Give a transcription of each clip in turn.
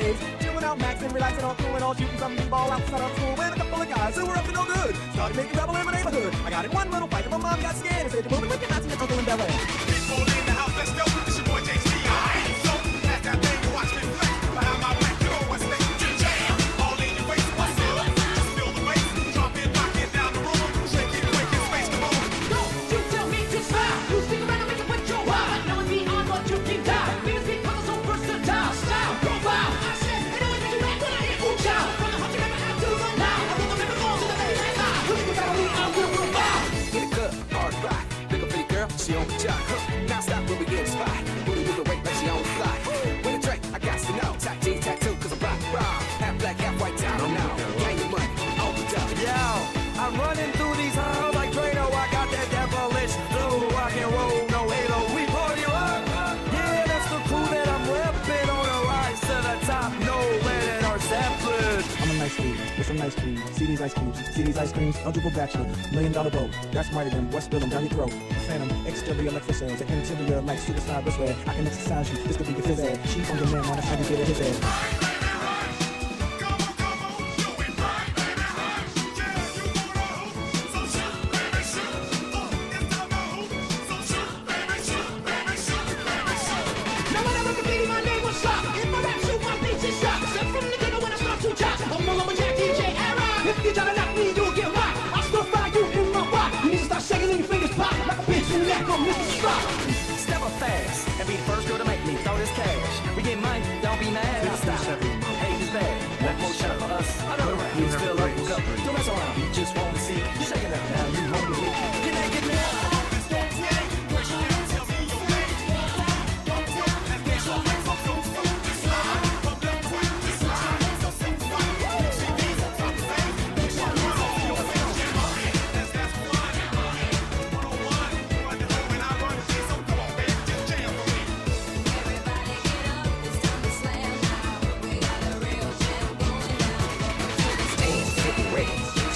days. Chilling out, maxing, relaxing, all cool and all shooting some b-ball outside of school with a couple of guys who were up to no good. Started making trouble in my neighborhood. I got in one little fight and my mom got scared and said, "You're moving with your Nazi and uncle in Bel Air." People in the house, let's go. It's your boy JC. So pass that thing and watch me flex. Behind my back, you know what's next. Jam all in your face. What's up? Just feel the bass. Drop it, rock it down the room. Shake it, quake it, space, come on. Don't you tell me to stop. You stick around and make it with your wild. Knowing beyond what you can die. Because people are so versatile. Style, profile, access. Anyone that you act when I hit ooh child. From the heart you never have to run down. I will never go to the baby and lie. Look at the family, I will provide. In the club, hard rock. Big up pretty girl, she on the job. Now stop when we get a spot. Booty move away like she on the fly. When the drink, I got to know. Tack jeans, tattoo, cause I'm rock, raw. Half black, half white, down and out. Gang your money, all the time. Yo, I'm running through these halls like Drano. I got that devilish flow. Rock and roll, no halo. We party rock. Yeah, that's the crew that I'm repping on the rise to the top. No lead in our Zeppelin. I'm a nice dude with some nice cream. See these ice cubes, see these ice creams. Eligible bachelor, $1 million boat. That's smarter than West Bill, down your throat. A phantom, exterior like for sales. An interior like suicide wristwear. I can exercise you, this could be your phys ed. She's on your man, wanna have you get at his head. No one ever repeating my name was Shock. If my rap shoot, my beats is shock. Except from the ghetto when I start to chop. I'm all over Jack DJ era. If you try to knock me, you'll get rocked. I'll still fry you in my rock. You need to start shaking and your fingers pop. Like a bitch in neck on Mr. Strop. Step up fast and be the first girl to make me throw this cash. We get money, don't be mad. Stop. Hate is bad. One more shot for us. Another round. You still up, look up. Don't mess around. You just want to see. You shaking up now. You home with me. Get naked now.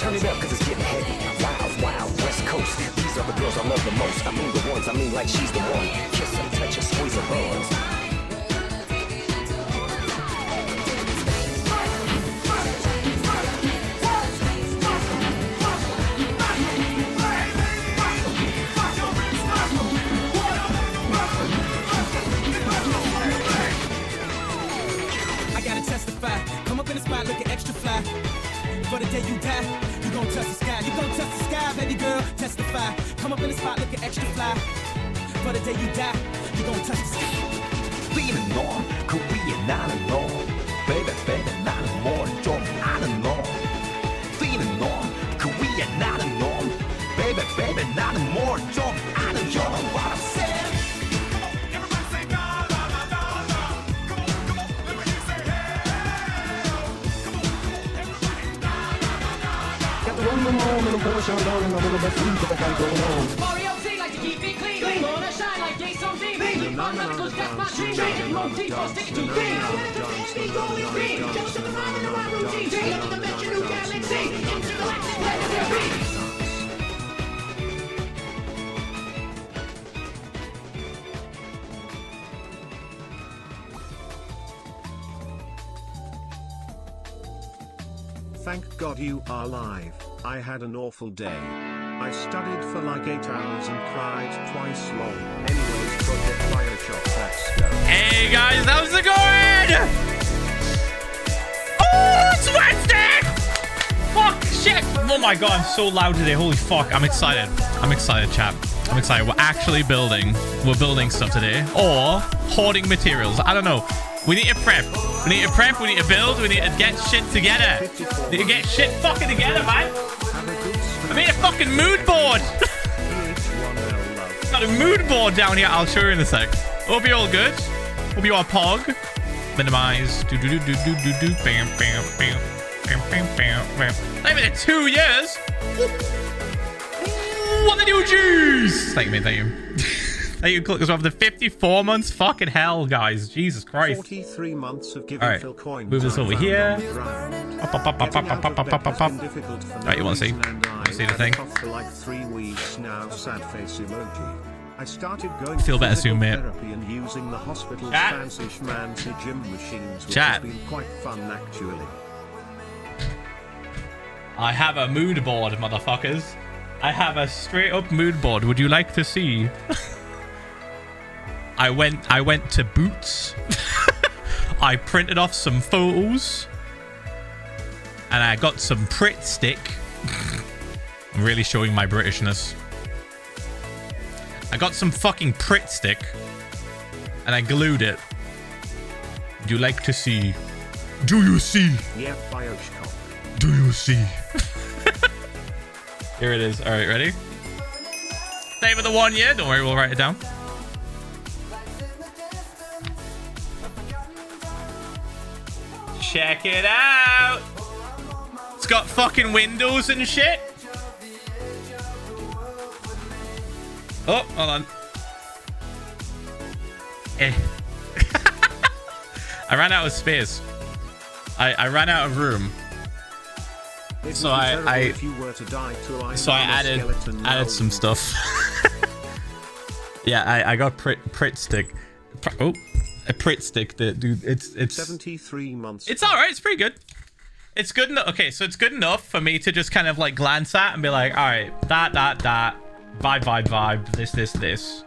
Turn it up cause it's getting heavy. Wild, wild, West Coast. These are the girls I love the most. I mean the ones, I mean like she's the one. Kiss and touch her, squeeze her buns. I gotta testify. Come up in the spot looking extra fly. For the day you die, you gon' touch the sky. You gon' touch the sky, baby girl. Testify. Come up in the spot looking extra fly. For the day you die, you gon' touch the sky. Feeling norm, Korean not alone. Baby, baby, not more. Don't I don't know. Feeling norm, Korean not alone. Baby, baby, not more. Don't I don't know what I'm saying. Mario Z like to keep it clean. Wanna shine like Jay some beam. My knuckles, that's my dream. Changing more deep, I'll stick it to things. Entertain me, golden green. Just in the rhyme and the rhyme routine. Take another dimension, new galaxy. Intergalactic planetary. Thank God you are live. I had an awful day. I studied for like 8 hours and cried twice long. Anyways, Project Bioshock, let's go. Hey guys, how's it going? Oh, it's Wednesday! Fuck, shit! Oh my god, I'm so loud today. Holy fuck, I'm excited. I'm excited, chat. I'm excited. We're actually building. We're building stuff today. Or hoarding materials. I don't know. We need to prep. We need to prep. We need to build. We need to get shit together. We need to get shit fucking together, man. I made a fucking mood board. Got a mood board down here. I'll show you in a sec. Hope you're all good. Hope you are pog. Minimize. Do do do do do do do. Bam bam bam bam bam bam bam. Not even 2 years. What the new juice? Thank you, mate. Thank you. Thank you, Clickers, over the 54 months. Fucking hell, guys. Jesus Christ. 43 months of giving Phil coin. Move this over here. Up, up, up, up, up, up, up, up, up, up, up. Right, you want to see? You see the thing? For like 3 weeks now, sad face emoji. I started going Feel to better soon, mate. therapy and using the hospital's Chat. fancy schmancy gym machines, which Chat. has been quite fun actually. I have a mood board, motherfuckers. I have a straight up mood board. Would you like to see? I went to Boots. I printed off some photos. And I got some Pritt stick. I'm really showing my Britishness. I got some fucking Pritt stick. And I glued it. Would you like to see? Do you see? Yeah, bioshock. Do you see? Here it is. All right, ready? Save of the 1 year. Don't worry, we'll write it down. Check it out. It's got fucking windows and shit. Oh, hold on. Eh. I ran out of space. I ran out of room. So I added some stuff. Yeah, I got Pritt stick. Oh, a Pritt stick. Dude, it's 73 months. It's all right. It's pretty good. It's good enough. Okay, so it's good enough for me to just kind of like glance at and be like, all right, that, vibe, this.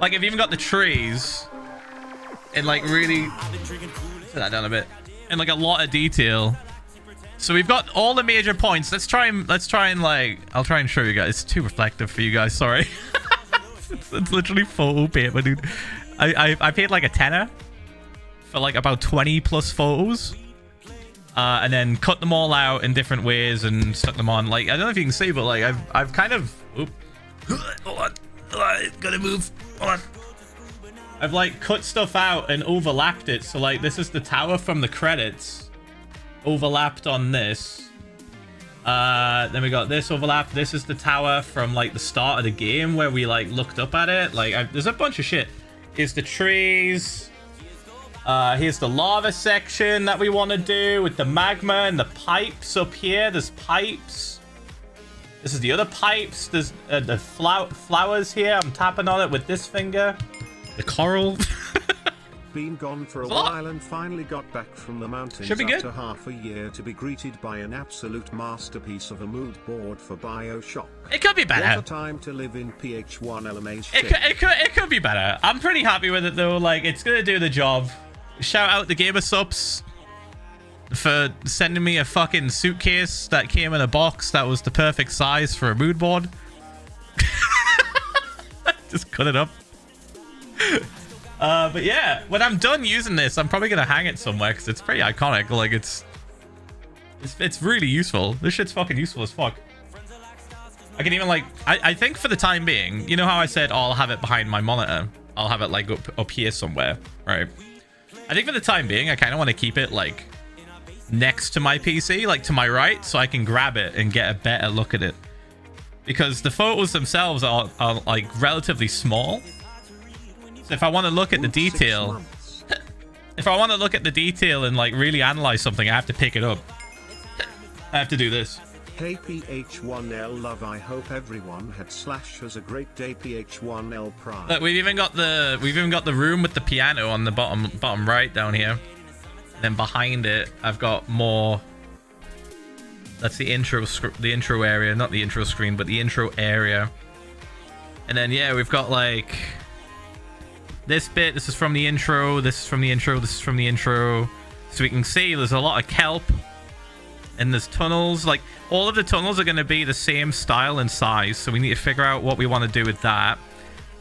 Like, I've even got the trees and like really put that down a bit and like a lot of detail. So we've got all the major points. Let's try and like, I'll try and show you guys. It's too reflective for you guys. Sorry. it's literally photo paper, dude. I paid like a tenner for like about 20 plus photos. And then cut them all out in different ways and stuck them on. Like, I don't know if you can see, but like I've kind of hold on. Gotta move. Hold on. I've like cut stuff out and overlapped it. So like this is the tower from the credits. Overlapped on this. Then we got this overlap. This is the tower from like the start of the game where we like looked up at it. Like there's a bunch of shit. Here's the trees. Here's the lava section that we want to do with the magma and the pipes up here. There's pipes. This is the other pipes. There's the flowers here. I'm tapping on it with this finger. The coral. Been gone for a while and finally got back from the mountains Should be good. after half a year to be greeted by an absolute masterpiece of a mood board for Bioshock. It could be better. What a time to live in Ph1lza. It could be better. I'm pretty happy with it though. Like, it's gonna do the job. Shout out the Gamer Subs for sending me a fucking suitcase that came in a box that was the perfect size for a mood board. Just cut it up. But yeah, when I'm done using this, I'm probably gonna hang it somewhere because it's pretty iconic. Like it's really useful. This shit's fucking useful as fuck. I can even like, I think for the time being, you know how I said, oh, I'll have it behind my monitor. I'll have it like up here somewhere, right? I think for the time being, I kind of want to keep it like next to my PC, like to my right, so I can grab it and get a better look at it. Because the photos themselves are like relatively small. So if I want to look at the detail, if I want to look at the detail and like really analyze something, I have to pick it up. I have to do this. Hey Ph1L love, I hope everyone has a great day. Ph1L pride. Look, we've even got the room with the piano on the bottom right down here. And then behind it, I've got more. That's the intro area, not the intro screen, but the intro area. And then yeah, we've got like this bit. This is from the intro. This is from the intro. This is from the intro. So we can see there's a lot of kelp. And there's tunnels. Like, all of the tunnels are going to be the same style and size. So we need to figure out what we want to do with that.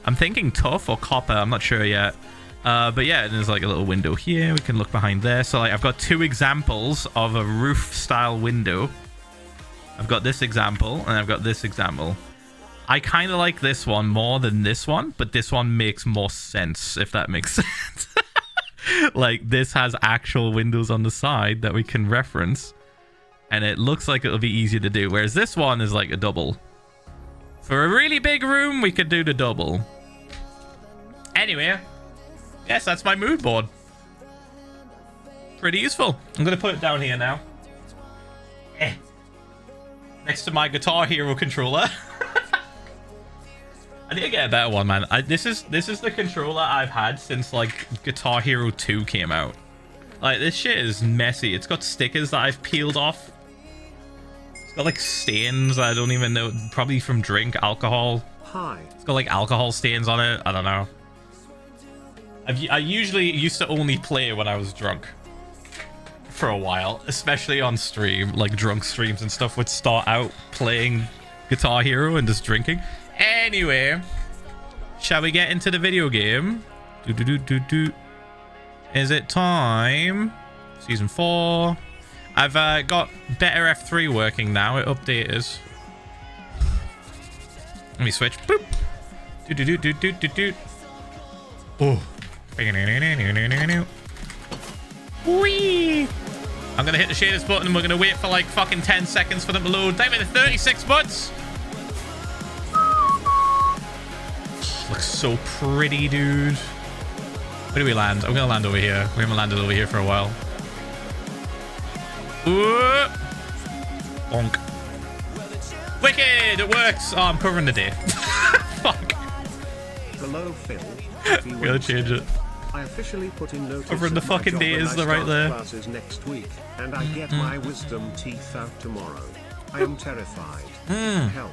I'm thinking tough or copper. I'm not sure yet. But yeah, there's like a little window here. We can look behind there. So like, I've got two examples of a roof style window. I've got this example and I've got this example. I kind of like this one more than this one, but this one makes more sense, if that makes sense. Like, this has actual windows on the side that we can reference. And it looks like it'll be easier to do. Whereas this one is like a double. For a really big room, we could do the double. Anyway. Yes, that's my mood board. Pretty useful. I'm going to put it down here now. Next to my Guitar Hero controller. I need to get a better one, man. This is the controller I've had since like Guitar Hero 2 came out. Like, this shit is messy. It's got stickers that I've peeled off. It's got like stains I don't even know, probably from alcohol. Hi. It's got like alcohol stains on it. I don't know. I usually used to only play when I was drunk for a while, especially on stream. Like drunk streams and stuff would start out playing Guitar Hero and just drinking. Anyway, shall we get into the video game? Is it time? Season 4. I've got better F3 working now. It updated. Let me switch. Boop. Oh. Whee! I'm gonna hit the shaders button and we're gonna wait for like fucking 10 seconds for them to load. Damn it, 36 months! Looks so pretty, dude. Where do we land? I'm gonna land over here. We haven't landed over here for a while. Ooh. Bonk. Wicked! It works! Oh, I'm covering the day. Fuck. Hello, Phil. Gotta change it. I officially put in notice Over in the of my fucking job days, when I they're right start there. Classes next week, and I get my wisdom teeth out tomorrow. I am terrified. Help.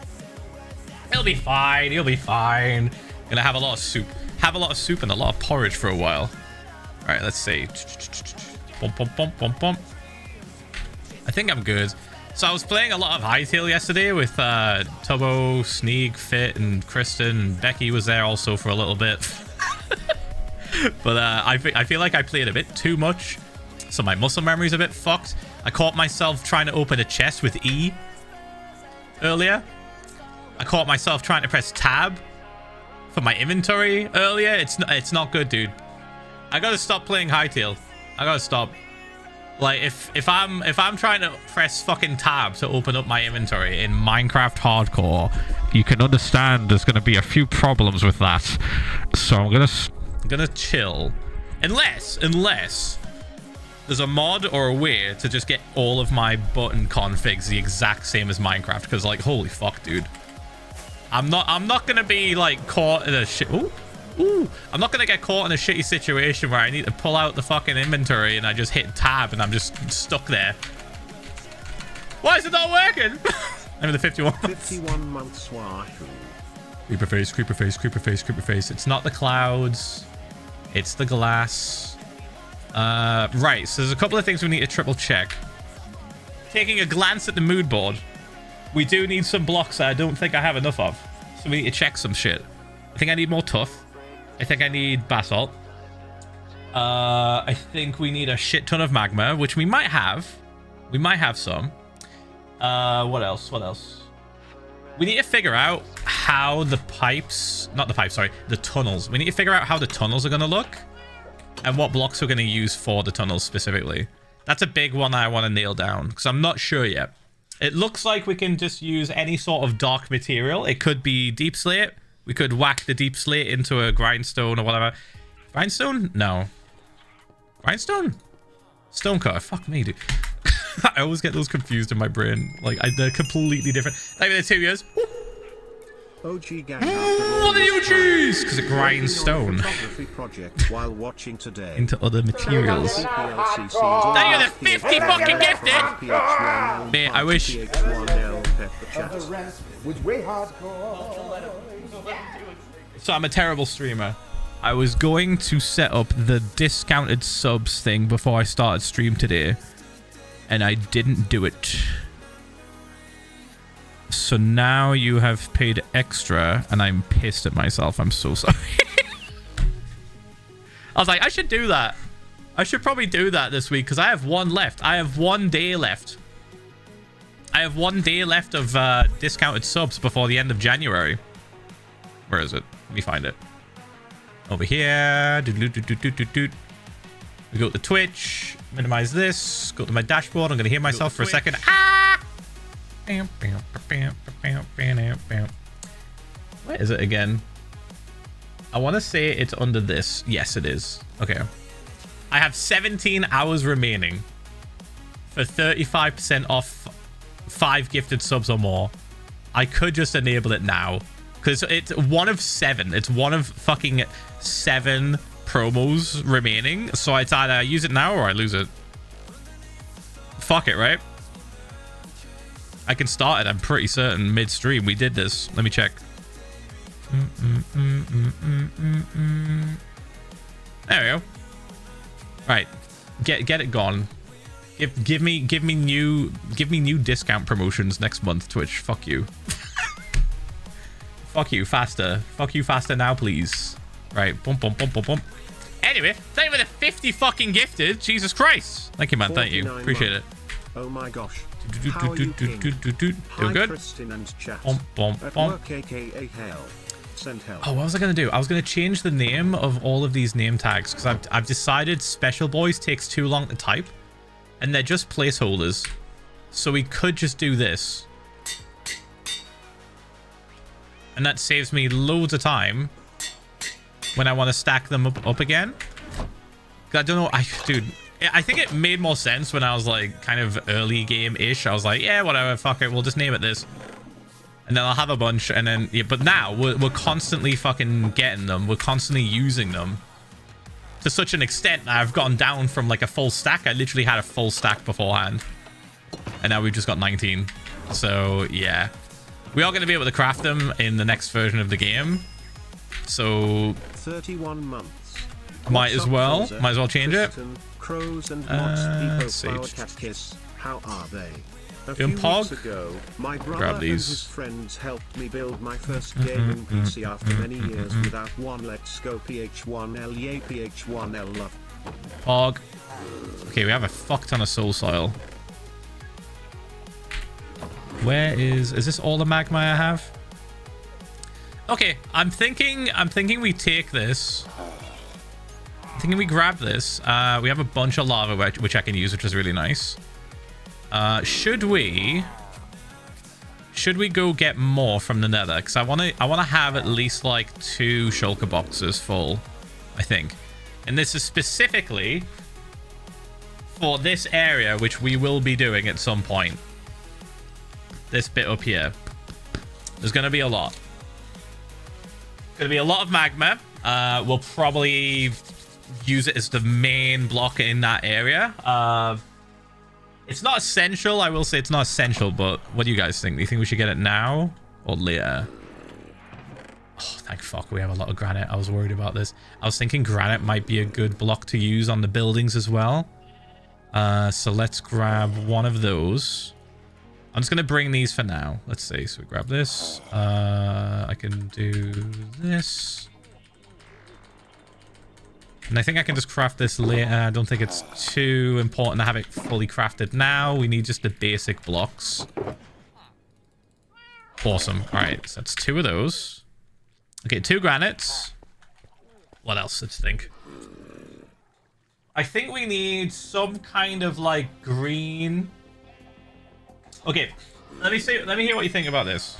He'll be fine. He'll be fine. Gonna have a lot of soup. Have a lot of soup and a lot of porridge for a while. All right, let's see. Bump, bump, bump, bump, bump. I think I'm good. So I was playing a lot of Hytale yesterday with Tubbo, Sneak, Fit, and Kristen. And Becky was there also for a little bit. But I feel like I played a bit too much. So my muscle memory's a bit fucked. I caught myself trying to open a chest with E earlier. I caught myself trying to press tab for my inventory earlier. It's not good, dude. I gotta stop playing Hytale. I gotta stop. Like if I'm trying to press fucking tab to open up my inventory in Minecraft Hardcore, you can understand there's gonna be a few problems with that. So I'm gonna chill, unless there's a mod or a way to just get all of my button configs the exact same as Minecraft. Because like, holy fuck, dude, I'm not gonna be like caught in a shit. Ooh, I'm not gonna get caught in a shitty situation where I need to pull out the fucking inventory and I just hit tab and I'm just stuck there. Why is it not working? I'm in the 51 months. 51 months. Wahoo. Creeper face, creeper face, creeper face, creeper face. It's not the clouds. It's the glass. Right, so there's a couple of things we need to triple check. Taking a glance at the mood board, we do need some blocks that I don't think I have enough of. So we need to check some shit. I think I need more tuff. I think I need basalt. I think we need a shit ton of magma, which we might have. We might have some. What else? What else? We need to figure out how the pipes... Not the pipes, sorry. The tunnels. We need to figure out how the tunnels are going to look. And what blocks we're going to use for the tunnels specifically. That's a big one I want to nail down. Because I'm not sure yet. It looks like we can just use any sort of dark material. It could be deep slate. We could whack the deep slate into a grindstone or whatever. Grindstone? No. Grindstone? Stonecutter. Fuck me, dude. I always get those confused in my brain. Like, they're completely different. Maybe they're 2 years. OG gang What are you cheese? Because it grinds stone project while watching today. into other materials. Now Now you're the 50 fucking gifted! Mate, I wish... So I'm a terrible streamer. I was going to set up the discounted subs thing before I started stream today. And I didn't do it. So now you have paid extra and I'm pissed at myself. I'm so sorry. I was like, I should do that. I should probably do that this week because I have one left. I have 1 day left. I have 1 day left of discounted subs before the end of January. Where is it? Let me find it. Over here. We go to Twitch. Minimize this. Go to my dashboard. I'm going to hear myself for a second. Ah! Where is it again? I want to say it's under this. Yes, it is. Okay. I have 17 hours remaining for 35% off 5 gifted subs or more. I could just enable it now. Because it's one of 7. It's one of fucking 7 promos remaining. So it's either I use it now or I lose it. Fuck it, right? I can start it, I'm pretty certain, midstream. We did this. Let me check. There we go. Right. Get it gone. Give me new discount promotions next month, Twitch. Fuck you. Fuck you faster. Fuck you faster now, please. Right. Bump, bump, bump, bump, bump. Anyway, thank you for the 50 fucking gifted. Jesus Christ. Thank you, man. Thank you. Appreciate it. Oh my gosh. How are you, King? Doing good? Kristin and chat. At work, aka hell. Send hell. Oh, what was I going to do? I was going to change the name of all of these name tags because I've decided Special Boys takes too long to type and they're just placeholders. So we could just do this. And that saves me loads of time when I want to stack them up again. I don't know. Dude, I think it made more sense when I was like kind of early game-ish. I was like, yeah, whatever, fuck it, we'll just name it this. And then I'll have a bunch and then, yeah, but now we're constantly fucking getting them. We're constantly using them to such an extent that I've gotten down from like a full stack. I literally had a full stack beforehand. And now we've just got 19. So yeah, we are going to be able to craft them in the next version of the game. So 31 months. Might as well change it. Crows and mods, Sage. cat kiss. How are they? A Doing few weeks Pog? ago, my brother Grab and these. his friends helped me build my first gaming PC after many years without one. Let's go Ph1lza Ph1lza. Pog. Okay, we have a fuck ton of soul soil. Where is this all the magma I have? Okay, I'm thinking we take this. I'm thinking we grab this. We have a bunch of lava which I can use, which is really nice. Should we go get more from the nether? Because I want to have at least like 2 shulker boxes full, I think. And this is specifically for this area, which we will be doing at some point. This bit up here. There's going to be a lot. Going to be a lot of magma. We'll probably use it as the main block in that area. It's not essential. I will say it's not essential, but what do you guys think? Do you think we should get it now or later? Oh, thank fuck. We have a lot of granite. I was worried about this. I was thinking granite might be a good block to use on the buildings as well. So let's grab one of those. I'm just going to bring these for now. Let's see. So we grab this. I can do this. And I think I can just craft this later. I don't think it's too important to have it fully crafted now. We need just the basic blocks. Awesome. All right. So that's 2 of those. Okay, 2 granites. What else? Let's think. I think we need some kind of like green... Okay, let me hear what you think about this.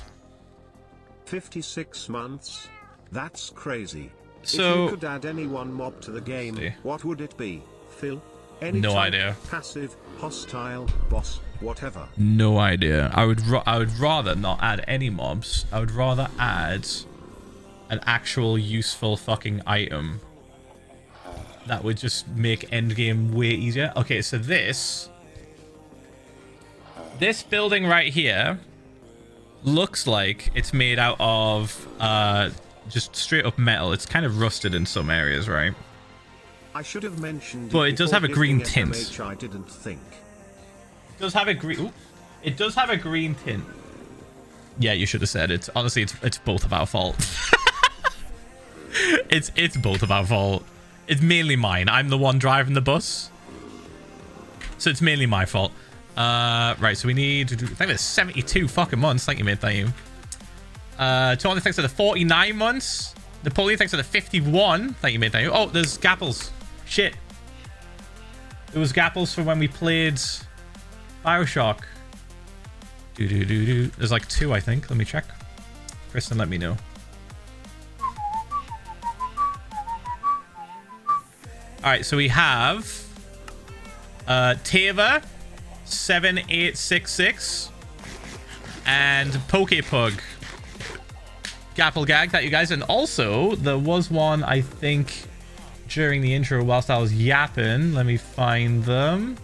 56 months? That's crazy. So, if you could add any one mob to the game, what would it be? Phil? Any no type, idea. Passive, hostile, boss, whatever. No idea. I would rather not add any mobs. I would rather add an actual useful fucking item that would just make endgame way easier. Okay, so this building right here looks like it's made out of just straight up metal. It's kind of rusted in some areas, right? I should have mentioned, but it does have a green tint. SMH, I didn't think. It does have a green. It does have a green tint. Yeah, you should have said it. Honestly, it's both of our fault. it's both of our fault. It's mainly mine. I'm the one driving the bus, so it's mainly my fault. Right, so we need to do, I think it's 72 fucking months. Thank you, mate. Thank you. 200 thanks to the 49 months. Napoleon thanks to the 51. Thank you, mate. Thank you. Oh, there's Gapples. Shit. It was Gapples for when we played Bioshock. There's like 2, I think. Let me check. Kristen, let me know. Alright, so we have Tava 7866 and Pokepug Gapplegang, thank you guys. And also, there was one, I think, during the intro whilst I was yapping. Let me find them.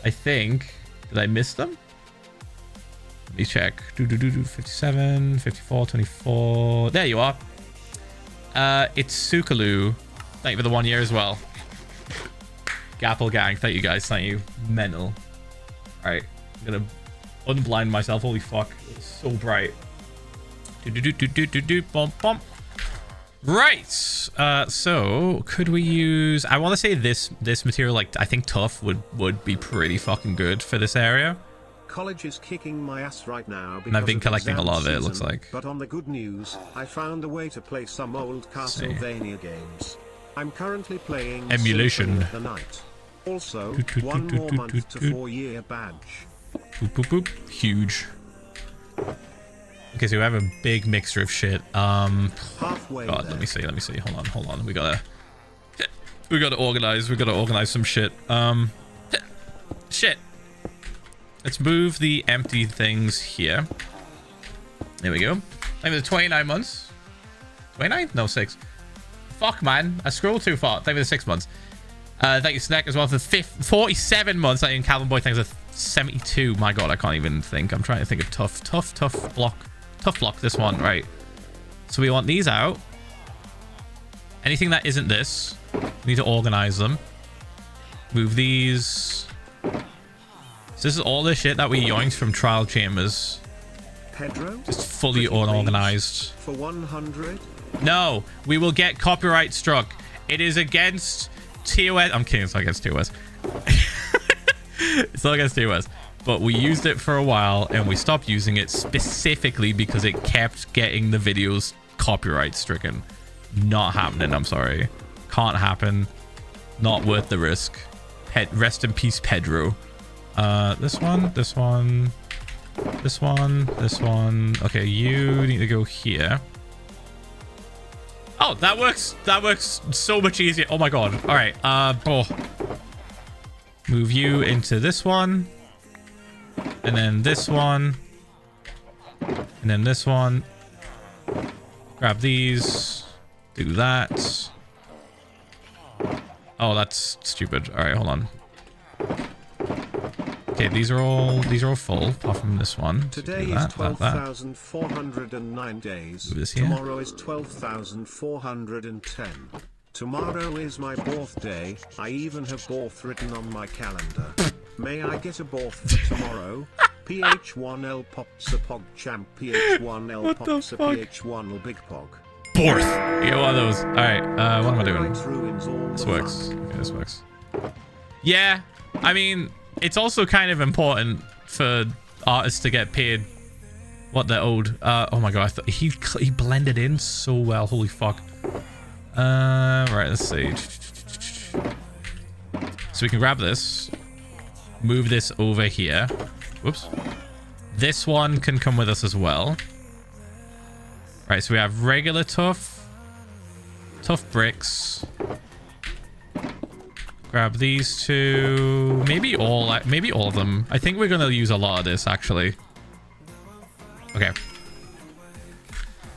I think. Did I miss them? Let me check. 57, 54, 24. There you are. It's Sukalu. Thank you for the 1 year as well. Gapplegang, thank you guys. Thank you. Mental. Alright. I'm gonna unblind myself. Holy fuck. It's so bright. Bump. Right. So could we use, I want to say this material, like I think tough would be pretty fucking good for this area. College is kicking my ass right now because And I've been collecting a lot of it, it season, looks like. But on the good news, I found a way to play some old Castlevania games. I'm currently playing Emulation. Symphony of the Night. Also, 1 more month to 4-year badge. Boop. Huge. Okay, so we have a big mixture of shit. Halfway God, there. let me see. Hold on. We gotta organize some shit. Shit. Let's move the empty things here. There we go. Maybe the 29 months. 29? No, 6. Fuck, man. I scrolled too far. Thank you for the 6 months. Thank you, Snack, as well for 47 months. Thank you, Calvin Boy. Thanks for 72. My God, I can't even think. I'm trying to think of tough block. Tough block, this one, right? So we want these out. Anything that isn't this, we need to organize them. Move these. So this is all the shit that we yoinked from trial chambers. Pedro? Just fully unorganized. For 100? No, we will get copyright struck. It is against TOS. I'm kidding, it's not against TOS. It's not against TOS. But we used it for a while and we stopped using it specifically because it kept getting the videos copyright stricken. Not happening, I'm sorry. Can't happen. Not worth the risk. Rest in peace, Pedro. This one. Okay, you need to go here. Oh, that works so much easier. Oh my God. All right. Move you into this one. And then this one. And then this one. Grab these. Do that. Oh, that's stupid. All right, hold on. Okay, these are all full, apart from this one. Today is 12,409 days. Move this here. Tomorrow is 12,410. Tomorrow is my birthday. I even have birth written on my calendar. May I get a birth for tomorrow? Ph1lza pops a pog champ. Ph1lza pops a Ph1l big pog. Fourth. You get one of those. All right. What am I doing? This works. Fun. Okay, this works. Yeah. I mean, it's also kind of important for artists to get paid what they're owed. Oh my God. I thought he blended in so well. Holy fuck. Right. Let's see. So we can grab this. Move this over here. Whoops. This one can come with us as well. Right, so we have regular tough bricks. Grab these two. Maybe all of them. I think we're gonna use a lot of this actually. Okay.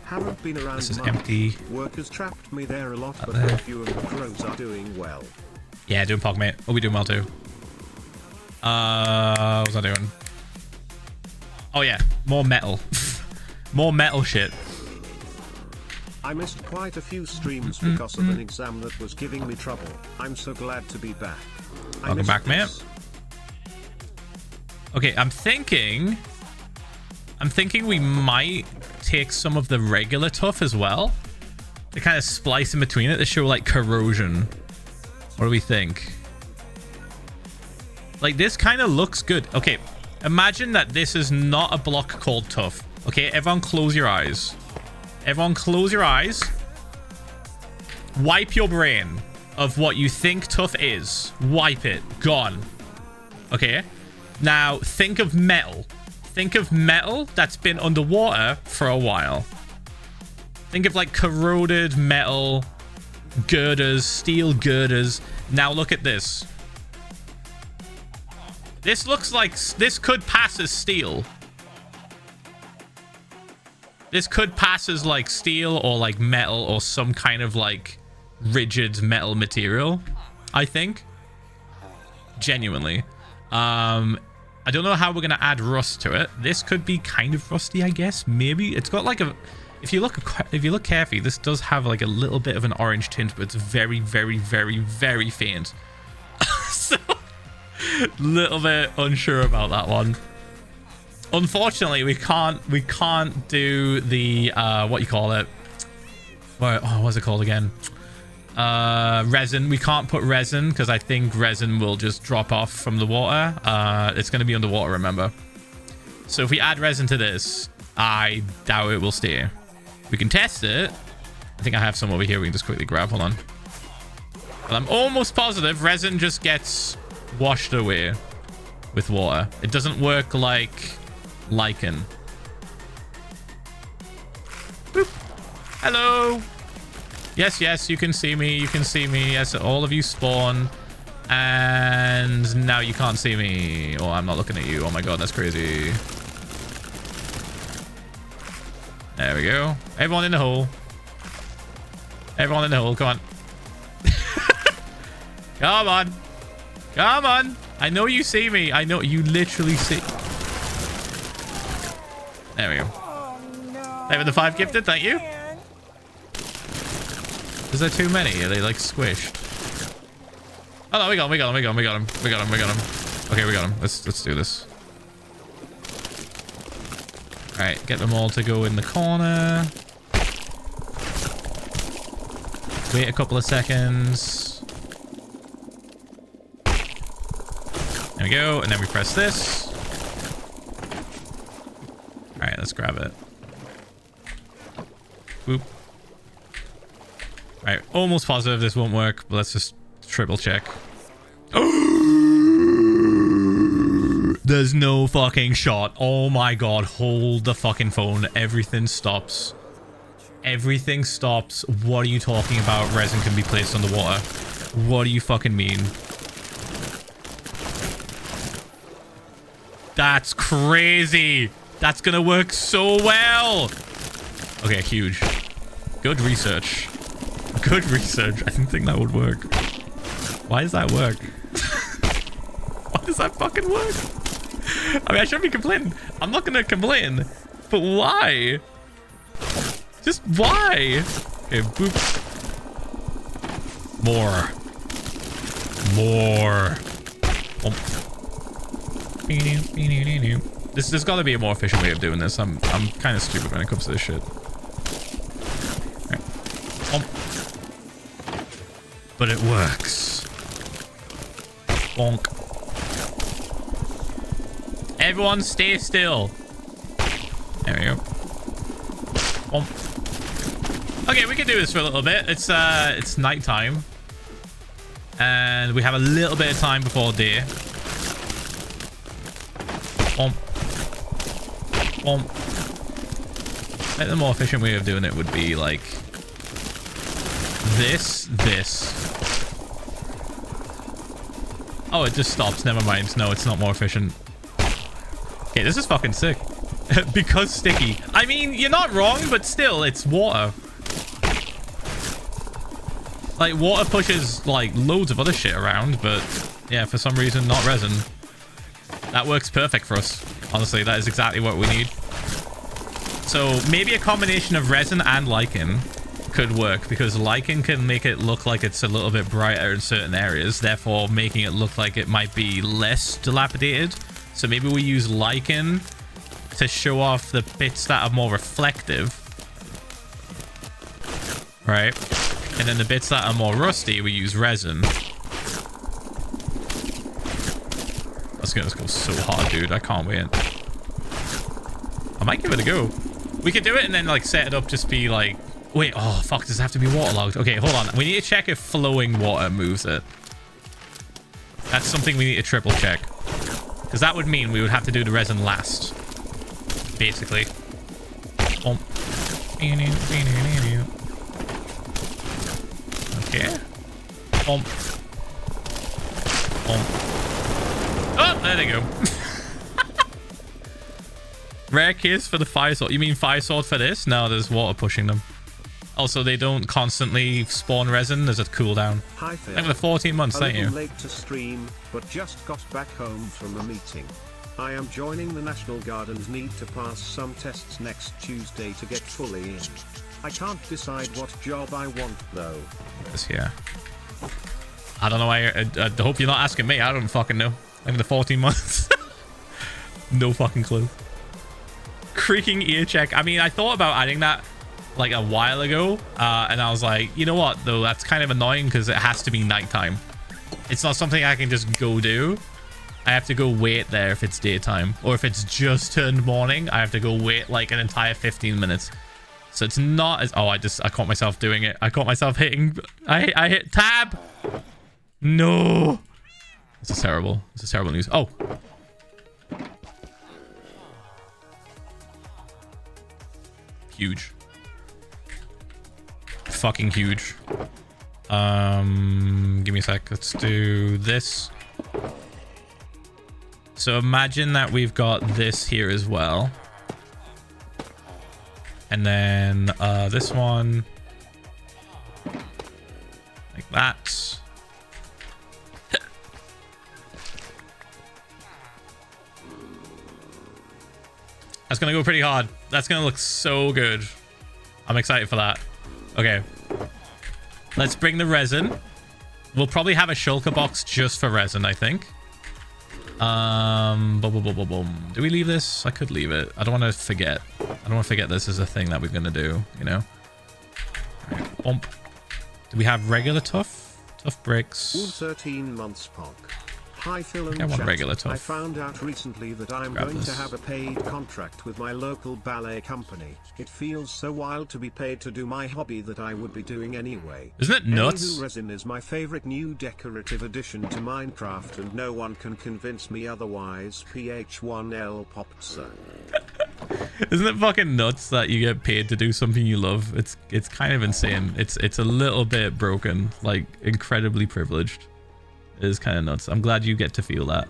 Haven't been around This is much. empty. Work has trapped me there a lot, but there. hope you and the crows are doing well. Yeah, doing pog, mate. Oh, we doing well too. What's I doing? Oh yeah, more metal. More metal shit. I missed quite a few streams because of an exam that was giving me trouble. I'm so glad to be back. Welcome back, man. Okay, I'm thinking we might take some of the regular tough as well to kind of splice in between it to show like corrosion. What do we think? Like this kind of looks good. Okay, imagine that this is not a block called tough. Okay, everyone close your eyes. Everyone close your eyes. Wipe your brain of what you think tough is. Wipe it. Gone. Okay. Now think of metal. Think of metal that's been underwater for a while. Think of like corroded metal girders, steel girders. Now look at this. This looks like this could pass as steel. This could pass as like steel or like metal or some kind of like rigid metal material, I think. Genuinely. I don't know how we're gonna add rust to it. This could be kind of rusty, I guess. Maybe it's got like a, if you look carefully, this does have like a little bit of an orange tint, but it's very, very, very, very faint. So little bit unsure about that one. Unfortunately, we can't do the what you call it. What's it called again? Resin. We can't put resin because I think resin will just drop off from the water. It's going to be underwater, remember. So if we add resin to this, I doubt it will stay. We can test it. I think I have some over here we can just quickly grab. Hold on. But I'm almost positive resin just gets washed away with water. It doesn't work like lichen. Boop. Hello. Yes, yes, you can see me. You can see me. Yes, all of you spawn. And now you can't see me. Oh, I'm not looking at you. Oh my god, that's crazy. There we go. Everyone in the hole. Everyone in the hole. Come on. Come on. Come on. I know you see me. I know you literally see. There we go. Having the 5 gifted. Thank you. Is there too many? Are they like squished? Oh no, we got him. Okay, we got him. Let's do this. All right, get them all to go in the corner. Wait a couple of seconds. There we go, and then we press this. All right, let's grab it. Boop. All right, almost positive this won't work, but let's just triple check. There's no fucking shot. Oh my god, hold the fucking phone. Everything stops. Everything stops. What are you talking about? Resin can be placed on the water. What do you fucking mean? That's crazy. That's gonna work so well. Okay, huge. Good research. Good research. I didn't think that would work. Why does that work? Why does that fucking work? I mean, I shouldn't be complaining. I'm not gonna complain. But why? Just why? Okay, boop. More. There's got to be a more efficient way of doing this. I'm kind of stupid when it comes to this shit. Right. But it works. Bonk. Everyone stay still. There we go. Bonk. Okay, we can do this for a little bit. It's nighttime. And we have a little bit of time before day. Bonk. Bonk. The more efficient way of doing it would be like this. Oh, it just stops. Never mind. No, it's not more efficient. Okay, this is fucking sick. Because sticky. I mean, you're not wrong, but still, it's water. Like, water pushes, like, loads of other shit around, but yeah, for some reason, not resin. That works perfect for us. Honestly, that is exactly what we need. So, maybe a combination of resin and lichen could work, because lichen can make it look like it's a little bit brighter in certain areas, therefore making it look like it might be less dilapidated. So maybe we use lichen to show off the bits that are more reflective, right? And then the bits that are more rusty, we use resin. That's gonna go so hard, dude. I can't wait. I might give it a go. We could do it and then like set it up, just be like, wait, oh fuck, does it have to be waterlogged? Okay, hold on. We need to check if flowing water moves it. That's something we need to triple check. Because that would mean we would have to do the resin last. Basically. Okay. Oh, there they go. Rare case for the fire sword. You mean fire sword for this? No, there's water pushing them. Also, they don't constantly spawn resin. There's a cooldown. Hi Phil. Thank you for the 14 months. Thank you. Late to stream, but just got back home from a meeting. I am joining the National Guard and need to pass some tests next Tuesday to get fully in. I can't decide what job I want though. This here. I don't know why. I hope you're not asking me. I don't fucking know. Like the 14 months. No fucking clue. Creaking ear check. I mean, I thought about adding that like a while ago, and I was like, you know what though, that's kind of annoying because it has to be nighttime. It's not something I can just go do. I have to go wait there if it's daytime, or if it's just turned morning, I have to go wait like an entire 15 minutes. So it's not as... Oh, I caught myself doing it. I caught myself hitting... I hit tab. No. This is terrible. This is terrible news. Oh. Huge. Fucking huge. Give me a sec. Let's do this. So imagine that we've got this here as well. And then this one. Like that. That's going to go pretty hard. That's going to look so good. I'm excited for that. Okay. Let's bring the resin. We'll probably have a shulker box just for resin, I think. Boom, boom, boom, boom, boom. Do we leave this? I could leave it. I don't want to forget. I don't want to forget this is a thing that we're going to do, you know? All right, bump. Do we have regular tough? Tough bricks. 13 months POG. Hi Phil and I want chat. regular tough. I found out recently that I'm Grab going this. to have a paid contract with my local ballet company. It feels so wild to be paid to do my hobby that I would be doing anyway. Isn't it nuts? Anywho, resin is my favorite new decorative addition to Minecraft and no one can convince me otherwise. Ph1lza VODS. Isn't it fucking nuts that you get paid to do something you love? It's kind of insane. It's a little bit broken, like incredibly privileged. It is kind of nuts. I'm glad you get to feel that.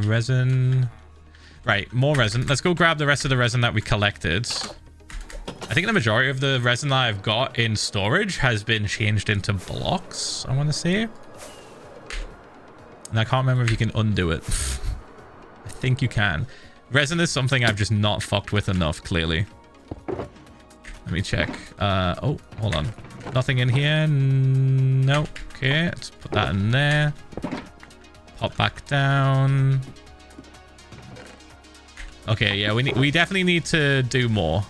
Resin. Right, more resin. Let's go grab the rest of the resin that we collected. I think the majority of the resin that I've got in storage has been changed into blocks, I want to say. And I can't remember if you can undo it. I think you can. Resin is something I've just not fucked with enough, clearly. Let me check. Oh, hold on. Nothing in here. No. Okay, let's put that in there. Pop back down. Okay, yeah, we definitely need to do more.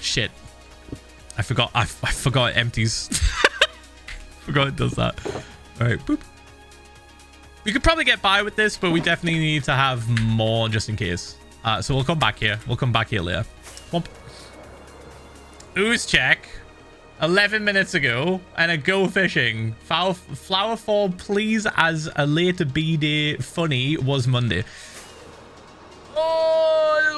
Shit. I forgot it empties. Forgot it does that. All right, boop. We could probably get by with this, but we definitely need to have more just in case. So we'll come back here. We'll come back here later. Whomp. Ooze check. 11 minutes ago. And a go fishing. Flower fall, please, as a later B-day funny was Monday. Oh, I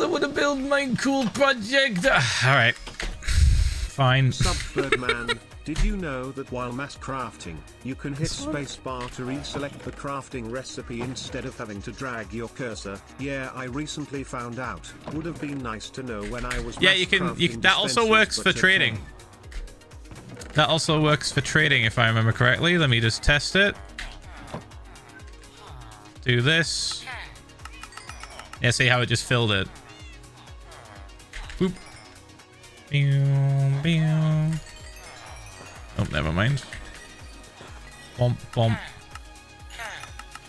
want to build my cool project. All right. Fine. Subbirdman, did you know that while mass crafting, you can hit spacebar to reselect the crafting recipe instead of having to drag your cursor? Yeah, I recently found out. Would have been nice to know when I was. Yeah, you can. That also works for trading. That also works for trading, if I remember correctly. Let me just test it. Do this. Yeah, see how it just filled it. Boop. Oh, never mind. Bump, bump.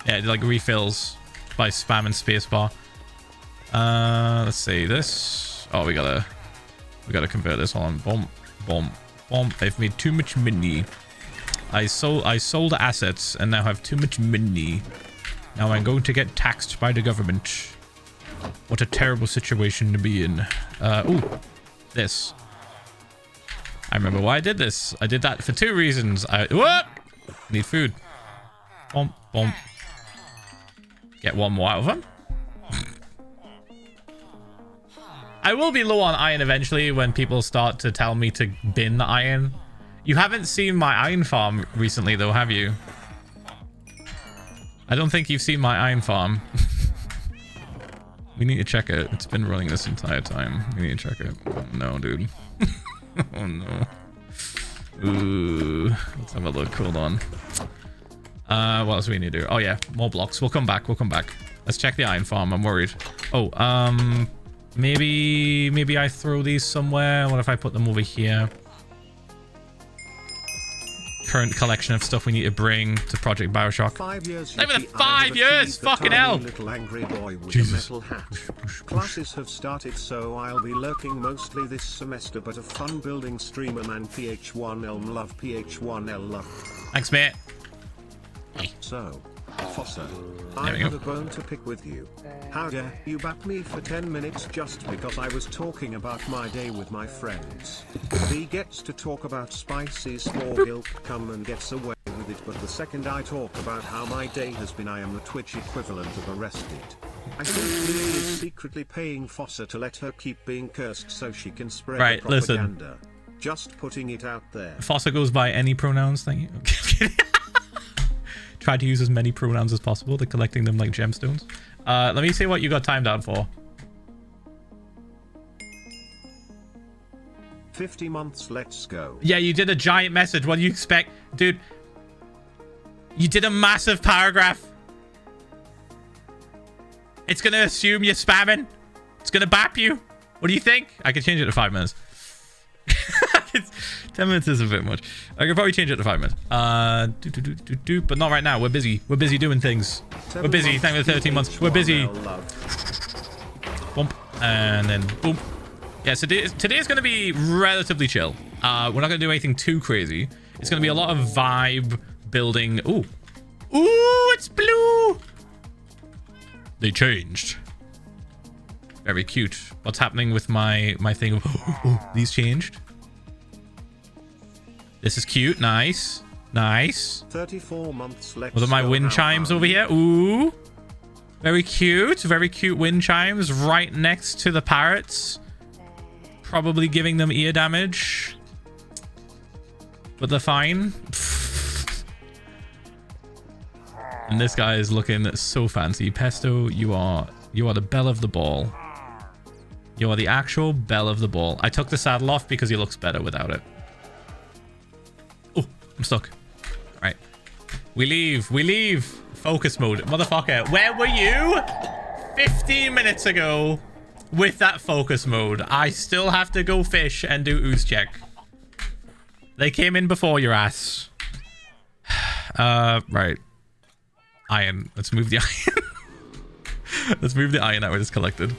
Yeah, it like refills by spamming spacebar. Let's see this. Oh, we gotta convert this on. Bump, bump, bump. They've made too much money. I sold assets and now have too much money. Now I'm going to get taxed by the government. What a terrible situation to be in. Ooh. This. I remember why I did this. I did that for 2 reasons. What? Need food. Bump, bump. Get one more out of them. I will be low on iron eventually when people start to tell me to bin the iron. You haven't seen my iron farm recently though, have you? I don't think you've seen my iron farm. We need to check it. It's been running this entire time. We need to check it. Oh, no, dude. Oh, no. Ooh. Let's have a look. Hold on. What else do we need to do? Oh, yeah. More blocks. We'll come back. We'll come back. Let's check the iron farm. I'm worried. Oh, maybe I throw these somewhere. What if I put them over here? Current collection of stuff we need to bring to Project Bioshock. 5 years. Not even 5 years! Fucking hell! Little angry boy with Jesus. a metal hat. Classes have started, so I'll be lurking mostly this semester, but a fun building streamer man. Ph1lza love. Ph1lza love. Thanks, mate. So, Fossa, There I we have go. a bone to pick with you. How dare you bat me for 10 minutes just because I was talking about my day with my friends? He gets to talk about spices for guilt come and gets away with it, but the second I talk about how my day has been, I am the Twitch equivalent of arrested. I think Lee is secretly paying Fossa to let her keep being cursed so she can spread Right, the listen. propaganda. Just putting it out there. Fossa goes by any pronouns, thank you. Try to use as many pronouns as possible. They're collecting them like gemstones. Let me see what you got timed out for. 50 months, let's go. Yeah, you did a giant message. What do you expect? Dude, you did a massive paragraph. It's going to assume you're spamming. It's going to bap you. What do you think? I could change it to 5 minutes. 10 minutes is a bit much. I could probably change it to 5 minutes. But not right now. We're busy. We're busy doing things. We're busy. Thank you for 13 months. We're busy. Bump. And then boom. Yeah, so today is going to be relatively chill. We're not going to do anything too crazy. It's going to be a lot of vibe building. Ooh. Ooh, it's blue. They changed. Very cute. What's happening with my thing of these changed? This is cute. Nice. Nice. 34 months, let's What are my go wind now, chimes over here? Ooh. Very cute. Very cute wind chimes right next to the parrots. Probably giving them ear damage. But they're fine. And this guy is looking so fancy. Pesto, you are the belle of the ball. You are the actual belle of the ball. I took the saddle off because he looks better without it. Oh, I'm stuck. All right. We leave. We leave. Focus mode. Motherfucker. Where were you 15 minutes ago with that focus mode? I still have to go fish and do ooze check. They came in before your ass. Right. Iron. Let's move the iron. Let's move the iron out we just collected.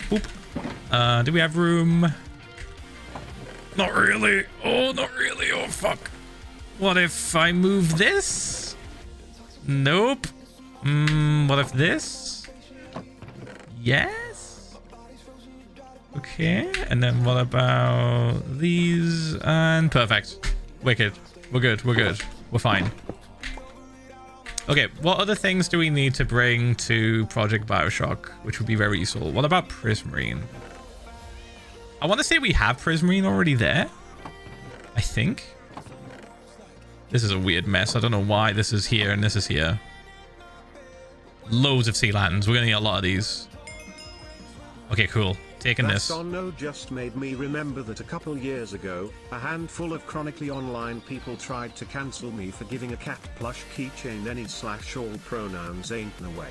Boop. Do we have room? Not really. Oh, not really. Oh, fuck. What if I move this? Nope. What if this? Yes. Okay. And then what about these? And perfect. Wicked. We're good. We're good. We're fine. Okay, what other things do we need to bring to Project Bioshock, which would be very useful? What about Prismarine? I want to say we have Prismarine already there. I think. This is a weird mess. I don't know why this is here and this is here. Loads of sea lanterns. We're going to need a lot of these. Okay, cool. Taking this. That no just made me remember that a couple years ago, a handful of chronically online people tried to cancel me for giving a cat plush keychain any/all pronouns ain't no way.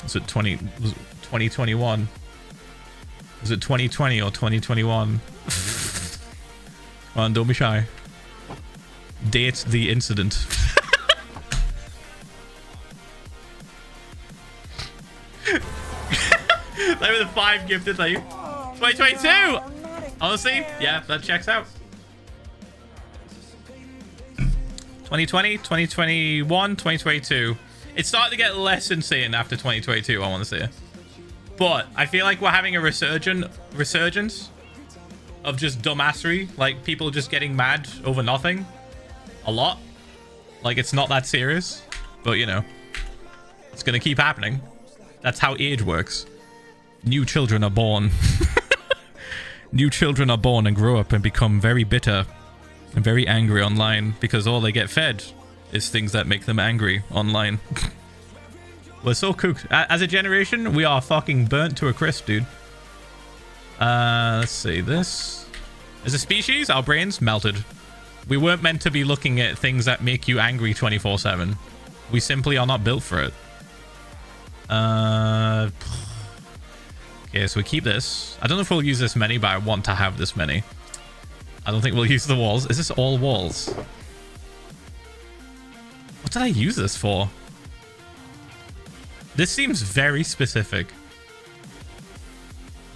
Was it 2021? Was it 2020 or 2021? Come on, don't be shy. Date the incident. They were the 5 gifted, like 2022. Honestly, yeah, that checks out. 2020, 2021, 2022. It started to get less insane after 2022, I want to say. But I feel like we're having a resurgence of just dumbassery. Like, people just getting mad over nothing. A lot. Like, it's not that serious. But, you know, it's going to keep happening. That's how age works. New children are born. New children are born and grow up and become very bitter and very angry online because all they get fed is things that make them angry online. We're so cooked. As a generation, we are fucking burnt to a crisp, dude. Let's see. This. As a species, our brains melted. We weren't meant to be looking at things that make you angry 24/7. We simply are not built for it. Okay, so we keep this. I don't know if we'll use this many, but I want to have this many. I don't think we'll use the walls. Is this all walls? What did I use this for? This seems very specific.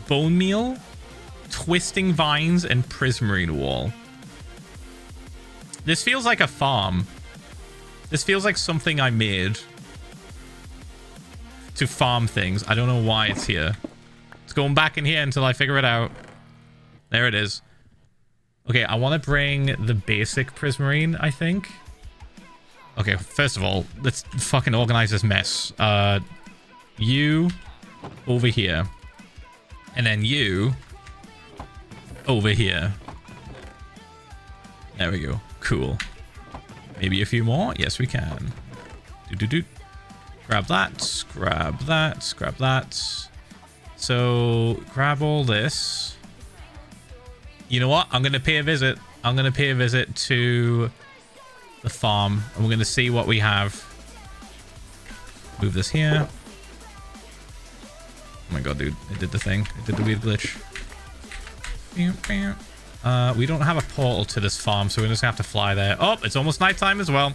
Bone meal, twisting vines, and prismarine wall. This feels like a farm. This feels like something I made to farm things. I don't know why it's here. It's going back in here until I figure it out. There it is. Okay, I want to bring the basic prismarine, I think. Okay, first of all, let's fucking organize this mess. You over here. And then you over here. There we go. Cool. Maybe a few more? Yes, we can. Do. Grab that. Grab that. Grab that. So, grab all this. You know what? I'm going to pay a visit. I'm going to pay a visit to the farm. And we're going to see what we have. Move this here. Oh my god, dude. It did the thing. It did the weird glitch. We don't have a portal to this farm, so we're just going to have to fly there. Oh, it's almost nighttime as well.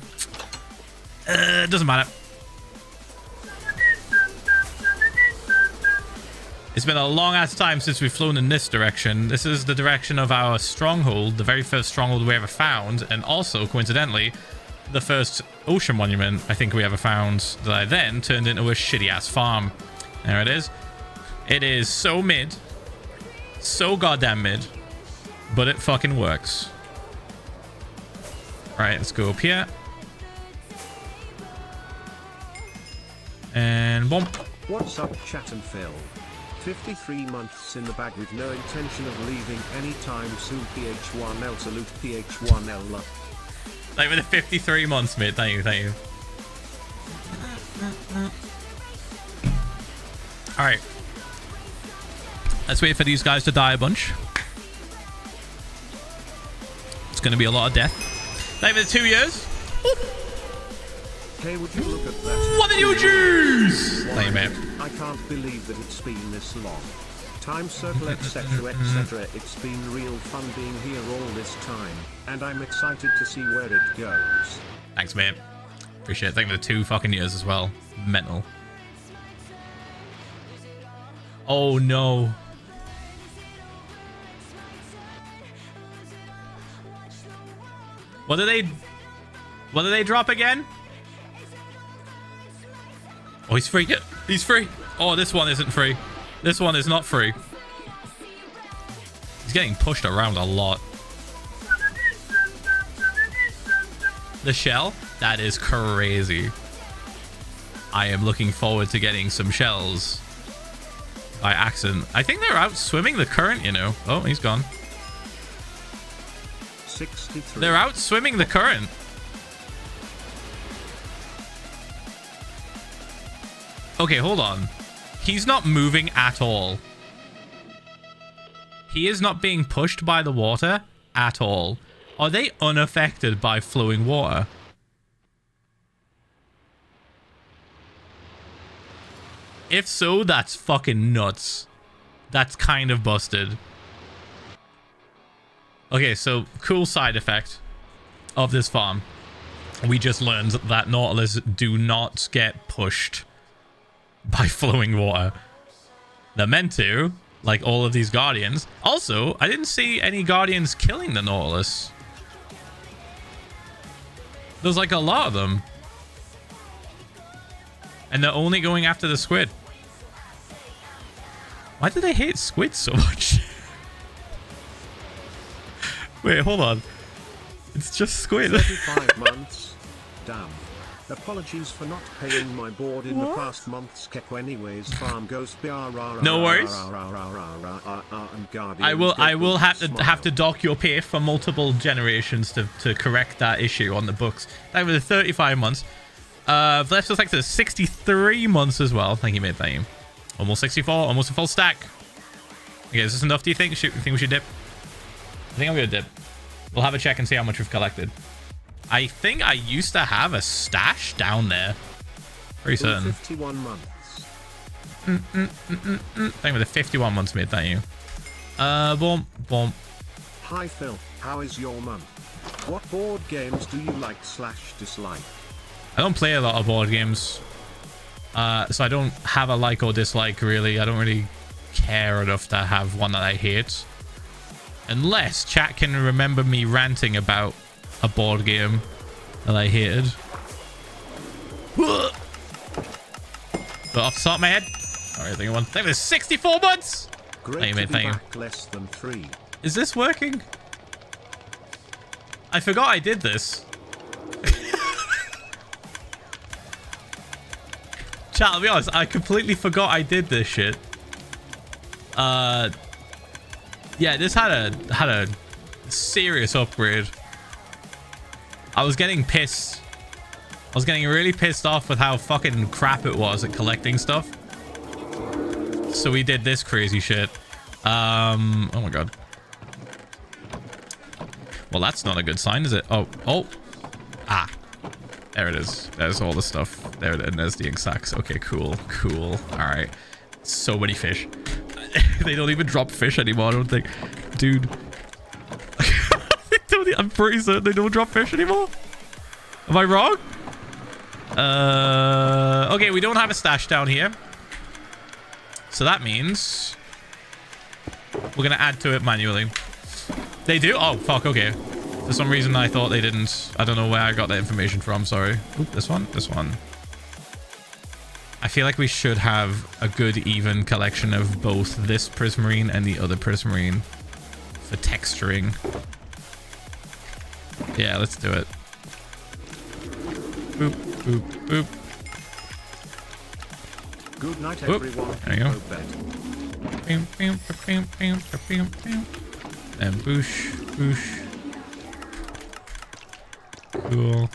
It doesn't matter. It's been a long ass time since we've flown in this direction. This is the direction of our stronghold, the very first stronghold we ever found, and also, coincidentally, the first ocean monument I think we ever found that I then turned into a shitty ass farm. There it is. It is so mid. So goddamn mid. But it fucking works. Alright, let's go up here. And boom. What's up, chat and Phil? 53 months in the bag with no intention of leaving anytime soon. Ph1lza salute Ph1lza. Like with the 53 months, mate. Thank you, thank you. Alright. Let's wait for these guys to die a bunch. It's going to be a lot of death. Thank you for the 2 years. Hey, would you look at that? What did you choose? Thank you, mate. I can't believe that it's been this long. Time circle, etc, etc. It's been real fun being here all this time, and I'm excited to see where it goes. Thanks, mate. Appreciate it. Thank you for the 2 fucking years as well. Mental. Oh, no. What do they drop again? Oh, he's free. Yeah, he's free. Oh, this one isn't free. This one is not free. He's getting pushed around a lot. The shell? That is crazy. I am looking forward to getting some shells by accident. I think they're out swimming the current, you know. Oh, he's gone. 63. They're out swimming the current. Okay, hold on. He's not moving at all. He is not being pushed by the water at all. Are they unaffected by flowing water? If so, that's fucking nuts. That's kind of busted. Okay, so cool side effect of this farm. We just learned that Nautilus do not get pushed by flowing water. They're meant to, like all of these Guardians. Also, I didn't see any Guardians killing the Nautilus. There's like a lot of them. And they're only going after the squid. Why do they hate squid so much? Wait, hold on. It's just squid. 35 months. Damn. Apologies for not paying my board in the past months. Anyways, farm goes. No worries. I will have to dock your pay for multiple generations to correct that issue on the books. Over the 35 months. Left us like to 63 months as well. Thank you, mate. Thank you. Almost 64. Almost a full stack. Okay, is this enough, do you think? You think we should dip? I think I'm gonna dip. We'll have a check and see how much we've collected. I think I used to have a stash down there. Pretty certain. 51 months. Thank you for the 51 months, mate. Thank you. Boom, boom. Hi Phil, how is your month? What board games do you like / dislike? I don't play a lot of board games. So I don't have a like or dislike, really. I don't really care enough to have one that I hate. Unless chat can remember me ranting about a board game that I hated. But off the top of my head, alright, I think I want. Thank you for 64 months. Great to be back, less than 3. Is this working? I forgot I did this. Chat, I'll be honest, I completely forgot I did this shit. Yeah, this had a serious upgrade. I was getting pissed. I was getting really pissed off with how fucking crap it was at collecting stuff. So we did this crazy shit. Oh my god. Well, that's not a good sign, is it? Oh. Ah. There it is. There's all the stuff. There it is. And there's the exacts. Okay, cool. Cool. Alright. So many fish. They don't even drop fish anymore, I don't think. Dude. I'm pretty certain they don't drop fish anymore. Am I wrong? Okay, we don't have a stash down here. So that means we're going to add to it manually. They do? Oh, fuck, okay. For some reason, I thought they didn't. I don't know where I got that information from, sorry. Oop, this one? This one. I feel like we should have a good, even collection of both this prismarine and the other prismarine for texturing. Yeah, let's do it. Boop, boop, boop. Good night, Oop. everyone. There you go. Go bed. And boosh, boosh. Cool.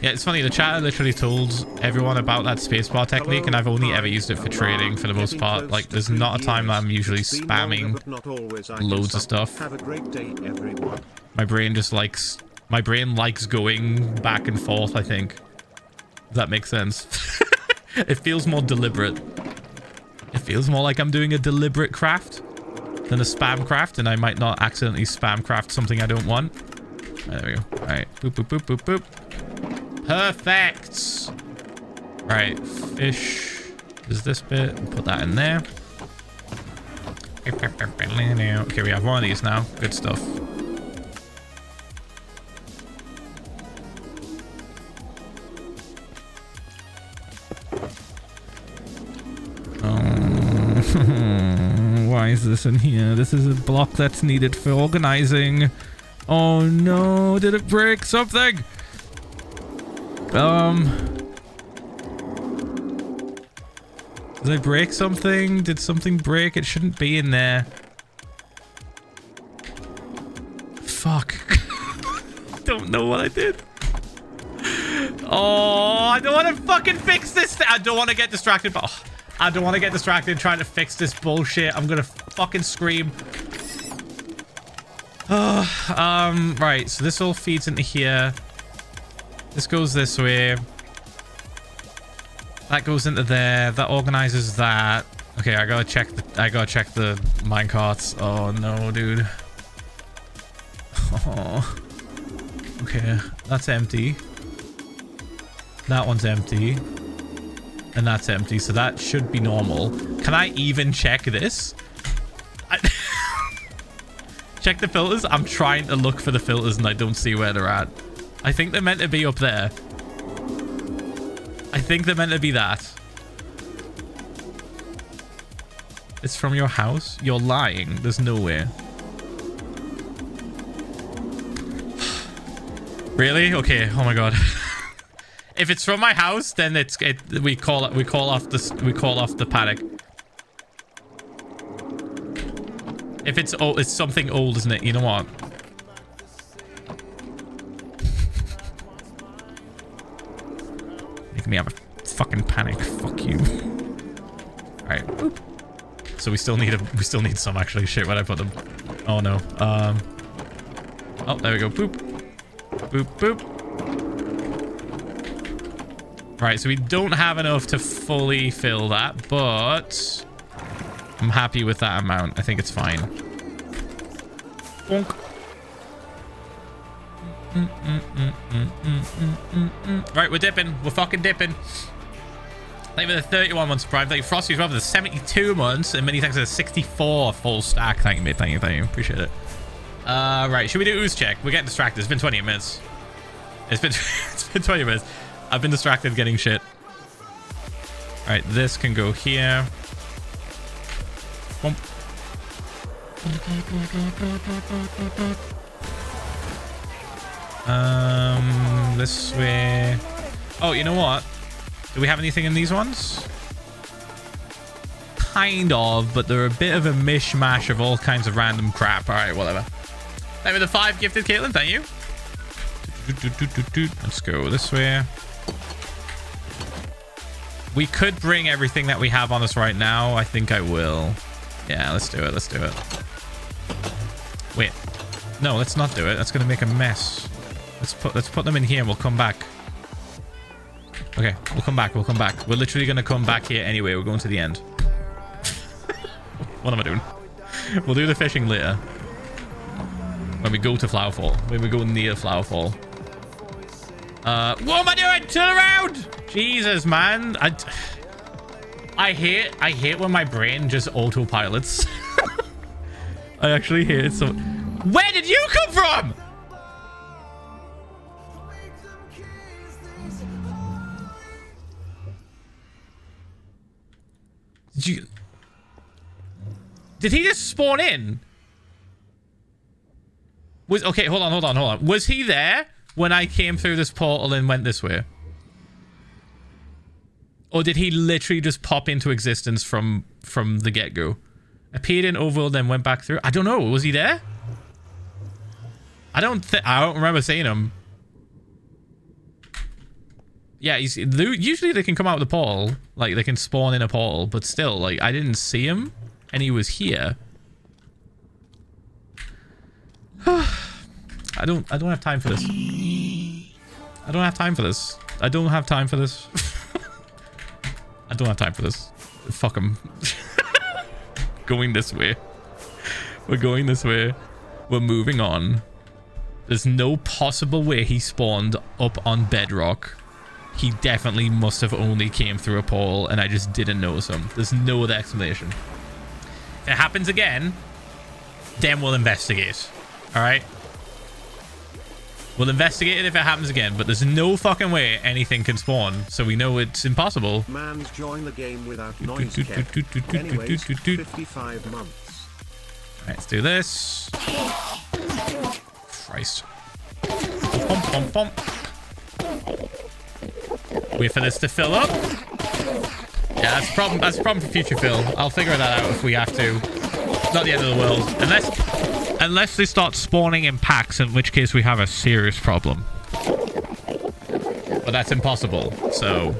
Yeah, it's funny. The chat literally told everyone about that spacebar technique, and I've only ever used it for trading for the most part. Like, there's not a time that I'm usually spamming loads of stuff. Have a great day, everyone. My brain just likes... My brain likes going back and forth, I think. If that makes sense. It feels more deliberate. It feels more like I'm doing a deliberate craft than a spam craft, and I might not accidentally spam craft something I don't want. Right, there we go. All right. Boop, boop, boop, boop, boop. Perfect. Right. Fish is this bit. Put that in there. Okay, we have one of these now. Good stuff. Why is this in here? This is a block that's needed for organizing. Oh no, did it break something? Did I break something? Did something break? It shouldn't be in there. Fuck. Don't know what I did. Oh, I don't want to fucking fix this. I don't want to get distracted, but I don't want to get distracted trying to fix this bullshit. I'm gonna fucking scream. Right, so this all feeds into here. This goes this way. That goes into there. That organizes that. Okay, I gotta check the minecarts. Oh no, dude. Oh. Okay, that's empty. That one's empty. And that's empty, so that should be normal. Can I even check this? Check the filters. I'm trying to look for the filters and I don't see where they're at. I think they're meant to be up there. I think they're meant to be that. It's from your house? You're lying. There's no way. Really? Okay. Oh my god. If it's from my house, then we call off the paddock. If it's old, it's something old, isn't it? You know what? me have a fucking panic. Fuck you. All right. Boop. So we still need some actually. Shit, where'd I put them? Oh no. Oh, there we go. Boop. Boop, boop. Right, so we don't have enough to fully fill that, but I'm happy with that amount. I think it's fine. Bonk. Right, we're dipping. We're fucking dipping. Thank you for the 31 months prime. Thank you, Frosty, as well for the 72 months. And many thanks for the 64 full stack. Thank you, mate. Thank you, thank you. Appreciate it. Right, should we do ooze check? We're getting distracted. It's been 20 minutes. It's been 20 minutes. I've been distracted getting shit. All right, this can go here. Boom. This way. Oh, you know what? Do we have anything in these ones? Kind of, but they're a bit of a mishmash of all kinds of random crap. All right, whatever. Thank you for the 5 gifted, Caitlin. Thank you. Let's go this way. We could bring everything that we have on us right now. I think I will. Yeah, let's do it. Let's do it. Wait. No, let's not do it. That's going to make a mess. Let's put them in here and we'll come back. Okay, we'll come back. We'll come back. We're literally going to come back here anyway. We're going to the end. What am I doing? We'll do the fishing later. When we go to Flowerfall. When we go near Flowerfall. What am I doing? Turn around! Jesus, man. I hate when my brain just autopilots. I actually hate it so... Where did you come from? Did he just spawn in? Okay, hold on. Was he there when I came through this portal and went this way? Or did he literally just pop into existence from the get-go? Appeared in overworld, then went back through. I don't know. Was he there? I don't remember seeing him. Yeah, usually they can come out of the portal, like they can spawn in a portal, but still, like I didn't see him, and he was here. I don't have time for this. I don't have time for this. I don't have time for this. I don't have time for this. Fuck him. Going this way. We're going this way. We're moving on. There's no possible way he spawned up on bedrock. He definitely must have only came through a portal and I just didn't notice him. There's no other explanation. If it happens again, then we'll investigate. All right? We'll investigate it if it happens again, but there's no fucking way anything can spawn, so we know it's impossible. Man's join the game without noise kept. Anyways, 55 months. All right, let's do this. Christ. Pump, pump, pump. Wait for this to fill up. Yeah, that's a problem. That's a problem for future Phil. I'll figure that out if we have to. It's not the end of the world. Unless they start spawning in packs, in which case we have a serious problem. But that's impossible, so...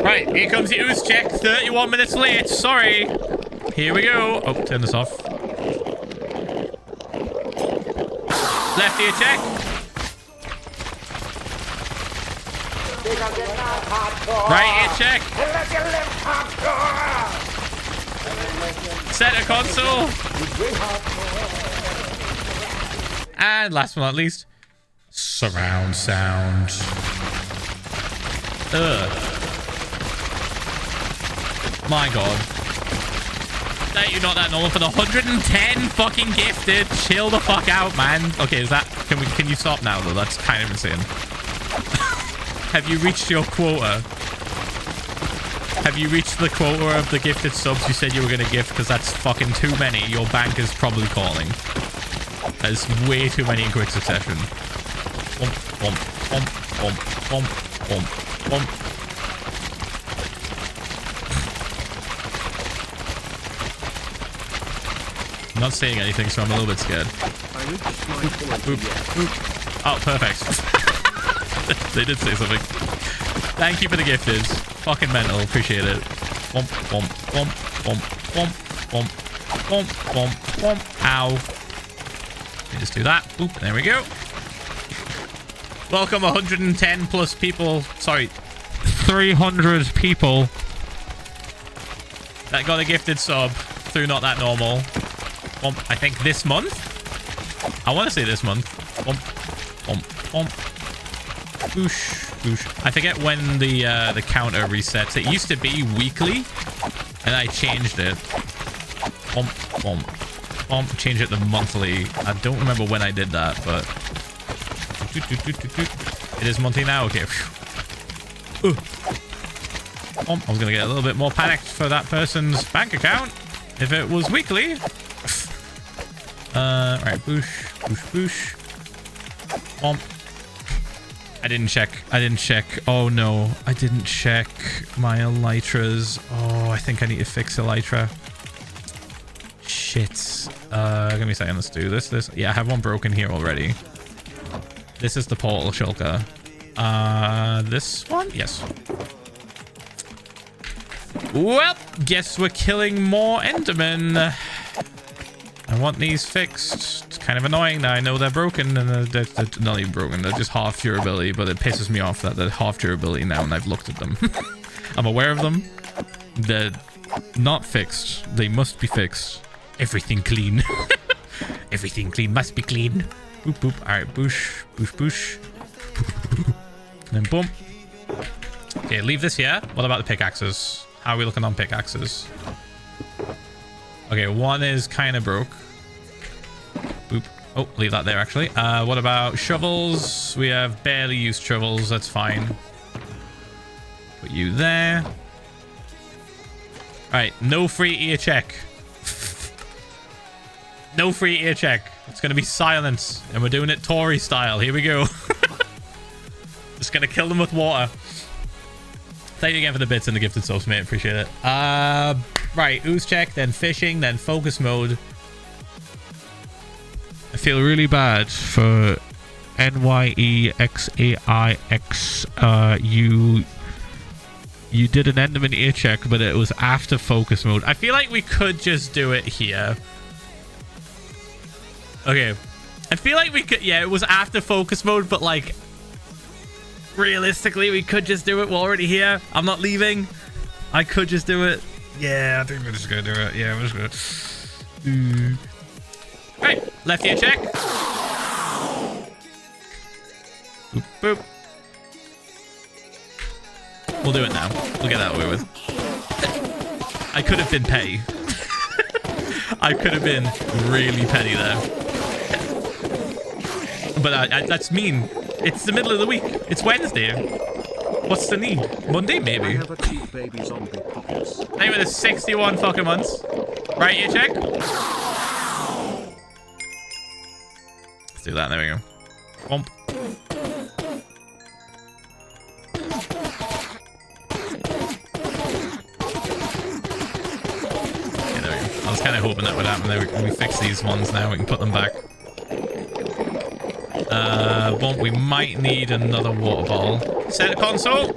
Right, here comes the ooze check. 31 minutes late. Sorry. Here we go. Oh, turn this off. Left ear check. Right ear check. Center console. And last but not least, surround sound. My god. Thank you, not that normal, for the 110 fucking gifted. Chill the fuck out, man. Okay, is that... Can you stop now, though? That's kind of insane. Have you reached your quota? Have you reached the quota of the gifted subs you said you were going to gift? Because that's fucking too many. Your bank is probably calling. There's way too many in quick succession. Bump, bump, bump, bump, bump, bump, bump. I'm not saying anything, so I'm a little bit scared. Boop, boop. Oh, perfect. They did say something. Thank you for the gifted. Fucking mental. Appreciate it. Bump, bump, bump, bump, bump, bump, bump, bump, bump. Ow. Let me just do that. Oop, there we go. Welcome 110 plus people. Sorry, 300 people that got a gifted sub through Not That Normal. Bump, I think this month. I want to say this month. Bump, bump, bump. Boosh, boosh. I forget when the counter resets. It used to be weekly, and I changed it. Bump, bump, bump. Change it to monthly. I don't remember when I did that, but it is monthly now. Okay. I was gonna get a little bit more panicked for that person's bank account if it was weekly. Right, boosh, boosh, boosh. Bump. I didn't check. Oh no, I didn't check my elytras. Oh, I think I need to fix elytra. Shit. Give me a second. Let's do this. Yeah, I have one broken here already. This is the portal shulker. This one? Yes. Well, guess we're killing more Endermen. I want these fixed. It's kind of annoying that I know they're broken, and they're not even broken. They're just half durability, but it pisses me off that they're half durability now, and I've looked at them. I'm aware of them. They're not fixed. They must be fixed. Everything clean. Everything clean must be clean. Boop, boop. All right, boosh, boosh, boosh. And then boom. Okay, leave this here. What about the pickaxes? How are we looking on pickaxes? Okay, one is kind of broke. Boop. Oh, leave that there, actually. What about shovels? We have barely used shovels. That's fine. Put you there. All right, no free ear check. No free ear check. It's going to be silence, and we're doing it Tory style. Here we go. Just going to kill them with water. Thank you again for the bits and the gifted subs, mate. Appreciate it. Right, ooze check, then fishing, then focus mode. I feel really bad for NYEXAIX. You did an Enderman ear check, but it was after focus mode. I feel like we could just do it here. Okay. I feel like we could... Yeah, it was after focus mode, but like... Realistically, we could just do it. We're already here. I'm not leaving. I could just do it. Yeah, I think we're just gonna do it. Yeah, we're just gonna... Right, left ear check. Boop, boop. We'll do it now. We'll get that away with. I could have been petty. I could have been really petty there. But that's mean. It's the middle of the week. It's Wednesday. What's the need? Monday, maybe. I have a cute baby zombie pockets. Name of the 61 fucking months. Right ear check. Let's do that. There we go. Bump. Okay, there we go. I was kind of hoping that would happen. There we fix these ones now. We can put them back. Bump. We might need another water ball. Center console.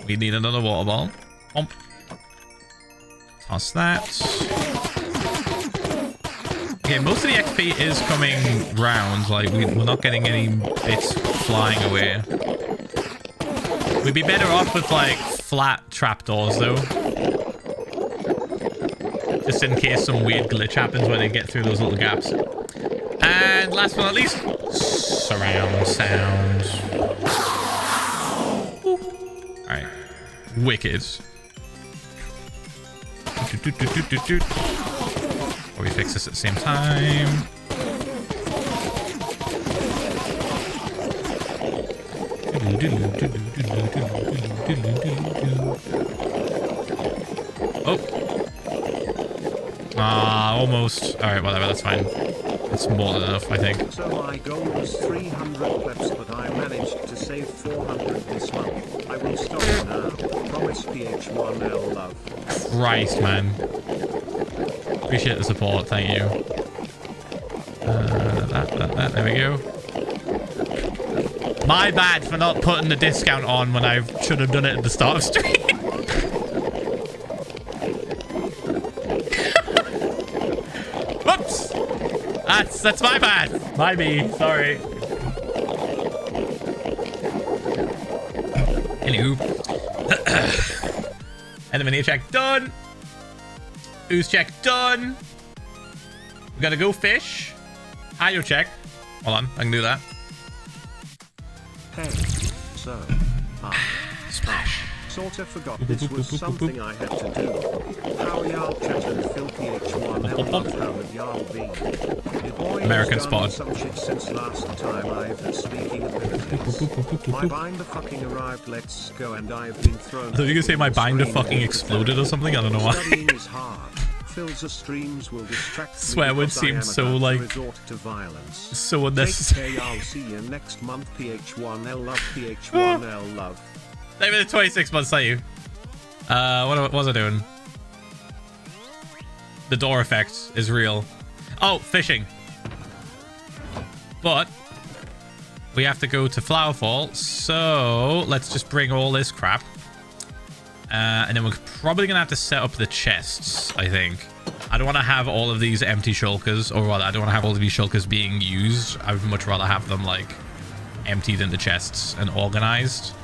We need another water ball. Bump. Toss that. Okay, most of the XP is coming round. Like, we're not getting any bits flying away. We'd be better off with, like, flat trapdoors, though. Just in case some weird glitch happens where they get through those little gaps. And last but not least, surround sound. Alright. Wicked. Or we fix this at the same time. Oh. Almost. Alright, whatever, that's fine. It's more than enough, I think. So my goal was 300 plebs, but I managed to save 400 this month. I will stop now. Promise Ph1lza love. Christ, man. Appreciate the support, thank you. There we go. My bad for not putting the discount on when I should have done it at the start of stream. Whoops. That's my bad. My me. Sorry. Anywho. Enemy check done. Ooze check done. We gotta go fish. Hydro check. Hold on, I can do that. Hey, so Splash. sorta forgot this was something I had to do. How y'all chatting Phil Ph1lza how have y'all been? Your boy American has done spot. some shit since last time I've had speaking abilities. My binder fucking arrived, let's go, and I've been thrown. I thought you were gonna say my binder fucking exploded or something. I don't know why. Studying is hard. Philza streams will distract me Swear word because I am seems so, about to like, resort to violence. so unnecessary. Take care, I'll see you next month. Ph1l love, Ph1l love. Maybe the 26 months, thank you. What was I doing? The door effect is real. Oh, fishing. But we have to go to Flowerfall, so let's just bring all this crap. And then we're probably gonna have to set up the chests, I think. I don't want to have all of these empty shulkers, or rather, I don't want to have all of these shulkers being used. I would much rather have them, like, emptied into chests and organized.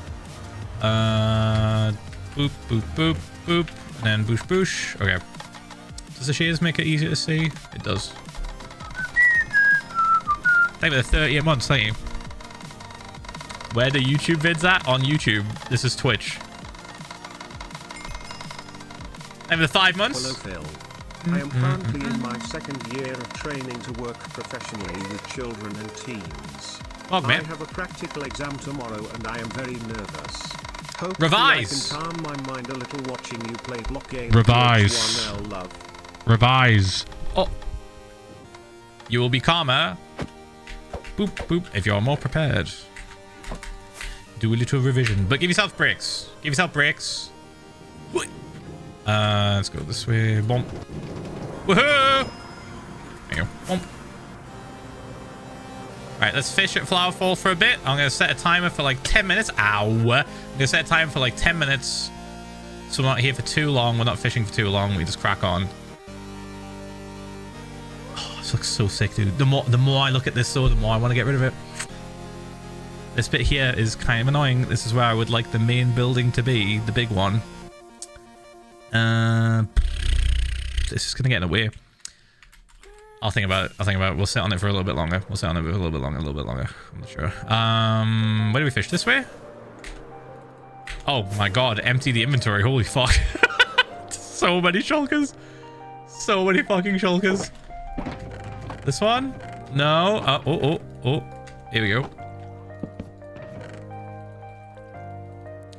Boop, boop, boop, boop, and then boosh, boosh. Okay. Does the shades make it easier to see? It does. Thank you for the 38 months, thank you. Where the YouTube vids at? On YouTube. This is Twitch. Thank you for the 5 months. Hello, Phil. I am currently in my second year of training to work professionally with children and teens. Oh, man. I have a practical exam tomorrow and I am very nervous. Hopefully Revise. I can calm my mind a little watching you play block game. Revise. Ph1l love. Revise. Oh. You will be calmer. Boop, boop. If you're more prepared. Do a little revision. But give yourself breaks. Give yourself breaks. Let's go this way. Bump. Woohoo! There you go. Bump. Alright, let's fish at Flowerfall for a bit. I'm going to set a timer for like 10 minutes. Ow. I'm going to set a timer for like 10 minutes. So we're not here for too long. We're not fishing for too long. We just crack on. Oh, this looks so sick, dude. The more I look at this though, the more I want to get rid of it. This bit here is kind of annoying. This is where I would like the main building to be. The big one. This is gonna get in the way. I'll think about it. We'll sit on it for a little bit longer. I'm not sure. Where do we fish? This way? Oh my god, empty the inventory. Holy fuck. So many shulkers. So many fucking shulkers. This one? No. Oh. Here we go.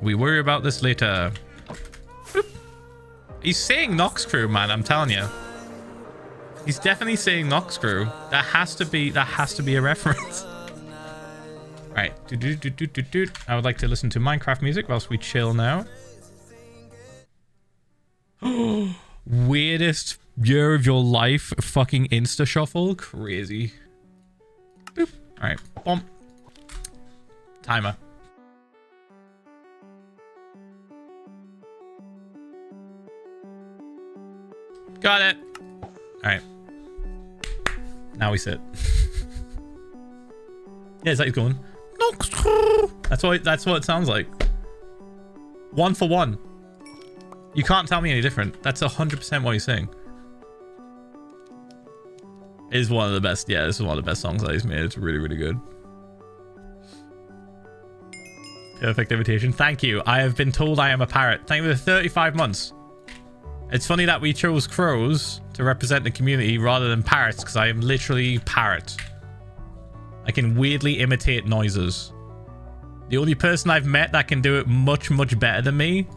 We worry about this later. Boop. He's saying Nox Crew, man. I'm telling you. He's definitely saying Nox Crew. That has to be a reference. Right. I would like to listen to Minecraft music whilst we chill now. Weirdest year of your life fucking insta shuffle. Crazy. Boop. All right. Bump. Timer. Got it. All right. Now we sit. Yeah, is that he's going? That's what it sounds like. 1 for 1. You can't tell me any different. That's 100% what he's saying. It is one of the best. Yeah, this is one of the best songs that he's made. It's really, really good. Perfect invitation. Thank you. I have been told I am a parrot. Thank you for 35 months. It's funny that we chose crows to represent the community rather than parrots, because I am literally parrot. I can weirdly imitate noises. The only person I've met that can do it much, much better than me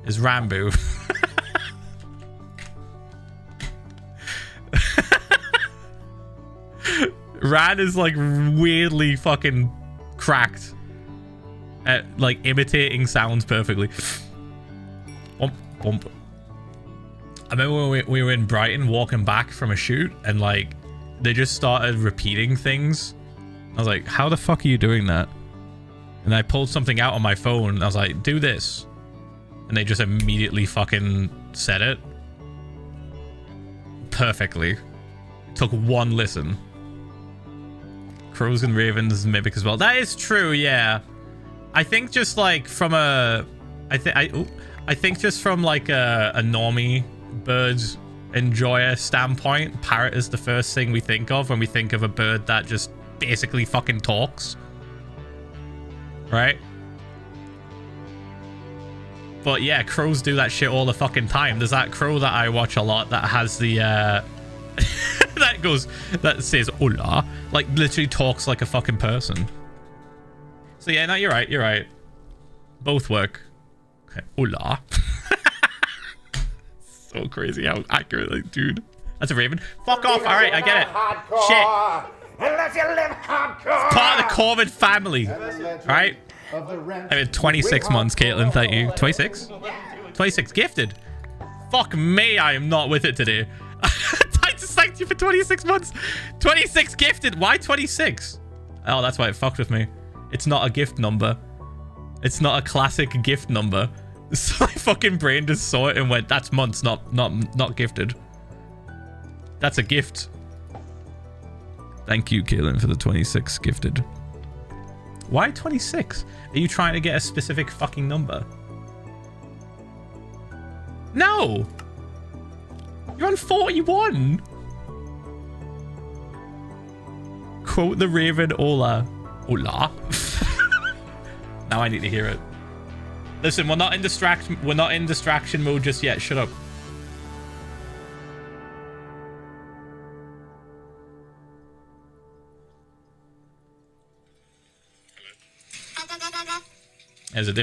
is Rambo. Ran is like weirdly fucking cracked at like imitating sounds perfectly. Bump, bump. I remember when we were in Brighton walking back from a shoot and like they just started repeating things. I was like, how the fuck are you doing that? And I pulled something out on my phone. And I was like, do this. And they just immediately fucking said it. Perfectly. Took one listen. Crows and ravens mimic as well. That is true, yeah. I think just like from a... I think just from like a normie bird enjoyer standpoint, parrot is the first thing we think of when we think of a bird that just basically fucking talks. Right? But yeah, crows do that shit all the fucking time. There's that crow that I watch a lot that has the that says hola, like literally talks like a fucking person. So yeah, no, you're right. Both work. Okay. Hola. So crazy how accurate, like, dude. That's a raven. Fuck off. All right, I get it. Shit. Unless you live hardcore. It's part of the Corvid family. All right. I mean, 26 months, Caitlin. Thank you. 26? 26 gifted. Fuck me, I am not with it today. I just thanked you for 26 months. 26 gifted. Why 26? Oh, that's why it fucked with me. It's not a gift number. It's not a classic gift number. So my fucking brain just saw it and went, that's months, not gifted. That's a gift. Thank you, Caitlin, for the 26 gifted. Why 26? Are you trying to get a specific fucking number? No! You're on 41! Quote the raven, hola. Hola? Now I need to hear it. Listen, we're not in distraction mode just yet. Shut up. There's a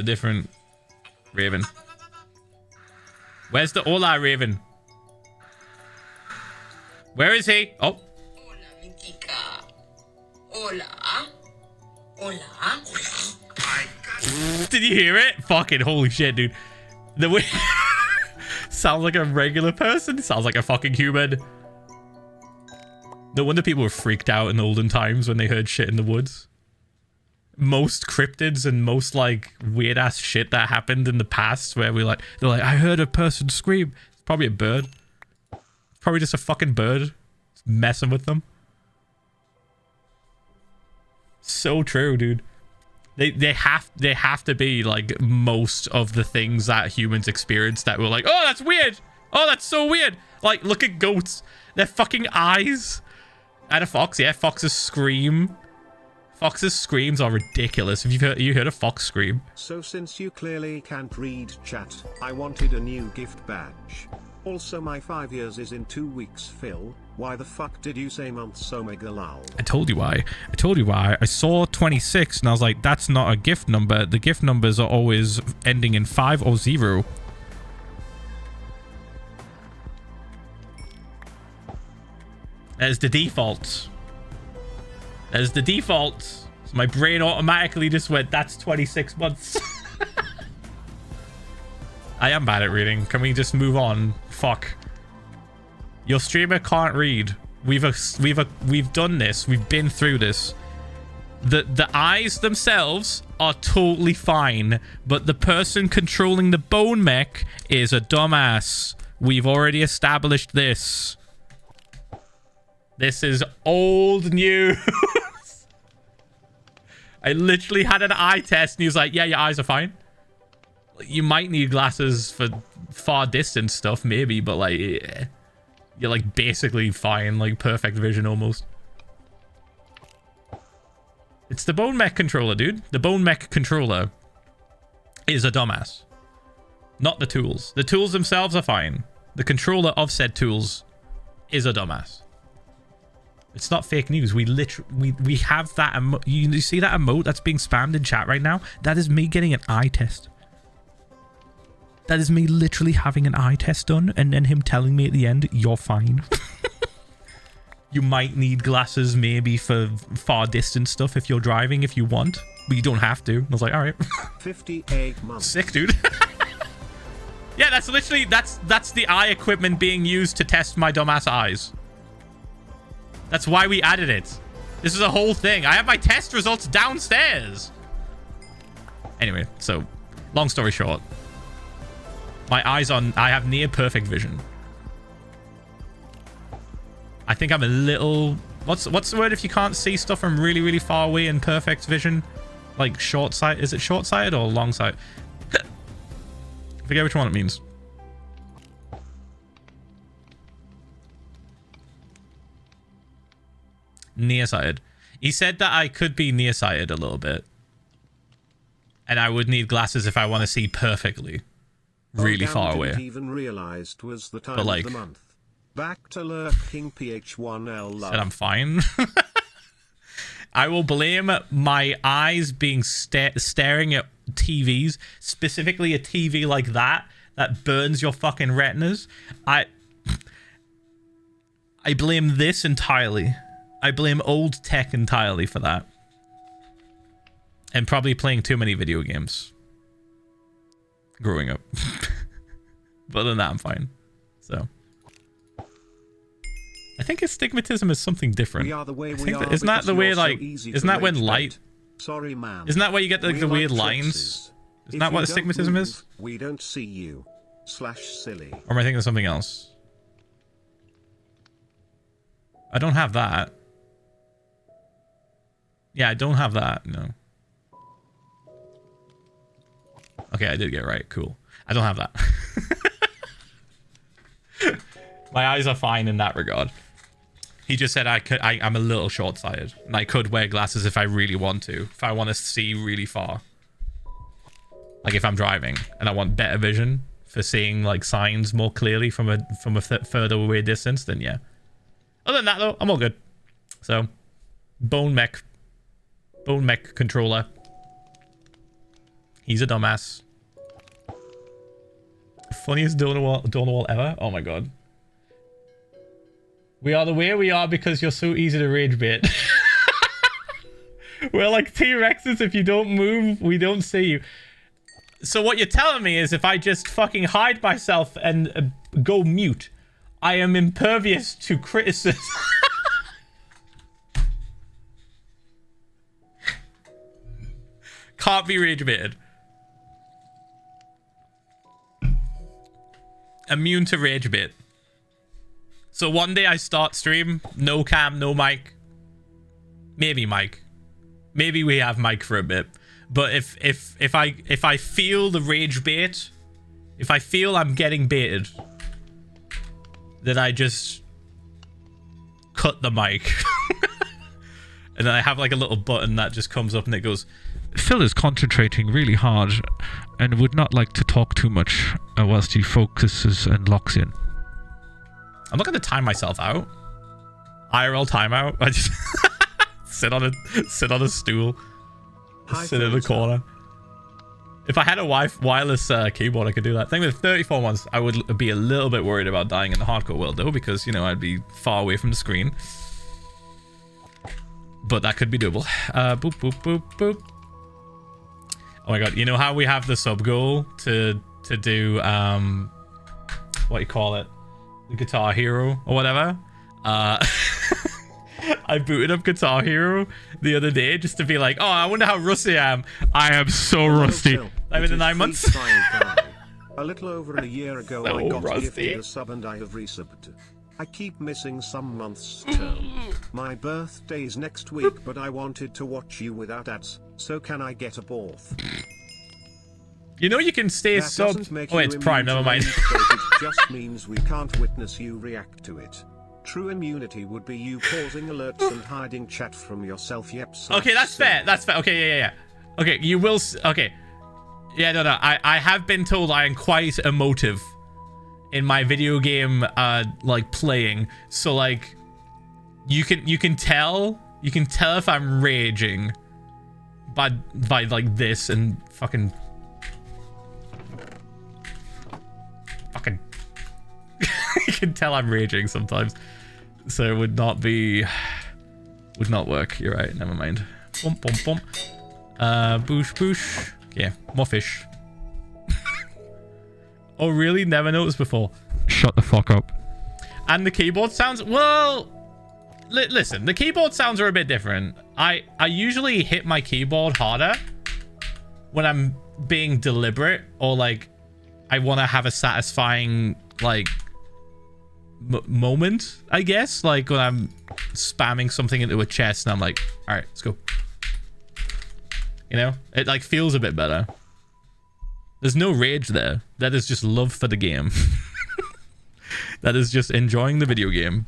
different raven. Where's the hola raven? Where is he? Oh. Hola, mi chica. Hola. Hola. Did you hear it? Fucking holy shit, dude. The way sounds like a regular person. Sounds like a fucking human. No wonder people were freaked out in the olden times when they heard shit in the woods. Most cryptids and most like weird ass shit that happened in the past where they're like, I heard a person scream. It's probably a bird. It's probably just a fucking bird. It's messing with them. So true, dude. They have to be like most of the things that humans experience that were like, oh, that's weird. Oh, that's so weird. Like, look at goats. Their fucking eyes. And a fox, yeah. Foxes scream. Fox's screams are ridiculous. Have you heard a fox scream? So since you clearly can't read chat, I wanted a new gift badge. Also, my 5 years is in 2 weeks, Phil. Why the fuck did you say months, omega lol? I told you why. I saw 26 and I was like, that's not a gift number. The gift numbers are always ending in 5 or 0. There's the default. There's the default. So my brain automatically just went, that's 26 months. I am bad at reading. Can we just move on? Fuck. Your streamer can't read. We've done this. We've been through this. The eyes themselves are totally fine, but the person controlling the bone mech is a dumbass. We've already established this. This is old news. I literally had an eye test and he was like, yeah, your eyes are fine. You might need glasses for far distance stuff, maybe, but like, yeah. You're like basically fine, like perfect vision almost. It's the bone mech controller, dude. The bone mech controller is a dumbass. Not the tools. The tools themselves are fine. The controller of said tools is a dumbass. It's not fake news. We literally we have that you see that emote that's being spammed in chat right now? That is me getting an eye test. That is me literally having an eye test done and then him telling me at the end, you're fine. You might need glasses maybe for far distance stuff if you're driving, if you want, but you don't have to. I was like, all right. 58 months. Sick, dude. Yeah, that's literally, that's the eye equipment being used to test my dumbass eyes. That's why we added it. This is a whole thing. I have my test results downstairs. Anyway, so long story short, my eyes on, I have near perfect vision. I think I'm a little, what's the word if you can't see stuff from really, really far away in perfect vision? Like short sight, is it short sighted or long sight? I forget which one it means. Nearsighted. He said that I could be nearsighted a little bit. And I would need glasses if I want to see perfectly. Really far away. Even realized was the time but like, of the month. Back to lurking Ph1lza. Said I'm fine. I will blame my eyes being staring at TVs, specifically a TV like that burns your fucking retinas. I blame this entirely. I blame old tech entirely for that. And probably playing too many video games. Growing up. But other than that, I'm fine. So. I think astigmatism is something different. We are the way we are. Isn't that the way, like, so isn't that when light? Sorry, man. Isn't that where you get like, the weird lines? Isn't that what astigmatism is? We don't see you. /silly. Or am I thinking of something else? I don't have that. Yeah, I don't have that. No. Okay, I did get it right. Cool. I don't have that. My eyes are fine in that regard. He just said I'm a little short-sighted. And I could wear glasses if I really want to. If I want to see really far. Like if I'm driving and I want better vision for seeing like signs more clearly from a further away distance, then yeah. Other than that though, I'm all good. So, Bone Mech controller. He's a dumbass. Funniest Donald ever. Oh my god. We are the way we are because you're so easy to rage bait. We're like T-Rexes. If you don't move, we don't see you. So what you're telling me is if I just fucking hide myself and go mute, I am impervious to criticism. Can't be rage baited. Immune to rage bait. So one day I start stream, no cam, no mic. Maybe mic. Maybe we have mic for a bit. But if I feel the rage bait, if I feel I'm getting baited, then I just cut the mic. And then I have like a little button that just comes up and it goes, Phil is concentrating really hard and would not like to talk too much whilst he focuses and locks in. I'm not going to time myself out. IRL timeout. I just sit on a stool. Sit in the corner. If I had a wireless keyboard, I could do that. I think with 34 ones, I would be a little bit worried about dying in the hardcore world though, because, you know, I'd be far away from the screen. But that could be doable. Boop, boop, boop, boop. Oh my god, you know how we have the sub goal to do, what do you call it? The Guitar Hero or whatever. I booted up Guitar Hero the other day just to be like, oh, I wonder how rusty I am. I am so rusty. I'm in the 9 months. A little over a year ago, So I got rusty. gifted a sub and I have resubbed. I keep missing some months term. My birthday's next week, but I wanted to watch you without ads, so can I get a both? You know you can stay That sub. doesn't make Oh, you it's Prime. immune Never to mind. rage bait, it just means we can't witness you react to it. True immunity would be you pausing alerts and hiding chat from yourself. Yep. Okay, that's fair. That's fair. Okay, yeah. Okay, you will. Okay. Yeah, no. I have been told I am quite emotive in my video game, like playing. So like, you can tell if I'm raging by like this and fucking. You can tell I'm raging sometimes, so it would not work. You're right. Never mind. Bump bump bump. Boosh boosh. Yeah, more fish. Oh really? Never noticed before. Shut the fuck up. And the keyboard sounds, well, listen, the keyboard sounds are a bit different. I usually hit my keyboard harder when I'm being deliberate, or like I want to have a satisfying like moment, I guess, like when I'm spamming something into a chest and I'm like, all right, let's go. You know, it like feels a bit better. There's no rage there. That is just love for the game. That is just enjoying the video game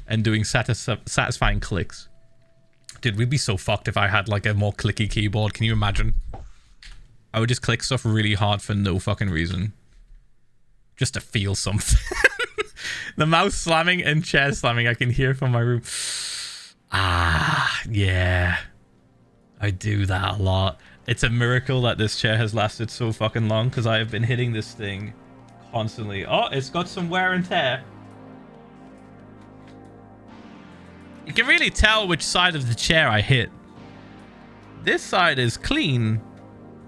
and doing satisfying clicks. Dude, we'd be so fucked if I had like a more clicky keyboard. Can you imagine? I would just click stuff really hard for no fucking reason. Just to feel something. The mouse slamming and chair slamming I can hear from my room. Ah, yeah. I do that a lot. It's a miracle that this chair has lasted so fucking long, because I have been hitting this thing constantly. Oh, it's got some wear and tear. You can really tell which side of the chair I hit. This side is clean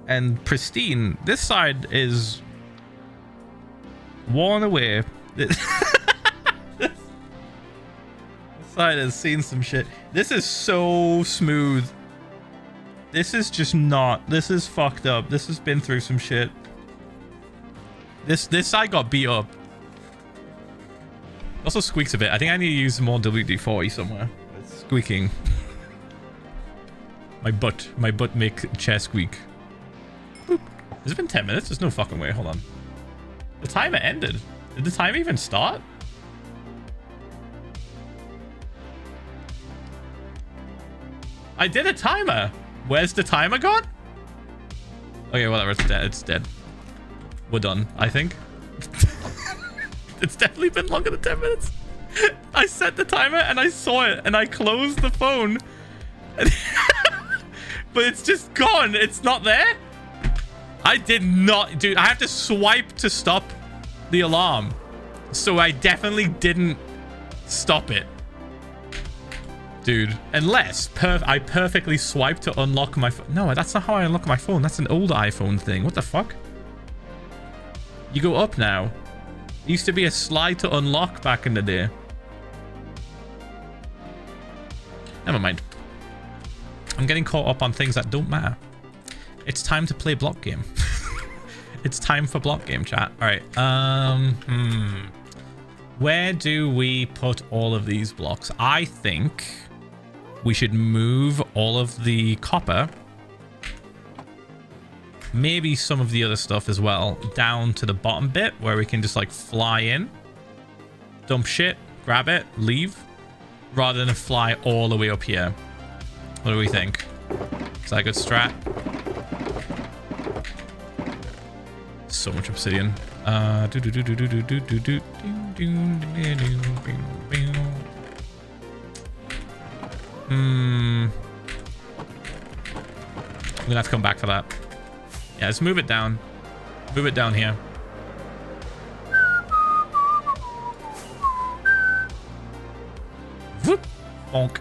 and pristine. This side is worn away. This side has seen some shit. This is so smooth. This is just not. This is fucked up. This has been through some shit. This side got beat up. Also squeaks a bit. I think I need to use more WD-40 somewhere. It's squeaking. My butt make chair squeak. Boop. Has it been 10 minutes? There's no fucking way. Hold on. The timer ended. Did the timer even start? I did a timer. Where's the timer gone? Okay, whatever. It's dead. It's dead. We're done, I think. It's definitely been longer than 10 minutes. I set the timer and I saw it and I closed the phone. But it's just gone. It's not there. I did not... Dude, I have to swipe to stop the alarm. So I definitely didn't stop it. Dude, unless I perfectly swiped to unlock my phone. No, that's not how I unlock my phone. That's an old iPhone thing. What the fuck? You go up now. It used to be a slide to unlock back in the day. Never mind. I'm getting caught up on things that don't matter. It's time to play block game. It's time for block game, chat. All right. Where do we put all of these blocks? I think we should move all of the copper, maybe some of the other stuff as well, down to the bottom bit where we can just like fly in, dump shit, grab it, leave, rather than fly all the way up here. What do we think? Is that a good strat? So much obsidian. I'm gonna have to come back for that. Yeah, let's move it down. Move it down here. Whoop. Bonk.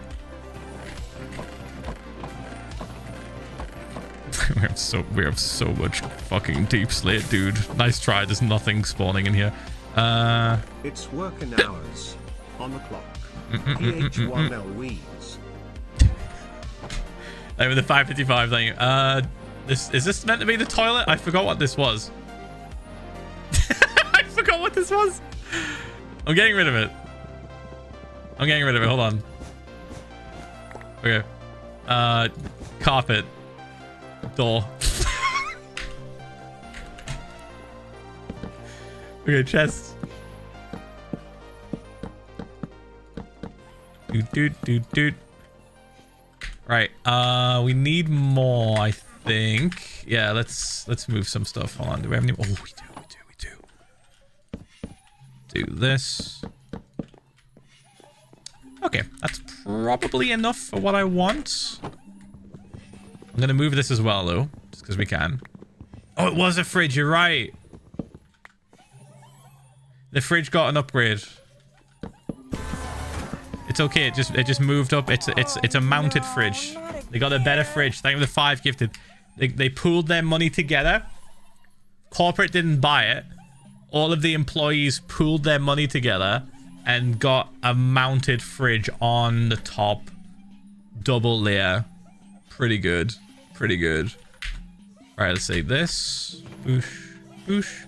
we have so much fucking deep slate, dude. Nice try. There's nothing spawning in here. It's working hours on the clock. Ph1lza VODS. With the 555 thing. Is this meant to be the toilet? I forgot what this was. I forgot what this was. I'm getting rid of it. I'm getting rid of it. Hold on. Okay. Carpet. Door. Okay, chest. Doot. Right. We need more, I think. Yeah, let's move some stuff. Hold on. Do we have any? Oh, we do. Do this. Okay, that's probably enough for what I want. I'm gonna move this as well, though, just because we can. Oh, it was a fridge. You're right. The fridge got an upgrade. It's okay. It just moved up. It's a mounted fridge. They got a better fridge. Thank you for the 5 gifted. They pooled their money together. Corporate didn't buy it. All of the employees pooled their money together and got a mounted fridge on the top. Double layer. Pretty good. Pretty good. All right, let's say this. Boosh. Boosh.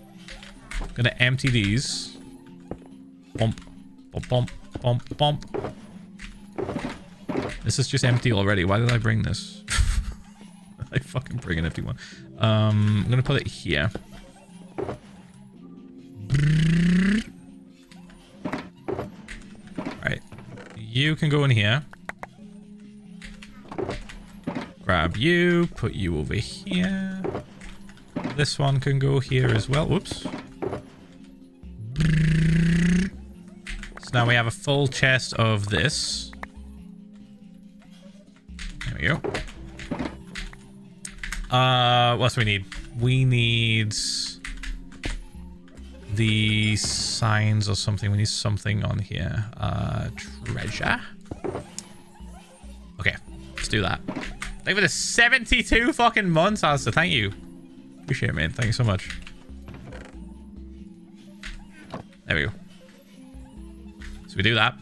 Gonna empty these. Bump. Bump. Bump. Bump. Bump. This is just empty already. Why did I bring this? I fucking bring an empty one. I'm gonna put it here. Alright. You can go in here. Grab you. Put you over here. This one can go here as well. Whoops. So now we have a full chest of this. There we go. What else do we need? We need the signs or something. We need something on here. Treasure. Okay, let's do that. Thank you for the 72 fucking months, Alistair. Thank you. Appreciate it, man. Thank you so much. There we go. So we do that.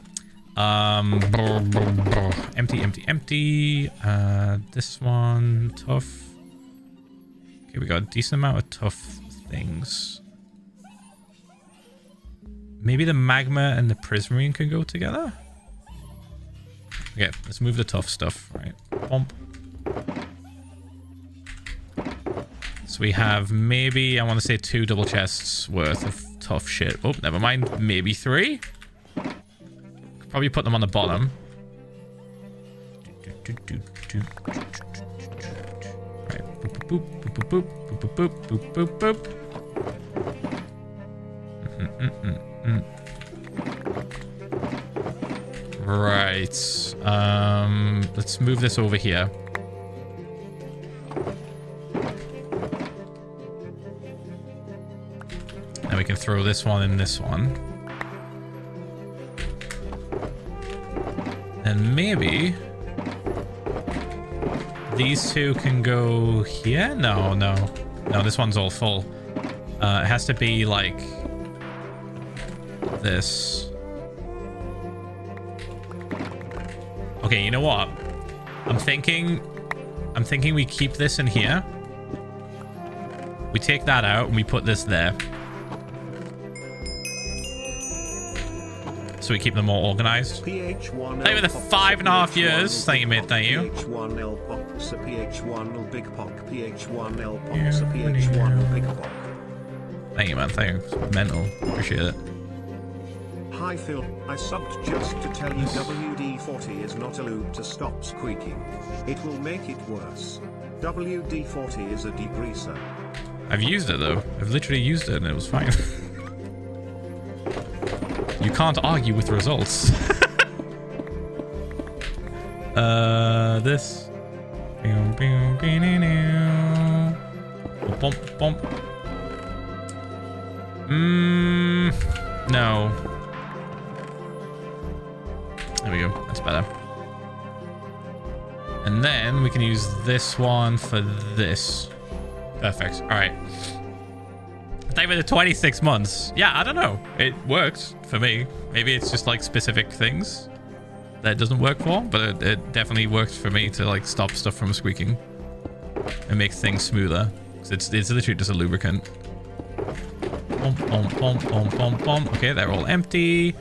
Empty, empty, empty. This one, tough. Okay, we got a decent amount of tough things. Maybe the magma and the prismarine can go together? Okay, let's move the tough stuff. Right. Bump. So we have maybe, I want to say 2 double chests worth of tough shit. Oh, never mind. Maybe 3? Could probably put them on the bottom. Right. Boop, boop, boop, boop, boop, boop, boop, boop, boop, boop. Right. Let's move this over here. Then we can throw this one in this one. And maybe these 2 can go here? No, no. No, this one's all full. It has to be like this. Okay, you know what? I'm thinking we keep this in here. We take that out and we put this there. So we keep them more organized. Ph1lza Thank you for the 5.5 years. Thank you, mate. Thank you. Ph1lza Ph1lza Big Pock Ph1lza Ph1lza Big Pock. Thank you, man. Thank you. It's mental. Appreciate it. Hi Phil, I subbed just to tell you WD-40 is not a lube to stop squeaking. It will make it worse. WD-40 is a degreaser. I've used it though. I've literally used it and it was fine. You can't argue with results. This. Bump, bump. No. There we go. That's better. And then we can use this one for this. Perfect. All right. Thank you for the 26 months. Yeah, I don't know. It works for me. Maybe it's just like specific things that it doesn't work for, but it definitely works for me to like stop stuff from squeaking and make things smoother. It's literally just a lubricant. Bump, bump, bump, bump, bump, bump. Okay, they're all empty.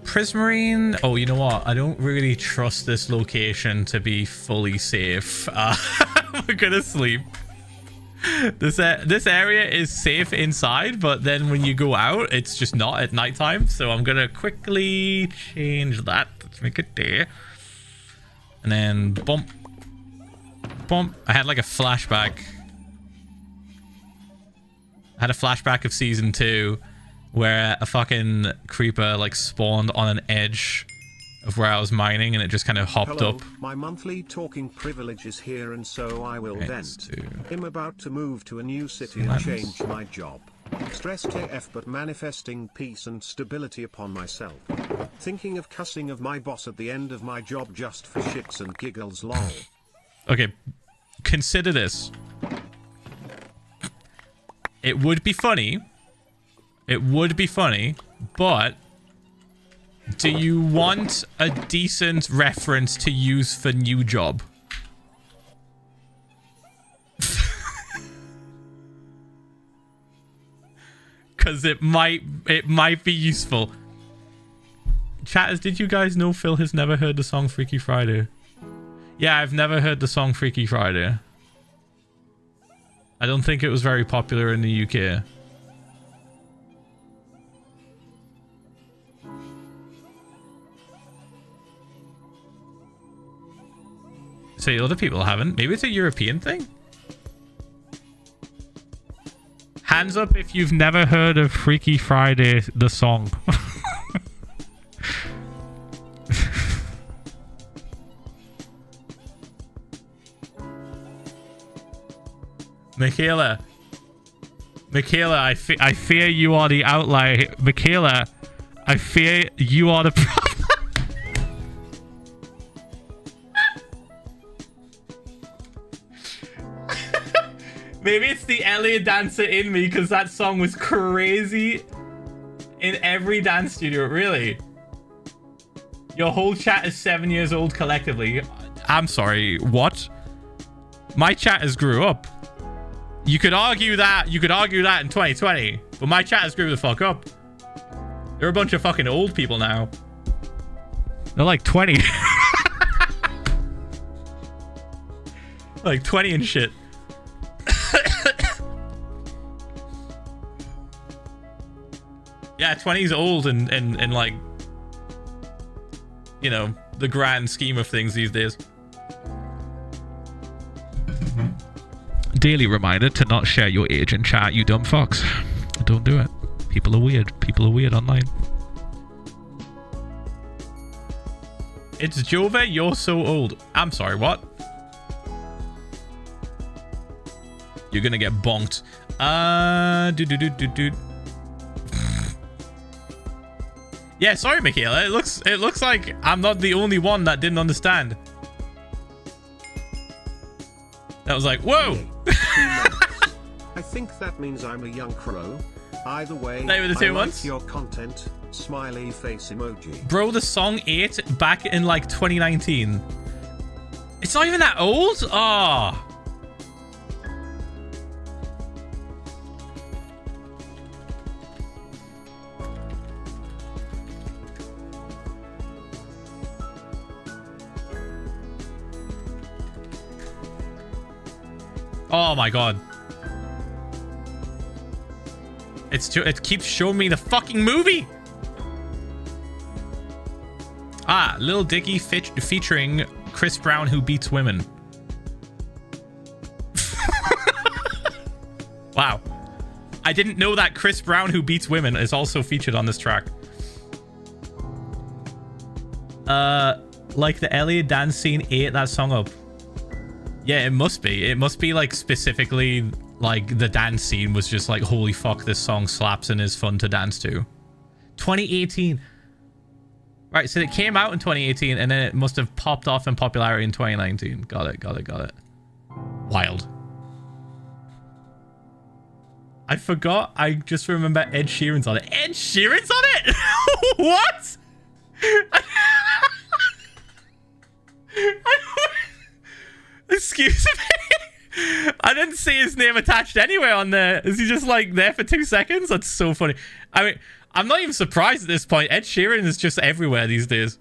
Prismarine. Oh, you know what? I don't really trust this location to be fully safe. We're gonna sleep. This area is safe inside, but then when you go out, it's just not at nighttime. So I'm gonna quickly change that. Let's make it day. And then bump, bump. I had like a flashback. I had a flashback of season 2 where a fucking creeper like spawned on an edge of where I was mining and it just kind of hopped Hello, up. my monthly talking privilege is here and so I will vent. I'm about to move to a new city and change my job. Stressed AF but manifesting peace and stability upon myself. Thinking of cussing of my boss at the end of my job just for shits and giggles lol. Okay, consider this. It would be funny. It would be funny, but Do you want a decent reference to use for new job? Because it might be useful. Chatters, did you guys know Phil has never heard the song Freaky Friday? Yeah, I've never heard the song Freaky Friday. I don't think it was very popular in the UK. So other people haven't. Maybe it's a European thing? Hands up if you've never heard of Freaky Friday, the song. Michaela, I fear you are the outlier. Michaela, I fear you are the problem. Maybe it's the LA dancer in me, because that song was crazy in every dance studio. Really? Your whole chat is 7 years old collectively. I'm sorry, what? My chatters grew up. You could argue that. You could argue that in 2020, but my chatters grew the fuck up. They're a bunch of fucking old people now. They're like 20. Like 20 and shit. Yeah, 20's old and like, you know, the grand scheme of things these days. Daily reminder to not share your age in chat, you dumb fucks. Don't do it. People are weird. People are weird online. It's Jove, you're so old. I'm sorry, what? You're gonna get bonked. Yeah, sorry, Michaela. It looks like I'm not the only one that didn't understand. That was like, whoa! I think that means I'm a young crow. Either way, They were the two I ones? like your content. Smiley face emoji. Bro, the song 8 back in like 2019. It's not even that old? Ah. Oh my god. It keeps showing me the fucking movie. Ah, Lil Dicky featuring Chris Brown who beats women. Wow. I didn't know that Chris Brown who beats women is also featured on this track. Like the LA dance scene ate that song up. Yeah, it must be. It must be like specifically like the dance scene was just like, holy fuck, this song slaps and is fun to dance to. 2018. Right, so it came out in 2018 and then it must have popped off in popularity in 2019. Got it. Wild. I forgot. I just remember Ed Sheeran's on it. Ed Sheeran's on it? What? Excuse me? I didn't see his name attached anywhere on there. Is he just like there for 2 seconds? That's so funny. I mean, I'm not even surprised at this point. Ed Sheeran is just everywhere these days.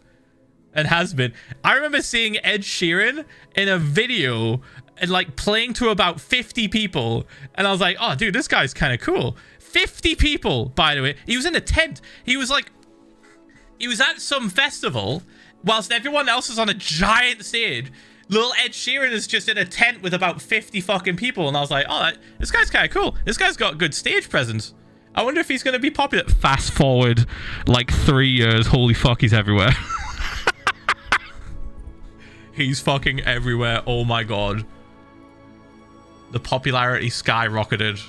And has been. I remember seeing Ed Sheeran in a video and like playing to about 50 people. And I was like, oh, dude, this guy's kind of cool. 50 people, by the way. He was in a tent. He was at some festival whilst everyone else is on a giant stage. Little Ed Sheeran is just in a tent with about 50 fucking people. And I was like, oh, this guy's kind of cool. This guy's got good stage presence. I wonder if he's going to be popular. Fast forward like 3 years. Holy fuck, he's everywhere. He's fucking everywhere. Oh my god. The popularity skyrocketed.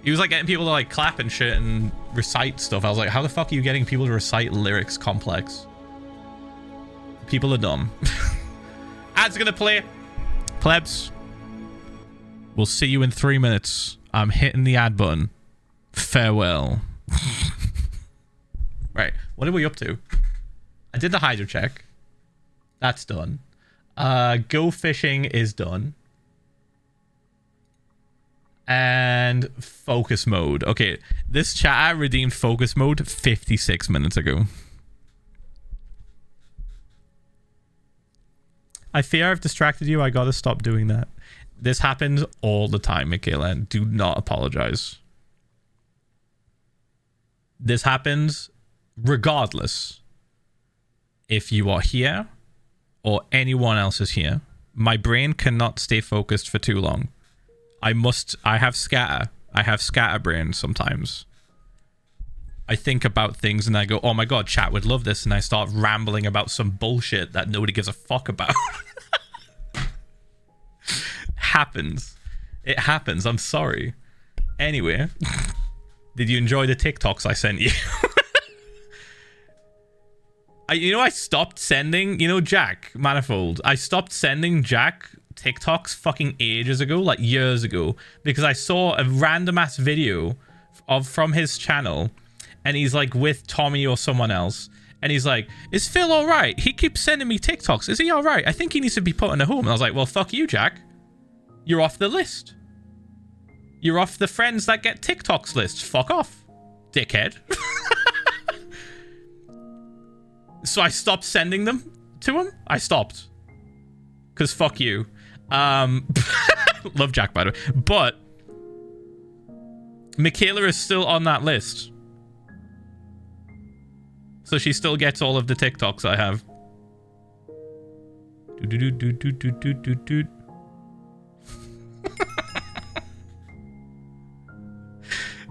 He was like getting people to like clap and shit and recite stuff. I was like, how the fuck are you getting people to recite lyrics complex? People are dumb. Ad's gonna play. Plebs. We'll see you in 3 minutes. I'm hitting the ad button. Farewell. What are we up to? I did the hydro check. That's done. Go fishing is done. And focus mode. Okay, this chat redeemed focus mode 56 minutes ago. I fear I've distracted you. I gotta stop doing that. This happens all the time, Michaela, and do not apologize. This happens regardless if you are here or anyone else is here. My brain cannot stay focused for too long. I have scatter. I have scatterbrain sometimes. I think about things and I go, oh my god, chat would love this, and I start rambling about some bullshit that nobody gives a fuck about. Happens. It happens. I'm sorry. Anyway, did you enjoy the TikToks I sent you? I stopped sending, Jack Manifold. I stopped sending Jack TikToks fucking ages ago, like years ago, because I saw a random ass video from his channel, and he's like with Tommy or someone else, and he's like, is Phil all right? He keeps sending me TikToks. Is he all right? I think he needs to be put in a home. And I was like, well, fuck you, Jack. You're off the list. You're off the friends that get TikToks list. Fuck off, dickhead. So I stopped sending them to him. I stopped. Because fuck you. Love Jack, by the way. But Michaela is still on that list. So she still gets all of the TikToks I have.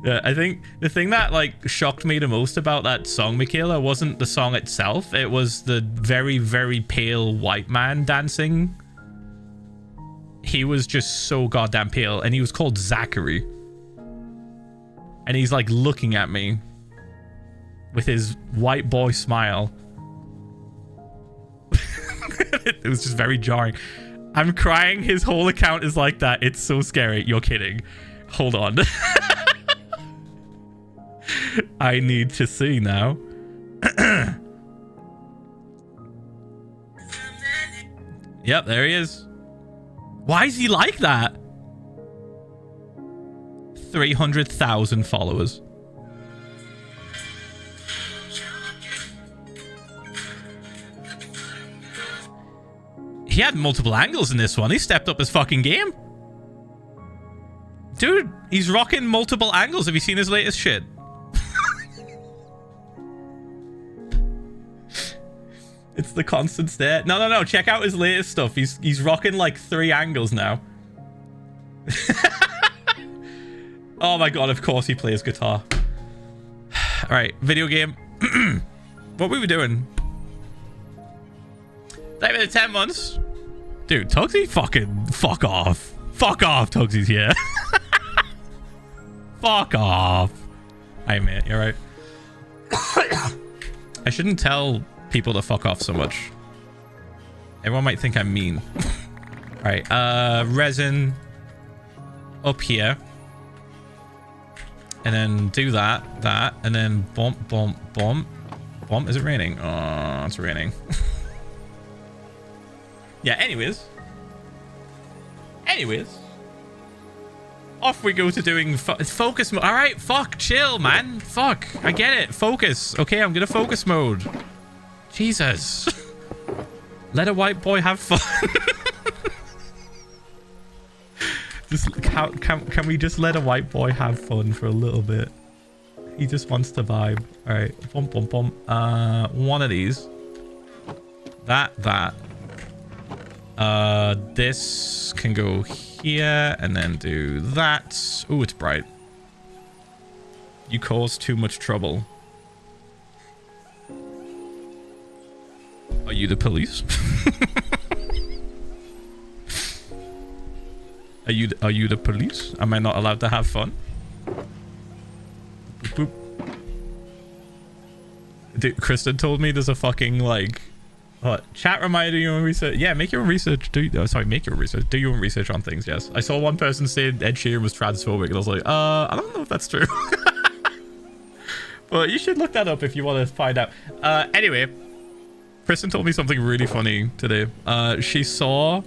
Yeah, I think the thing that like shocked me the most about that song, Michaela, wasn't the song itself. It was the very, very pale white man dancing. He was just so goddamn pale, and he was called Zachary. And he's like looking at me with his white boy smile. It was just very jarring. I'm crying. His whole account is like that. It's so scary. You're kidding. Hold on. I need to see now. Yep, there he is. Why is he like that? 300,000 followers. He had multiple angles in this one. He stepped up his fucking game. Dude, he's rocking multiple angles. Have you seen his latest shit? It's the constant stare. No. Check out his latest stuff. He's rocking like 3 angles now. Oh my god, of course he plays guitar. Alright, video game. What were we doing? That been 10 months. Dude, Tugsy fucking fuck off. Fuck off, Tugsy's here. Fuck off. Hey mate, you're right. I shouldn't tell people to fuck off so much. Everyone might think I'm mean. Alright, resin up here. And then do that, and then bump, bump, bump. Bump, is it raining? Oh, it's raining. Yeah, anyways. Off we go to doing focus mode. Alright, fuck, chill, man. Fuck, I get it. Focus. Okay, I'm gonna focus mode. Jesus. Let a white boy have fun. Just can we just let a white boy have fun for a little bit? He just wants to vibe. All right, bump, bump, bump. One of these. That. This can go here and then do that. Ooh, it's bright. You cause too much trouble. Are you the police? Are you the police? Am I not allowed to have fun? Boop, boop. Dude, Kristen told me there's a fucking like chat reminder you own research. Yeah, make your own research. Make your own research. Do your own research on things, yes. I saw one person say Ed Sheeran was transphobic and I was like, I don't know if that's true. But you should look that up if you want to find out. Anyway, Kristen told me something really funny today. She saw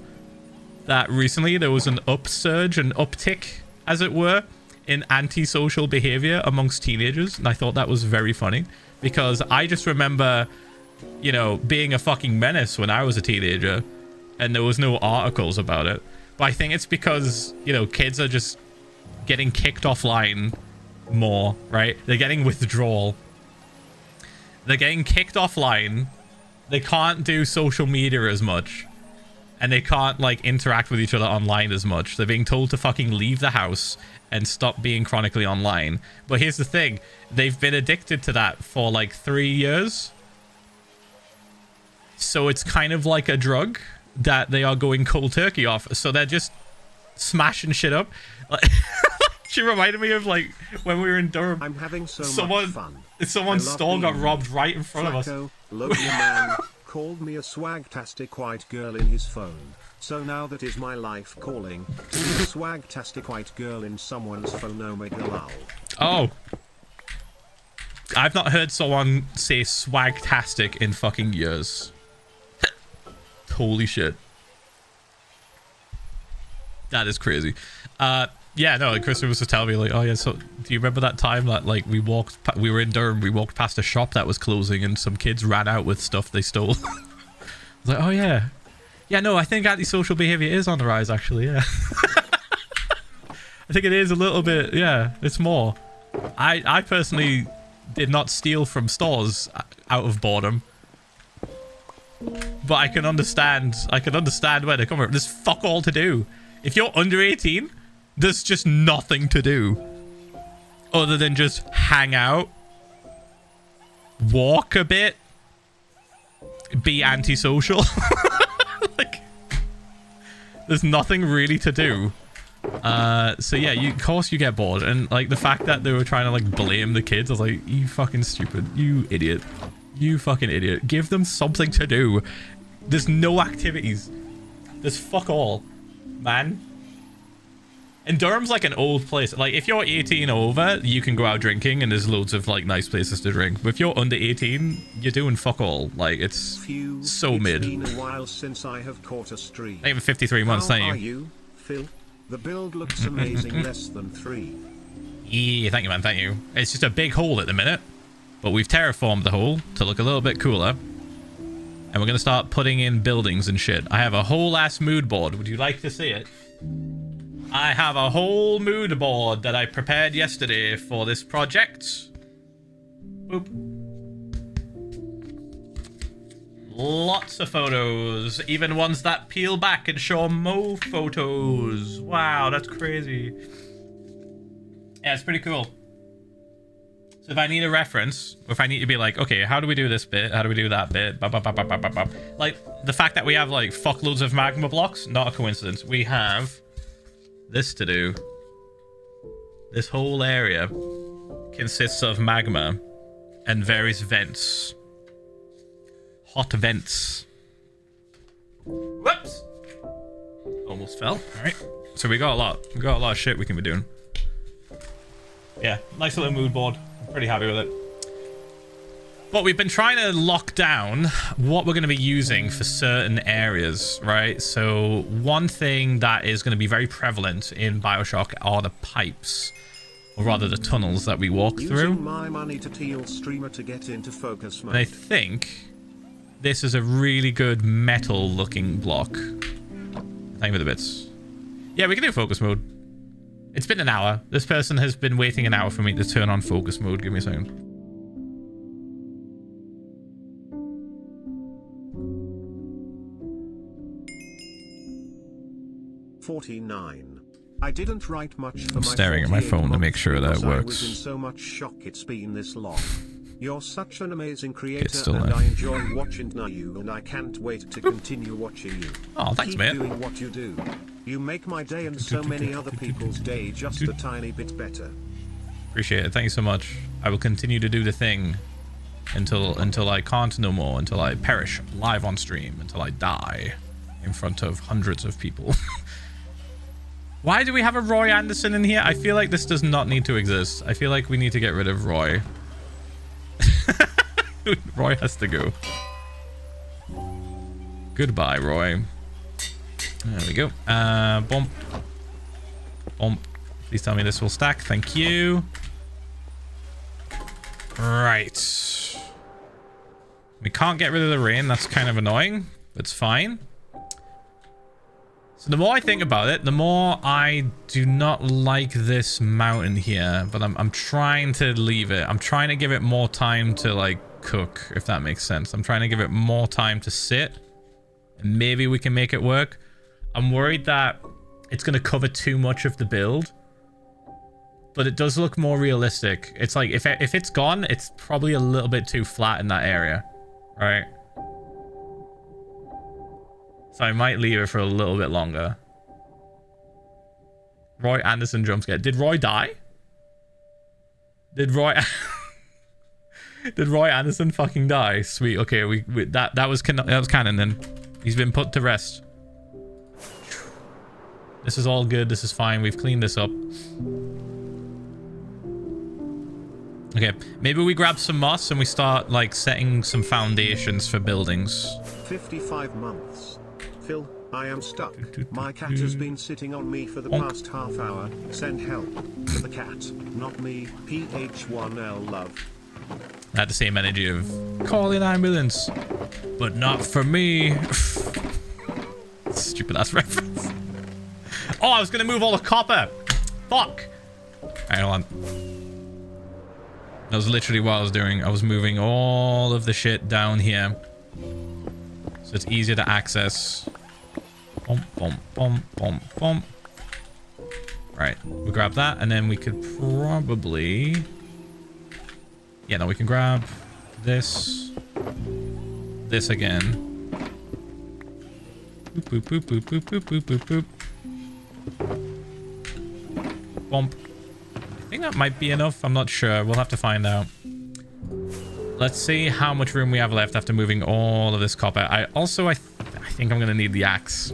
that recently there was an upsurge, an uptick, as it were, in antisocial behavior amongst teenagers. And I thought that was very funny because I just remember, you know, being a fucking menace when I was a teenager and there was no articles about it. But I think it's because, you know, kids are just getting kicked offline more, right? They're getting withdrawal. They're getting kicked offline. They can't do social media as much. And they can't, like, interact with each other online as much. They're being told to fucking leave the house and stop being chronically online. But here's the thing. They've been addicted to that for, like, 3 years. So it's kind of like a drug that they are going cold turkey off. So they're just smashing shit up. She reminded me of, like, when we were in Durham. I'm having so much fun. Someone's store got robbed right in front of us. Lovely man called me a swagtastic white girl in his phone. So now that is my life calling to be a swagtastic white girl in someone's phone. Omega lol. Oh. I've not heard someone say swagtastic in fucking years. Holy shit. That is crazy. Yeah, no, like Kristen was just telling me, like, oh yeah, so do you remember that time that, like, we were in Durham, we walked past a shop that was closing and some kids ran out with stuff they stole? I was like, oh yeah. Yeah, no, I think antisocial behavior is on the rise, actually, yeah. I think it is a little bit, yeah, it's more. I personally did not steal from stores out of boredom. But I can understand where they're coming from. There's fuck all to do. If you're under 18, there's just nothing to do other than just hang out, walk a bit, be antisocial. Like, there's nothing really to do. So yeah, of course you get bored. And like the fact that they were trying to like blame the kids, I was like, you fucking stupid, you idiot, you fucking idiot. Give them something to do. There's no activities. There's fuck all, man. And Durham's like an old place. Like, if you're 18 or over, you can go out drinking and there's loads of like nice places to drink. But if you're under 18, you're doing fuck all. Like, it's so mid. It's been a while since I have caught a stream. Not even 53 months, thank you. How are you, Phil? The build looks amazing. Less than 3. Yeah, thank you, man. Thank you. It's just a big hole at the minute, but we've terraformed the hole to look a little bit cooler. And we're going to start putting in buildings and shit. I have a whole ass mood board. Would you like to see it? I have a whole mood board that I prepared yesterday for this project. Boop. Lots of photos, even ones that peel back and show more photos. Wow, that's crazy. Yeah, it's pretty cool. So if I need a reference, or if I need to be like, okay, how do we do this bit? How do we do that bit? Like, the fact that we have like fuckloads of magma blocks, not a coincidence. We have this to do. This whole area consists of magma and various vents. Hot vents. Whoops! Almost fell. Alright. So we got a lot of shit we can be doing. Yeah, nice little mood board. I'm pretty happy with it. But we've been trying to lock down what we're going to be using for certain areas, right? So one thing that is going to be very prevalent in Bioshock are the pipes, or rather the tunnels that we walk through. Using my money to teal streamer to get into focus mode. And I think this is a really good metal looking block. Thank you for the bits. Yeah, we can do focus mode. It's been an hour. This person has been waiting an hour for me to turn on focus mode. Give me a second. 49. I didn't write much for I'm staring at my phone to make sure that works. I was in so much shock it's been this long. You're such an amazing creator, and I enjoy watching you, and I can't wait to continue watching you. Oh, thanks, Keep man. doing what you do. You make my day and so many other people's day just a tiny bit better. Appreciate it. Thank you so much. I will continue to do the thing until I can't no more, until I perish live on stream, until I die in front of hundreds of people. Why do we have a Roy Anderson in here? I feel like this does not need to exist. I feel like we need to get rid of Roy. Roy has to go. Goodbye, Roy. There we go. Bump. Bump. Please tell me this will stack. Thank you. Right. We can't get rid of the rain. That's kind of annoying. It's fine. So the more I think about it, the more I do not like this mountain here. But I'm trying to leave it. I'm trying to give it more time to, like, cook, if that makes sense. I'm trying to give it more time to sit. And maybe we can make it work. I'm worried that it's going to cover too much of the build. But it does look more realistic. It's like, if it's gone, it's probably a little bit too flat in that area. Right? So I might leave it for a little bit longer. Roy Anderson jump scare. Did Roy die? Did Roy... Did Roy Anderson fucking die? Sweet. Okay, that was canon then. He's been put to rest. This is all good. This is fine. We've cleaned this up. Okay, maybe we grab some moss and we start, like, setting some foundations for buildings. 55 months. Phil, I am stuck. My cat has been sitting on me for the past half hour. Send help to the cat, not me. Ph1lza love. I had the same energy of call an ambulance, but not for me. Stupid ass reference. Oh, I was gonna move all the copper. Fuck. Hang on. That was literally what I was doing. I was moving all of the shit down here, so it's easier to access. Bump, bump, bump, bump, bump. Right, we grab that, and then we could probably... Yeah, no, we can grab this. This again. Boop, boop, boop, boop, boop, boop, boop, boop. Bump. I think that might be enough. I'm not sure. We'll have to find out. Let's see how much room we have left after moving all of this copper. I think I'm going to need the axe.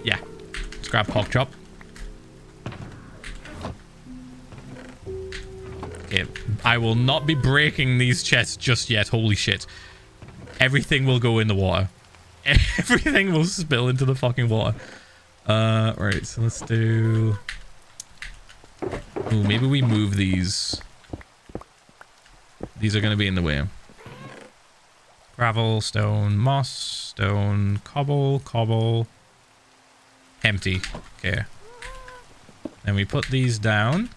Yeah. Let's grab pork chop. Okay. I will not be breaking these chests just yet. Holy shit. Everything will go in the water. Everything will spill into the fucking water. Right. So let's do... Ooh, maybe we move these. These are going to be in the way. Gravel, stone, moss, stone, cobble, cobble. Empty. Okay. Then we put these down.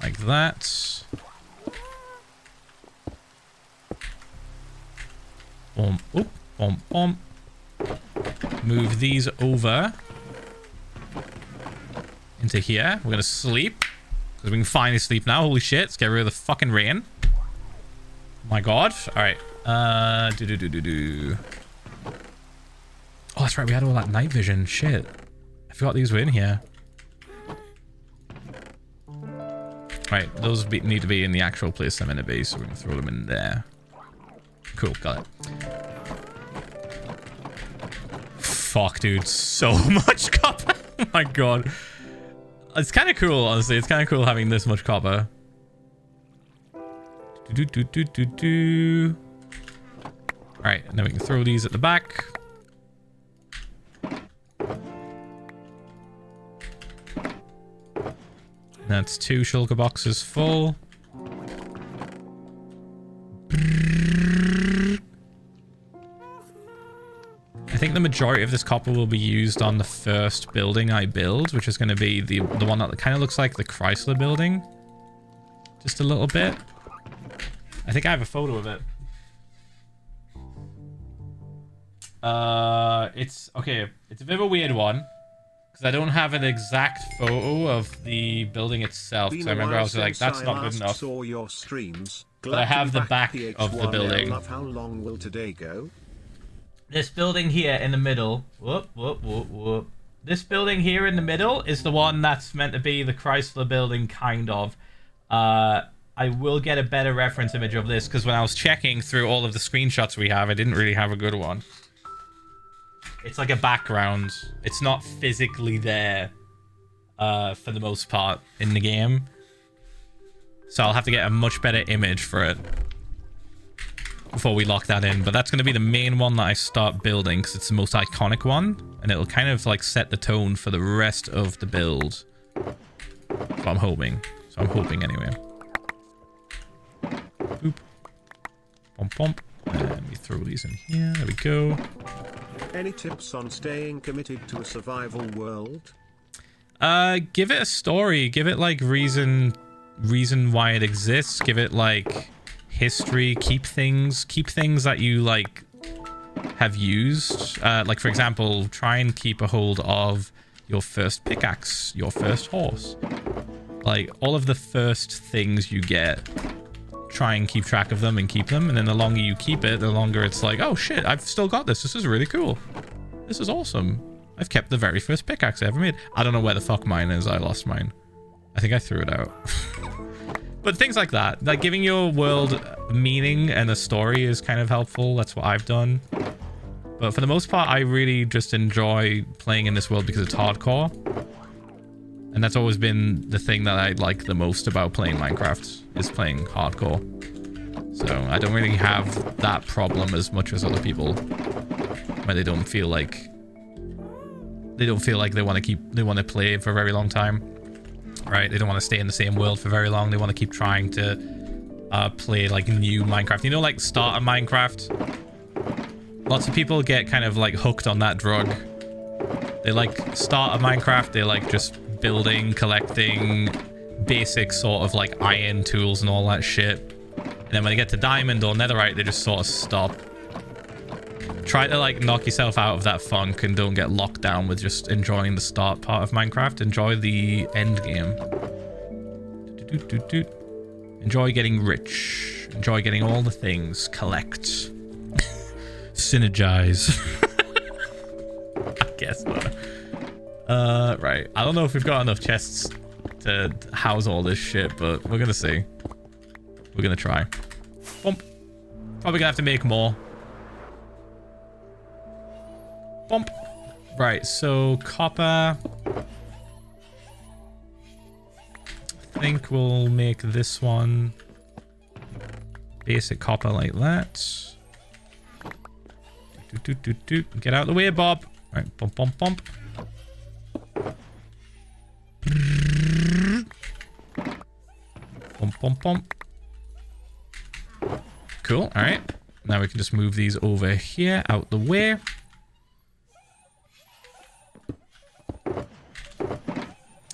Like that. Boom. Oop. Boom. Boom. Move these over. Into here. We're gonna sleep. Because we can finally sleep now. Holy shit. Let's get rid of the fucking rain. Oh my god. Alright. Oh, that's right. We had all that night vision. Shit. I forgot these were in here. Right. Those need to be in the actual place they're meant to be. So we're gonna throw them in there. Cool. Got it. Fuck, dude. So much copper. Oh my god. It's kind of cool, honestly. It's kind of cool having this much copper. Alright, and then we can throw these at the back. That's 2 shulker boxes full. I think the majority of this copper will be used on the first building I build, which is going to be the one that kind of looks like the Chrysler building. Just a little bit. I think I have a photo of it. It's okay. It's a bit of a weird one because I don't have an exact photo of the building itself. Because I remember I was like, that's not good enough. Saw your streams. But I have the back of the building. How long will today go? This building here in the middle. Whoop, whoop, whoop, whoop. This building here in the middle is the one that's meant to be the Chrysler building, kind of. I will get a better reference image of this because when I was checking through all of the screenshots we have, I didn't really have a good one. It's like a background. It's not physically there for the most part in the game. So I'll have to get a much better image for it before we lock that in. But that's going to be the main one that I start building because it's the most iconic one. And it'll kind of like set the tone for the rest of the build. So I'm hoping. Anyway. Boop. Bump, bump. And we throw these in here. There we go. Any tips on staying committed to a survival world? Give it a story. Give it like reason why it exists. Give it like history. Keep things that you like have used. Like for example, try and keep a hold of your first pickaxe, your first horse. Like all of the first things you get, try and keep track of them and keep them. And then the longer you keep it, the longer it's like, oh shit, I've still got this. This is really cool. This is awesome. I've kept the very first pickaxe I ever made. I don't know where the fuck mine is. I lost mine. I think I threw it out. But things like that, like giving your world meaning and a story is kind of helpful. That's what I've done. But for the most part, I really just enjoy playing in this world because it's hardcore. And that's always been the thing that I like the most about playing Minecraft, is playing hardcore. So I don't really have that problem as much as other people, where they don't feel like they want to play for a very long time, right? They don't want to stay in the same world for very long. They want to keep trying to play like new Minecraft. You know, like starter Minecraft. Lots of people get kind of like hooked on that drug. They like starter Minecraft. They like just building, collecting basic sort of like iron tools and all that shit. And then when they get to diamond or netherite, they just sort of stop. Try to like knock yourself out of that funk and don't get locked down with just enjoying the start part of Minecraft. Enjoy the end game. Enjoy getting rich. Enjoy getting all the things. Collect. Synergize. I guess not. Right. I don't know if we've got enough chests to house all this shit, but we're gonna see. We're gonna try. Bump. Probably gonna have to make more. Bump. Right, so copper. I think we'll make this one basic copper like that. Get out of the way, Bob. All right, bump, bump, bump. Bump, bump, bump. Cool. All right. Now we can just move these over here, out the way.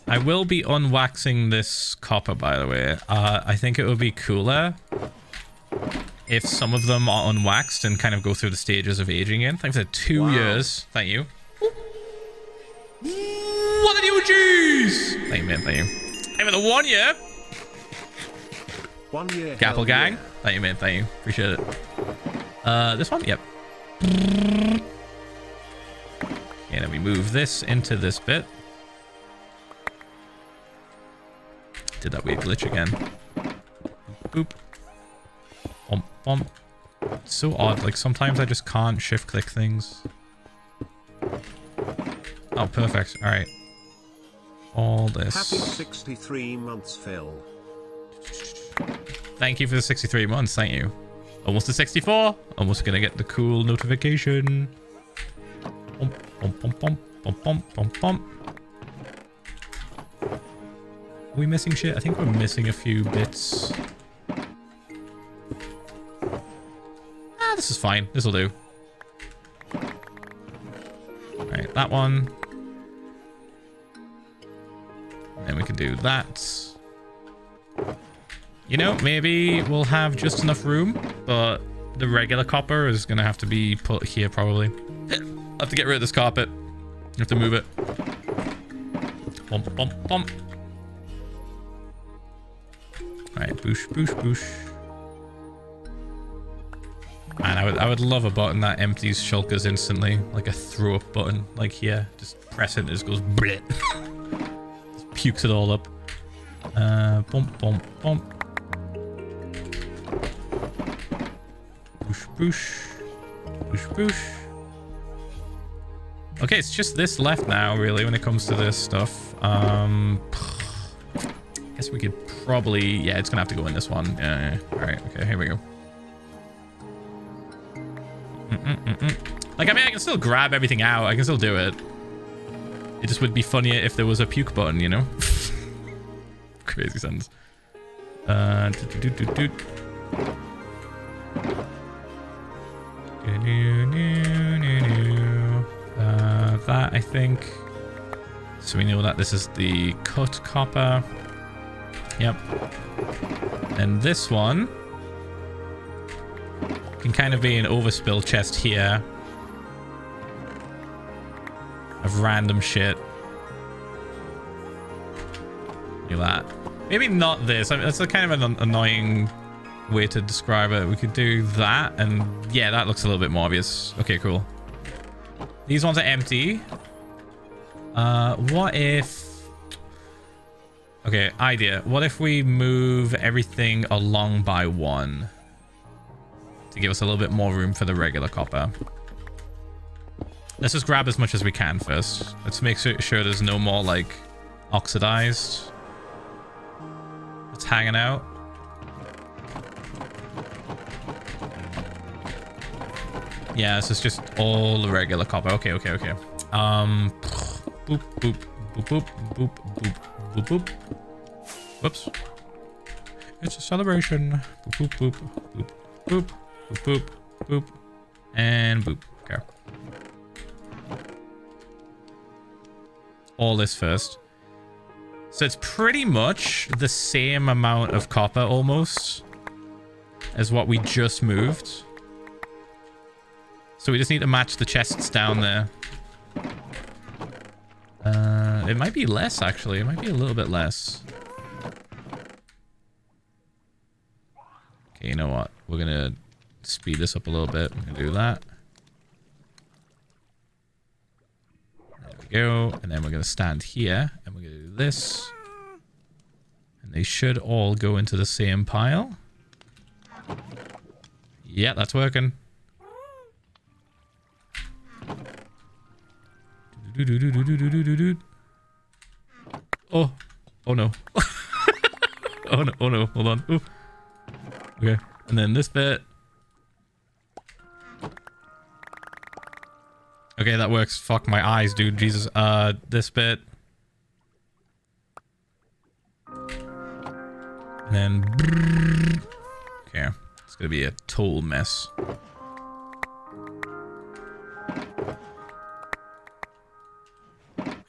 I will be unwaxing this copper, by the way. I think it would be cooler if some of them are unwaxed and kind of go through the stages of aging in. Thanks for 2 years. Thank you. What the UGs? Thank you, man. Thank you. Thank you for the 1 year. 1 year. Gapple gang. Yeah. Thank you, man. Thank you. Appreciate it. This one? Yep. And then we move this into this bit. Did that weird glitch again. Boop. Bump, bump. It's so odd. Like, sometimes I just can't shift click things. Oh, perfect. All right. All this. Happy 63 months, Phil. Thank you for the 63 months. Thank you. Almost to 64. Almost gonna get the cool notification. Bump, bump, bump, bump, bump, bump, bump, bump. Are we missing shit? I think we're missing a few bits. Ah, this is fine. This'll do. Alright, that one. And then we can do that. You know, maybe we'll have just enough room, but the regular copper is going to have to be put here probably. I have to get rid of this carpet. I have to move it. Bump, bump, bump. Alright, boosh, boosh, boosh. Man, I would love a button that empties shulkers instantly. Like a throw up button. Like here. Just press it and it just goes bleh. Just pukes it all up. Bump, bump, bump. Boosh, boosh. Boosh, boosh. Okay, it's just this left now, really, when it comes to this stuff. Guess we could probably... Yeah, it's gonna have to go in this one. Yeah. All right. Okay, here we go. Like, I mean, I can still grab everything out. I can still do it. It just would be funnier if there was a puke button, you know? Crazy sentence. That, I think. So we know that this is the cut copper. Yep. And this one can kind of be an overspill chest here of random shit. Look at that. Maybe not this. I mean, that's a kind of an annoying way to describe it. We could do that, and yeah, that looks a little bit more obvious. Okay, cool. These ones are empty. What if... Okay, idea. What if we move everything along by one to give us a little bit more room for the regular copper? Let's just grab as much as we can first. Let's make sure there's no more, like, oxidized. It's hanging out. Yeah, this is just all the regular copper. Okay. Boop, boop, boop, boop, boop, boop, boop, boop. Whoops. It's a celebration. Boop, boop, boop, boop, boop, boop, boop, and boop. Okay. All this first. So it's pretty much the same amount of copper almost as what we just moved. So we just need to match the chests down there. It might be less, actually. It might be a little bit less. Okay, you know what? We're going to speed this up a little bit. We're going to do that. There we go. And then we're going to stand here. And we're going to do this. And they should all go into the same pile. Yeah, that's working. Oh no. Oh no, hold on. Ooh. Okay, and then this bit. Okay, that works. Fuck my eyes, dude. Jesus. This bit. And then okay, it's gonna be a total mess.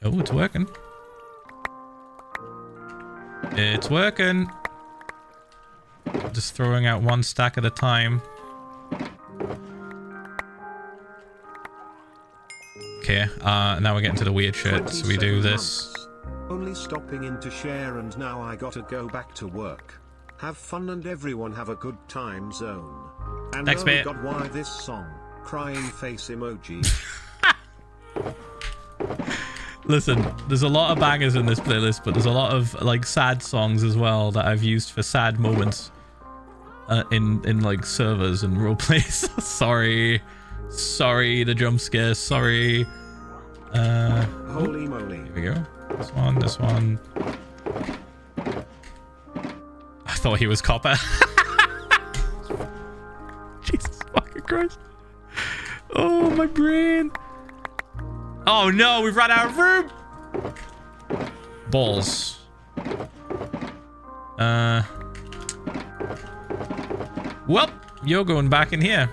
Oh, it's working. It's working. Just throwing out one stack at a time. Okay, now we're getting to the weird shit. So we do this. Only stopping in to share, and now I gotta go back to work. Have fun and everyone have a good time zone. And Next bit. God, why this song? Crying face emoji. Listen, there's a lot of bangers in this playlist, but there's a lot of like sad songs as well that I've used for sad moments in like servers and roleplays. Sorry, the jump scare. Sorry. Holy moly! Here we go. This one. I thought he was copper. Jesus fucking Christ! Oh, my brain. Oh no, we've run out of room! Balls. Well, you're going back in here.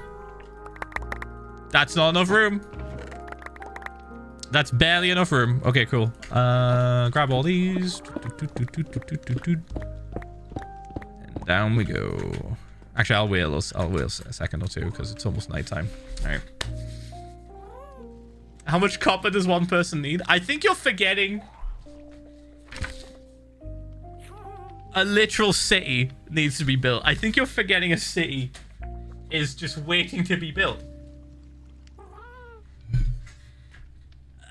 That's not enough room. That's barely enough room. Okay, cool. Grab all these. And down we go. Actually, I'll wait a second or two because it's almost nighttime. All right. How much copper does one person need? I think you're forgetting a literal city needs to be built. I think you're forgetting a city is just waiting to be built.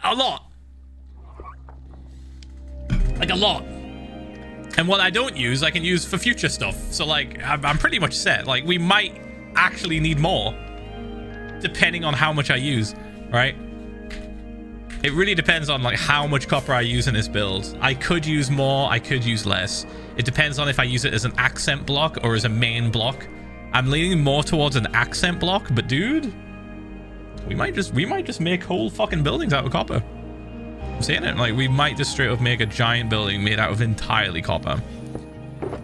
A lot. Like a lot. And what I don't use, I can use for future stuff. So like, I'm pretty much set. Like, we might actually need more depending on how much I use, right? It really depends on like how much copper I use in this build. I could use more, I could use less. It depends on if I use it as an accent block or as a main block. I'm leaning more towards an accent block, but dude, we might just make whole fucking buildings out of copper. I'm saying it, like we might just straight up make a giant building made out of entirely copper.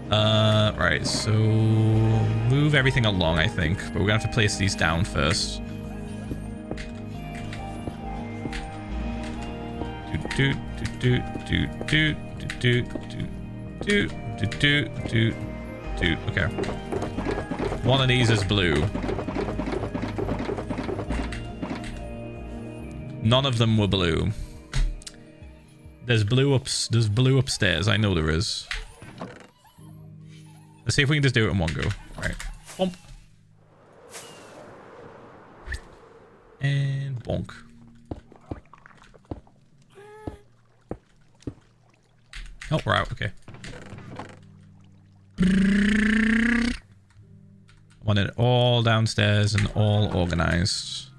Right, so move everything along, I think, but we're gonna have to place these down first. Okay. One of these is blue. None of them were blue. There's blue upstairs. I know there is. Let's see if we can just do it in one go. All right. Bump. And bonk. Oh, we're out. Okay. Want it all downstairs and all organized.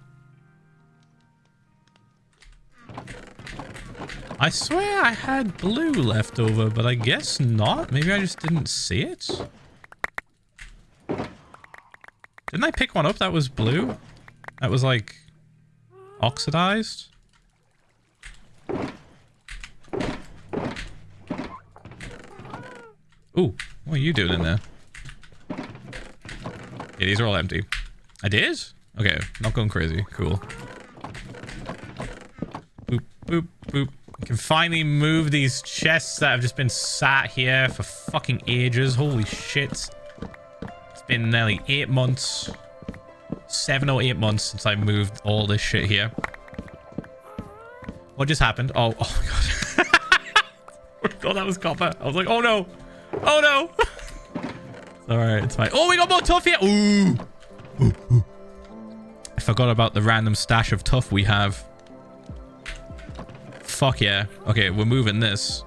I swear I had blue left over, but I guess not. Maybe I just didn't see it. Didn't I pick one up that was blue? That was like oxidized? Ooh, what are you doing in there? Yeah, these are all empty. I did? Okay, not going crazy. Cool. Boop, boop, boop. I can finally move these chests that have just been sat here for fucking ages. Holy shit. It's been nearly 8 months. 7 or 8 months since I moved all this shit here. What just happened? Oh my god. I thought that was copper. I was like, oh no. Oh no. It's alright, it's fine. Oh, we got more tuff here. Ooh. Ooh. I forgot about the random stash of tuff we have. Fuck yeah. Okay, we're moving this.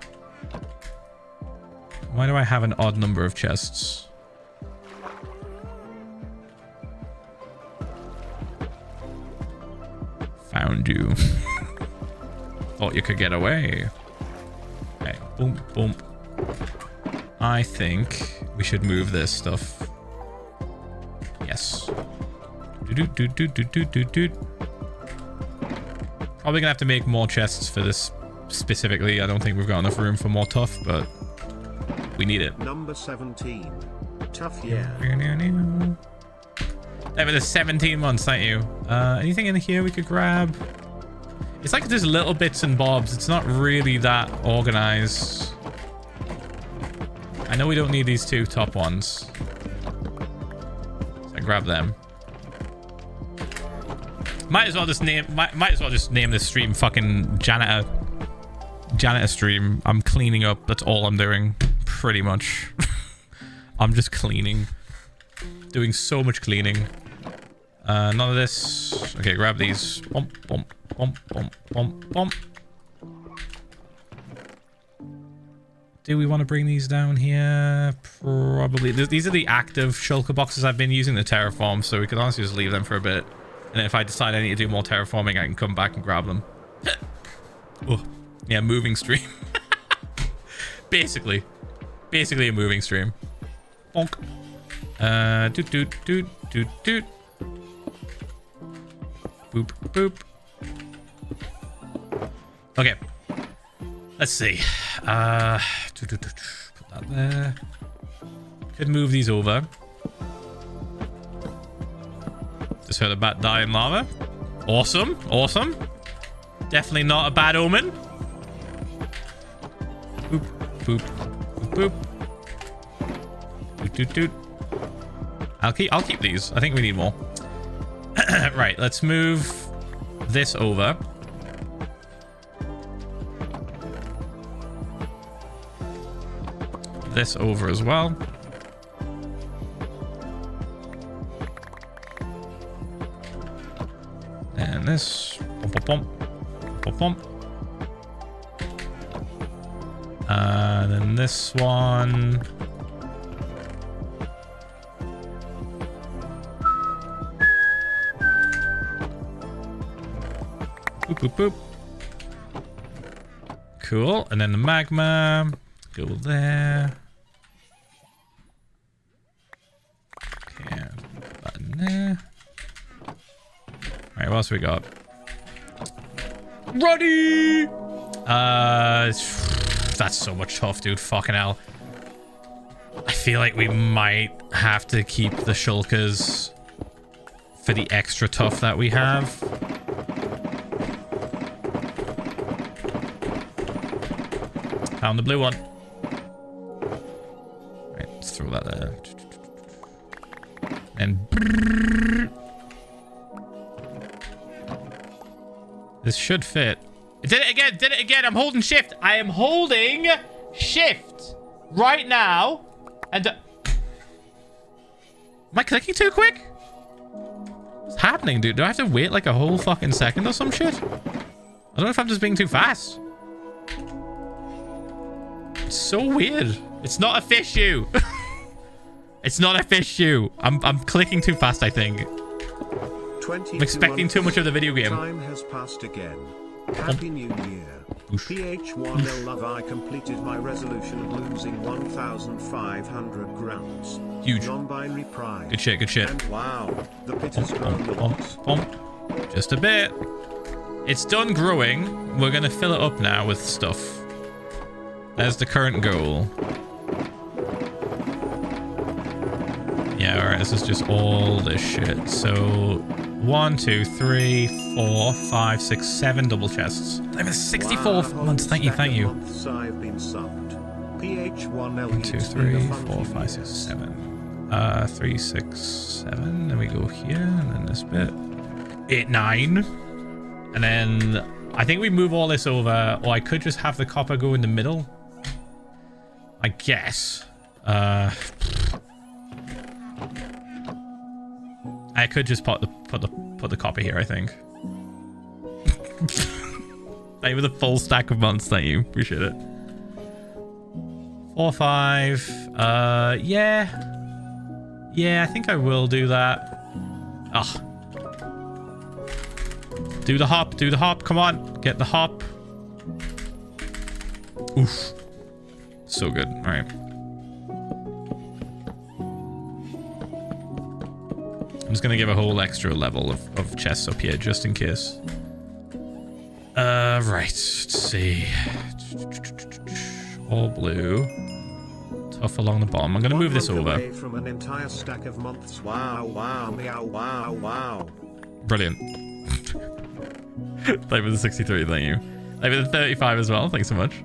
Why do I have an odd number of chests? Found you. Thought you could get away. Okay, boom, boom. I think we should move this stuff. Yes. Probably gonna have to make more chests for this specifically. I don't think we've got enough room for more tuff, but we need it. Number 17. Tough, yeah. Over the 17 months, thank you. Anything in here we could grab? It's like there's little bits and bobs. It's not really that organized. I know we don't need these two top ones. So I grab them. Might as well just name this stream fucking janitor stream. I'm cleaning up. That's all I'm doing, pretty much. I'm just cleaning, doing so much cleaning. None of this. Okay, grab these. Bump, bump, bump, bump, bump, bump. Do we want to bring these down here? Probably. These are the active shulker boxes I've been using to terraform, so we could honestly just leave them for a bit. And if I decide I need to do more terraforming, I can come back and grab them. Oh, yeah, moving stream. Basically a moving stream. Bonk. Doot, doot, doot, doot, doot. Boop, boop. Okay. Let's see. Put that there. Could move these over. Just heard a bat die in lava. Awesome. Awesome. Definitely not a bad omen. Boop, boop, boop, boop. Doot, doot, doot. I'll keep these. I think we need more. Right, let's move this over. This over as well. And this. Bump, bump, bump, bump. Then this one. Boop, boop, boop. Cool. And then the magma. Go there. Okay. That in there. Alright, what else we got? Ready! That's so much tough, dude. Fucking hell. I feel like we might have to keep the shulkers for the extra tough that we have. Found the blue one. Right, let's throw that there. And this should fit. It did it again. Did it again. I'm holding shift. I am holding shift right now. And am I clicking too quick? What's happening, dude? Do I have to wait like a whole fucking second or some shit? I don't know if I'm just being too fast. It's so weird. It's not a fish shoe. It's not a fish shoe. I'm clicking too fast, I think. I'm expecting too much of the video game. Time has passed again. Happy New Year. Ph1lza I completed my resolution of losing 1,500 grams. Huge. Non-binary pride. Good shit, good shit. And wow, the pit has grown a lot. Just a bit. It's done growing. We're gonna fill it up now with stuff. There's the current goal. Yeah, alright, this is just all this shit. So 1, 2, 3, 4, 5, 6, 7 double chests. I'm 64 months. Thank you, thank you. I've been subbed. Ph1lza 1, 2, 3, 4, 5, 6, 7. 3, 6, 7. Then we go here, and then this bit. 8, 9. And then I think we move all this over, or I could just have the copper go in the middle. I guess. I could just put the copper here, I think. Thank you for the full stack of months. Thank you. Appreciate it. 4, 5. Yeah. Yeah, I think I will do that. Ah. Do the hop. Do the hop. Come on. Get the hop. Oof. So good. All right. I'm just gonna give a whole extra level of chests up here just in case. Right. Let's see. All blue. Tough along the bottom. I'm gonna move this over. From an entire stack of months. Wow, wow, meow, wow, wow. Brilliant. Thank you for the 63. Thank you. Thank you for the 35 as well. Thanks so much.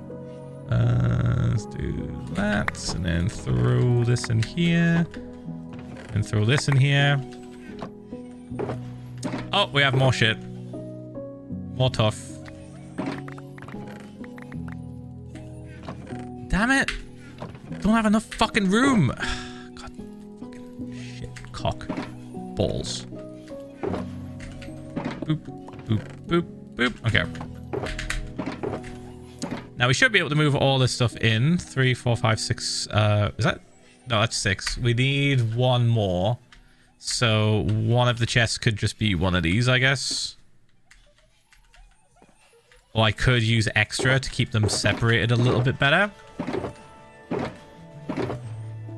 Let's do that, and then throw this in here, and throw this in here. Oh, we have more shit. More tough. Damn it. Don't have enough fucking room. God, fucking shit. Cock. Balls. Boop, boop, boop, boop. Okay. Now we should be able to move all this stuff in. 3, 4, 5, 6. Is that? No, that's 6. We need one more. So one of the chests could just be one of these, I guess. Or I could use extra to keep them separated a little bit better.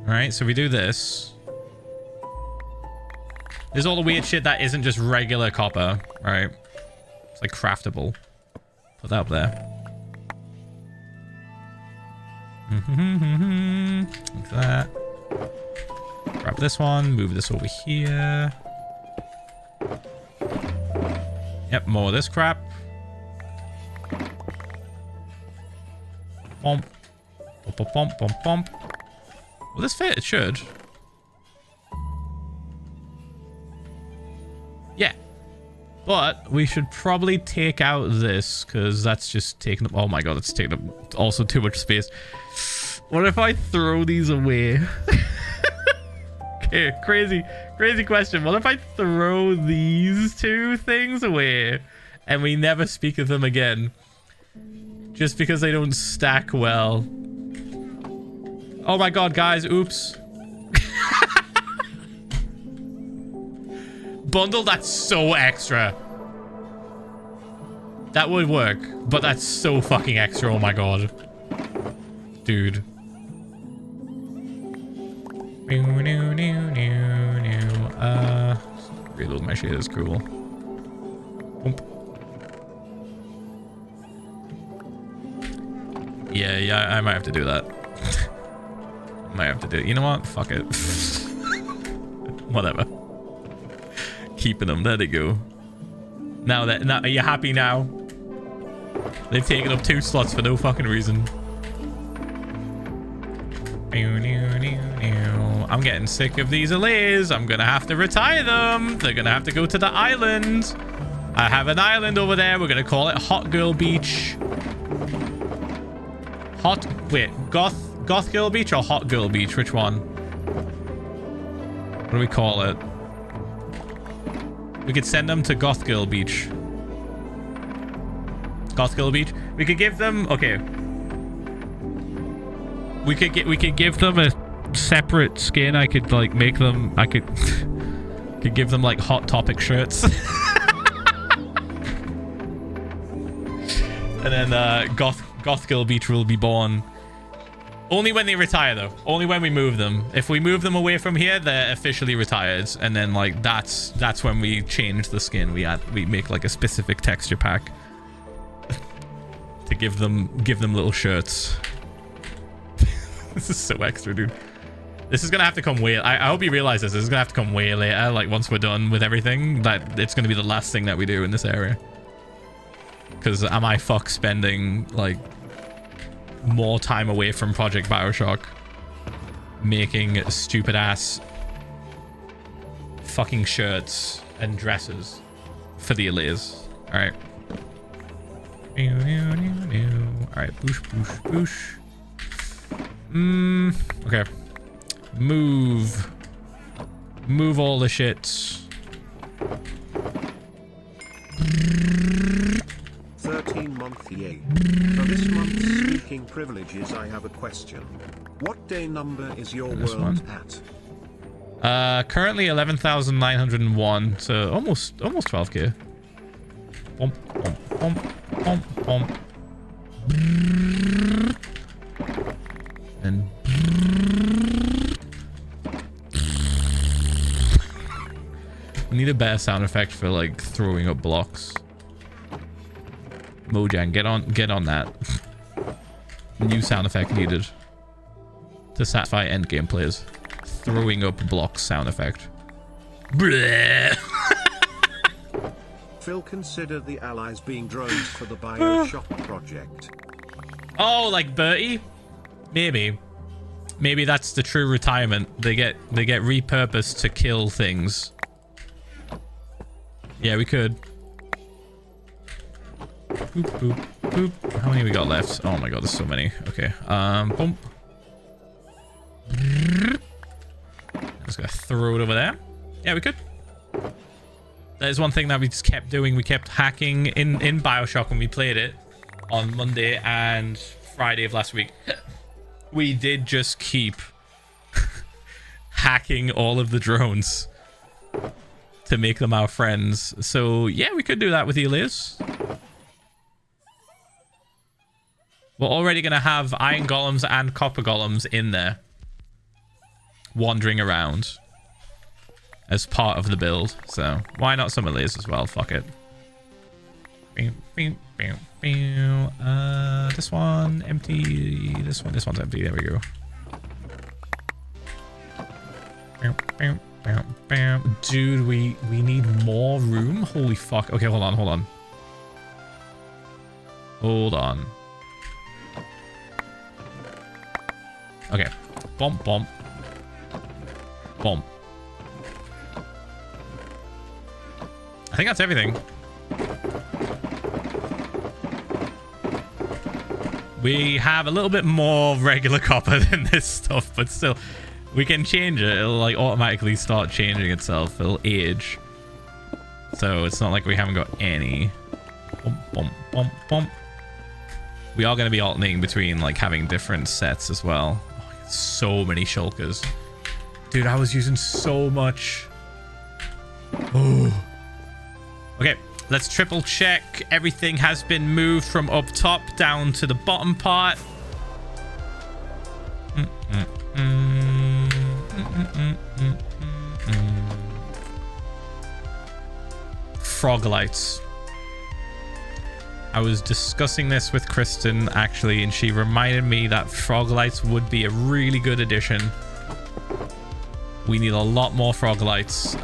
Alright, so we do this. There's all the weird shit that isn't just regular copper, right? It's like craftable. Put that up there. Like that. Grab this one, move this over here. Yep, more of this crap. Bump. Bump, bump, bump, bump, bump. Will this fit? It should. Yeah. But we should probably take out this, because that's just taking up... Oh my god, it's taking up also too much space. What if I throw these away? Okay, crazy question. What if I throw these two things away and we never speak of them again? Just because they don't stack well. Oh my god, guys, oops. Bundle, that's so extra. That would work, but that's so fucking extra. Oh my god. Dude. Reload my shit is cool. Oop. Yeah, I might have to do that. Might have to do it. You know what? Fuck it. Whatever. Keeping them. There they go. Now, are you happy now? They've taken up 2 slots for no fucking reason. I'm getting sick of these allays. I'm gonna have to retire them. They're gonna have to go to the island. I have an island over there. We're gonna call it Hot Girl Beach. Goth Girl Beach or Hot Girl Beach? Which one? What do we call it? We could send them to Goth Girl Beach. Goth Girl Beach. We could give them... Okay. We could give them a separate skin. I could like make them... I could give them like Hot Topic shirts. And then Goth Girl Beach will be born. Only when they retire, though. Only when we move them. If we move them away from here, they're officially retired. And then, like, that's when we change the skin. We make like a specific texture pack to give them little shirts. This is so extra, dude. This is gonna have to come way. I hope you realize this. This is gonna have to come way later. Like once we're done with everything, that it's gonna be the last thing that we do in this area. Because am I spending like more time away from Project Bioshock making stupid ass fucking shirts and dresses for the allays. All right. All right. Boosh, boosh, boosh. Okay. Move all the shit. 13-month yay. For this month's speaking privileges, I have a question. What day number is your world at? Currently 11,901, so almost 12k. Bump, bump, bump, bump, bump. And we need a better sound effect for like throwing up blocks. Mojang, get on that. New sound effect needed to satisfy endgame players. Throwing up blocks sound effect. Phil, consider the allies being drones for the bioshock project. Oh, like Bertie? Maybe that's the true retirement. They get repurposed to kill things. Yeah, we could. Boop, boop, boop. How many we got left? Oh my god, there's so many. Okay. Boom. Just gonna throw it over there. Yeah, we could. That is one thing that we just kept doing. We kept hacking in Bioshock when we played it on Monday and Friday of last week. We did just keep hacking all of the drones to make them our friends. So yeah, we could do that with Elias. We're already going to have iron golems and copper golems in there wandering around as part of the build. So why not some Elias as well? Fuck it. This one empty. This one's empty. There we go. Dude, we need more room. Holy fuck. Okay, hold on. Okay. Bump. I think that's everything. We have a little bit more regular copper than this stuff, but still, we can change it. It'll like automatically start changing itself. It'll age. So it's not like we haven't got any. Bump. We are going to be alternating between like having different sets as well. Oh, so many shulkers. Dude, I was using so much. Oh. Okay, Let's triple check everything has been moved from up top down to the bottom part. Frog lights. I was discussing this with Kristen actually, and she reminded me that frog lights would be a really good addition. We need a lot more frog lights.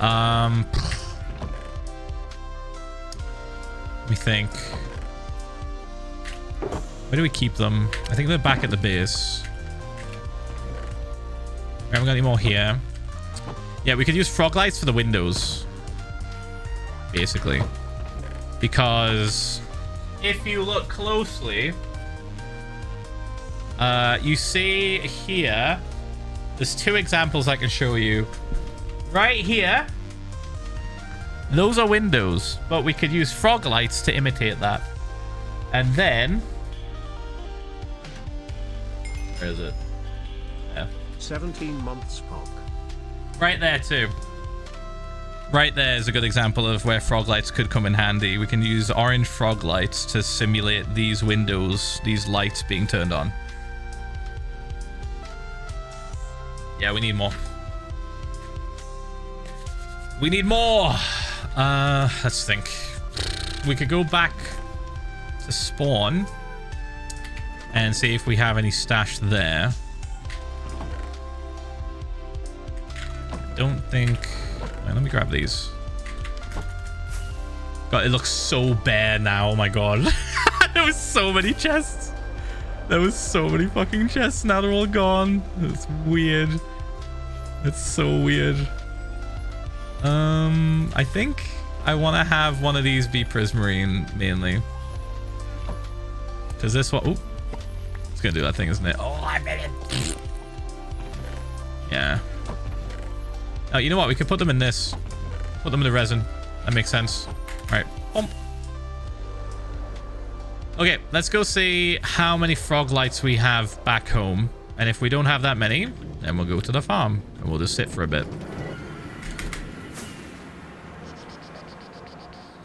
Let me think. Where do we keep them? I think they're back at the base. We haven't got any more here. Yeah, we could use frog lights for the windows. Basically. Because if you look closely, you see here, there's two examples I can show you. Right here, those are windows, but we could use frog lights to imitate that. And then, where is it? Yeah. 17 months Pog. Right there too. Right there is a good example of where frog lights could come in handy. We can use orange frog lights to simulate these windows, these lights being turned on. Yeah, we need more. We need more. Let's think. We could go back to spawn and see if we have any stashed there. Don't think... Let me grab these. God, it looks so bare now. Oh my god. There was so many chests. There was so many fucking chests. Now they're all gone. It's weird. It's so weird. I think I want to have one of these be Prismarine mainly. Because this one... Ooh. It's going to do that thing, isn't it? Oh, I bet it. Yeah. Oh, you know what? We could put them in this. Put them in the resin. That makes sense. All right. Boom. Okay, let's go see how many frog lights we have back home. And if we don't have that many, then we'll go to the farm. And we'll just sit for a bit.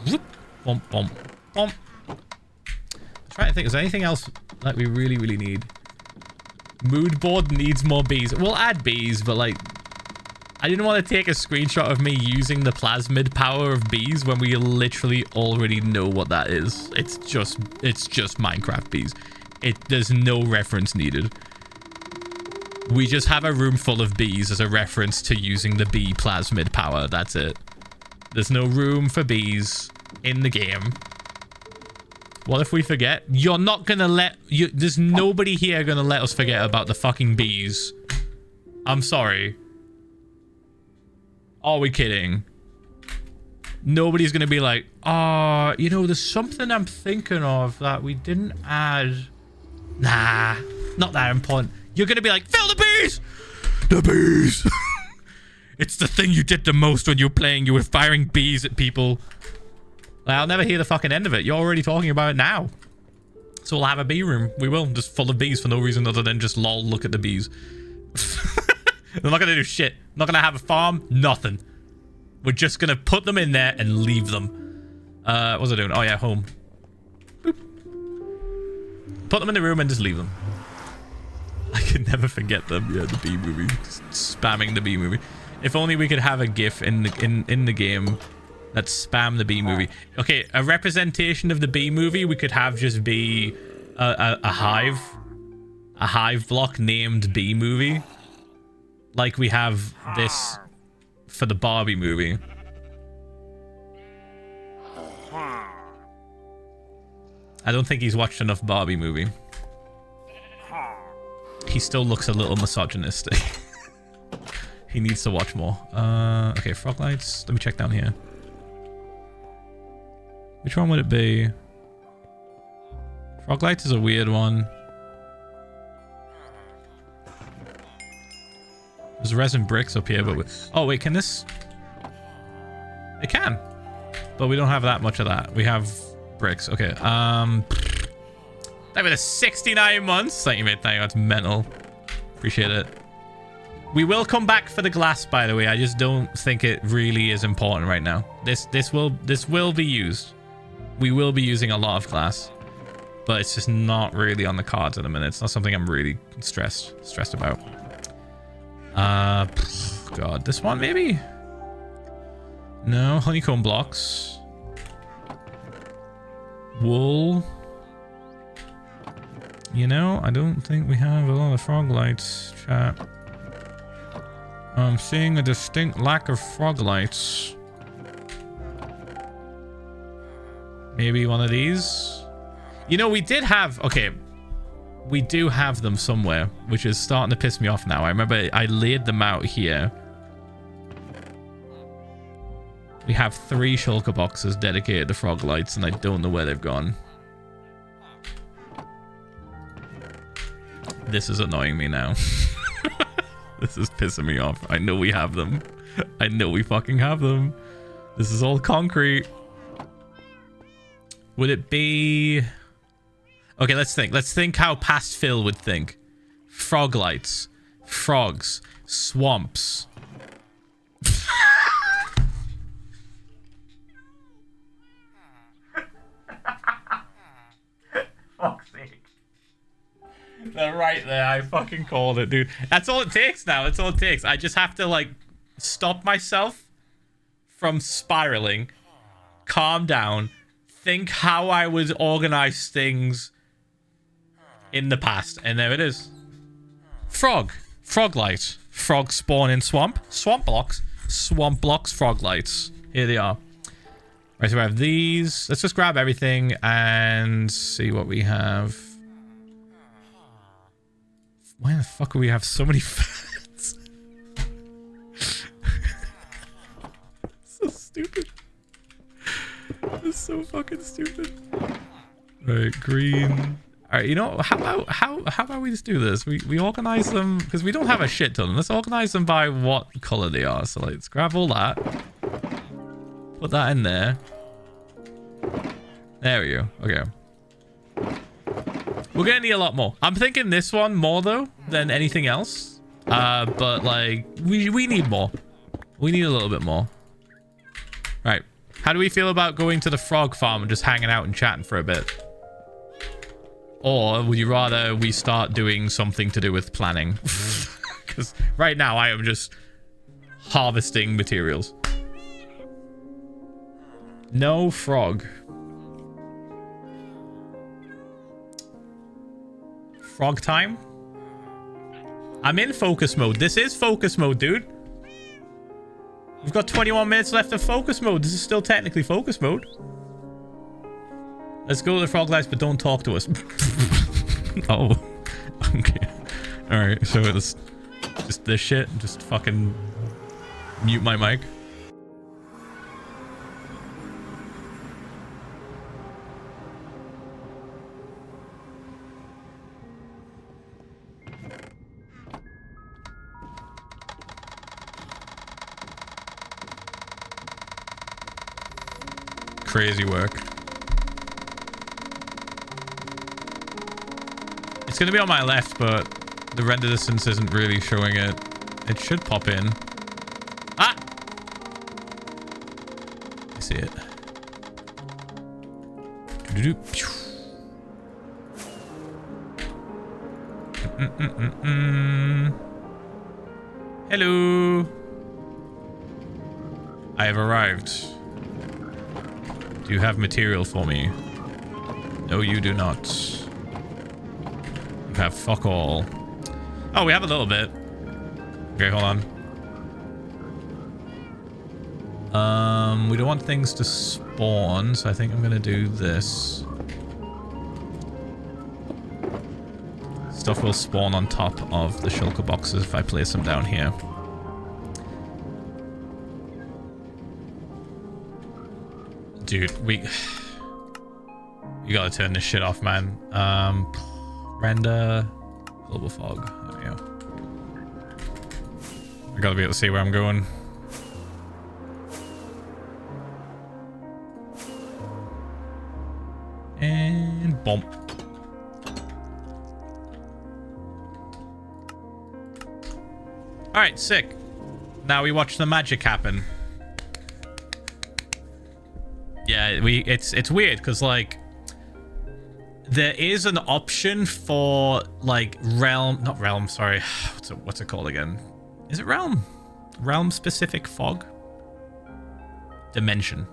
Whoop. Bump, bump, bump. I'm trying to think. Is there anything else that we really, really need? Mood board needs more bees. We'll add bees, but like... I didn't want to take a screenshot of me using the plasmid power of bees when we literally already know what that is. It's just Minecraft bees. There's no reference needed. We just have a room full of bees as a reference to using the bee plasmid power. That's it. There's no room for bees in the game. What if we forget? You're not gonna let... There's nobody here gonna let us forget about the fucking bees. I'm sorry. Are we kidding? Nobody's gonna be like, you know, there's something I'm thinking of that we didn't add. Nah, not that important. You're gonna be like, Phil, the bees! The bees! It's the thing you did the most when you were playing. You were firing bees at people. Like, I'll never hear the fucking end of it. You're already talking about it now. So we'll have a bee room. We will. Just full of bees for no reason other than just lol, look at the bees. They're not gonna do shit. Not gonna have a farm. Nothing. We're just gonna put them in there and leave them. What was I doing? Oh yeah, home. Boop. Put them in the room and just leave them. I can never forget them. Yeah, the bee movie. Just spamming the bee movie. If only we could have a GIF in the game that spam the bee movie. Okay, a representation of the bee movie we could have just be a hive block named bee movie. Like we have this for the Barbie movie. I don't think he's watched enough Barbie movie. He still looks a little misogynistic. He needs to watch more. Okay, frog lights. Let me check down here. Which one would it be? Frog lights is a weird one. There's resin bricks up here, but oh wait, can this? It can, but we don't have that much of that. We have bricks. Okay. That was 69 months. Thank you, mate. Thank you. That's mental. Appreciate it. We will come back for the glass, by the way. I just don't think it really is important right now. This will be used. We will be using a lot of glass, but it's just not really on the cards at the minute. It's not something I'm really stressed about. God, this one maybe? No, honeycomb blocks. Wool. You know, I don't think we have a lot of frog lights, chat. I'm seeing a distinct lack of frog lights. Maybe one of these? You know, we did have... Okay. We do have them somewhere, which is starting to piss me off now. I remember I laid them out here. We have 3 shulker boxes dedicated to frog lights, and I don't know where they've gone. This is annoying me now. This is pissing me off. I know we have them. I know we fucking have them. This is all concrete. Would it be... Okay, let's think. Let's think how past Phil would think. Frog lights. Frogs. Swamps. Fuck's sake. They're right there. I fucking called it, dude. That's all it takes now. That's all it takes. I just have to, like, stop myself from spiraling. Calm down. Think how I would organize things in the past. And there it is. Frog. Frog light. Frog spawn in swamp. Swamp blocks. Swamp blocks. Frog lights. Here they are. Right, so we have these. Let's just grab everything and see what we have. Why the fuck do we have so many fans? So stupid. It's so fucking stupid. Right, green. All right, you know, how about we just do this? We organize them because we don't have a shit ton. Let's organize them by what color they are. So let's grab all that. Put that in there. There we go. Okay. We're gonna need a lot more. I'm thinking this one more though than anything else. But like we need more. We need a little bit more. Right. How do we feel about going to the frog farm and just hanging out and chatting for a bit? Or would you rather we start doing something to do with planning? Because right now I am just harvesting materials. No frog. Frog time? I'm in focus mode. This is focus mode, dude. We've got 21 minutes left of focus mode. This is still technically focus mode. Let's go to the frog lights, but don't talk to us. Oh. Okay. Alright, so it's just this shit. Just fucking mute my mic. Crazy work. It's gonna be on my left, but the render distance isn't really showing it. It should pop in. Ah! I see it. Hello. I have arrived. Do you have material for me? No, you do not. You have fuck all. Oh, we have a little bit. Okay, hold on. We don't want things to spawn, so I think I'm gonna do this. Stuff will spawn on top of the shulker boxes if I place them down here. Dude, you gotta turn this shit off, man. Render global fog. There we go. I gotta be able to see where I'm going. And bump. All right, sick. Now we watch the magic happen. Yeah, Yeah, it's weird because like there is an option for like not realm, sorry. What's it called again? Is it realm? Realm specific fog? Dimension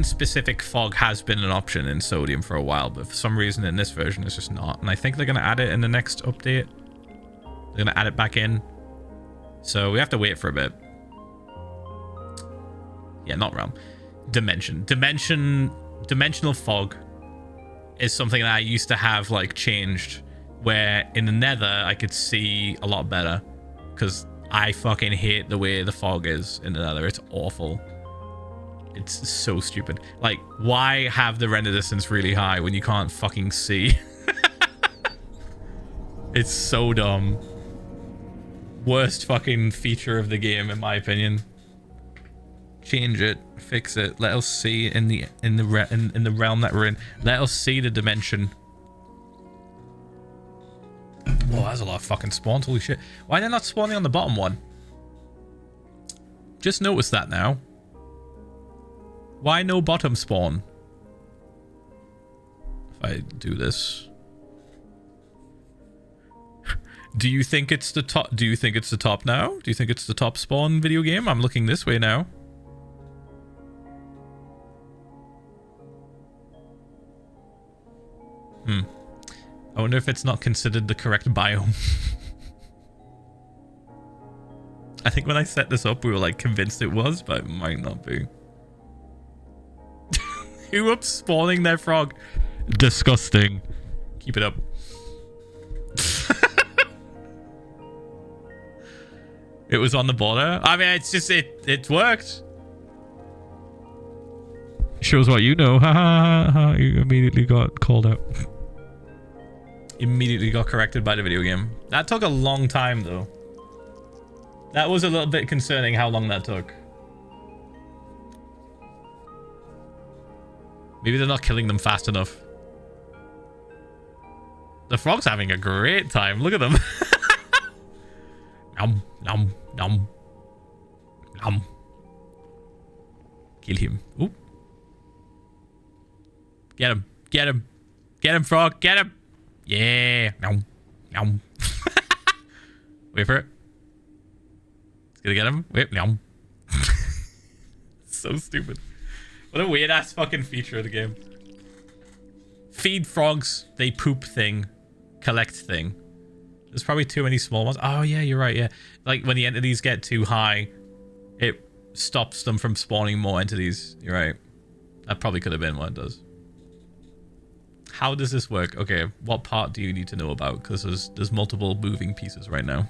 specific fog has been an option in Sodium for a while, but for some reason in this version it's just not. And I think they're going to add it in the next update. They're going to add it back in. So we have to wait for a bit. Yeah, not realm. Dimensional fog is something that I used to have like changed, where in the Nether I could see a lot better, because I fucking hate the way the fog is in the Nether. It's awful. It's so stupid. Like, why have the render distance really high when you can't fucking see? It's so dumb. Worst fucking feature of the game, in my opinion. Change it, fix it. Let us see in the realm that we're in. Let us see the dimension. Whoa, that's a lot of fucking spawns. Holy shit! Why are they not spawning on the bottom one? Just noticed that now. Why no bottom spawn? If I do this. Do you think it's the top? Do you think it's the top now? Do you think it's the top spawn video game? I'm looking this way now. I wonder if it's not considered the correct biome. I think when I set this up, we were like convinced it was, but it might not be. Who up spawning their frog? Disgusting. Keep it up. It was on the border. I mean, it's just it worked. Shows what you know. Ha ha ha! You immediately got called out. Immediately got corrected by the video game. That took a long time though. That was a little bit concerning how long that took. Maybe they're not killing them fast enough. The frog's having a great time. Look at them. Nom, nom, nom. Nom. Kill him. Oop. Get him. Get him. Get him, frog. Get him. Yeah. Nom. Nom. Wait for it. It's gonna get him. Wait. Nom. So stupid. What a weird ass fucking feature of the game. Feed frogs. They poop thing. Collect thing. There's probably too many small ones. Oh yeah, you're right. Yeah. Like when the entities get too high, it stops them from spawning more entities. You're right. That probably could have been what it does. How does this work? Okay, what part do you need to know about? Because there's multiple moving pieces right now.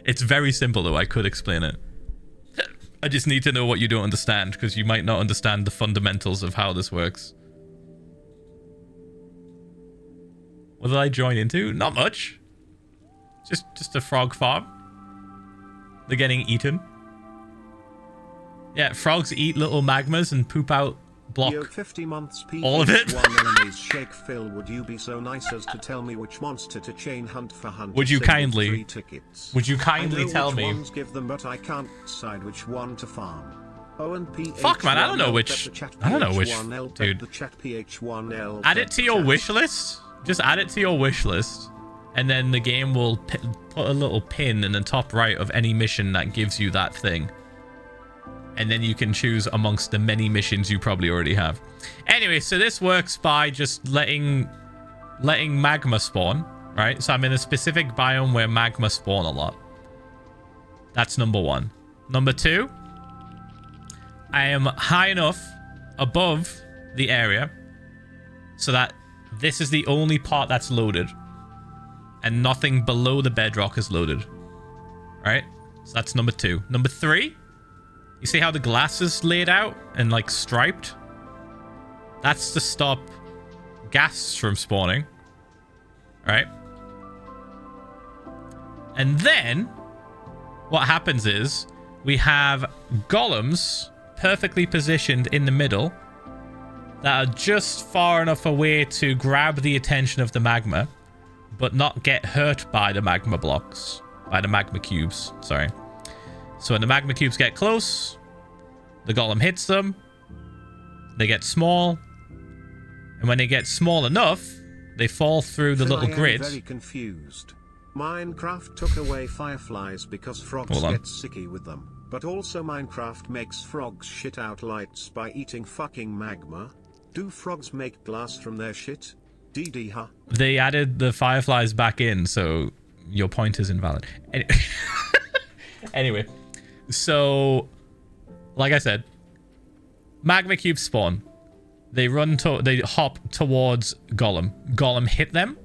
It's very simple though. I could explain it. I just need to know what you don't understand, because you might not understand the fundamentals of how this works. What did I join into? Not much. Just a frog farm. They're getting eaten. Yeah, frogs eat little magmas and poop out block. Yo, 50 months all of it. Shake Phil, would you be so nice as to tell me which monster to chain hunt for hunt? Would you kindly? Would you kindly tell which me? Ones give them, but I can't decide which one to farm. Oh, and fuck man, I don't know which. I don't know which. Dude, add it to your wish list. Just add it to your wish list, and then the game will put a little pin in the top right of any mission that gives you that thing. And then you can choose amongst the many missions you probably already have. Anyway, so this works by just letting magma spawn, right? So I'm in a specific biome where magma spawn a lot. That's number one. Number two, I am high enough above the area so that this is the only part that's loaded, and nothing below the bedrock is loaded. Right? So that's number two. Number three, you see how the glass is laid out and like striped? That's to stop ghasts from spawning. Right? And then what happens is we have golems perfectly positioned in the middle that are just far enough away to grab the attention of the magma, but not get hurt by the magma blocks, by the magma cubes, sorry. So when the magma cubes get close, the The golem hits them. They get small. And when they get small enough, they fall through the little grid. I'm very confused. Minecraft took away fireflies because frogs get sicky with them. But also Minecraft makes frogs shit out lights by eating fucking magma. Do frogs make glass from their shit? DD, huh? They added the fireflies back in, so your point is invalid. Anyway, so like I said, magma cubes spawn. They hop towards Golem. Golem hit them,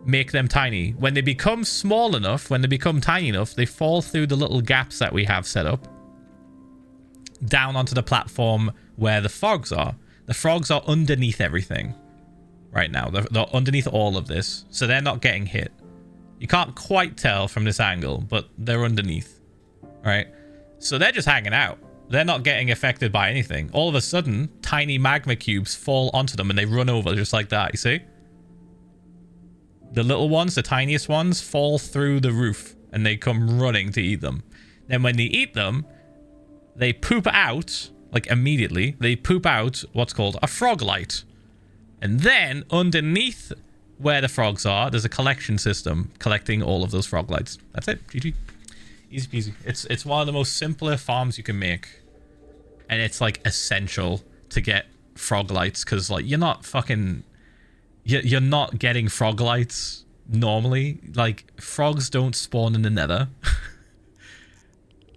make them tiny. When they become small enough, when they become tiny enough, they fall through the little gaps that we have set up down onto the platform where the frogs are. The frogs are underneath everything right now. They're underneath all of this, so they're not getting hit. You can't quite tell from this angle, but they're underneath, right? So they're just hanging out. They're not getting affected by anything. All of a sudden, tiny magma cubes fall onto them and they run over just like that, you see? The little ones, the tiniest ones, fall through the roof and they come running to eat them. Then when they eat them, they poop out, like immediately, they poop out what's called a frog light. And then underneath where the frogs are, there's a collection system collecting all of those frog lights. That's it. GG. Easy peasy. It's one of the most simpler farms you can make. And it's like essential to get frog lights because like you're not fucking... You're not getting frog lights normally. Like frogs don't spawn in the nether.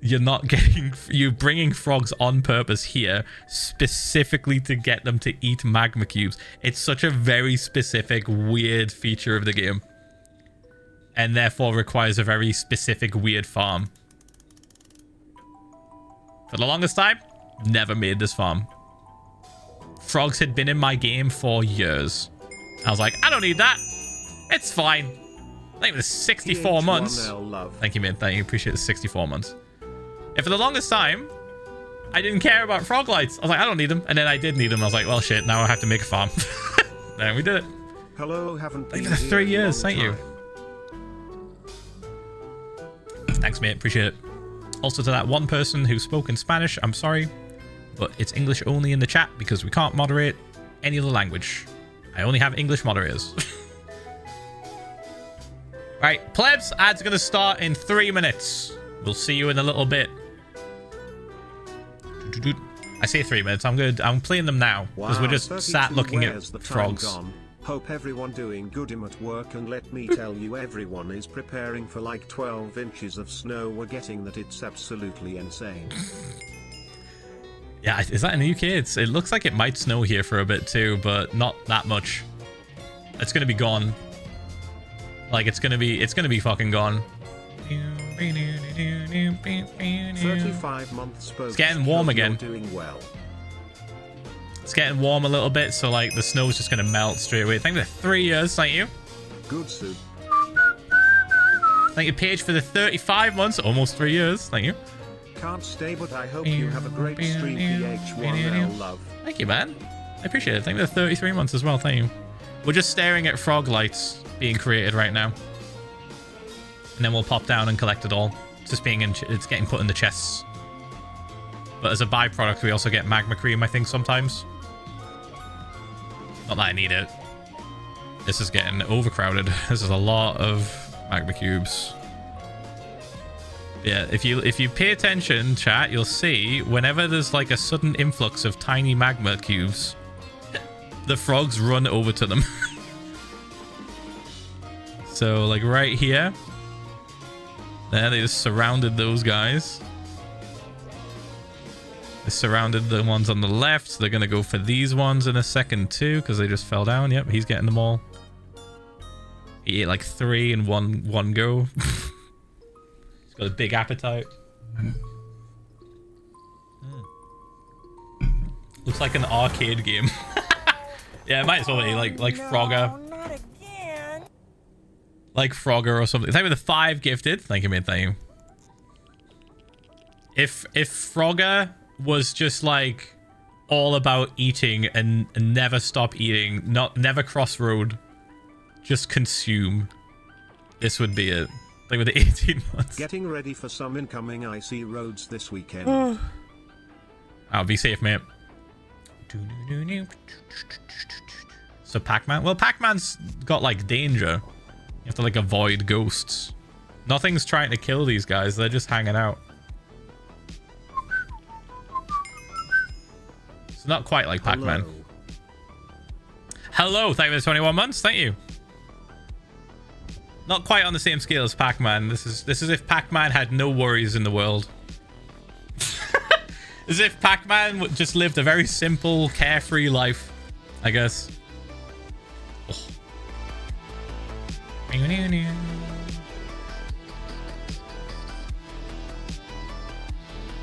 You're bringing frogs on purpose here specifically to get them to eat magma cubes. It's such a very specific, weird feature of the game. And therefore requires a very specific, weird farm. For the longest time, never made this farm. Frogs had been in my game for years. I was like, I don't need that. It's fine. I think it was 64 months. Thank you, man. Thank you. Appreciate the 64 months. And for the longest time, I didn't care about frog lights. I was like, I don't need them. And then I did need them. I was like, well, shit, now I have to make a farm. Then we did it. Hello, haven't been for the 3 years. Thank you. Thanks, mate. Appreciate it. Also to that one person who spoke in Spanish, I'm sorry, but it's English only in the chat because we can't moderate any other language. I only have English moderators. Right, plebs, ads are going to start in 3 minutes. We'll see you in a little bit. I say 3 minutes. I'm playing them now because we're just sat looking at frogs. Hope everyone doing good at work, and let me tell you, everyone is preparing for like 12 inches of snow. We're getting that. It's absolutely insane. Yeah, is that in the UK? It looks like it might snow here for a bit too, but not that much. It's gonna be gone. Like it's gonna be fucking gone. 35 months. It's getting warm again. Doing well. It's getting warm a little bit, so like the snow's just gonna melt straight away. Thank you for 3 years. Thank you. Good soup. Thank you, Paige, for the 35 months. Almost 3 years. Thank you. Can't stay, but I hope you have a great stream. Ph1lza love. Thank you, man. I appreciate it. Thank you for 33 months as well. Thank you. We're just staring at frog lights being created right now. And then we'll pop down and collect it all. It's just it's getting put in the chests. But as a byproduct, we also get magma cream, I think, sometimes. Not that I need it. This is getting overcrowded. This is a lot of magma cubes. Yeah, if you pay attention, chat, you'll see whenever there's like a sudden influx of tiny magma cubes, the frogs run over to them. So like right here, there they just surrounded those guys. They surrounded the ones on the left, so they're gonna go for these ones in a second too, because they just fell down. Yep, he's getting them all. He ate like 3 in one go. He's got a big appetite. Looks like an arcade game. Yeah, it might as well be like Frogger. Not again. Like Frogger or something. Thank you for the 5 gifted. Thank you, man. Thank you. If Frogger was just like all about eating and never stop eating, never cross road, just consume, this would be it. Like with the 18 months. Getting ready for some incoming icy roads this weekend. I'll be safe, mate. So Pac-Man? Well, Pac-Man's got like danger. You have to like avoid ghosts. Nothing's trying to kill these guys. They're just hanging out. It's not quite like Pac-Man. Hello, thank you for the 21 months. Thank you. Not quite on the same scale as Pac-Man. This is if Pac-Man had no worries in the world. As if Pac-Man just lived a very simple, carefree life, I guess. Oh.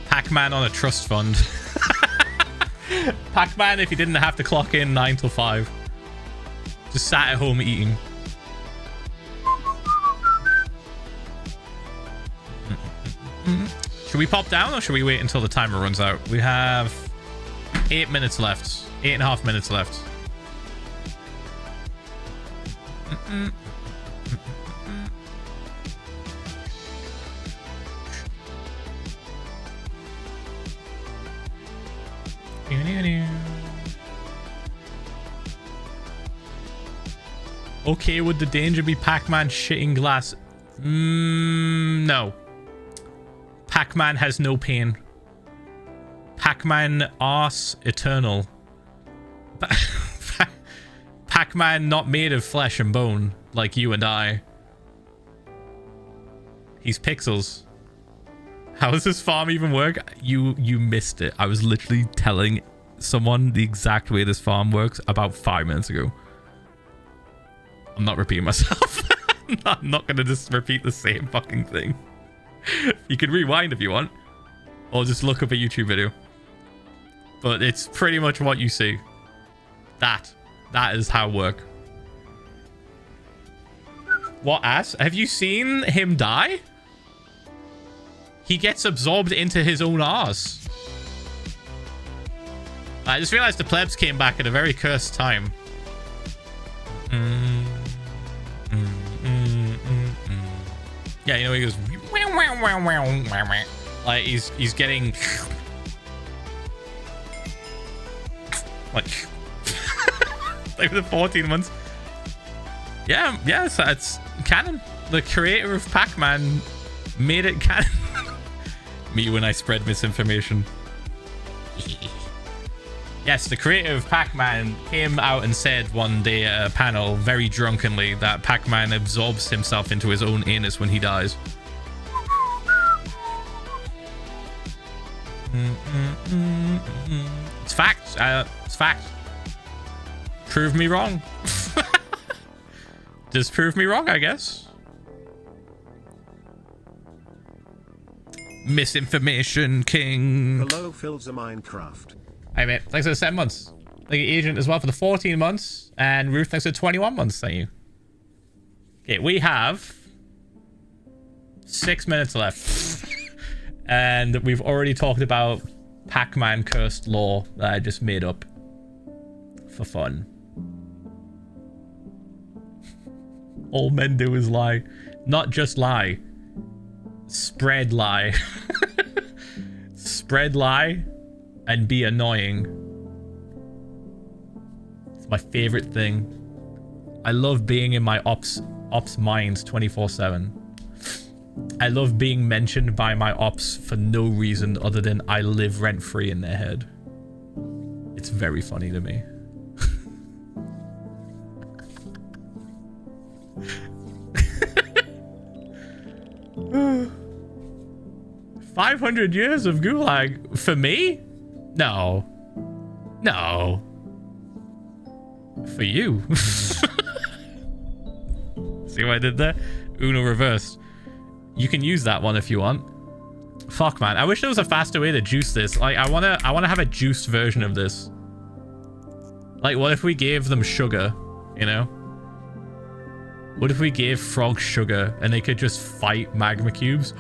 Pac-Man on a trust fund. Pac-Man if he didn't have to clock in 9 till 5. Just sat at home eating. Should we pop down or should we wait until the timer runs out? We have 8 minutes left. 8.5 minutes left. Okay, would the danger be Pac-Man shitting glass? No. Pac-Man has no pain. Pac-Man arse eternal. Pac-Man not made of flesh and bone like you and I. He's pixels. How does this farm even work? You missed it. I was literally telling someone the exact way this farm works about 5 minutes ago. I'm not repeating myself. I'm not gonna just repeat the same fucking thing. You can rewind if you want, or just look up a YouTube video. But it's pretty much what you see. That is how it works. What ass? Have you seen him die? He gets absorbed into his own arse. I just realized the plebs came back at a very cursed time. Yeah, you know, he goes like he's getting like like the 14 months. Yeah, it's canon. The creator of Pac-Man made it canon. Me when I spread misinformation. Yes, the creator of Pac-Man came out and said one day at a panel, very drunkenly, that Pac-Man absorbs himself into his own anus when he dies. It's fact. It's fact. Prove me wrong. Just prove me wrong, I guess. Misinformation king. Hello, Philza Minecraft. Hey mate, thanks for the 7 months. Thank you, Agent, as well for the 14 months. And Ruth, thanks for the 21 months. Thank you. Okay, we have 6 minutes left. And we've already talked about Pac-Man cursed lore that I just made up for fun. All men do is lie. Not just lie. Spread lie. Spread lie. And be annoying. It's my favorite thing. I love being in my ops minds 24/7. I love being mentioned by my ops for no reason other than I live rent-free in their head. It's very funny to me. 500 years of gulag for me? No. No. For you. See what I did there? Uno reversed. You can use that one if you want. Fuck, man. I wish there was a faster way to juice this. Like, I wanna have a juiced version of this. Like, what if we gave them sugar, you know? What if we gave frogs sugar and they could just fight magma cubes?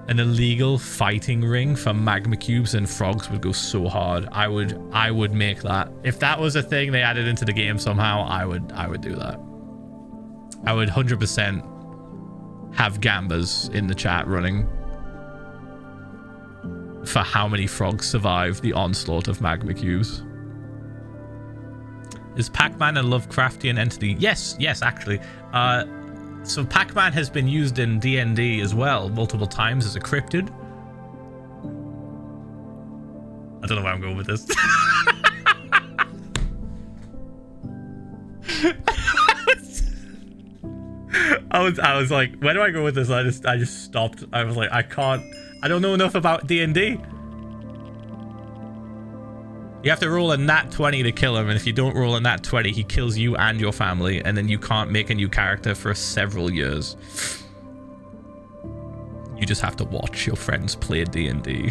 An illegal fighting ring for magma cubes and frogs would go so hard. I would make that. If that was a thing they added into the game somehow, I would do that. I would 100% have Gambas in the chat running. for how many frogs survive the onslaught of magma cubes. Is Pac-Man a Lovecraftian entity? Yes, actually. So Pac-Man has been used in D&D as well multiple times as a cryptid. I don't know where I'm going with this. I was like, where do I go with this? I just stopped. I was like, I don't know enough about D&D. You have to roll a nat 20 to kill him, and if you don't roll a nat 20, he kills you and your family, and then you can't make a new character for several years. You just have to watch your friends play D&D.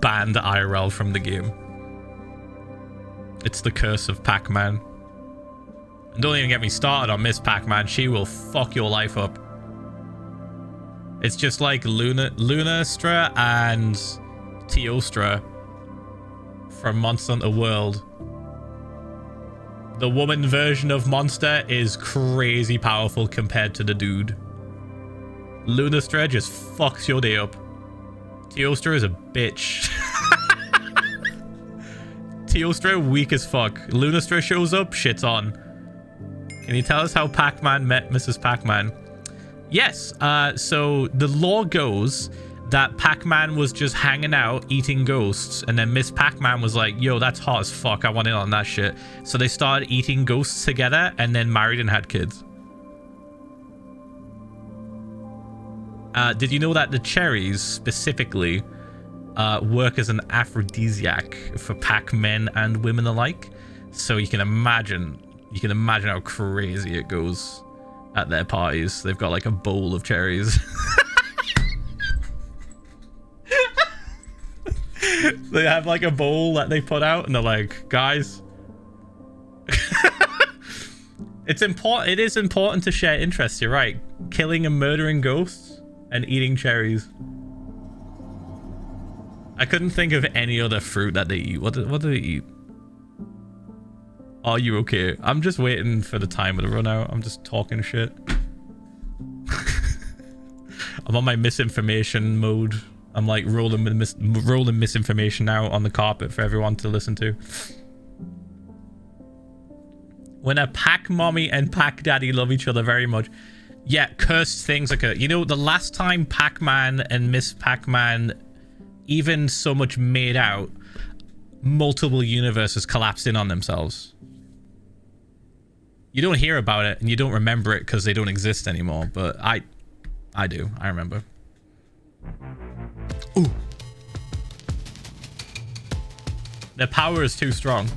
Banned IRL from the game. It's the curse of Pac-Man. And don't even get me started on Miss Pac-Man. She will fuck your life up. It's just like Lunastra and Teostra from Monster Hunter World. The woman version of Monster is crazy powerful compared to the dude. Lunastra just fucks your day up. Teostra is a bitch. Teostra weak as fuck. Lunastra shows up, shit's on. Can you tell us how Pac-Man met Mrs. Pac-Man? Yes, so the lore goes that Pac-Man was just hanging out, eating ghosts, and then Miss Pac-Man was like, yo, that's hot as fuck, I want in on that shit. So they started eating ghosts together, and then married and had kids. Did you know that the cherries, specifically, work as an aphrodisiac for Pac-Men and women alike? So you can imagine how crazy it goes at their parties. They've got like a bowl of cherries. They have like a bowl that they put out and they're like, guys. It is important to share interests, you're right. Killing and murdering ghosts and eating cherries. I couldn't think of any other fruit that they eat. What do they eat? Are you okay? I'm just waiting for the timer to run out. I'm just talking shit. I'm on my misinformation mode. I'm like rolling misinformation out on the carpet for everyone to listen to. When a Pac mommy and Pac daddy love each other very much. Yeah, cursed things occur. You know, the last time Pac-Man and Miss Pac-Man even so much made out, multiple universes collapsed in on themselves. You don't hear about it and you don't remember it because they don't exist anymore, but I do. I remember. Ooh. Their power is too strong.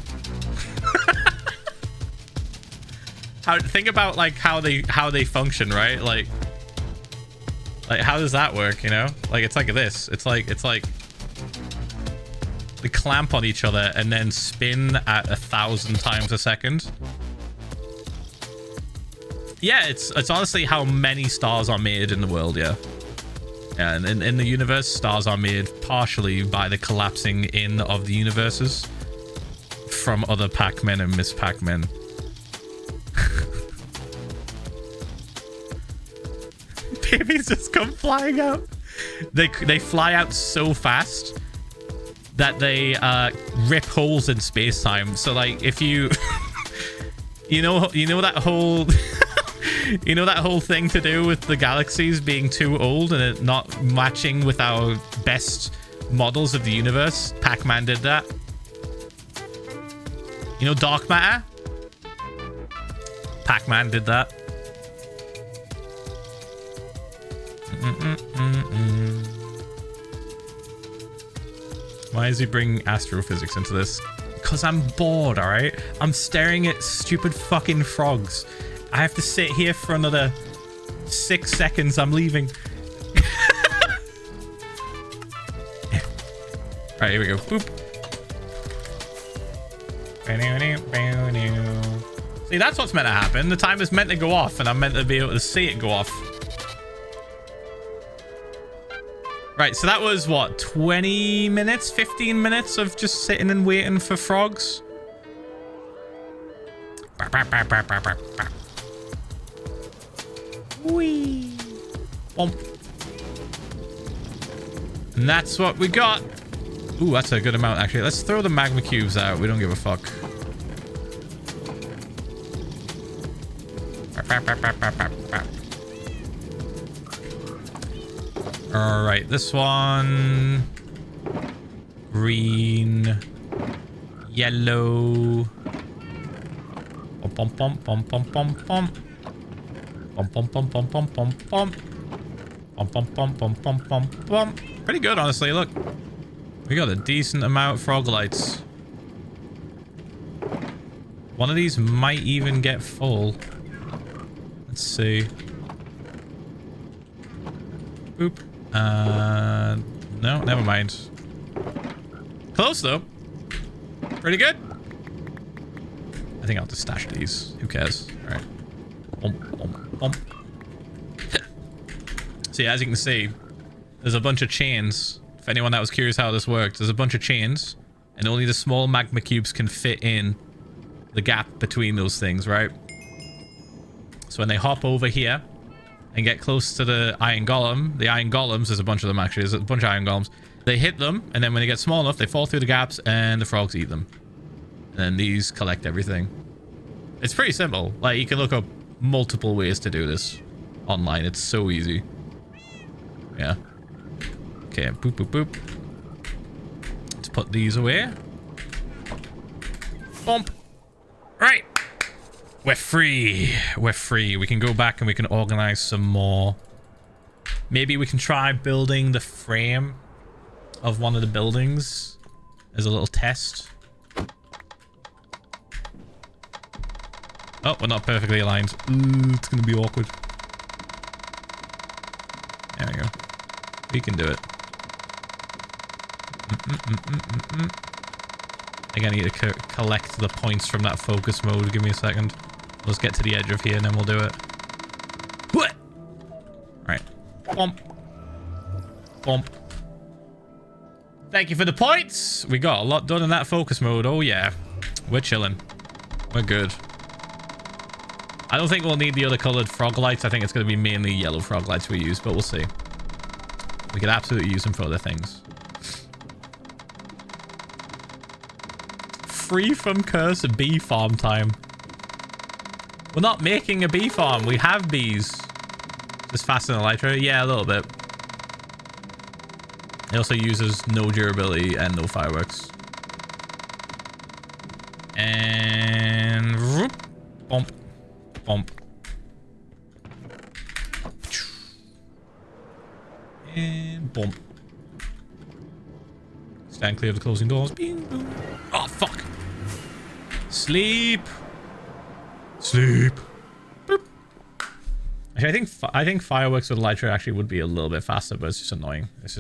Think about like how they function, right? Like how does that work, you know? Like it's like this. It's like they clamp on each other and then spin at 1,000 times a second. Yeah, it's honestly how many stars are made in the world, yeah. Yeah, and in the universe, stars are made partially by the collapsing in of the universes from other Pac-Men and Miss Pac-Men. Babies just come flying out. They fly out so fast that they rip holes in space-time. So like if you you know that whole you know that whole thing to do with the galaxies being too old and it not matching with our best models of the universe? Pac-Man did that. You know dark matter? Pac-Man did that. Why is he bringing astrophysics into this? Because I'm bored, alright? I'm staring at stupid fucking frogs. I have to sit here for another 6 seconds. I'm leaving. Alright, here we go. Boop. See, that's what's meant to happen. The timer's meant to go off, and I'm meant to be able to see it go off. Right, so that was what, 20 minutes, 15 minutes of just sitting and waiting for frogs. Whee. And that's what we got. Ooh, that's a good amount, actually. Let's throw the magma cubes out. We don't give a fuck. All right, this one. Green. Yellow. Pom pom pom pom pom pom. Pom pom pom pom pom pom pom. Pom pom pom pom pom pom pom. Pretty good, honestly. Look, we got a decent amount of frog lights. One of these might even get full. Let's see. Boop. No, never mind. Close though. Pretty good. I think I'll just stash these. Who cares? All right. Bump, bump, bump. See, as you can see, there's a bunch of chains. For anyone that was curious how this worked, there's a bunch of chains, and only the small magma cubes can fit in the gap between those things, right? So when they hop over here and get close to the iron golem, the iron golems, there's a bunch of them actually, there's a bunch of iron golems. They hit them, and then when they get small enough, they fall through the gaps, and the frogs eat them. And then these collect everything. It's pretty simple. Like, you can look up multiple ways to do this online. It's so easy. Yeah. Okay, boop, boop, boop. Let's put these away. Bump. Right. We're free. We're free. We can go back and we can organize some more. Maybe we can try building the frame of one of the buildings as a little test. Oh, we're not perfectly aligned. Ooh, it's gonna be awkward. There we go. We can do it. I think I need to collect the points from that focus mode. Give me a second. Let's get to the edge of here and then we'll do it. What? Right. Bump. Bump. Thank you for the points. We got a lot done in that focus mode. Oh yeah. We're chilling. We're good. I don't think we'll need the other colored frog lights. I think it's going to be mainly yellow frog lights we use, but we'll see. We could absolutely use them for other things. Free from curse bee farm time. We're not making a bee farm. We have bees. Just faster than elytra. Yeah, a little bit. It also uses no durability and no fireworks. And whoop, bump, bump. And bump. Stand clear of the closing doors. Bing, boom. Oh, fuck. Sleep. Sleep. Boop. Actually, I think fireworks with elytra actually would be a little bit faster, but it's just annoying. It's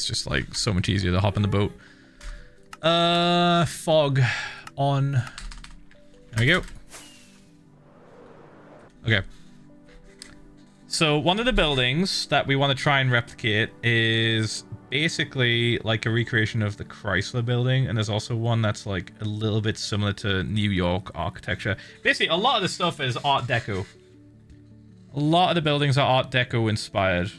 just like so much easier to hop in the boat. Fog on. There we go. Okay. So one of the buildings that we want to try and replicate is basically like a recreation of the Chrysler building, and there's also one that's like a little bit similar to New York architecture. Basically, a lot of the stuff is Art Deco. A lot of the buildings are Art Deco inspired.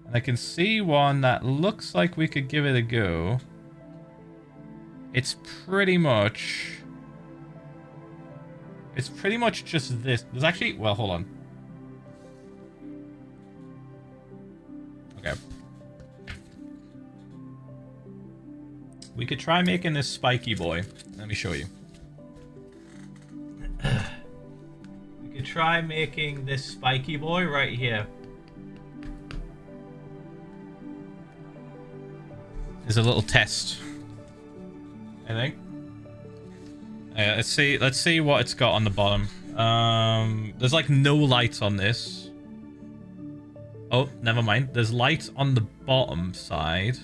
And I can see one that looks like we could give it a go. It's pretty much just this. There's actually, well, hold on. Okay. We could try making this spiky boy. Let me show you. We could try making this spiky boy right here. There's a little test, I think. Let's see what it's got on the bottom. There's like no lights on this. Oh, never mind. There's lights on the bottom side,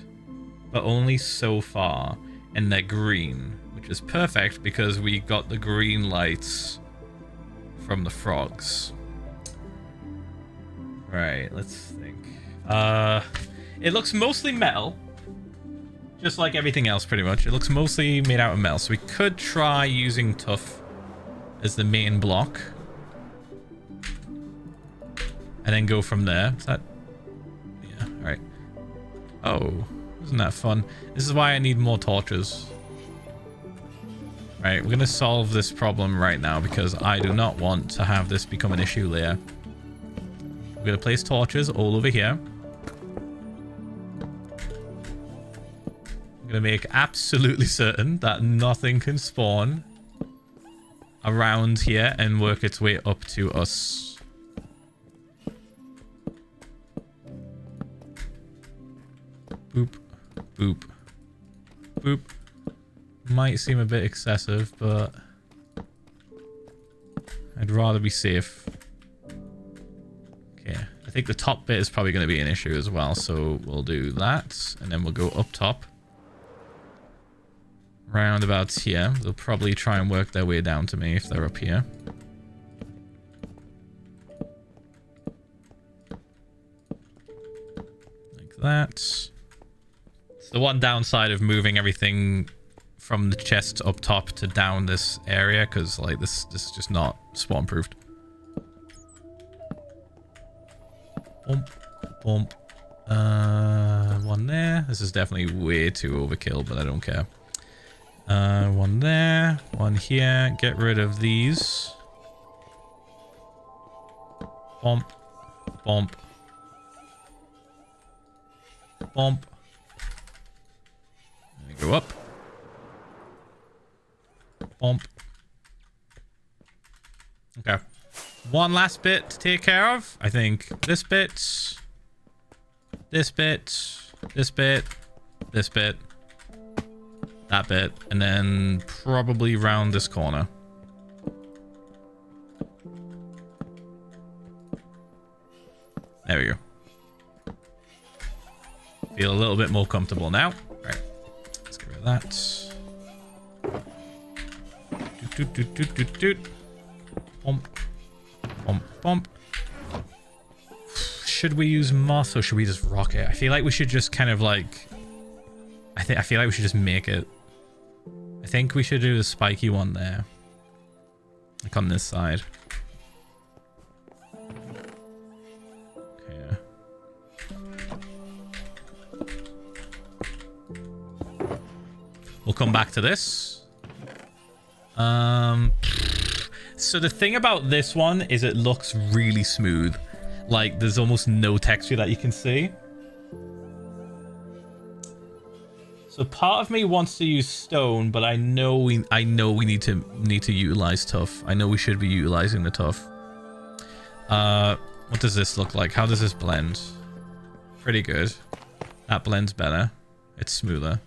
but only so far, and they're green, which is perfect because we got the green lights from the frogs. Right, let's think. It looks mostly metal. Just like everything else, pretty much. It looks mostly made out of metal. So we could try using tuff as the main block. And then go from there. Is that... Yeah, alright. Oh, isn't that fun? This is why I need more torches. Right, we're going to solve this problem right now because I do not want to have this become an issue later. We're going to place torches all over here. I'm going to make absolutely certain that nothing can spawn around here and work its way up to us. Boop, boop, boop. Might seem a bit excessive, but I'd rather be safe. Okay, I think the top bit is probably going to be an issue as well, so we'll do that, and then we'll go up top. Roundabouts here. They'll probably try and work their way down to me if they're up here. Like that. It's the one downside of moving everything from the chest up top to down this area, because like this is just not spawn proofed. Bump, bump. One there. This is definitely way too overkill, but I don't care. One there, one here. Get rid of these. Bump, bump, bump. Let me go up. Bump. Okay. One last bit to take care of. I think this bit, this bit, this bit, this bit, that bit, and then probably round this corner. There we go. Feel a little bit more comfortable now. Right. Let's get rid of that. Doot, doot, doot, doot, doot. Bump. Bump, bump. Should we use moss or should we just rock it? I feel like we should just kind of like... I feel like we should just make it. I think we should do the spiky one there. Like on this side. Okay. We'll come back to this. So the thing about this one is it looks really smooth. Like there's almost no texture that you can see. So part of me wants to use stone, but I know we need to utilize tuff. I know we should be utilizing the tuff. What does this look like? How does this blend? Pretty good. That blends better. It's smoother.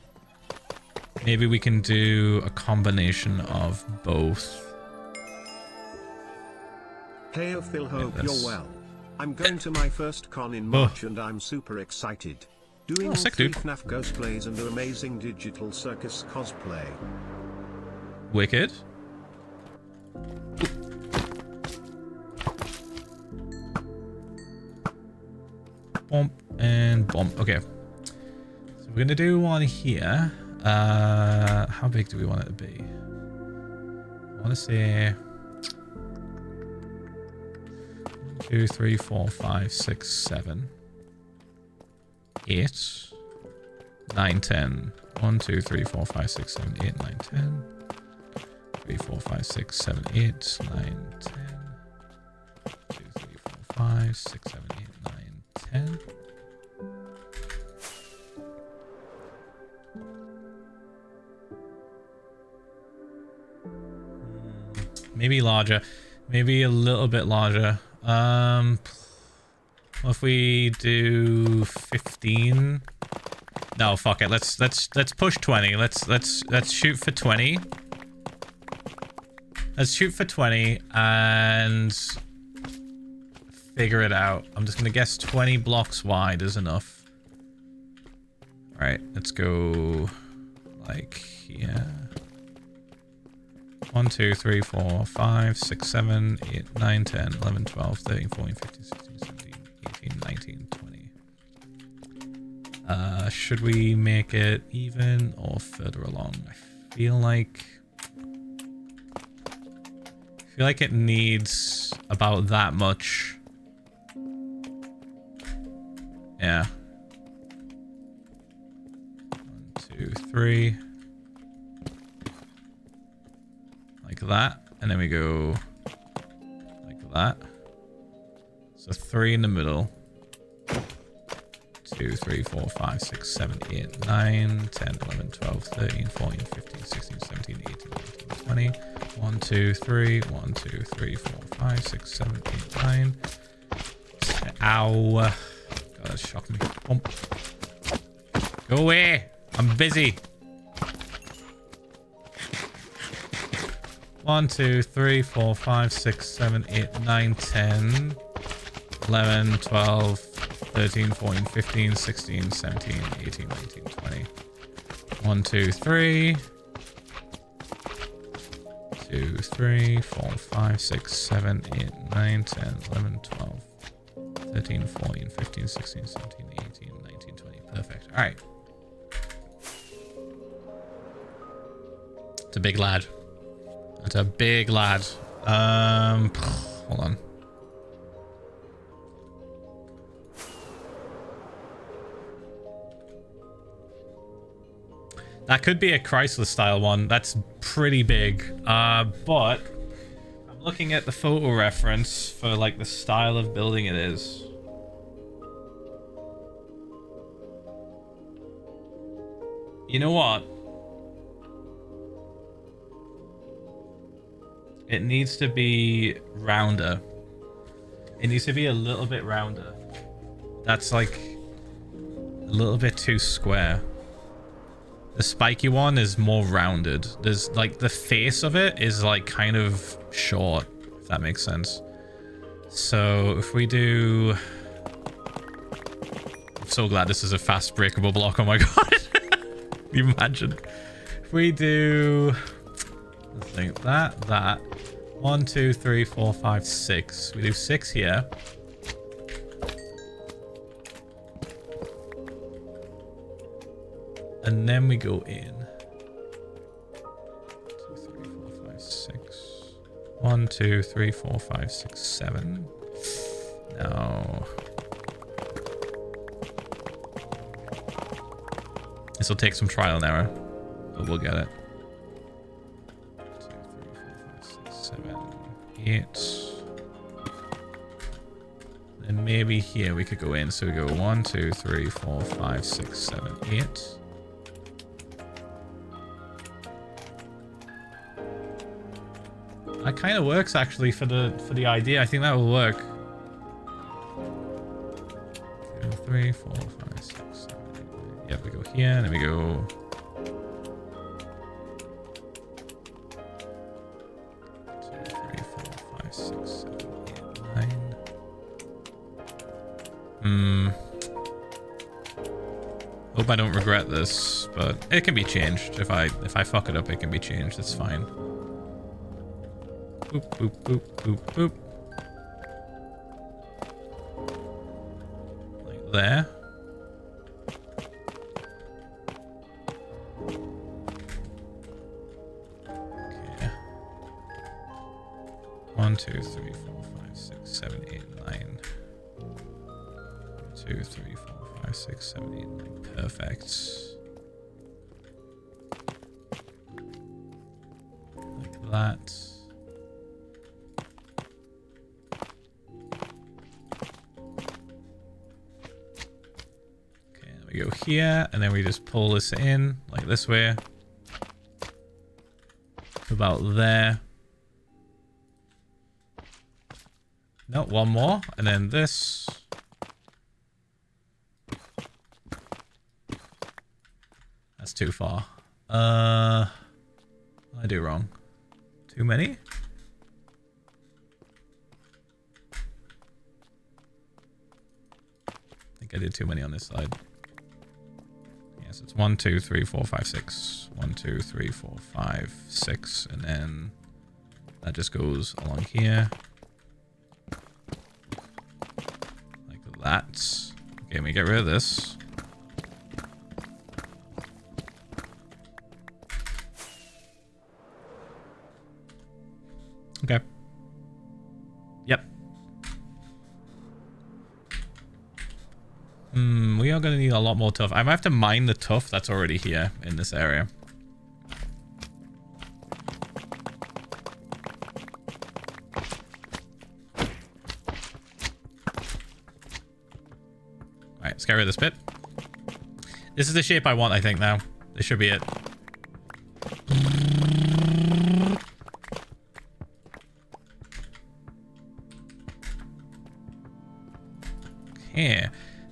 Maybe we can do a combination of both. Hey, Phil, hope you're well. I'm going to my first con in March and I'm super excited. Doing sick, 3 dude. FNAF cosplays and an amazing digital circus cosplay. Wicked. Bump and bump. Okay. So we're gonna do one here. How big do we want it to be? I want to say 1, 2, 3, 4, 5, 6, 7, 8, 9, 10. 1, 2, 3, 4, 5, 6, 7, 8, 9, 10. 3, 4, 5, 6, 7, 8, 9, 10. 2, 3, 4, 5, 6, 7, 8, 9, 10. Maybe larger. Maybe a little bit larger. What if we do 15? No, fuck it. Let's push 20. Let's shoot for 20. Let's shoot for 20 and figure it out. I'm just gonna guess 20 blocks wide is enough. All right, let's go like here. 1, 2, 3, 4, 5, 6, 7, 8, 9, 10, 11, 12, 13, 14, 15, 16, 17, 18, 19, 20. Should we make it even or further along? I feel like it needs about that much. Yeah. 2, 3. Like that. And then we go like that. So 3 in the middle. 2, 3, 4, 5, 6, 7, 8, 9, 10, 11, 12, 13, 14, 15, 16, 17, 18, 19, 20. 1, 2, 3. 1, 2, 3, 4, 5, 6, 7, 8, 9. Ow. God, that shocked me. Bump. Go away. I'm busy. 1, 2, 3, 4, 5, 6, 7, 8, 9, 10, 11, 12, 13, 14, 15, 16, 17, 18, 19, 20. 1, 2, 3. 2, 3, 4, 5, 6, 7, 8, 9, 10, 11, 12, 13, 14, 15, 16, 17, 18, 19, 20. Perfect. All right. It's a big lad. It's a big lad. Hold on. That could be a Chrysler style one. That's pretty big. But I'm looking at the photo reference for like the style of building it is. You know what? It needs to be rounder. It needs to be a little bit rounder. That's like a little bit too square. The spiky one is more rounded. There's like the face of it is like kind of short, if that makes sense. So if we do... I'm so glad this is a fast breakable block. Oh my god. Can you imagine? If we do... I think that. 1, 2, 3, 4, 5, 6. We do 6 here. And then we go in. 2, 3, 4, 5, 6. 1, 2, 3, 4, 5, 6, 7. No. This will take some trial and error, but we'll get it. 2, 3, 4, 5, 6, 7, 8. And maybe here we could go in. So we go 1, 2, 3, 4, 5, 6, 7, 8. That kind of works actually for the idea. I think that will work. 2, 3, 4, 5, 6, 7, 8, 9. Yep, we go here, and then we go. 2, 3, 4, 5, 6, 7, 8, 9. Hope I don't regret this, but it can be changed. If I fuck it up, it can be changed. It's fine. Boop, boop, boop, boop, boop. Like there. Okay. 1, 2, 3, 4, 5, 6, 7, 8, 9. 2, 3, 4, 5, 6, 7, 8, 9. Perfect. Like that. We go here, and then we just pull this in, like this way. About there. No, one more, and then this. That's too far. What did I do wrong? Too many? I think I did too many on this side. Yes, it's 1, 2, 3, 4, 5, 6. 1, 2, 3, 4, 5, 6, and then that just goes along here. Like that. Okay, let me get rid of this. Okay. Yep. We are going to need a lot more tuff. I might have to mine the tuff that's already here in this area. Alright, let's get rid of this bit. This is the shape I want, I think, now. This should be it. Okay.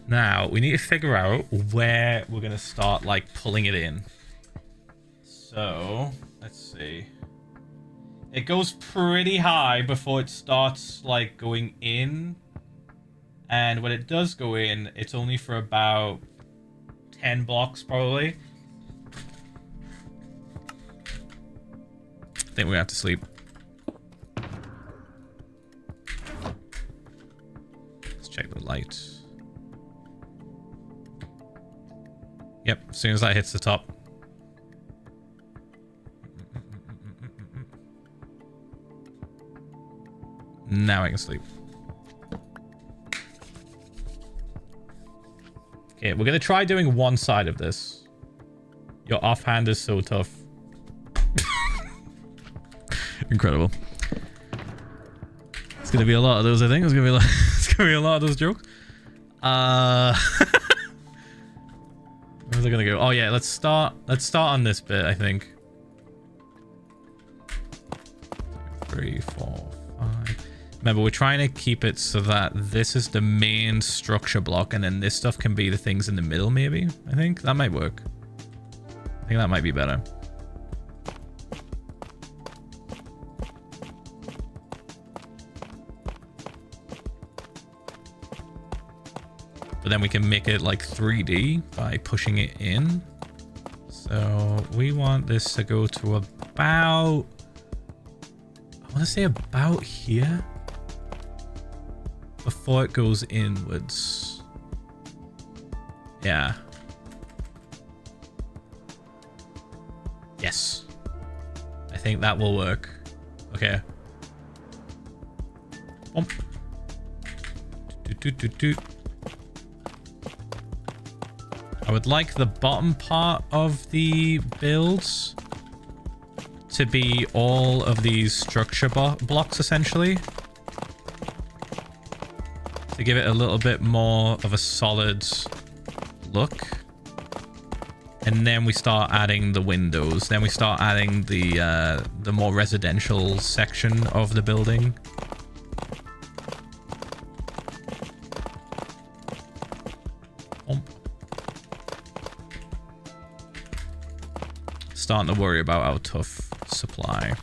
Now, we need to figure out where we're going to start, like, pulling it in. So, let's see. It goes pretty high before it starts, like, going in. And when it does go in, it's only for about 10 blocks, probably. I think we have to sleep. Let's check the light. Yep, as soon as that hits the top. Now I can sleep. Okay, we're gonna try doing one side of this. Your offhand is so tough. Incredible. It's gonna be a lot of those, I think. It's gonna be a lot of those jokes. Where's it gonna go? Oh yeah, let's start on this bit, I think. 3, 4, 5. Remember, we're trying to keep it so that this is the main structure block, and then this stuff can be the things in the middle, maybe. I think that might work. I think that might be better. But then we can make it like 3D by pushing it in. So we want this to go to about... I want to say about here. Before it goes inwards. Yeah. Yes. I think that will work. Okay. I would like the bottom part of the builds to be all of these structure blocks, essentially. To give it a little bit more of a solid look. And then we start adding the windows. Then we start adding the more residential section of the building. Starting to worry about our tough supply.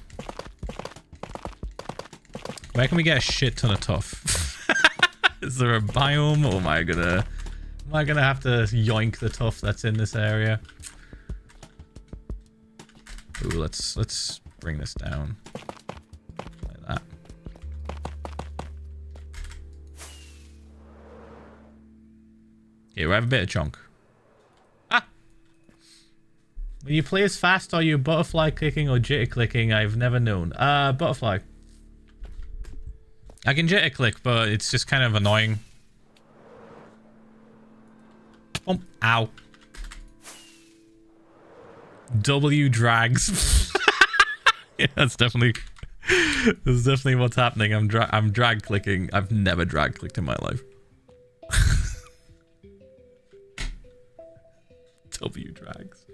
Where can we get a shit ton of tough? Is there a biome? Or am I gonna have to yoink the tough that's in this area? Ooh, let's bring this down. Like that. Okay, we have a bit of chunk. When you play as fast, are you butterfly clicking or jitter clicking? I've never known. Butterfly. I can jitter click, but it's just kind of annoying. Oh, ow. W drags. Yeah, that's definitely what's happening. I'm drag clicking. I've never drag clicked in my life. W drags.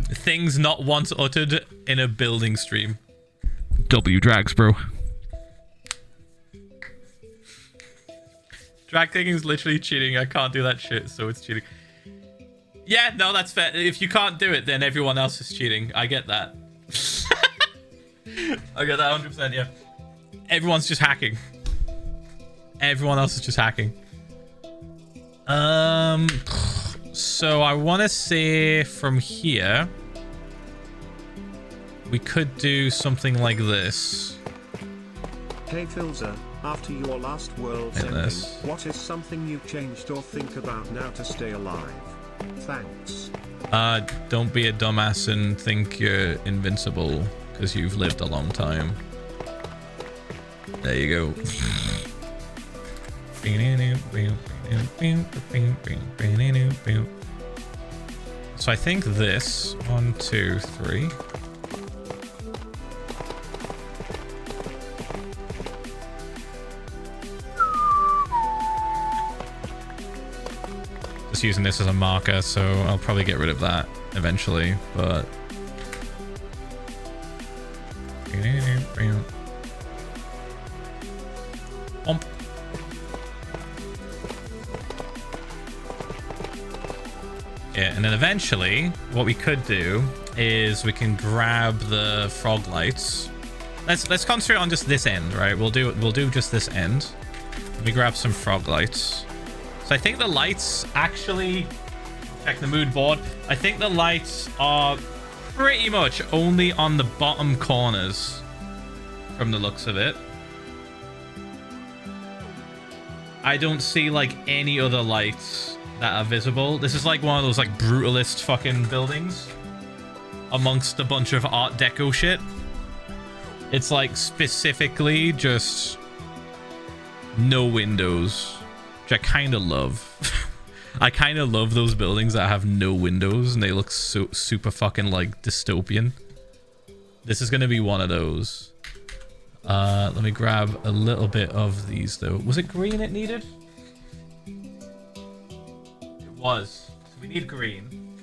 Things not once uttered in a building stream. W drags, bro. Drag clicking is literally cheating. I can't do that shit, so it's cheating. Yeah, no, that's fair. If you can't do it, then everyone else is cheating. I get that. I get that 100%, yeah. Everyone's just hacking. Everyone else is just hacking. So I want to say from here, we could do something like this. Hey Philza, after your last world's Like ending, this. what is something you changed or think about now to stay alive? Thanks. Don't be a dumbass and think you're invincible because you've lived a long time. There you go. So I think this 1, 2, 3. Just using this as a marker, so I'll probably get rid of that eventually, but yeah, and then eventually what we could do is we can grab the frog lights. Let's concentrate on just this end, right? We'll do just this end. Let me grab some frog lights. So I think the lights actually, check the mood board. I think the lights are pretty much only on the bottom corners from the looks of it. I don't see like any other lights that are visible. This is like one of those like brutalist fucking buildings amongst a bunch of Art Deco shit. It's like specifically just no windows, which I kind of love. I kind of love those buildings that have no windows and they look so super fucking like dystopian. This is going to be one of those. Let me grab a little bit of these though. Was it green it needed? It was. So we need green.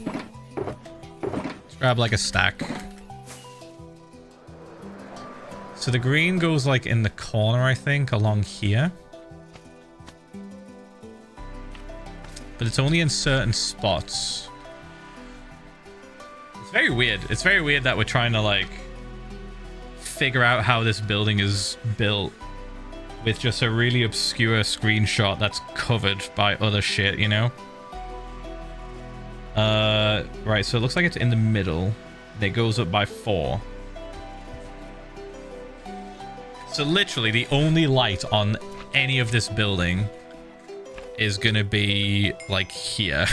Let's grab like a stack. So the green goes like in the corner, I think, along here. But it's only in certain spots. It's very weird. It's very weird that we're trying to like figure out how this building is built with just a really obscure screenshot that's covered by other shit, you know? Right, so it looks like it's in the middle. It goes up by 4. So literally the only light on any of this building is gonna be like here.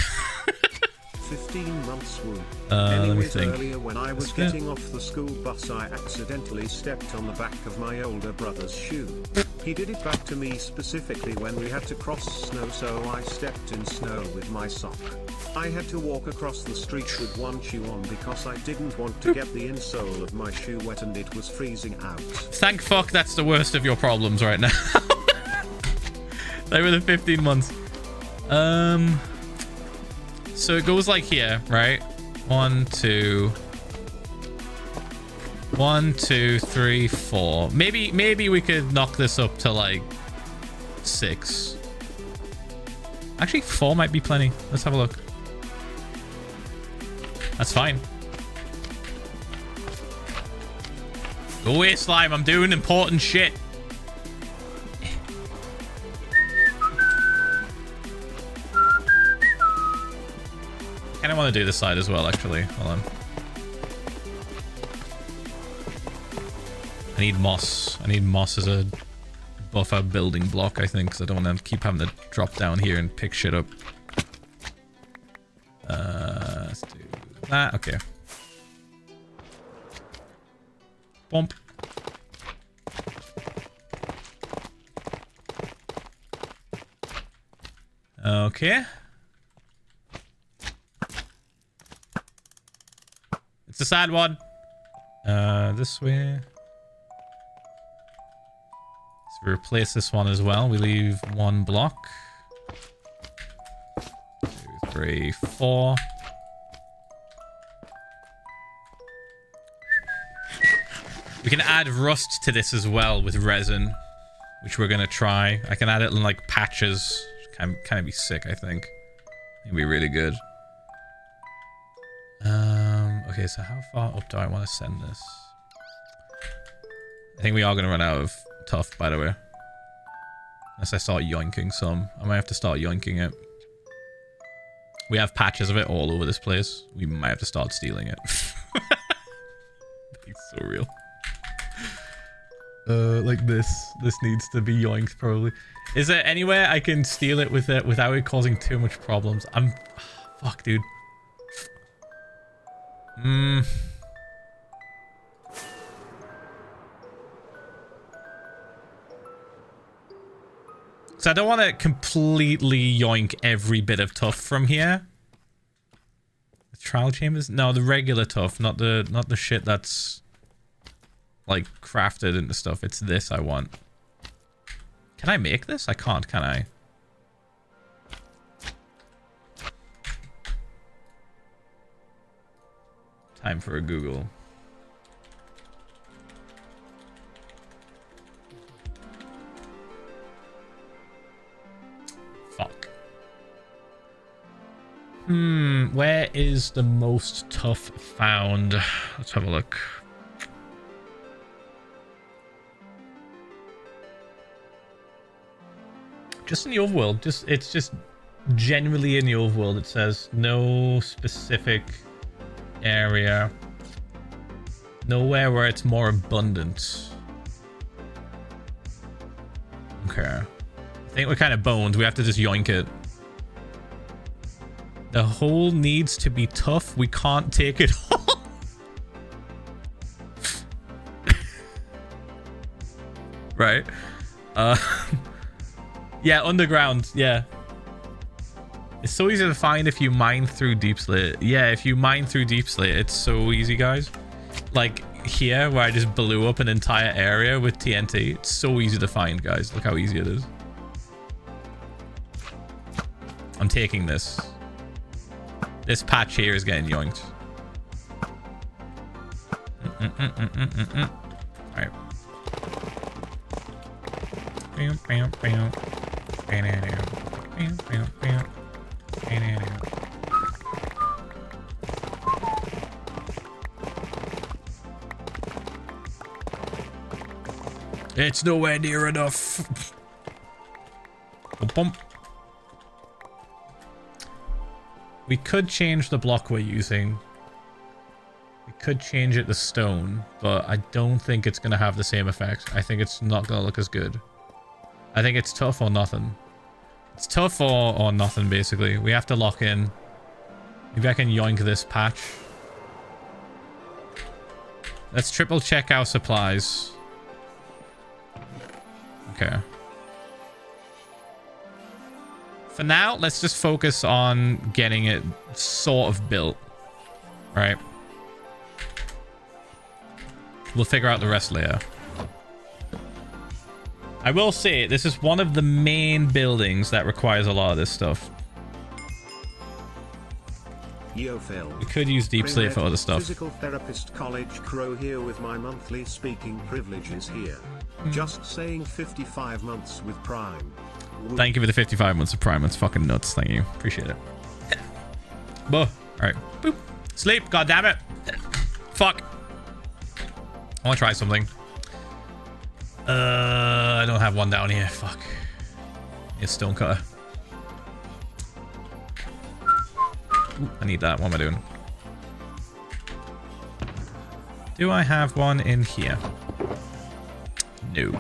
15 months woo. Let me Anyways, think. earlier when I was getting off the school bus, I accidentally stepped on the back of my older brother's shoe. He did it back to me specifically when we had to cross snow, so I stepped in snow with my sock. I had to walk across the street with one shoe on because I didn't want to get the insole of my shoe wet and it was freezing out. Thank fuck that's the worst of your problems right now. They were the 15 months. So it goes like here, right? 1, 2, 1, 2, 3, 4. Maybe we could knock this up to like 6. Actually, 4 might be plenty. Let's have a look. That's fine. Go away, slime. I'm doing important shit. I kind of want to do this side as well, actually. Hold on. I need moss. I need moss as a buffer building block, I think, because I don't want to keep having to drop down here and pick shit up. Let's do that. Okay. Bump. Okay. It's a sad one. This way. So we replace this one as well. We leave 1 block. 2, 3, 4. We can add rust to this as well with resin, which we're gonna try. I can add it in like patches. Kind of be sick, I think. It'd be really good. Okay, so how far up do I want to send this? I think we are going to run out of tuff, by the way. Unless I start yoinking some. I might have to start yoinking it. We have patches of it all over this place. We might have to start stealing it. It's so real. Like this. This needs to be yoinked, probably. Is there anywhere I can steal it with it without it causing too much problems? Fuck, dude. So I don't want to completely yoink every bit of tuff from here. The trial chambers? No, the regular tuff, not the shit that's like crafted into stuff. It's this I want. Can I make this? I can't, can I? Time for a Google. Fuck. Where is the most tough found? Let's have a look. Just in the overworld. It's just generally in the overworld. It says no specific area. Nowhere where it's more abundant. Okay. I think we're kind of boned. We have to just yoink it. The hole needs to be tough. We can't take it all. Right. Yeah, underground. Yeah. It's so easy to find if you mine through Deep Slate. Yeah, if you mine through Deep Slate, it's so easy, guys. Like here, where I just blew up an entire area with TNT. It's so easy to find, guys. Look how easy it is. I'm taking this. This patch here is getting yoinked. Alright. It's nowhere near enough. Bump. We could change the block we're using. We could change it to stone, but I don't think it's going to have the same effect. I think it's not going to look as good. I think it's tough or nothing. It's tough or nothing, basically. We have to lock in. Maybe I can yoink this patch. Let's triple check our supplies. Okay. For now, let's just focus on getting it sort of built. Right? We'll figure out the rest later. I will say, this is one of the main buildings that requires a lot of this stuff. Yo, Phil. We could use Deep Slate for other stuff. Physical therapist College Crow here with my monthly speaking privileges here. Just saying 55 months with Prime. Thank you for the 55 months of Prime. That's fucking nuts. Thank you. Appreciate it. All right. Boop. Sleep. God damn it. Fuck. I want to try something. I don't have one down here. Fuck. It's stonecutter. Ooh, I need that. What am I doing? Do I have one in here? No.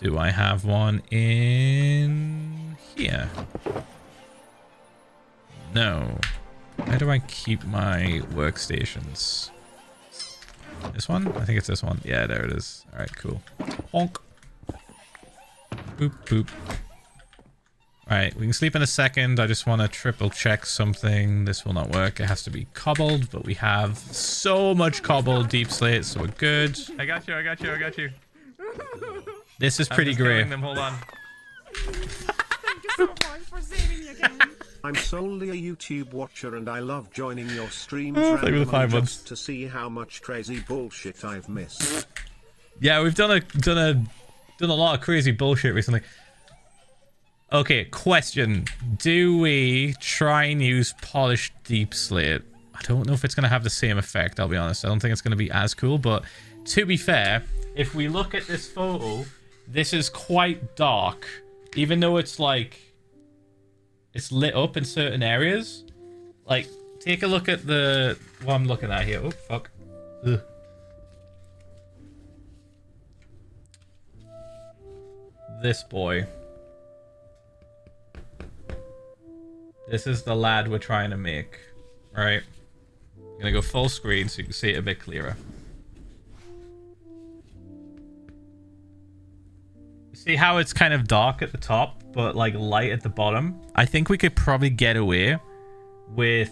Do I have one in here? No. Where do I keep my workstations? This one? I think it's this one. Yeah, there it is. All right, cool. Honk. Boop, boop. All right, we can sleep in a second. I just want to triple check something. This will not work. It has to be cobbled, but we have so much cobbled Deep Slate, so we're good. I got you. I got you. I got you. This is pretty great. Hold on. Thank you so much for saving me again. I'm solely a YouTube watcher and I love joining your streams thank you for the 5 randomly months. just to see how much crazy bullshit I've missed. Yeah, we've done a lot of crazy bullshit recently. Okay, question. Do we try and use polished Deep Slate? I don't know if it's going to have the same effect, I'll be honest. I don't think it's going to be as cool, but to be fair, if we look at this photo, this is quite dark. Even though it's like... it's lit up in certain areas. Like, take a look at the... what I'm looking at here. Oh, fuck. Ugh. This boy. This is the lad we're trying to make. Alright. I'm gonna go full screen so you can see it a bit clearer. See how it's kind of dark at the top, but like light at the bottom? I think we could probably get away with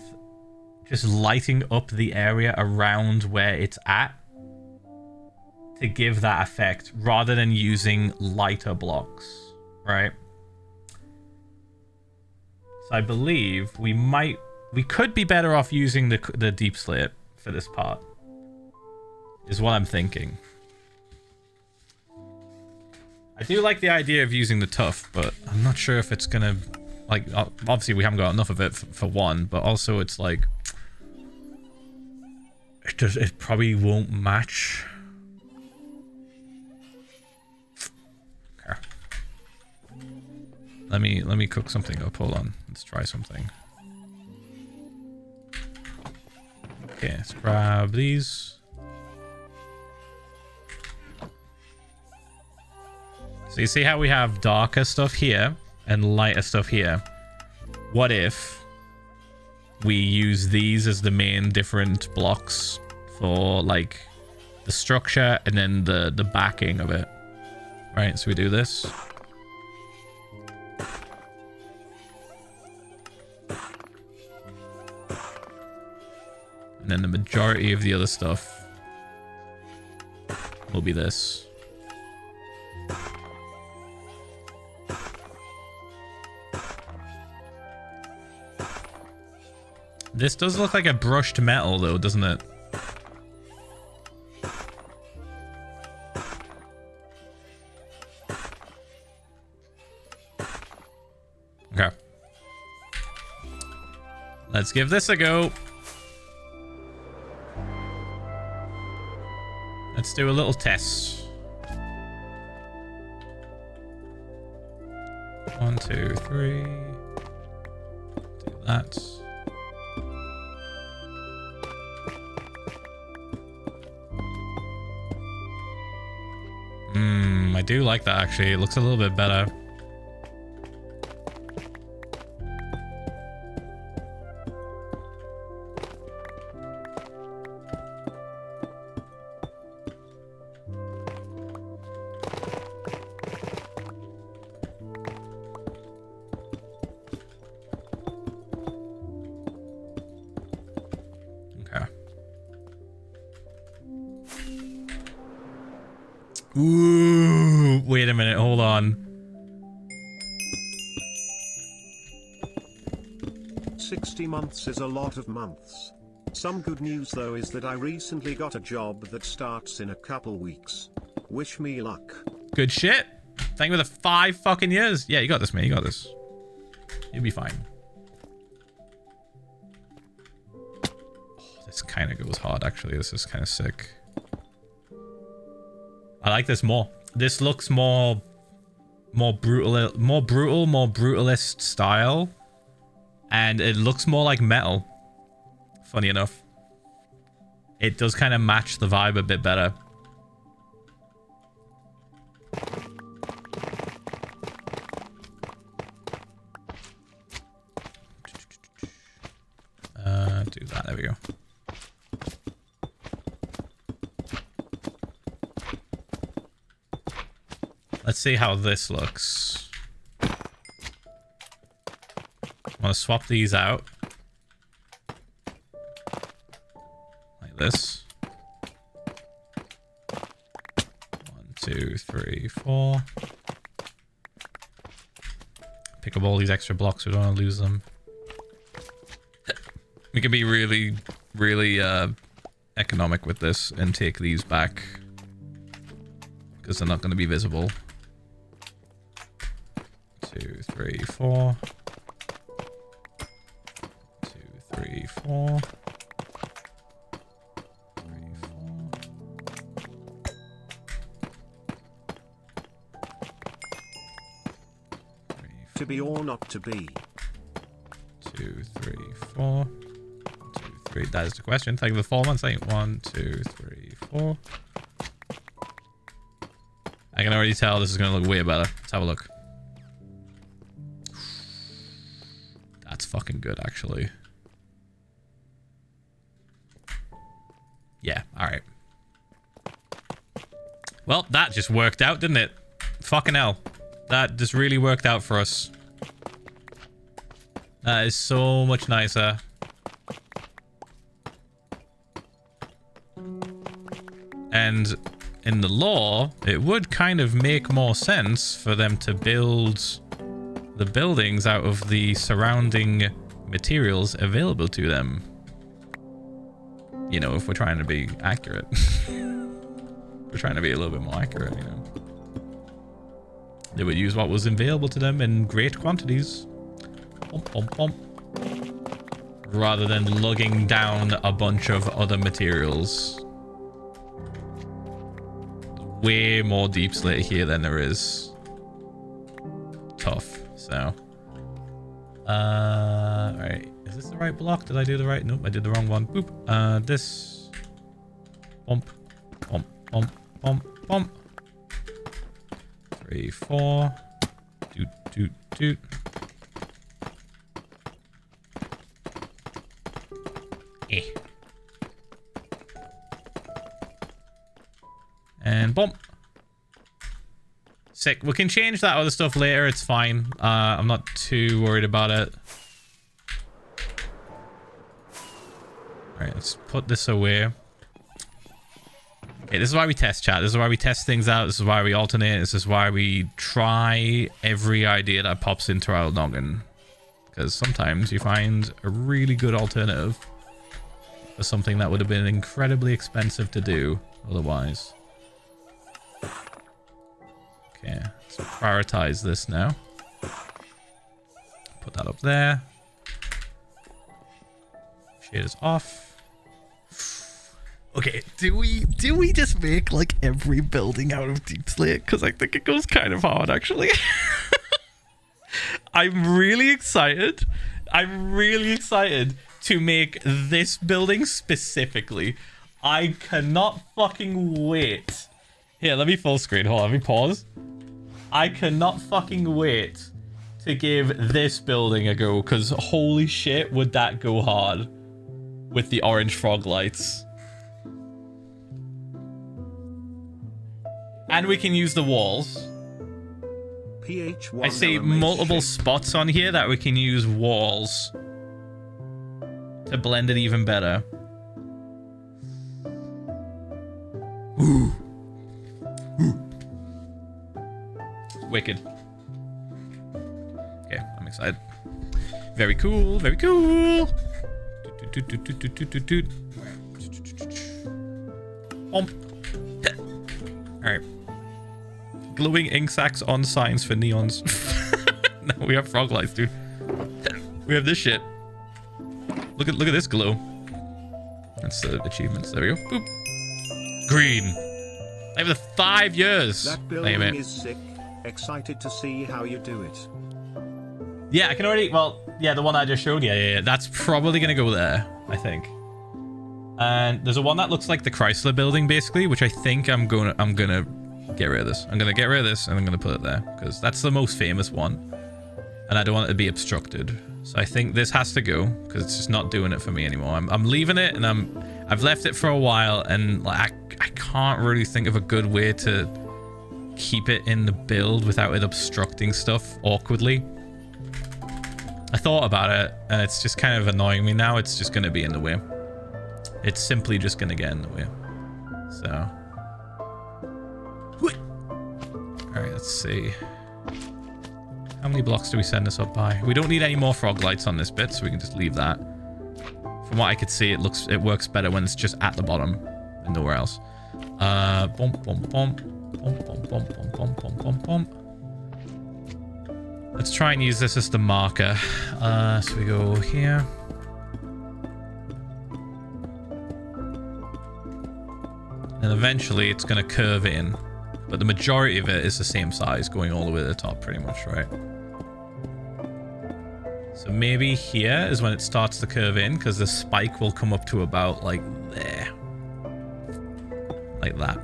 just lighting up the area around where it's at to give that effect rather than using lighter blocks, right? So I believe we could be better off using the deep slate for this part, is what I'm thinking. I do like the idea of using the tough, but I'm not sure if it's gonna, like, obviously we haven't got enough of it for one, but also it's like, it probably won't match. Okay. Let me cook something up. Hold on. Let's try something. Okay, let's grab these. So you see how we have darker stuff here and lighter stuff here? What if we use these as the main different blocks for like the structure and then the backing of it? Right, so we do this. And then the majority of the other stuff will be this. This does look like a brushed metal though, doesn't it? Okay. Let's give this a go. Let's do a little test. 1, 2, 3. Do that. I do like that actually. It looks a little bit better. Ooh, wait a minute, hold on. 60 months is a lot of months. Some good news though is that I recently got a job that starts in a couple weeks. Wish me luck. Good shit. Thank you for the 5 fucking years. Yeah, you got this, man. You got this. You'll be fine. Oh, this kind of goes hard, actually. This is kind of sick. I like this more. This looks more brutalist style, and it looks more like metal. Funny enough, it does kind of match the vibe a bit better. Do that. There we go. Let's see how this looks. I want to swap these out. Like this. 1, 2, 3, 4. Pick up all these extra blocks. We don't want to lose them. We can be really, really economic with this and take these back. Because they're not going to be visible. 2, 3, 4. 2, 3, 4. 3, 4. To be or not to be. 2, 3, 4. 2, 3. That is the question. Thank you for the 4 months. 1, 2, 3, 4. I can already tell this is going to look way better. Let's have a look. That's fucking good, actually. Yeah, alright. Well, that just worked out, didn't it? Fucking hell. That just really worked out for us. That is so much nicer. And in the lore, it would kind of make more sense for them to build the buildings out of the surrounding materials available to them. You know, if we're trying to be accurate. We're trying to be a little bit more accurate, you know. They would use what was available to them in great quantities. Rather than lugging down a bunch of other materials. Way more deep slate here than there is. Tough, so. Alright. Is this the right block? Did I do the right? Nope, I did the wrong one. Boop. This. Bump. Bump. Bump. Bump. Bump. 3, 4. Doot, doot, doot. Eh. And bump. Sick. We can change that other stuff later. It's fine. I'm not too worried about it. Alright, let's put this away. Okay, this is why we test, chat. This is why we test things out. This is why we alternate. This is why we try every idea that pops into our noggin. Because sometimes you find a really good alternative for something that would have been incredibly expensive to do otherwise. Okay, let's prioritize this now. Put that up there. Shaders off. Okay, do we just make like every building out of deep slate? Because I think it goes kind of hard, actually. I'm really excited. I'm really excited to make this building specifically. I cannot fucking wait. Here, let me full screen. Hold on, let me pause. I cannot fucking wait to give this building a go, because holy shit, would that go hard with the orange frog lights. And we can use the walls. Ph1 I see multiple spots on here that we can use walls to blend it even better. Ooh. Ooh. Wicked. Okay, I'm excited. Very cool, very cool. Alright. Glowing ink sacs on signs for neons. No, we have frog lights, dude. We have this shit. Look at this glow. That's the achievements. There we go. Boop. Green. Over the 5 years. That building is sick. Excited to see how you do it. Yeah, I can already. Well, yeah, the one I just showed. Yeah. That's probably gonna go there, I think. And there's a one that looks like the Chrysler building, basically, which I think I'm gonna get rid of this. I'm gonna get rid of this, and I'm gonna put it there because that's the most famous one, and I don't want it to be obstructed. So I think this has to go because it's just not doing it for me anymore. I'm leaving it, and I've left it for a while, and like I can't really think of a good way to keep it in the build without it obstructing stuff awkwardly. I thought about it, and it's just kind of annoying me now. It's just gonna be in the way. It's simply just gonna get in the way. So. Alright, let's see. How many blocks do we send this up by? We don't need any more frog lights on this bit, so we can just leave that. From what I could see, it works better when it's just at the bottom and nowhere else. Bump, bump, bump. Bump, bump, bump, bump, bump, bump, bump, bump. Let's try and use this as the marker. So we go here. And eventually it's going to curve in. But the majority of it is the same size, going all the way to the top pretty much, right? So maybe here is when it starts to curve in, because the spike will come up to about like there. Like that.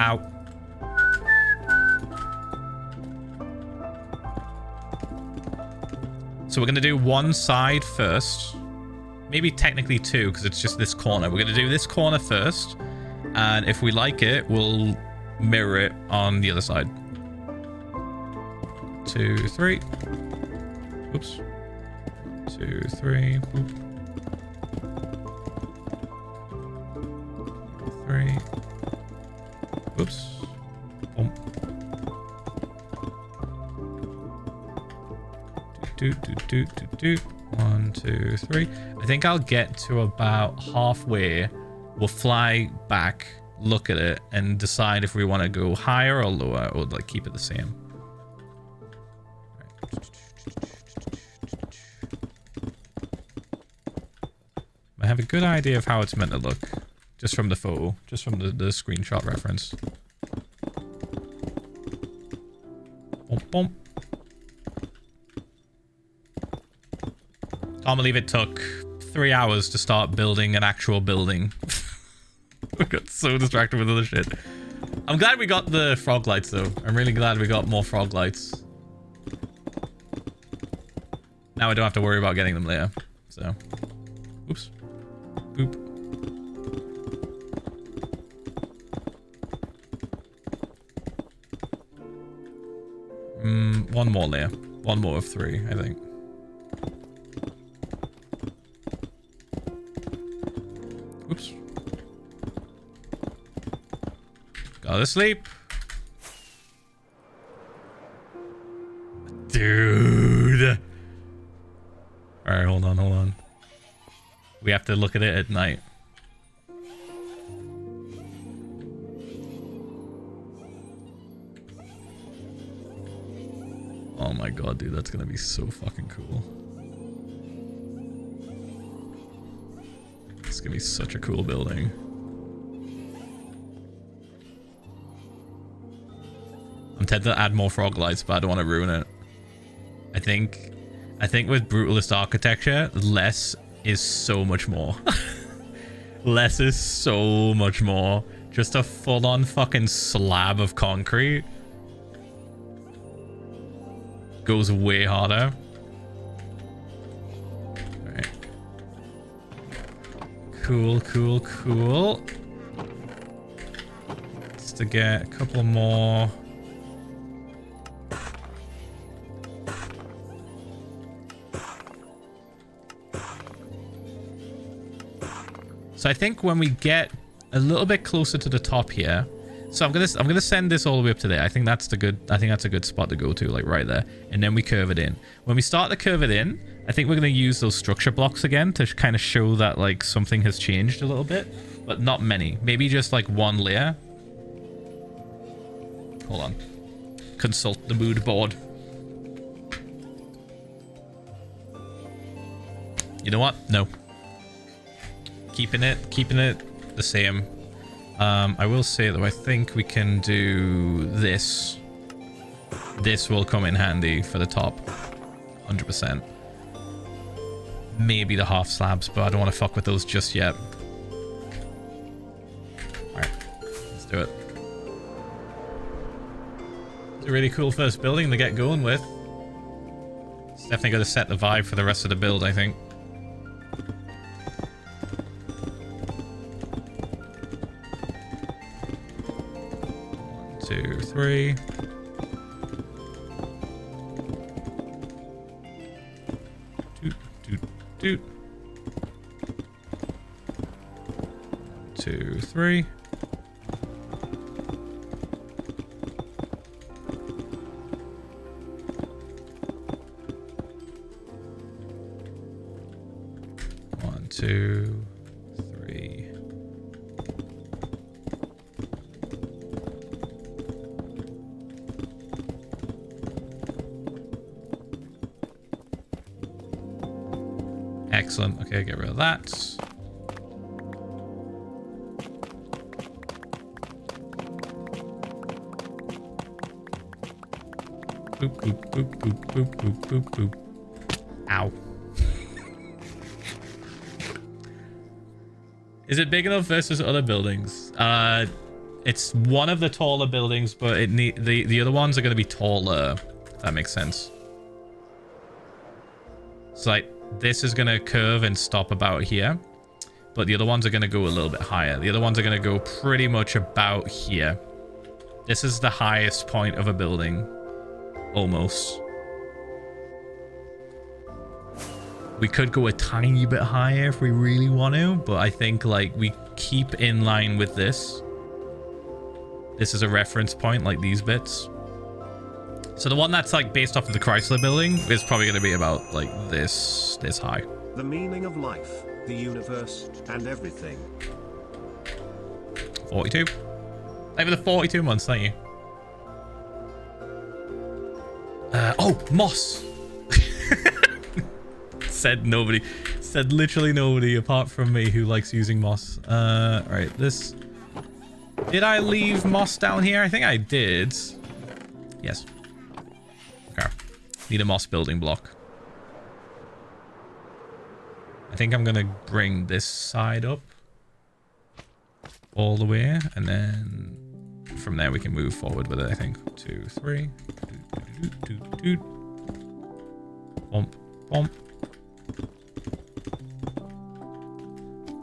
Ow. So we're going to do one side first. maybe technically 2 because it's just this corner. We're going to do this corner first, and if we like it, we'll mirror it on the other side. 2, 3. Oops. 2, 3. Oop. 3. Oops. Boom. Do. 1, 2, 3. I think I'll get to about halfway. We'll fly back, look at it, and decide if we want to go higher or lower, or like keep it the same. I have a good idea of how it's meant to look, just from the photo, just from the screenshot reference. Boom, boom. Can't believe it took 3 hours to start building an actual building. We got so distracted with other shit. I'm glad we got the frog lights though. I'm really glad we got more frog lights. Now I don't have to worry about getting them later. So, oops. Boop. One more layer. One more of 3, I think. Oops. Gotta sleep. Dude. Alright, hold on. We have to look at it at night. Oh my god, dude, that's gonna be so fucking cool. It's gonna be such a cool building. I'm tempted to add more frog lights, but I don't want to ruin it. I think with brutalist architecture, less is so much more. Less is so much more. Just a full-on fucking slab of concrete goes way harder. Alright. Cool. Just to get a couple more. So I think when we get a little bit closer to the top here, so I'm gonna send this all the way up to there. I think that's a good spot to go to, like right there, and then we curve it in. When we start to curve it in, I think we're gonna use those structure blocks again to kind of show that like something has changed a little bit, but not many. Maybe just like one layer. Hold on. Consult the mood board. You know what? No. Keeping it the same. I will say though, I think we can do this. This will come in handy for the top. 100%. Maybe the half slabs, but I don't want to fuck with those just yet. Alright, let's do it. It's a really cool first building to get going with. It's definitely going to set the vibe for the rest of the build, I think. 2, 3. Doot. 2, 3. One, 2, 3. Excellent. Okay, get rid of that. Boop, boop, boop, boop, boop, boop, boop, boop. Ow. Is it big enough versus other buildings? It's one of the taller buildings, but the other ones are going to be taller, if that makes sense. So like this is going to curve and stop about here. But the other ones are going to go a little bit higher. The other ones are going to go pretty much about here. This is the highest point of a building. Almost. We could go a tiny bit higher if we really want to. But I think like we keep in line with this. This is a reference point, like these bits. So the one that's like based off of the Chrysler building is probably going to be about like this high. The meaning of life, the universe, and everything. 42. Over the 42 months, thank you. Oh, moss. Said nobody. Said literally nobody apart from me who likes using moss. Right, this. Did I leave moss down here? I think I did. Yes. Okay. Need a moss building block. I think I'm gonna bring this side up all the way, and then from there we can move forward with it. I think 2, 3. Bump, bump.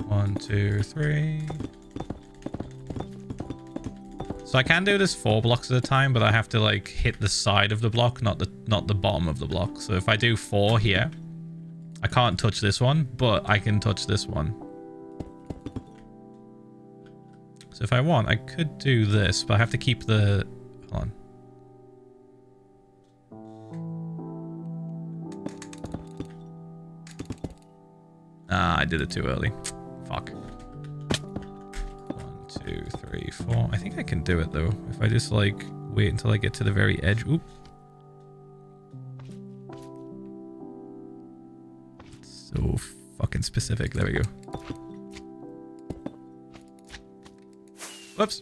1, 2, 3. So I can do this 4 blocks at a time, but I have to like hit the side of the block, not the bottom of the block. So if I do 4 here, I can't touch this one, but I can touch this one. So if I want, I could do this, but I have to keep the... Hold on. Ah, I did it too early. Fuck. 1, 2, 3, 4. I think I can do it though. If I just like wait until I get to the very edge. Oop. So fucking specific. There we go. Whoops.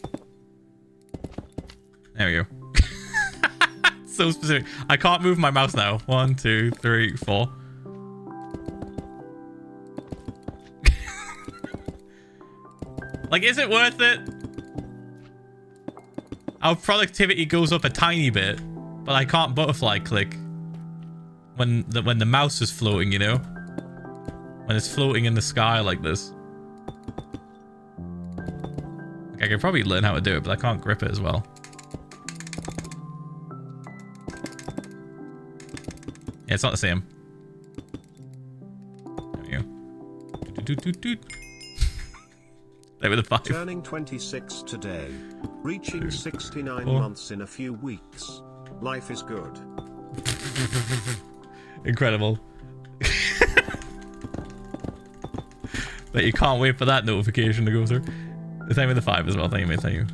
There we go. So specific. I can't move my mouse now. 1, 2, 3, 4. Like, is it worth it? Our productivity goes up a tiny bit, but I can't butterfly click when the mouse is floating, you know? When it's floating in the sky like this. Like, I could probably learn how to do it, but I can't grip it as well. Yeah, it's not the same. There we go. They were the 5. Turning 26 today. Reaching 2, 69 4. months in a few weeks. Life is good. Incredible. But you can't wait for that notification to go through. The same with the 5 as well. Thank you, mate. Thank you.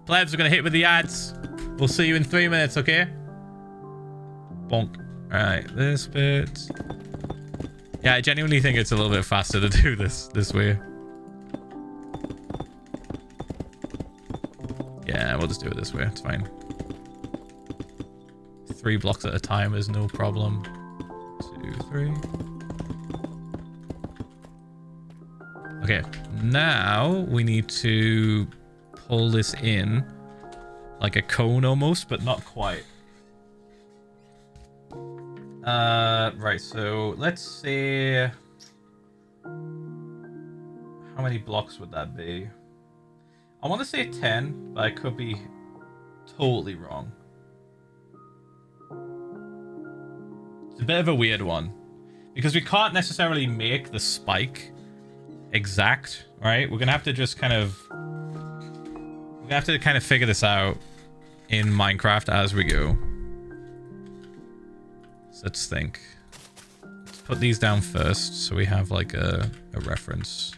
Plebs, we're going to hit with the ads. We'll see you in 3 minutes, okay? Bonk. Alright, this bit. Yeah, I genuinely think it's a little bit faster to do this way. Yeah, we'll just do it this way. It's fine. 3 blocks at a time is no problem. 2, 3. Okay, now we need to pull this in like a cone almost, but not quite. Right, so let's say... How many blocks would that be? I want to say 10, but I could be totally wrong. It's a bit of a weird one. Because we can't necessarily make the spike exact, right? We're going to have to just kind of... We have to kind of figure this out in Minecraft as we go. So let's think. Let's put these down first so we have like a reference.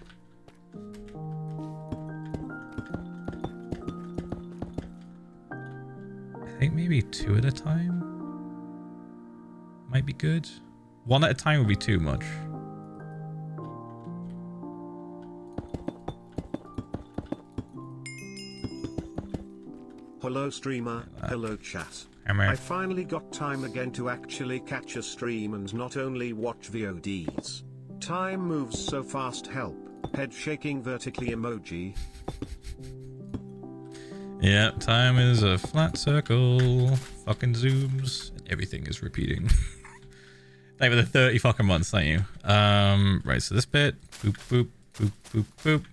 I think maybe 2 at a time might be good. 1 at a time would be too much. Hello streamer, hello chat. I'm right. I finally got time again to actually catch a stream and not only watch VODs. Time moves so fast, help. Head shaking vertically emoji. Yeah, time is a flat circle. Fucking zooms. And everything is repeating. Thank you for the 30 fucking months, thank you. Right, so this bit, boop, boop, boop, boop, boop.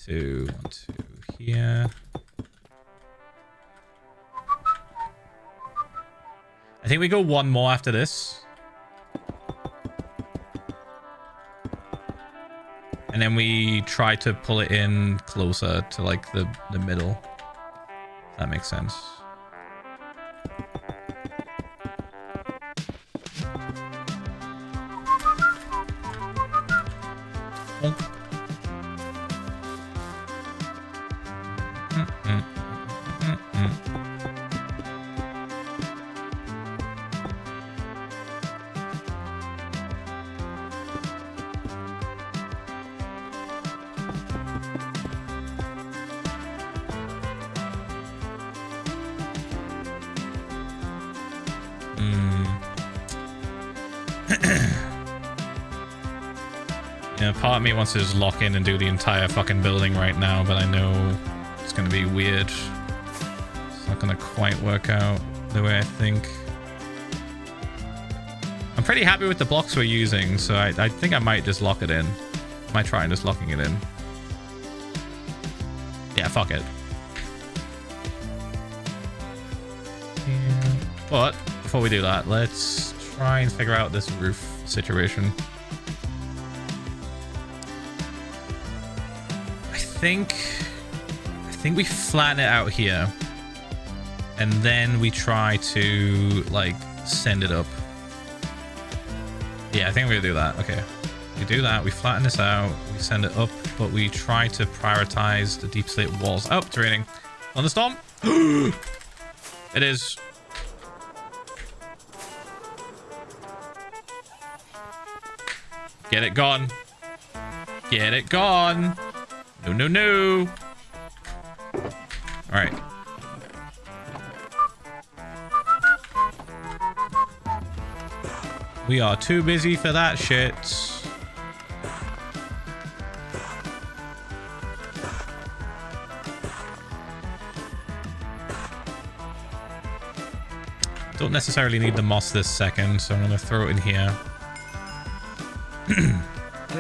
2, 1, 2 here. I think we go one more after this. And then we try to pull it in closer to like the middle. If that makes sense. Yeah, part of me wants to just lock in and do the entire fucking building right now, but I know it's gonna be weird. It's not gonna quite work out the way I think. I'm pretty happy with the blocks we're using, so I think I might just lock it in. I might try and just locking it in. Yeah, fuck it. Yeah. But before we do that, let's try and figure out this roof situation. I think we flatten it out here, and then we try to like send it up. Yeah, I think we're gonna do that. Okay, we do that. We flatten this out. We send it up, but we try to prioritize the deep slate walls. Oh, it's raining. Thunderstorm. It is. Get it gone. Get it gone. No, no, no. All right. We are too busy for that shit. Don't necessarily need the moss this second, so I'm going to throw it in here.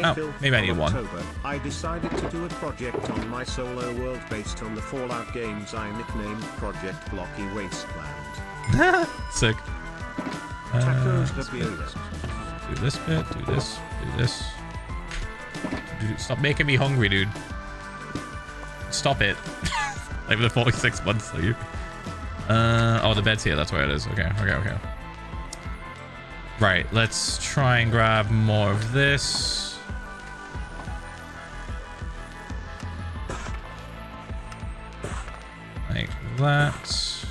Oh, maybe I need one. October, I decided to do a project on my solo world based on the Fallout games I nicknamed Project Blocky Wasteland. Sick. Tacos the beer. Do this bit, do this, do this. Dude, stop making me hungry, dude. Stop it. Like the 46 months, are you? Oh, the bed's here, that's where it is. Okay, okay, okay. Right, let's try and grab more of this. Like that.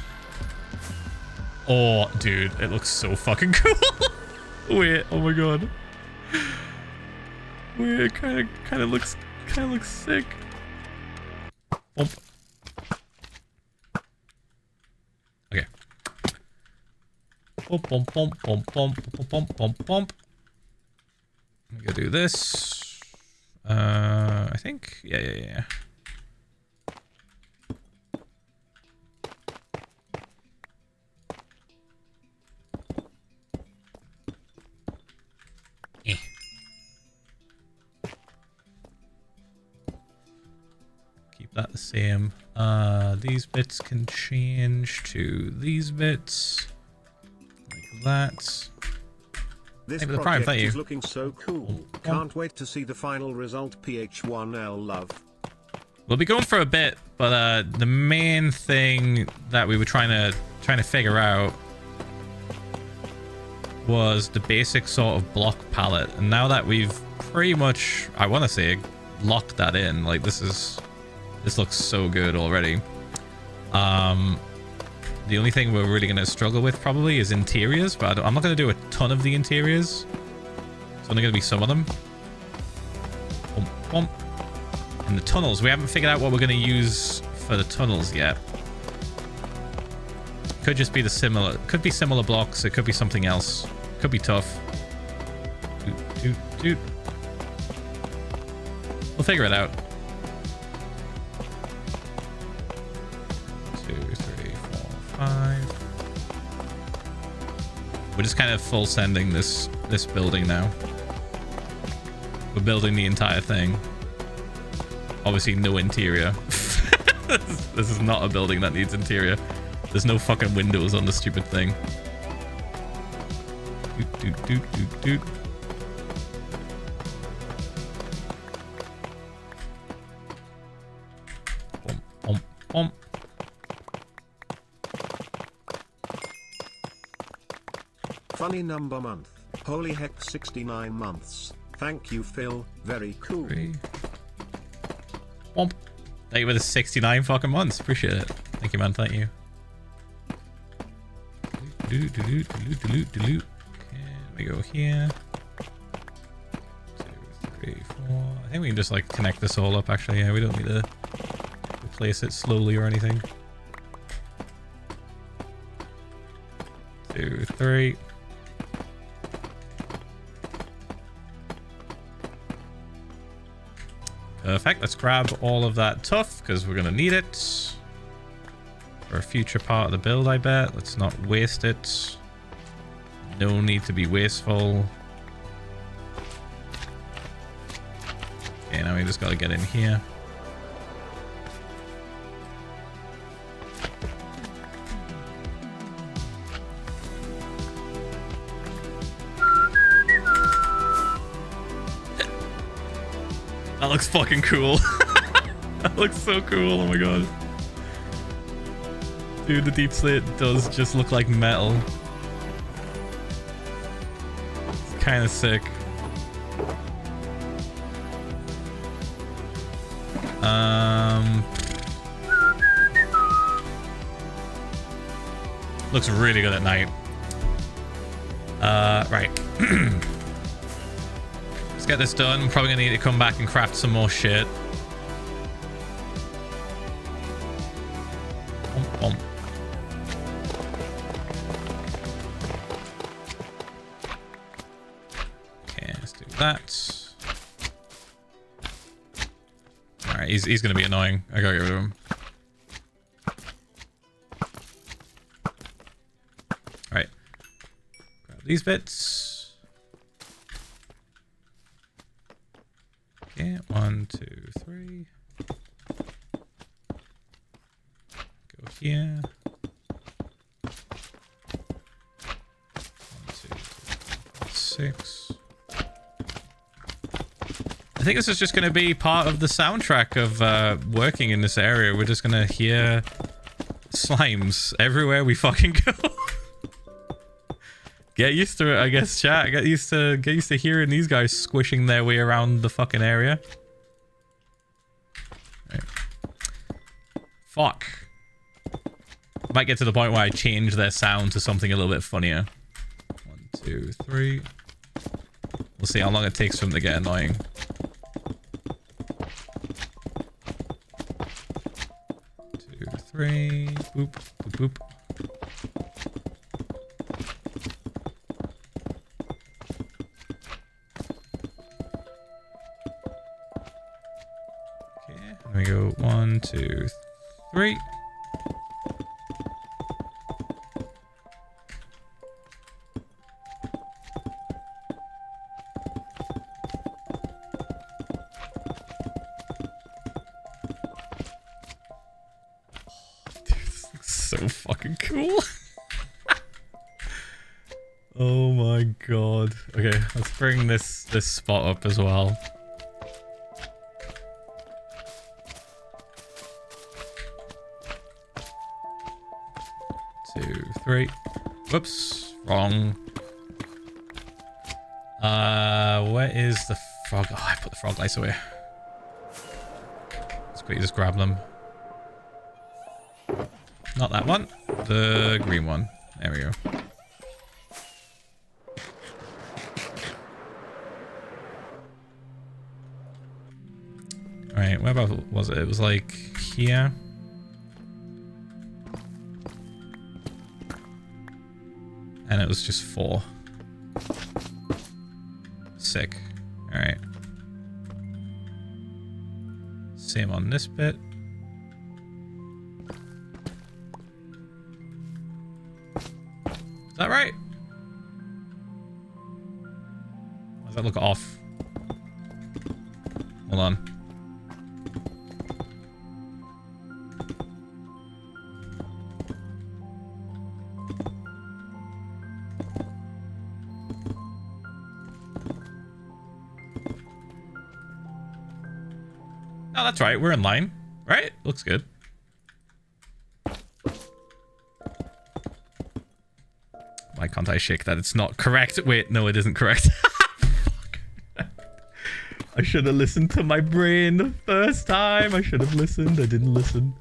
Oh, dude, it looks so fucking cool. Wait, oh my god. Wait, it kind of looks sick. Bump. Okay. Bump, bump, bump, bump, bump, bump, bump, bump. I'm gonna do this. I think. Yeah. Keep that the same. These bits can change to these bits. Like that. This Hey, project thank you. is looking so cool. Can't wait to see the final result. Ph1lza love. We'll be going for a bit, but the main thing that we were trying to figure out was the basic sort of block palette. And now that we've pretty much, I want to say, locked that in, like this looks so good already. The only thing we're really going to struggle with probably is interiors, but I'm not going to do a ton of the interiors. It's only going to be some of them. Bump, bump. And the tunnels, we haven't figured out what we're going to use for the tunnels yet. Could just be the similar, could be similar blocks, it could be something else. Could be tough. Doot. We'll figure it out. 2, 3, 4, 5. We're just kind of full sending this building now. We're building the entire thing. Obviously no interior. This is not a building that needs interior. There's no fucking windows on the stupid thing. Doot, doot, doot, doot, doot. Bum, bum, bum. Funny number month. Holy heck, 69 months. Thank you, Phil. Very cool. Bump. Thank you for the 69 fucking months. Appreciate it. Thank you, man. Thank you. Okay, let me go here. 2, 3, 4. I think we can just like connect this all up actually. Yeah, we don't need to replace it slowly or anything. 2, 3. Perfect. Let's grab all of that tuff because we're gonna need it for a future part of the build, I bet. Let's not waste it. No need to be wasteful. Okay, now we just gotta get in here. That looks fucking cool. That looks so cool. Oh my god. Dude, the deep slate does just look like metal. It's kind of sick. Looks really good at night. Right. Let's get this done. I'm probably gonna need to come back and craft some more shit. Okay, let's do that. Alright, he's gonna be annoying. I gotta get rid of him. Alright. Grab these bits. Okay, 1, 2, 3. Go here. 1, 2, 3, 6. I think this is just going to be part of the soundtrack of working in this area. We're just going to hear slimes everywhere we fucking go. Get used to it, I guess, chat. Get used to hearing these guys squishing their way around the fucking area. Right. Fuck. Might get to the point where I change their sound to something a little bit funnier. 1, 2, 3. We'll see how long it takes for them to get annoying. 2, 3. Boop, boop, boop. Let me go 1, 2, 3. Dude, this looks so fucking cool. Oh my god. Okay, let's bring this spot up as well. 2, 3. Whoops, wrong. Where is the frog? Oh, I put the frog lights away. Let's quickly just grab them. Not that one. The green one. There we go. Alright, where about was it? It was like here. And it was just 4. Sick. Alright. Same on this bit. Is that right? That look off. Hold on. Oh, that's right. We're in line. Right? Looks good. Why can't I shake that? It's not correct. Wait, no, it isn't correct. Fuck. I should have listened to my brain the first time. I should have listened. I didn't listen.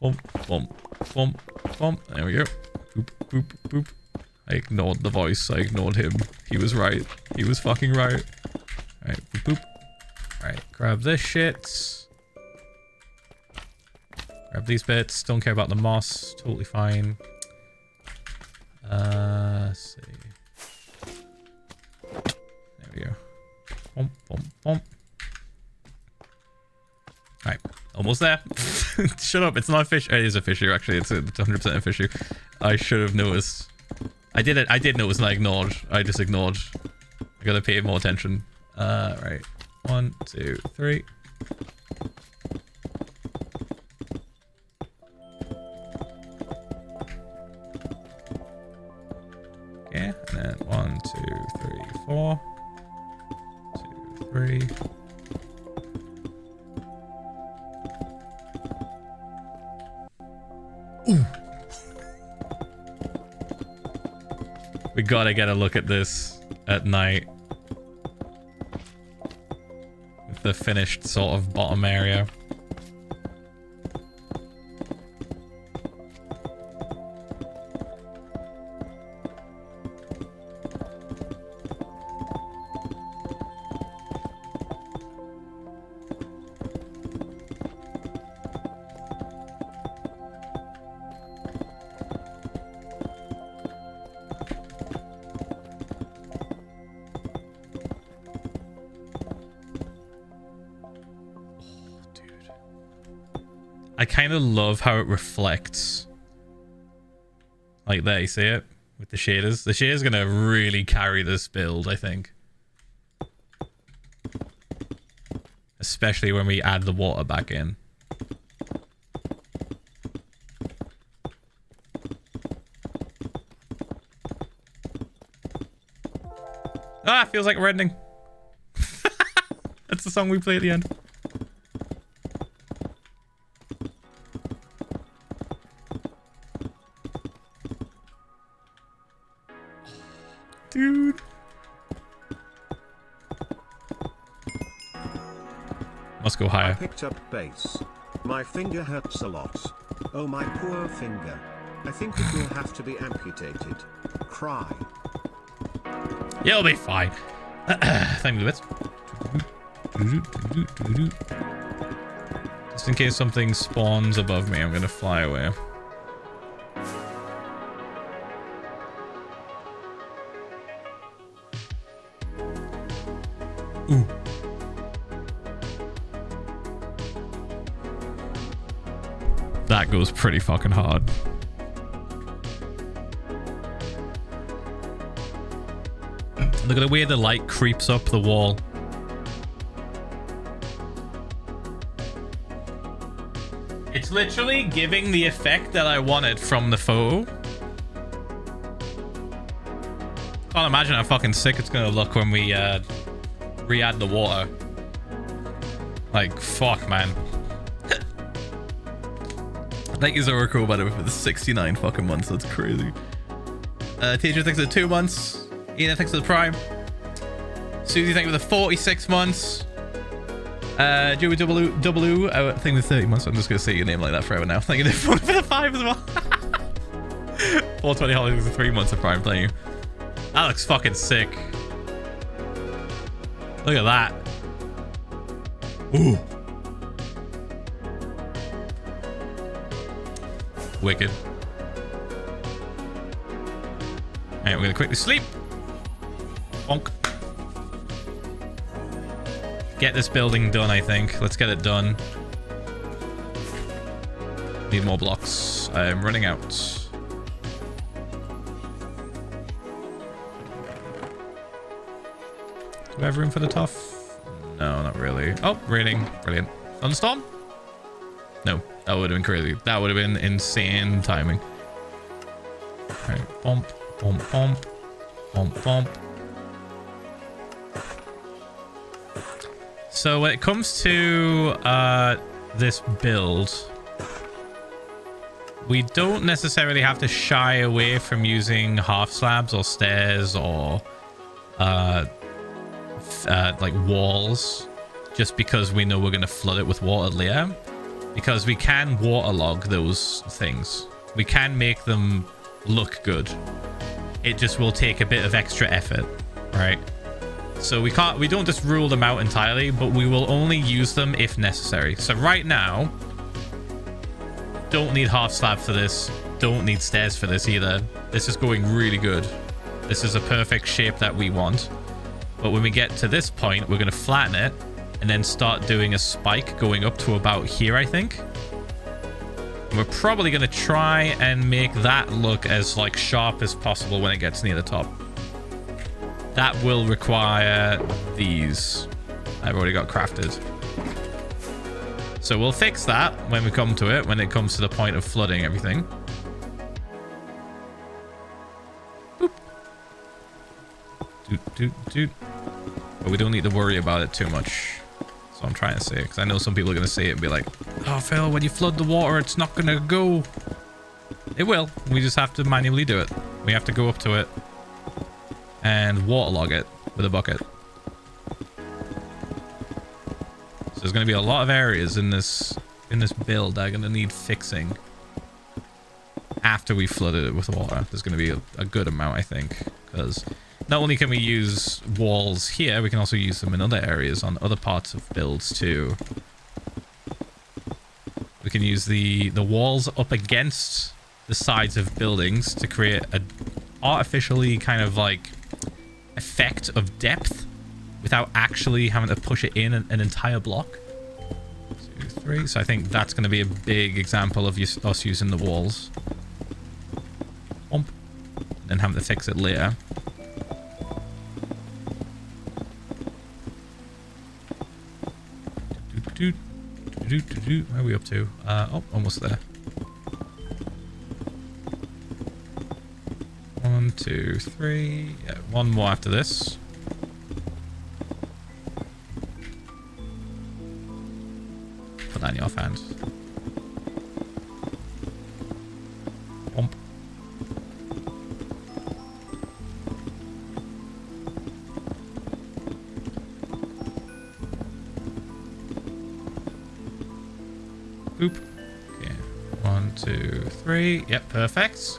Bump, bump, bump, bump. There we go. Boop, boop, boop. I ignored the voice. I ignored him. He was right. He was fucking right. Alright, boop, boop. Alright, grab this shit. Grab these bits. Don't care about the moss. Totally fine. Let's see. There we go. Bump, bump, bump. Alright, almost there. Shut up, it's not a fish. It is a fish here, actually. It's 100% a fish here. I should have noticed. I did notice and I ignored. I just ignored. I gotta pay more attention. Right. 1, 2, 3. Okay, and then 1, 2, 3, 4. 2, 3. Ooh. We gotta get a look at this at night. With the finished sort of bottom area. I kind of love how it reflects. Like there, you see it? With the shaders. The shaders are going to really carry this build, I think. Especially when we add the water back in. Ah, feels like reddening. That's the song we play at the end. Dude. Must go higher. I picked up bass. My finger hurts a lot. Oh, my poor finger. I think it will have to be amputated. Cry. Yeah, it'll be fine. Thank you, bits. Just in case something spawns above me, I'm gonna fly away. Ooh. That goes pretty fucking hard. Look at the way the light creeps up the wall. It's literally giving the effect that I wanted from the photo. Can't imagine how fucking sick it's gonna look when we re-add the water. Like, fuck, man. Thank you, Zoracool, by the way, for the 69 fucking months. That's crazy. Teacher, thanks for the 2 months. Ian, thanks for the Prime. Susie, thank you for the 46 months. Joey W, I think with 30 months. I'm just gonna say your name like that forever now. Thank you for the 5 as well. 420 holidays for 3 months of Prime. Thank you. That looks fucking sick. Look at that. Ooh. Wicked. Alright, we're gonna quickly sleep. Bonk. Get this building done, I think. Let's get it done. Need more blocks. I'm running out. Do we have room for the tough? No, not really. Oh, raining. Brilliant. Thunderstorm? No, that would have been crazy. That would have been insane timing. Alright, bump, bump, bump, bump, bump. So when it comes to this build, we don't necessarily have to shy away from using half slabs or stairs or like walls, just because we know we're going to flood it with water later, because we can waterlog those things. We can make them look good. It just will take a bit of extra effort, right? So we don't just rule them out entirely, but we will only use them if necessary. So right now, don't need half slab for this. Don't need stairs for this either. This is going really good. This is a perfect shape that we want. But when we get to this point, we're going to flatten it and then start doing a spike going up to about here, I think. And we're probably going to try and make that look as like sharp as possible when it gets near the top. That will require these. I've already got crafted. So we'll fix that when we come to it, when it comes to the point of flooding everything. Boop. Doot, doot, doot. But we don't need to worry about it too much. So I'm trying to say, because I know some people are going to say it and be like, oh, Phil, when you flood the water, it's not going to go. It will. We just have to manually do it. We have to go up to it and waterlog it with a bucket. So there's going to be a lot of areas in this build that are going to need fixing after we flooded it with water. There's going to be a good amount, I think, because not only can we use walls here, we can also use them in other areas on other parts of builds too. We can use the walls up against the sides of buildings to create a artificially kind of like effect of depth without actually having to push it in an entire block. 2, 3. So I think that's going to be a big example of us using the walls. Bump. Then having to fix it later. Where are we up to? Oh, almost there. 1, 2, 3. Yeah, one more after this. Put that in your hand. Bump. Boop. Okay. 1, 2, 3. Yep, perfect.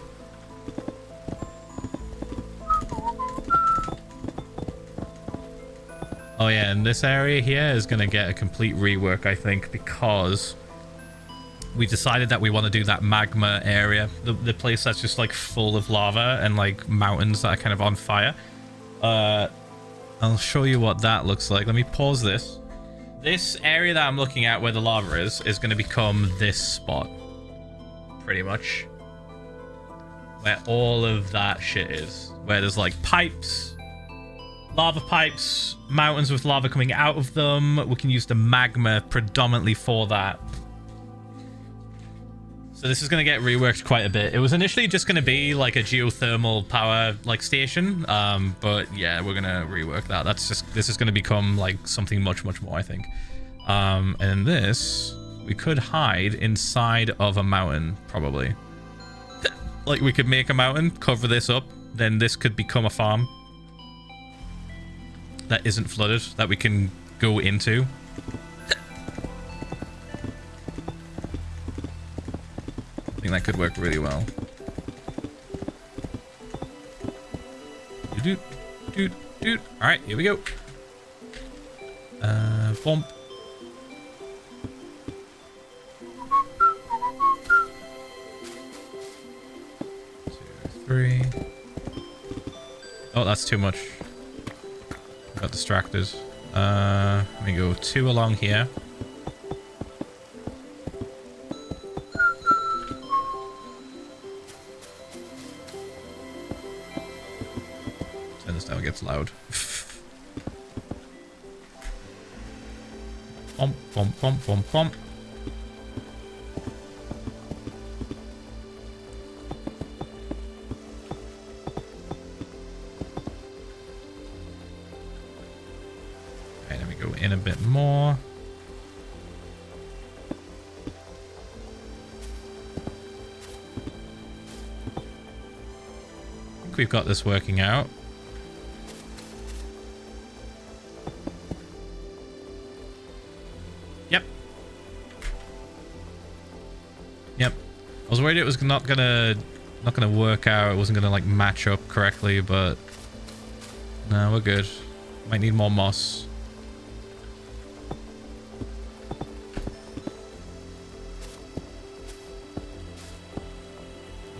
Oh yeah, and this area here is going to get a complete rework, I think, because we decided that we want to do that magma area, the place that's just like full of lava and like mountains that are kind of on fire. I'll show you what that looks like. Let me pause this. This area that I'm looking at where the lava is going to become this spot, pretty much, where all of that shit is, where there's like pipes, lava pipes, mountains with lava coming out of them. We can use the magma predominantly for that. So this is going to get reworked quite a bit. It was initially just going to be like a geothermal power like station, but yeah, we're going to rework that. This is going to become like something much more, I think. And this we could hide inside of a mountain, probably. Like we could make a mountain, cover this up, then this could become a farm that isn't flooded, that we can go into. I think that could work really well. Doot, doot, doot. All right, here we go. Bump. 2, 3. Oh, that's too much. Got distracted. Let me go 2 along here. Turn this down, it gets loud. Bump, bump, bump, bump, bump. Okay, then we go in a bit more. I think we've got this working out. Yep. Yep. I was worried it was not gonna work out. It wasn't gonna like match up correctly, but no, we're good. Might need more moss.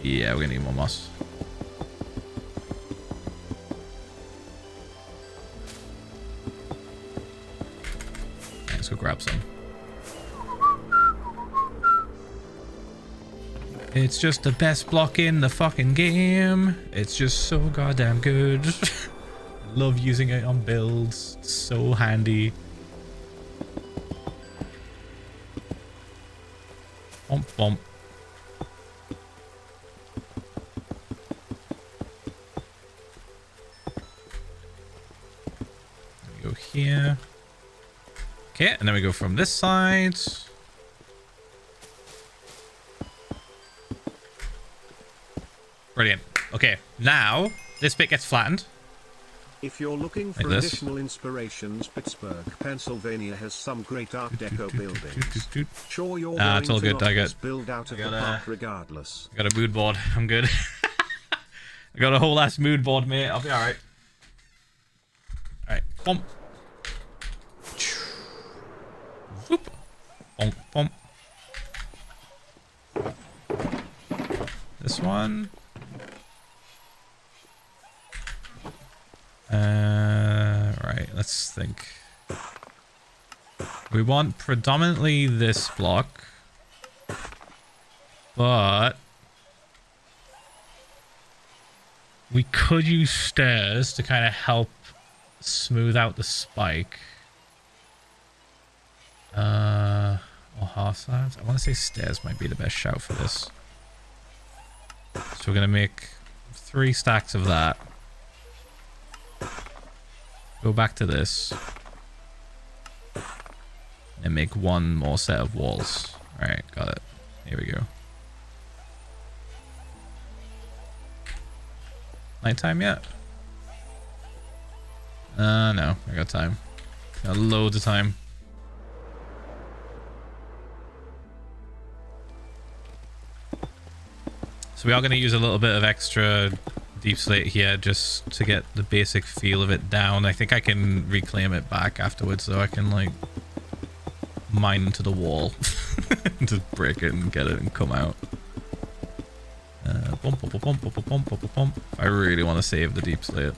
Yeah, we're gonna need more moss. Let's go grab some. It's just the best block in the fucking game. It's just so goddamn good. Love using it on builds. It's so handy. Bump, bump. Go here. Okay, and then we go from this side. Brilliant. Okay, now this bit gets flattened. If you're looking for Like this. additional inspirations, Pittsburgh, Pennsylvania has some great Art Deco buildings. Sure, you're going it's all to good, knock I got- this build out of the park regardless. I got a mood board. I'm good. I got a whole ass mood board, mate. I'll be alright. Alright. Bump. Whoop. Bump, bump. This one. Right, let's think. We want predominantly this block, but we could use stairs to kind of help smooth out the spike. Or half sides. I want to say stairs might be the best shout for this. So we're gonna make 3 stacks of that. Go back to this. And make 1 more set of walls. Alright, got it. Here we go. Nighttime yet? No. I got time. Got loads of time. So we are going to use a little bit of extra deep slate here just to get the basic feel of it down. I think I can reclaim it back afterwards, so I can like mine into the wall. Just break it and get it and come out. Bump, bump, bump, bump, bump, bump, bump, bump. I really want to save the deep slate.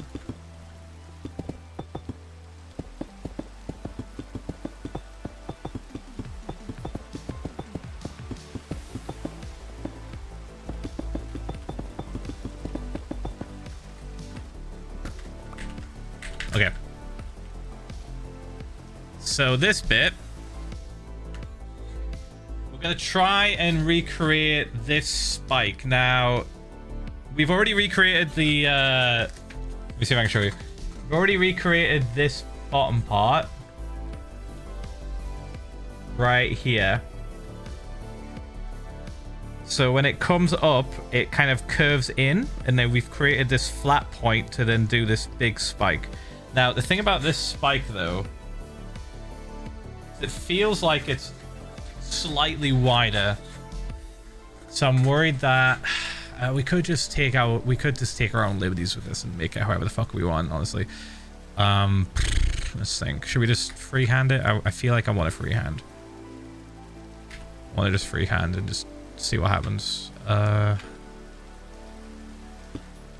Okay. So this bit, we're going to try and recreate this spike. Now, we've already recreated the, let me see if I can show you. We've already recreated this bottom part right here. So when it comes up, it kind of curves in, and then we've created this flat point to then do this big spike. Now, the thing about this spike, though, is it feels like it's slightly wider. So I'm worried that we could just take our own liberties with this and make it however the fuck we want, honestly. Let's think. Should we just freehand it? I feel like I want to freehand. I want to just freehand and just see what happens.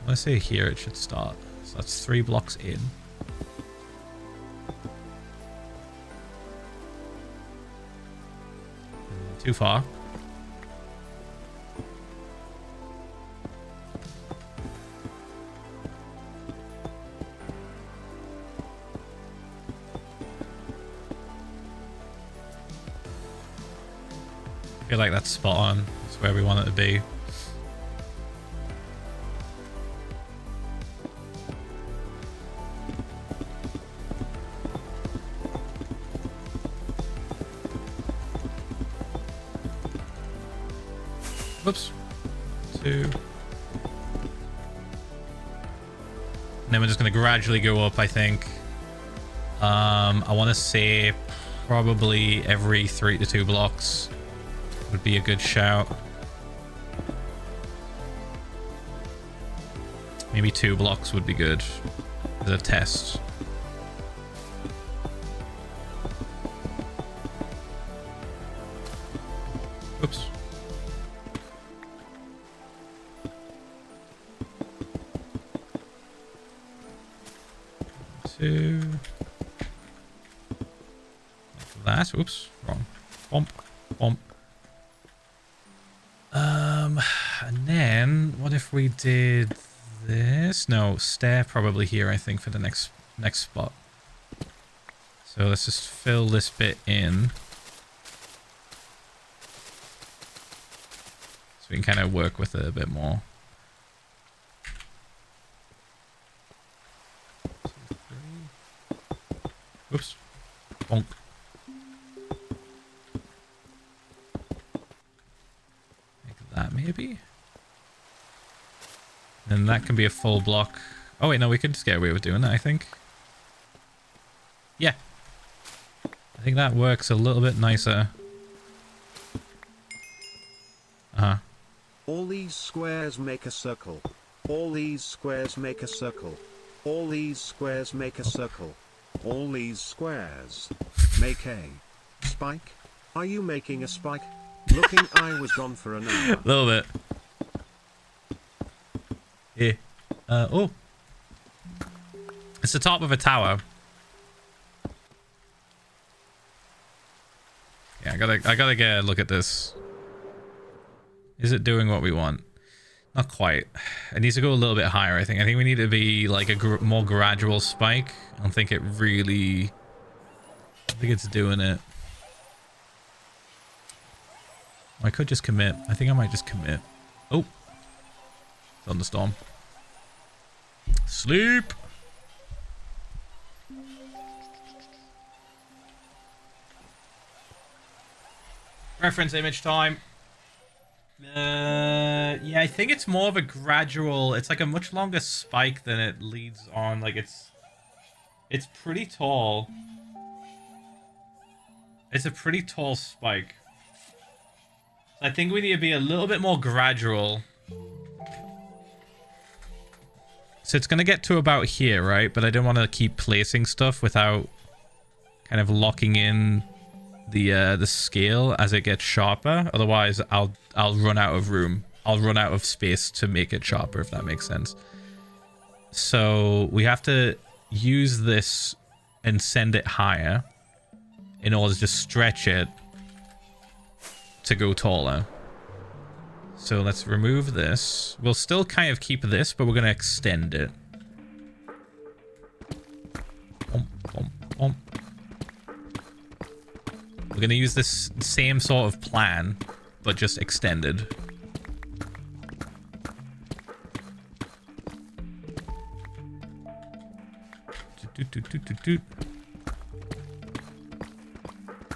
Let's say here it should start. So that's 3 blocks in. Too far. I feel like that's spot on. That's where we want it to be. Whoops. 2. And then we're just going to gradually go up, I think. I want to say probably every 3 to 2 blocks would be a good shout. Maybe 2 blocks would be good as a test. Oops. Two. That. Oops. Wrong. Bump. Bump. And then what if we did this? No, stair probably here, I think, for the next spot. So let's just fill this bit in. So we can kind of work with it a bit more. 2, 3. Oops. Bonk. Like that, maybe? And that can be a full block. Oh, wait, no, we could just get away with doing that, I think. Yeah. I think that works a little bit nicer. Uh-huh. All these squares make a circle. All these squares make a circle. All these squares make a circle. All these squares make a spike. Are you making a spike? Looking, I was gone for an hour. A little bit. Yeah. Oh. It's the top of a tower. Yeah, I gotta get a look at this. Is it doing what we want? Not quite. It needs to go a little bit higher, I think. I think we need to be like a more gradual spike. I don't think it really... I think it's doing it. I could just commit. I think I might just commit. Oh. Thunderstorm. Sleep! Reference image time. Yeah, I think it's more of a gradual... It's like a much longer spike than it leads on. Like, it's pretty tall. It's a pretty tall spike. I think we need to be a little bit more gradual. So it's going to get to about here, right? But I don't want to keep placing stuff without kind of locking in the scale as it gets sharper. Otherwise, I'll run out of room. I'll run out of space to make it sharper, if that makes sense. So we have to use this and send it higher in order to just stretch it to go taller. So let's remove this. We'll still kind of keep this, but we're going to extend it. Bump, bump, bump. We're going to use this same sort of plan, but just extended.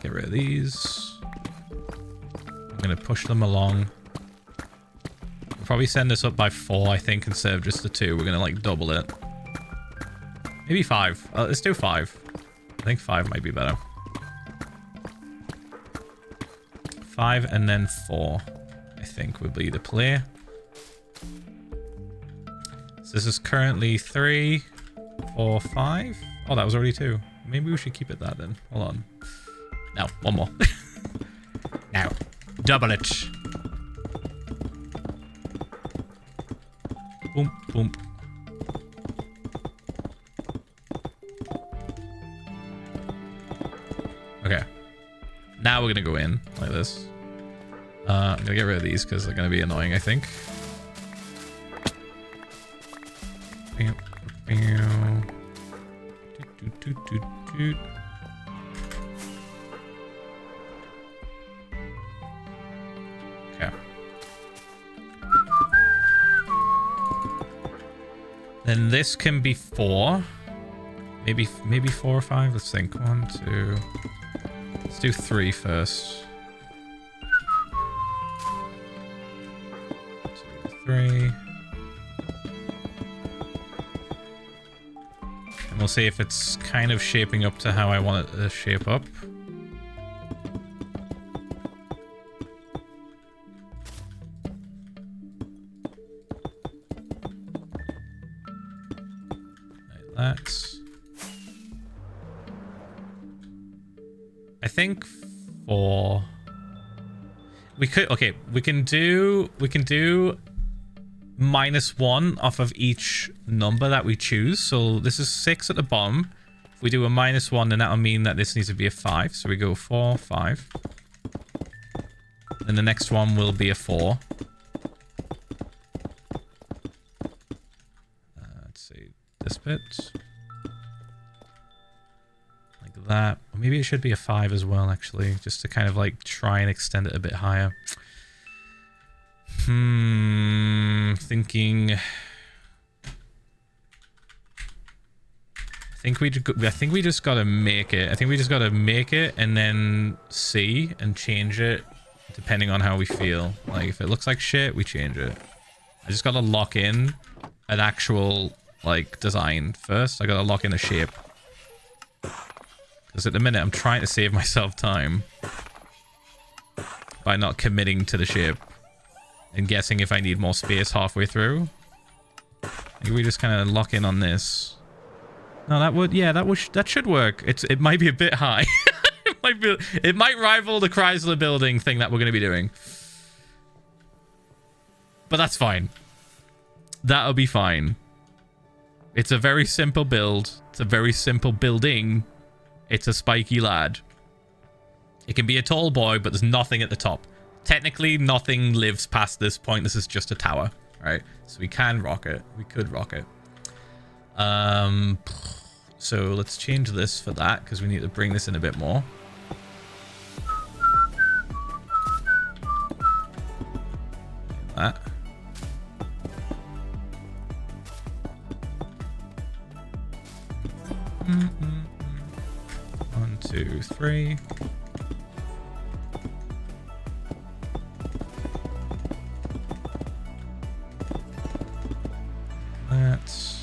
Get rid of these. I'm going to push them along. We'll probably send this up by 4, I think, instead of just the 2. We're going to, like, double it. Maybe 5. Let's do 5. I think 5 might be better. 5 and then 4, I think, would be the play. So this is currently 3, 4, 5. Oh, that was already 2. Maybe we should keep it that then. Hold on. No, one more. Now, double it. Boom, boom. Okay. Now we're gonna go in like this. I'm gonna get rid of these because they're gonna be annoying, I think. Then this can be 4. Maybe 4 or 5. Let's think. 1, 2. Let's do 3 first. 2, 3. And we'll see if it's kind of shaping up to how I want it to shape up. Like that. I think for we can do -1 off of each number that we choose. So this is 6 at the bottom. If we do a -1, then that'll mean that this needs to be a 5. So we go 4, 5. And the next one will be a 4. Let's see this bit. That. Or maybe it should be a 5 as well, actually, just to kind of like try and extend it a bit higher. Thinking. I think we just gotta make it. I think we just gotta make it and then see and change it depending on how we feel. Like if it looks like shit, we change it. I just gotta lock in an actual like design first. I gotta lock in a shape. Because at the minute, I'm trying to save myself time by not committing to the shape and guessing if I need more space halfway through. Maybe we just kind of lock in on this. No, that should work. It might be a bit high. it might rival the Chrysler Building thing that we're going to be doing. But that's fine. That'll be fine. It's a very simple build. It's a very simple building. It's a spiky lad. It can be a tall boy, but there's nothing at the top. Technically, nothing lives past this point. This is just a tower, right? So we can rock it. We could rock it. So let's change this for that, because we need to bring this in a bit more. Like that. 1, 2, 3. That's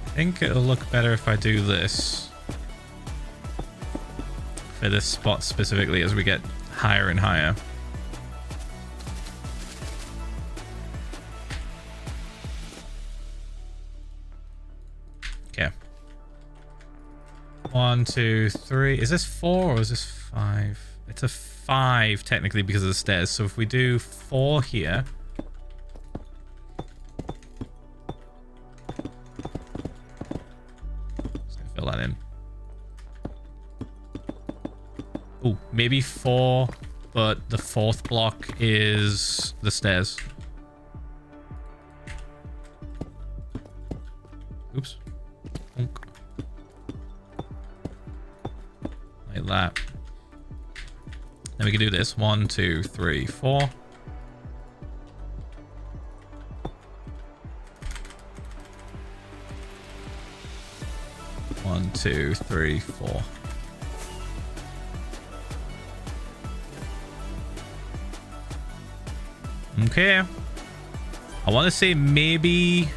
I think it'll look better if I do this for this spot specifically as we get higher and higher. Okay. 1, 2, 3. Is this 4 or is this 5? It's a 5 technically because of the stairs. So if we do 4 here. Just gonna fill that in. Oh, maybe 4, but the 4th block is the stairs. Oops. Like that. Then we can do this. 1, 2, 3, 4. One, 2, 3, 4. Okay. I want to say maybe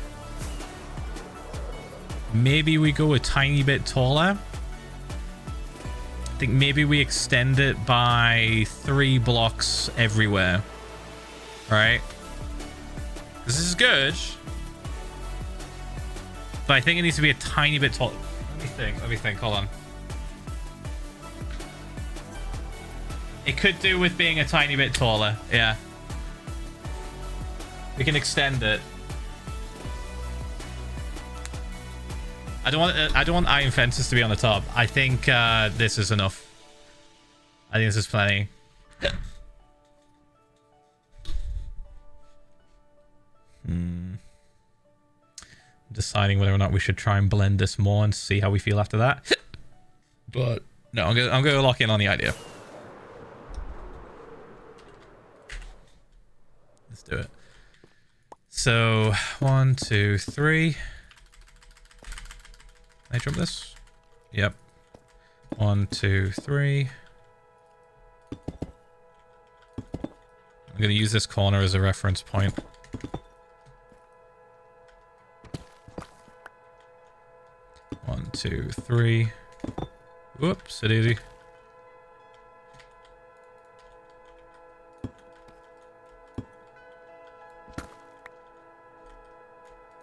we go a tiny bit taller. I think maybe we extend it by 3 blocks everywhere. Right? This is good. But I think it needs to be a tiny bit taller. Let me think. Hold on. It could do with being a tiny bit taller. Yeah. We can extend it. I don't want iron fences to be on the top. I think this is enough. I think this is plenty. Deciding whether or not we should try and blend this more and see how we feel after that. But no, I'm gonna lock in on the idea. Let's do it. So 1, 2, 3. Can I jump this? Yep. 1, 2, 3. I'm gonna use this corner as a reference point. One, 2, 3. Whoops, it easy.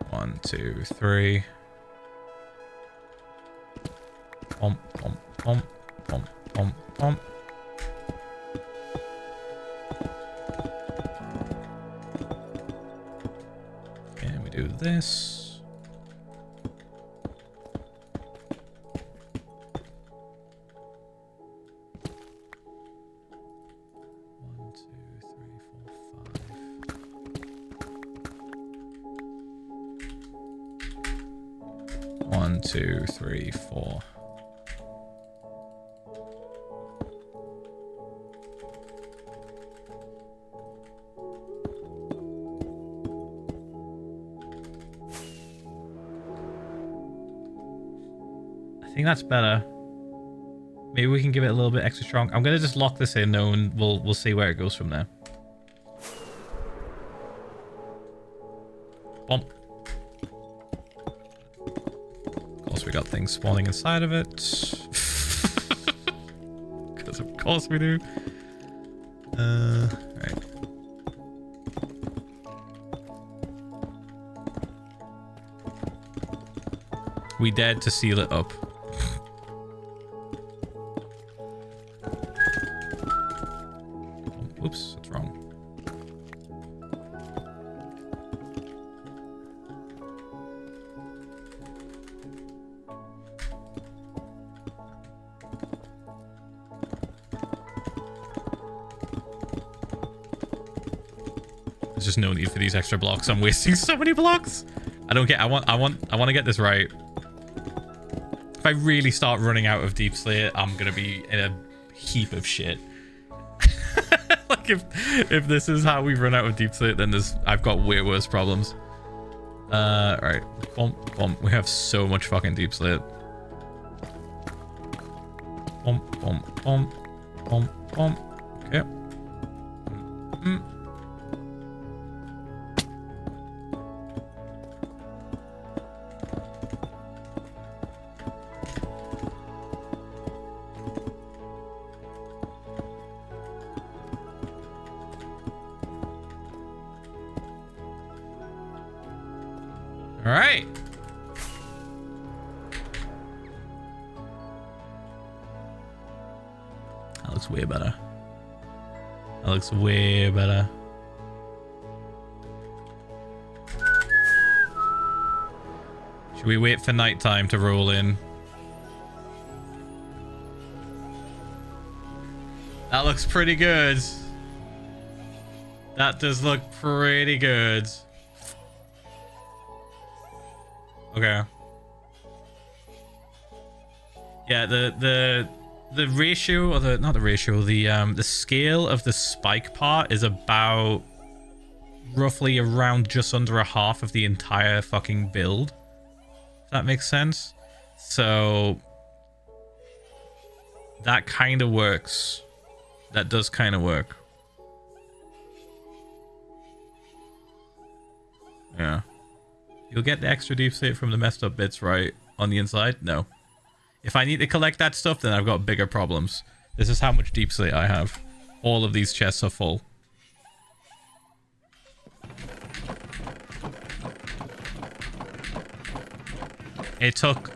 One, 2, 3. Pump, pump, pump, pump, pump, pump. And we do this. One, two, three, four. I think that's better. Maybe we can give it a little bit extra strong. I'm gonna just lock this in though, and we'll see where it goes from there. Bump. Of course, we got things spawning inside of it. Because of course we do. Right. We dared to seal it up. Oops, that's wrong. There's just no need for these extra blocks. I'm wasting so many blocks. I don't get. I want to get this right. If I really start running out of deep slate, I'm gonna be in a heap of shit. Like if this is how we run out of deep slate, then I've got way worse problems. Right. Bump, bump. We have so much fucking deep slate. Bump, bump, bump, bump, bump. Okay. All right. That looks way better. That looks way better. Should we wait for nighttime to roll in? That looks pretty good. That does look pretty good. Okay. Yeah, the ratio, or not the ratio, the scale of the spike part is about roughly around just under a half of the entire fucking build. If that makes sense. So that kind of works. That does kind of work. Yeah. You'll get the extra deep slate from the messed up bits, right? On the inside? No. If I need to collect that stuff, then I've got bigger problems. This is how much deep slate I have. All of these chests are full. It took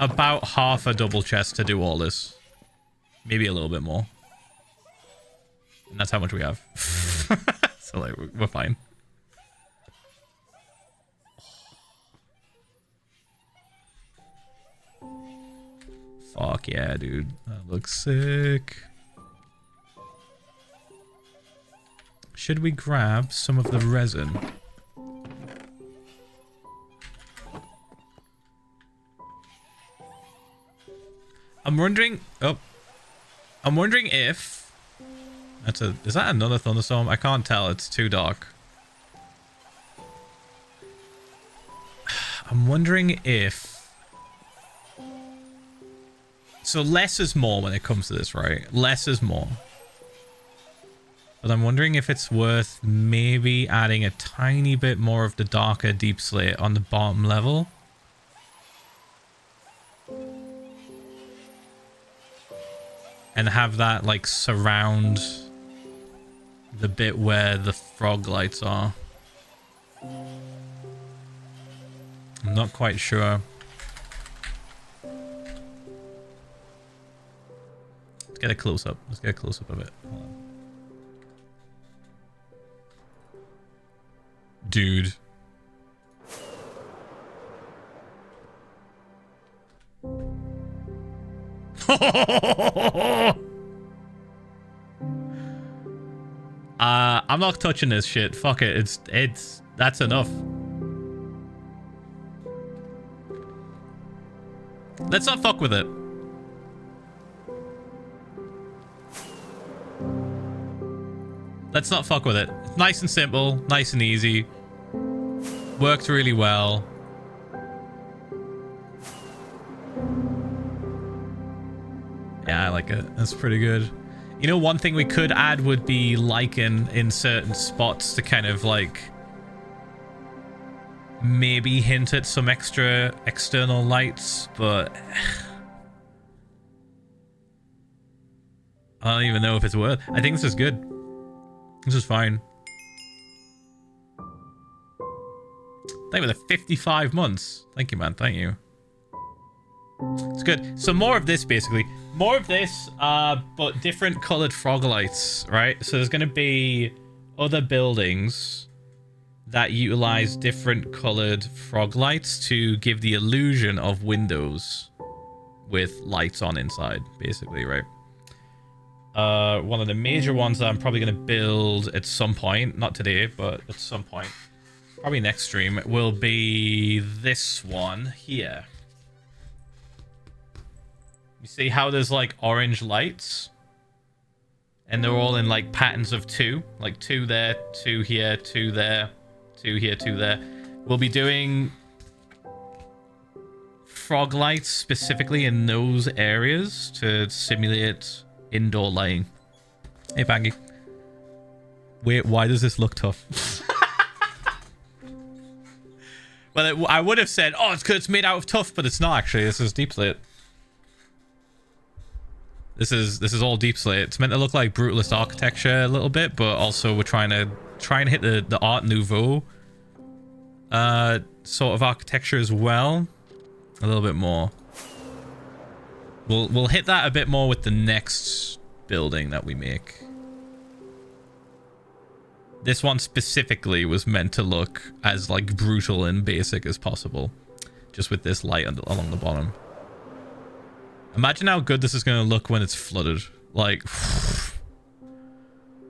about half a double chest to do all this. Maybe a little bit more. And that's how much we have. So like, we're fine. Fuck yeah, dude. That looks sick. Should we grab some of the resin? I'm wondering. Oh, I'm wondering if that's a. Is that another thunderstorm? I can't tell. It's too dark. I'm wondering if. So less is more when it comes to this, right? Less is more. But I'm wondering if it's worth maybe adding a tiny bit more of the darker deep slate on the bottom level. And have that like surround the bit where the frog lights are. I'm not quite sure. Let's get a close up. Let's get a close up of it. Hold on. Dude. I'm not touching this shit. Fuck it. That's enough. Let's not fuck with it. Let's not fuck with it. It's nice and simple, nice and easy. Worked really well. Yeah, I like it. That's pretty good. You know, one thing we could add would be lichen in certain spots to kind of like maybe hint at some extra external lights, but I don't even know if it's worth. I think this is good. This is fine. Thank you for the 55 months. Thank you, man. Thank you. It's good. So more of this, basically. More of this, but different colored frog lights, right? So there's going to be other buildings that utilize different colored frog lights to give the illusion of windows with lights on inside, basically, right? One of the major ones that I'm probably going to build at some point, not today, but at some point, probably next stream, will be this one here. You see how there's like orange lights? And they're all in like patterns of 2. Like 2 there, 2 here, 2 there, 2 here, 2 there. We'll be doing frog lights specifically in those areas to simulate indoor lighting. Hey, Bangy. Wait, why does this look tough? Well, I would have said, oh, it's because it's made out of tuff, but it's not actually. This is deep slate. This is all deep slate. It's meant to look like brutalist architecture a little bit, but also we're trying to hit the Art Nouveau sort of architecture as well. A little bit more. We'll hit that a bit more with the next building that we make. This one specifically was meant to look as like brutal and basic as possible, just with this light along the bottom. Imagine how good this is going to look when it's flooded. Like,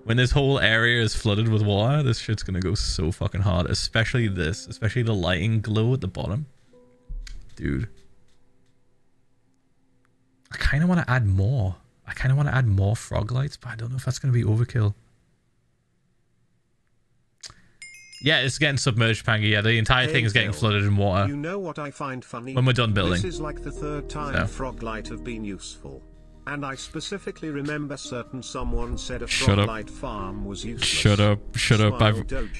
when this whole area is flooded with water, this shit's going to go so fucking hard. Especially this, especially the lighting glow at the bottom. Dude. I kind of want to add more. I kind of want to add more frog lights, but I don't know if that's going to be overkill. Yeah, it's getting submerged, Pangy. Yeah, the entire thing is getting flooded in water. You know what I find funny? When we're done building. This is like the 3rd time frog light have been useful. And I specifically remember someone said a frog light farm was useless. Shut up. Shut up.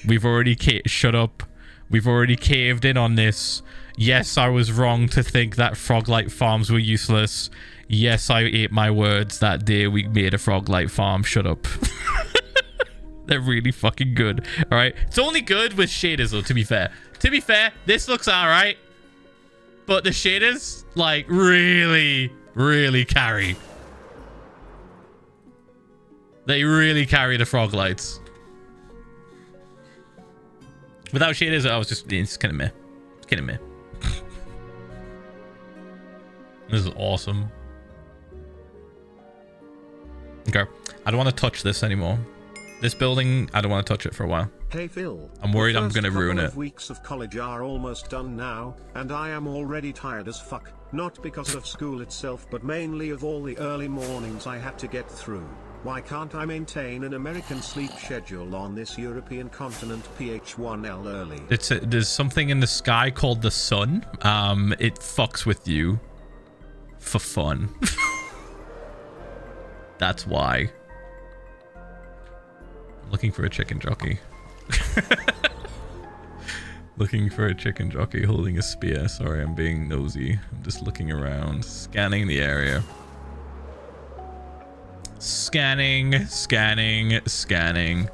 We've already shut up. We've already caved in on this. Yes, I was wrong to think that frog light farms were useless. Yes, I ate my words that day we made a frog light farm. Shut up. They're really fucking good. All right. It's only good with shaders, though, to be fair. To be fair, this looks all right. But the shaders, like, really, really carry. They really carry the frog lights. Without shaders, I was just, it's kind of meh. It's kind of meh. This is awesome. Okay. I don't want to touch this anymore. This building, I don't want to touch it for a while. Hey Phil, I'm worried I'm going to ruin it. Weeks of college are almost done now, and I am already tired as fuck. Not because of school itself, but mainly of all the early mornings I had to get through. Why can't I maintain an American sleep schedule on this European continent? Ph1L early. There's something in the sky called the sun. It fucks with you for fun. That's why. Looking for a chicken jockey. Looking for a chicken jockey holding a spear. Sorry, I'm being nosy. I'm just looking around, scanning the area. Scanning, scanning, scanning.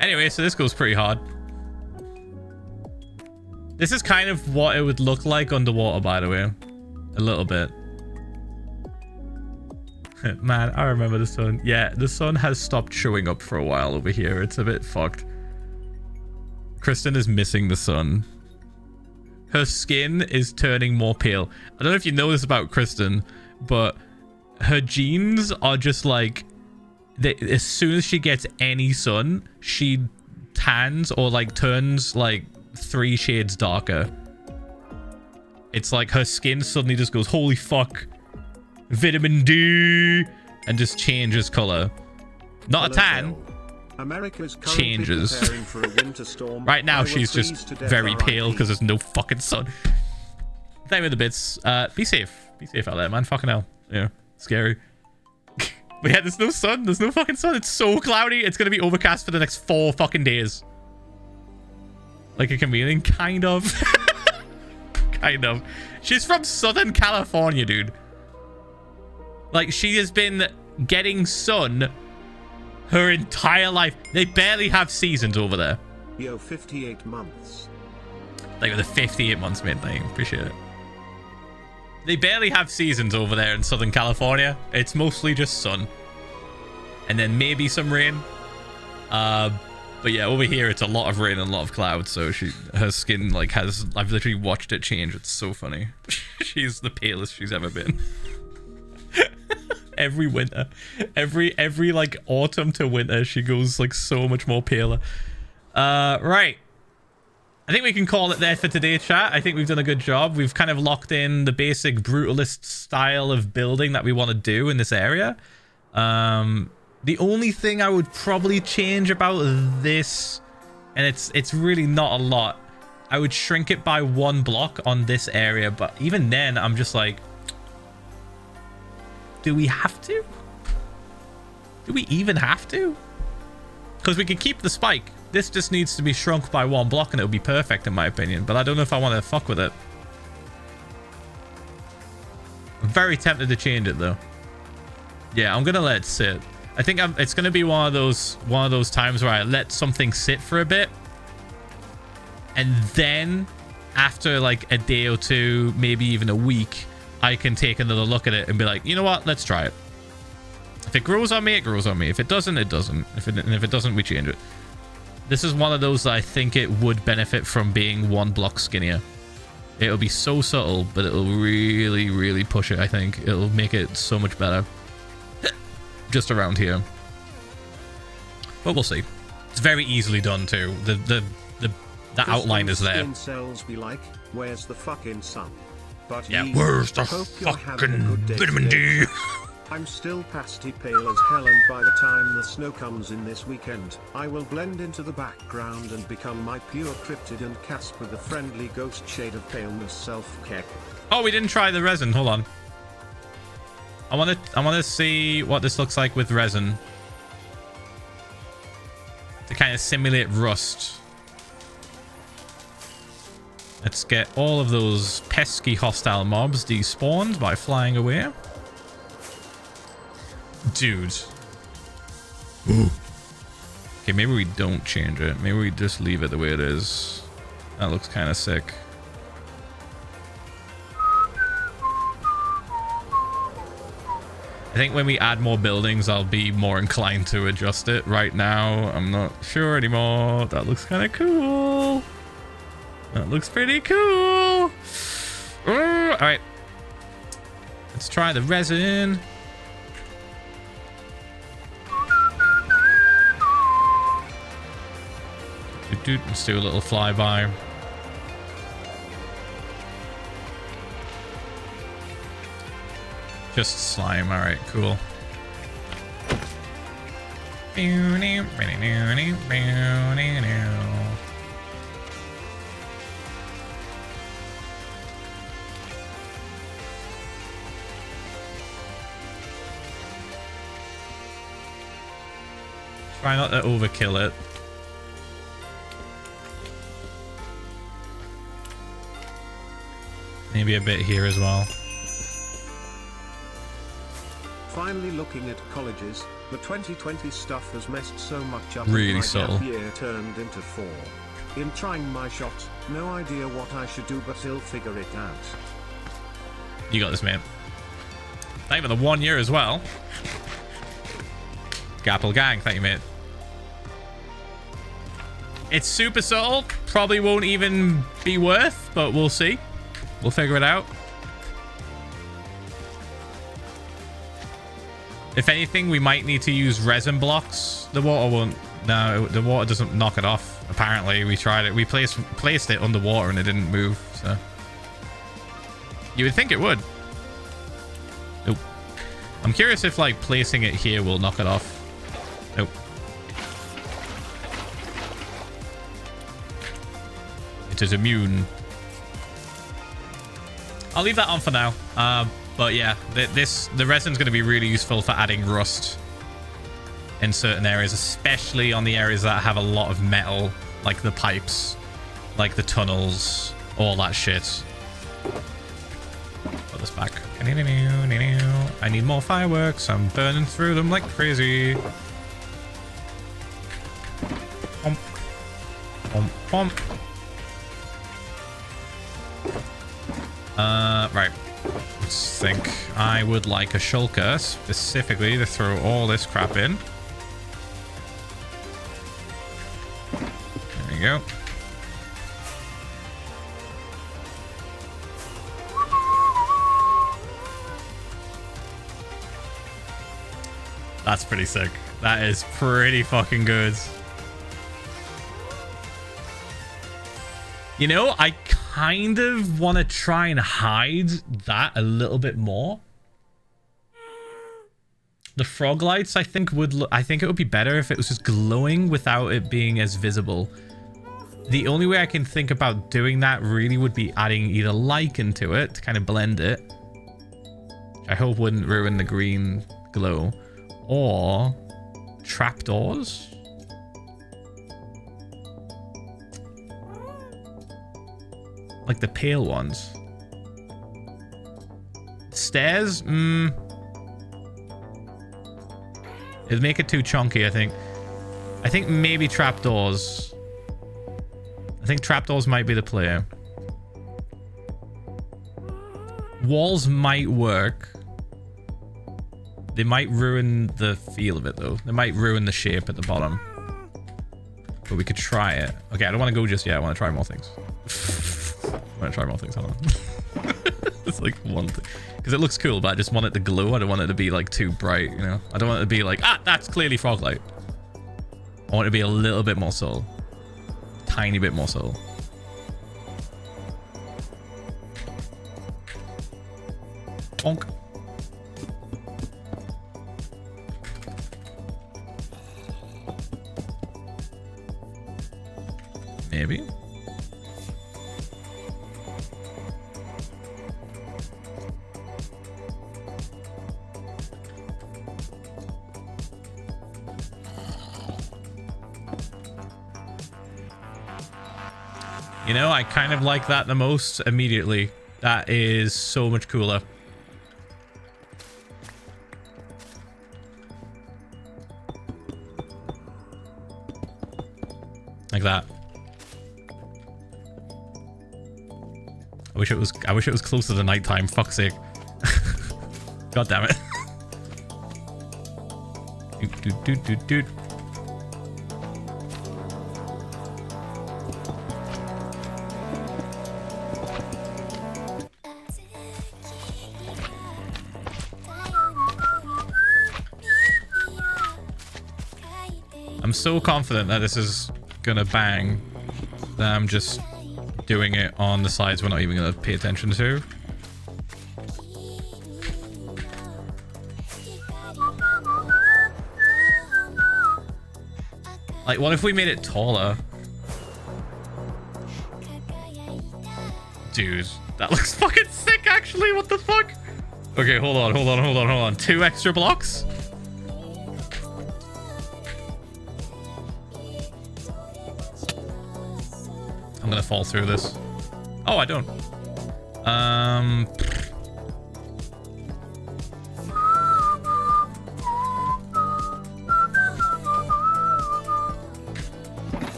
Anyway, so this goes pretty hard. This is kind of what it would look like underwater, by the way. A little bit. Man, I remember the sun. Yeah, the sun has stopped showing up for a while over here. It's a bit fucked. Kristen is missing the sun. Her skin is turning more pale. I don't know if you know this about Kristen, but her genes are just like... as soon as she gets any sun, she tans or like turns like 3 shades darker. It's like her skin suddenly just goes, holy fuck, vitamin D, and just changes color. Not a tan. America's changes. For a winter storm. Right now she's just very pale because there's no fucking sun. Thank you for the bits. Be safe. Be safe out there, man. Fucking hell. Yeah, scary. But yeah, there's no sun. There's no fucking sun. It's so cloudy. It's gonna be overcast for the next 4 fucking days. Like a chameleon, kind of. Kind of. She's from Southern California, dude. Like, she has been getting sun her entire life. They barely have seasons over there. Yo, 58 months. Like the 58 months, mate. Thing. Appreciate it. They barely have seasons over there in Southern California. It's mostly just sun. And then maybe some rain. But yeah, over here it's a lot of rain and a lot of clouds. So her skin like has... I've literally watched it change. It's so funny. She's the palest she's ever been. Every winter, every like autumn to winter, she goes like so much more paler. Right, I think we can call it there for today, chat. I think we've done a good job. We've kind of locked in the basic brutalist style of building that we want to do in this area. The only thing I would probably change about this, and it's really not a lot, I would shrink it by 1 block on this area. But even then, I'm just like, do we have to? Do we even have to? Because we could keep the spike. This just needs to be shrunk by 1 block and it'll be perfect in my opinion. But I don't know if I want to fuck with it. I'm very tempted to change it though. Yeah, I'm gonna let it sit. I think it's gonna be one of those times where I let something sit for a bit, and then after like a day or 2, maybe even a week, I can take another look at it and be like, you know what, let's try it. If it grows on me, it grows on me. If it doesn't, it doesn't. If it doesn't, we change it. This is one of those that I think it would benefit from being 1 block skinnier. It'll be so subtle, but it'll really, really push it, I think. It'll make it so much better. Just around here. But we'll see. It's very easily done too. The outline is there. Cells be like, where's the fucking sun? But yeah, where's the fucking vitamin D? I'm still pasty pale as hell, and by the time the snow comes in this weekend, I will blend into the background and become my pure cryptid and cast with a friendly ghost shade of paleness self-care. Oh, we didn't try the resin. Hold on. I want to see what this looks like with resin. To kind of simulate rust. Let's get all of those pesky hostile mobs despawned by flying away. Dude. Okay, maybe we don't change it. Maybe we just leave it the way it is. That looks kind of sick. I think when we add more buildings, I'll be more inclined to adjust it. Right now, I'm not sure anymore. That looks kind of cool. That looks pretty cool. All right. Let's try the resin. Let's do a little flyby. Just slime. All right, cool. Try not to overkill it. Maybe a bit here as well. Finally looking at colleges, the 2020 stuff has messed so much up. Really my subtle. gap year turned into 4. In trying my shot, no idea what I should do, but he'll figure it out. You got this, man. Thank you for the 1 year as well. Gapple gang, thank you, mate. It's super subtle. Probably won't even be worth, but we'll see. We'll figure it out. If anything, we might need to use resin blocks. The water won't. No, the water doesn't knock it off. Apparently, we tried it. We placed it underwater and it didn't move. So you would think it would. Nope. I'm curious if like placing it here will knock it off. Nope. It is immune. I'll leave that on for now. But yeah, the resin's going to be really useful for adding rust in certain areas, especially on the areas that have a lot of metal, like the pipes, like the tunnels, all that shit. Put this back. I need more fireworks. I'm burning through them like crazy. Pump. Pump, pump. Right. Let's think. I would like a shulker specifically to throw all this crap in. There we go. That's pretty sick. That is pretty fucking good. You know, I kind of want to try and hide that a little bit more. The frog lights, I think it would be better if it was just glowing without it being as visible. The only way I can think about doing that really would be adding either lichen to it to kind of blend it, which I hope wouldn't ruin the green glow, or trapdoors. Like the pale ones. Stairs? It'd make it too chunky, I think. I think maybe trapdoors. I think trapdoors might be the play. Walls might work. They might ruin the feel of it, though. They might ruin the shape at the bottom. But we could try it. Okay, I don't want to go just yet. I want to try more things. I'm gonna try more things. Hold on. It's like one thing because it looks cool, but I just want it to glow. I don't want it to be like too bright, you know. I don't want it to be like, ah, that's clearly frog light. I want it to be a little bit more subtle, tiny bit more subtle. Bonk. Maybe. You know, I kind of like that the most immediately. That is so much cooler. Like that. I wish it was closer to nighttime, fuck's sake. God damn it. Dude. I'm so confident that this is gonna bang that I'm just doing it on the sides we're not even gonna pay attention to. Like, what if we made it taller? Dude, that looks fucking sick, actually. What the fuck? Okay, hold on. 2 extra blocks? I'm gonna fall through this. Oh, I don't.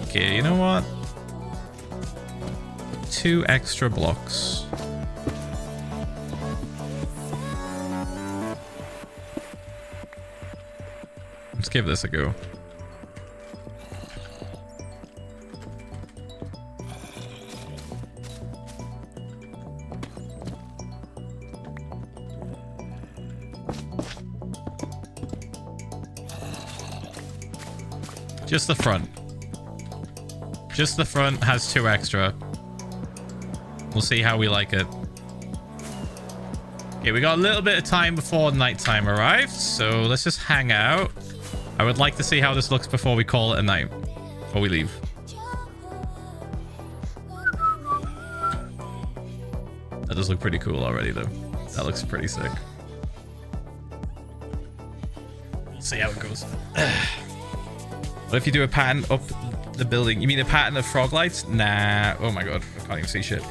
Okay, you know what? 2 extra blocks. Let's give this a go. Just the front. Just the front has 2 extra. We'll see how we like it. Okay, we got a little bit of time before nighttime arrives, so let's just hang out. I would like to see how this looks before we call it a night. Before we leave. That does look pretty cool already, though. That looks pretty sick. We'll see how it goes. What if you do a pattern up the building? You mean a pattern of frog lights? Nah. Oh my god. I can't even see shit.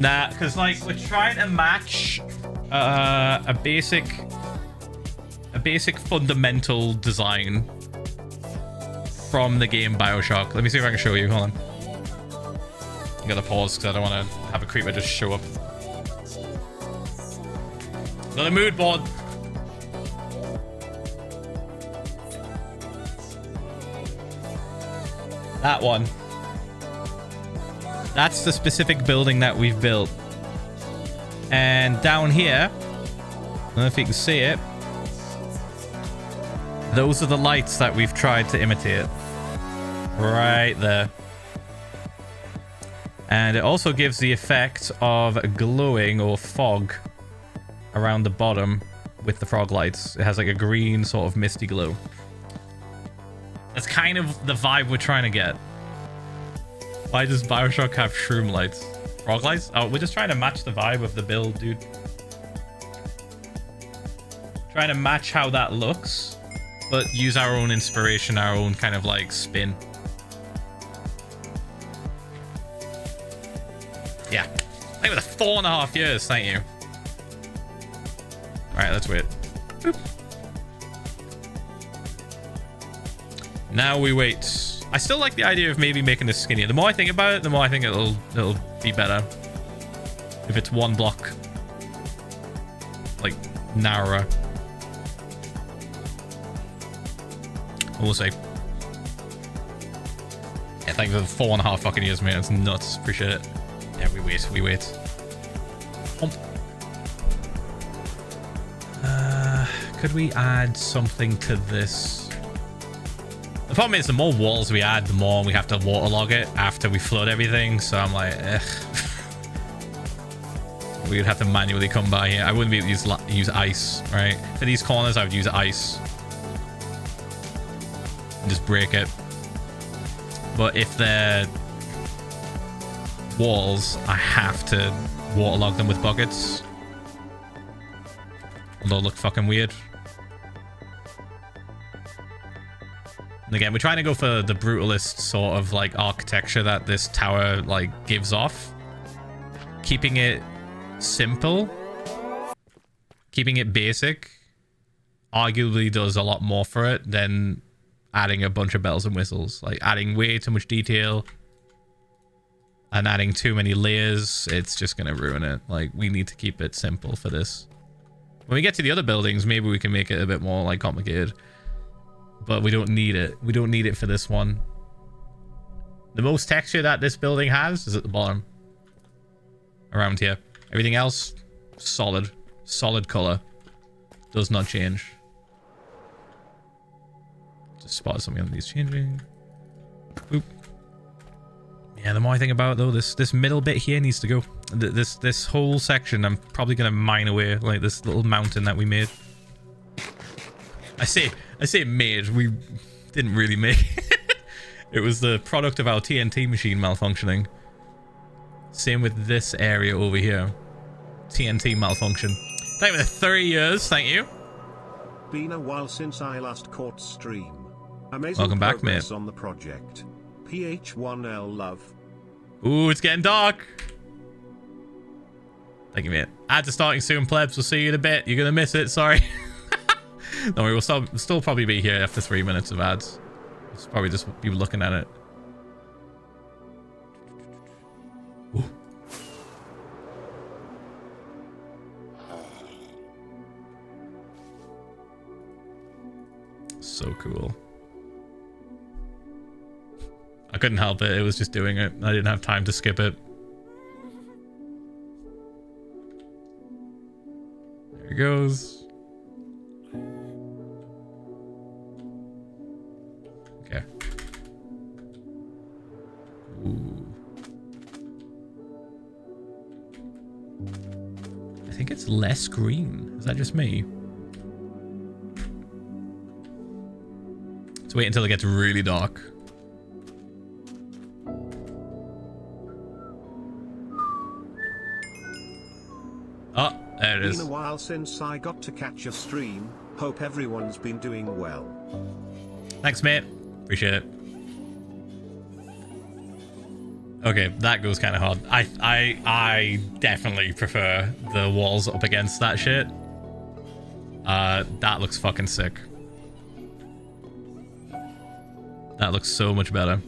Nah, because like we're trying to match a basic fundamental design from the game BioShock. Let me see if I can show you. Hold on. I gotta pause because I don't want to have a creeper just show up. Got a mood board. That one. That's the specific building that we've built. And down here, I don't know if you can see it. Those are the lights that we've tried to imitate. Right there. And it also gives the effect of glowing or fog around the bottom with the frog lights. It has like a green sort of misty glow. That's kind of the vibe we're trying to get. Why does BioShock have shroom lights? Frog lights? Oh, we're just trying to match the vibe of the build, dude. Trying to match how that looks, but use our own inspiration, our own kind of like spin. Yeah. I think with 4.5 years, thank you. Alright, let's wait. Boop. Now we wait. I still like the idea of maybe making this skinnier. The more I think about it, the more I think it'll be better. If it's 1 block. Like, narrower. We'll see. Yeah, thank you for the 4.5 fucking years, man. It's nuts. Appreciate it. Yeah, we wait. Could we add something to this? The problem is the more walls we add, the more we have to waterlog it after we flood everything. So I'm like, we would have to manually come by here. I wouldn't be able to use ice, right? For these corners, I would use ice. And just break it. But if they're walls, I have to waterlog them with buckets. They'll look fucking weird. And again, we're trying to go for the brutalist sort of like architecture that this tower like gives off. Keeping it simple. Keeping it basic. Arguably does a lot more for it than adding a bunch of bells and whistles. Like adding way too much detail. And adding too many layers. It's just going to ruin it. Like we need to keep it simple for this. When we get to the other buildings, maybe we can make it a bit more like complicated. But we don't need it. We don't need it for this one. The most texture that this building has is at the bottom. Around here. Everything else, solid. Solid color. Does not change. Just spotted something on these changing. Boop. Yeah, the more I think about it though, this middle bit here needs to go. This whole section, I'm probably gonna mine away like this little mountain that we made. I say made. We didn't really make it. It was the product of our TNT machine malfunctioning. Same with this area over here. TNT malfunction. Thank you for the 30 years. Thank you. Been a while since I last caught stream. Amazing Welcome back, progress mate. on the project. Ph1lza love. Ooh, it's getting dark. Thank you, mate. Ads are starting soon, plebs. We'll see you in a bit. You're gonna miss it. Sorry. Don't worry, we'll still probably be here after 3 minutes of ads. It's probably just be looking at it. Ooh. So cool. I couldn't help it. It was just doing it. I didn't have time to skip it. There it goes. Okay. Ooh. I think it's less green. Is that just me? Let's wait until it gets really dark. Oh, there it is. Been a while since I got to catch a stream. Hope everyone's been doing well. Thanks, mate. Appreciate it. Okay, that goes kind of hard. I definitely prefer the walls up against that shit. That looks fucking sick. That looks so much better.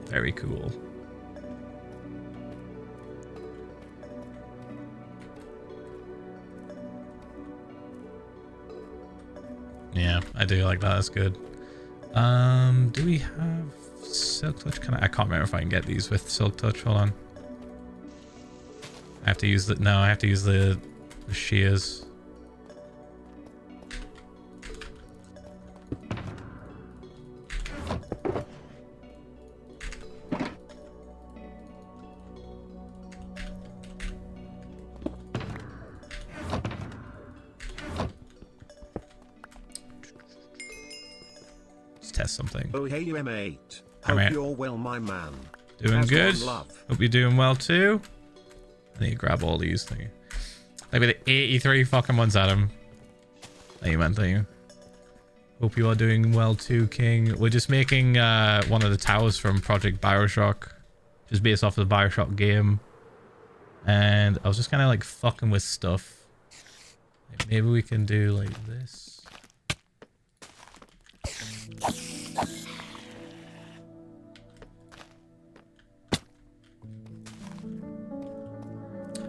Very cool. Yeah, I do like that. That's good. Do we have Silk Touch? I can't remember if I can get these with Silk Touch. Hold on. I have to use the... No, I have to use the shears. Test something. Oh hey you M8. I'm Hope here. you're well, my man. Doing Has good. one love. Hope you're doing well too. I need to grab all these things. Maybe the 83 fucking ones, Adam. Thank you, man. Thank you. Hope you are doing well too, King. We're just making one of the towers from Project Bioshock, just based off of the Bioshock game. And I was just kind of like fucking with stuff. Like, maybe we can do like this.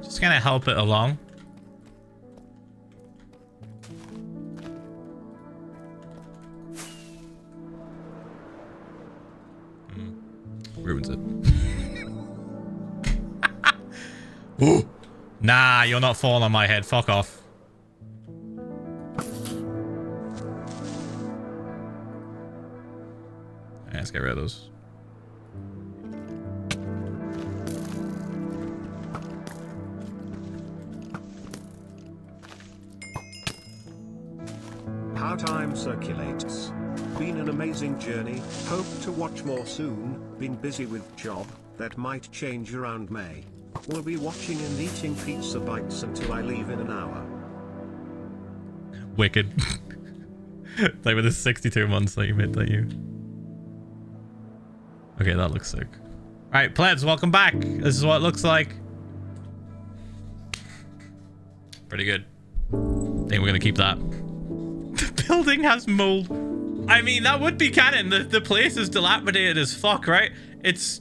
Just gonna help it along. Ruins it. Ooh. Nah, you're not falling on my head. Fuck off. Alright, let's get rid of those. How time circulates. Been an amazing journey. Hope to watch more soon. Been busy with job. That might change around May. Will be watching and eating pizza bites until I leave in an hour. Wicked. Like with the 62 months that you made, that you. Okay, that looks sick. Alright, plebs, welcome back. This is what it looks like. Pretty good. Think we're gonna keep that. The building has mold. I mean, that would be canon. The place is dilapidated as fuck, right? It's...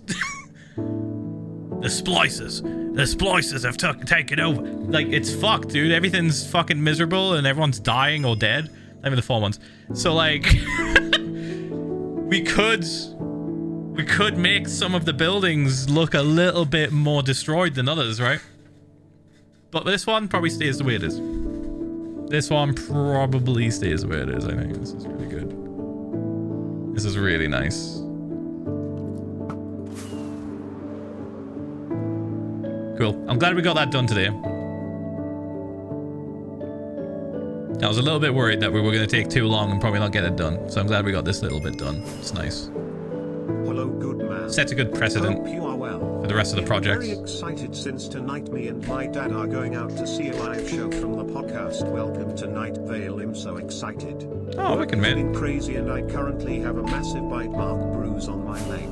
The splicers have taken over. Like, it's fucked, dude. Everything's fucking miserable and everyone's dying or dead. I mean, the 4 months. So, like... we could make some of the buildings look a little bit more destroyed than others, right? But this one probably stays the way it is. This one probably stays where it is, I think. This is really good. This is really nice. Cool. I'm glad we got that done today. I was a little bit worried that we were going to take too long and probably not get it done. So I'm glad we got this little bit done. It's nice. Hello, good man. Sets a good precedent Hope you are well. for the rest of the projects. Very excited since tonight me and my dad are going out to see a live show from the podcast. Welcome to Night Vale. I'm so excited. Oh, wicked, It's man. been crazy and I currently have a massive bite mark bruise on my leg.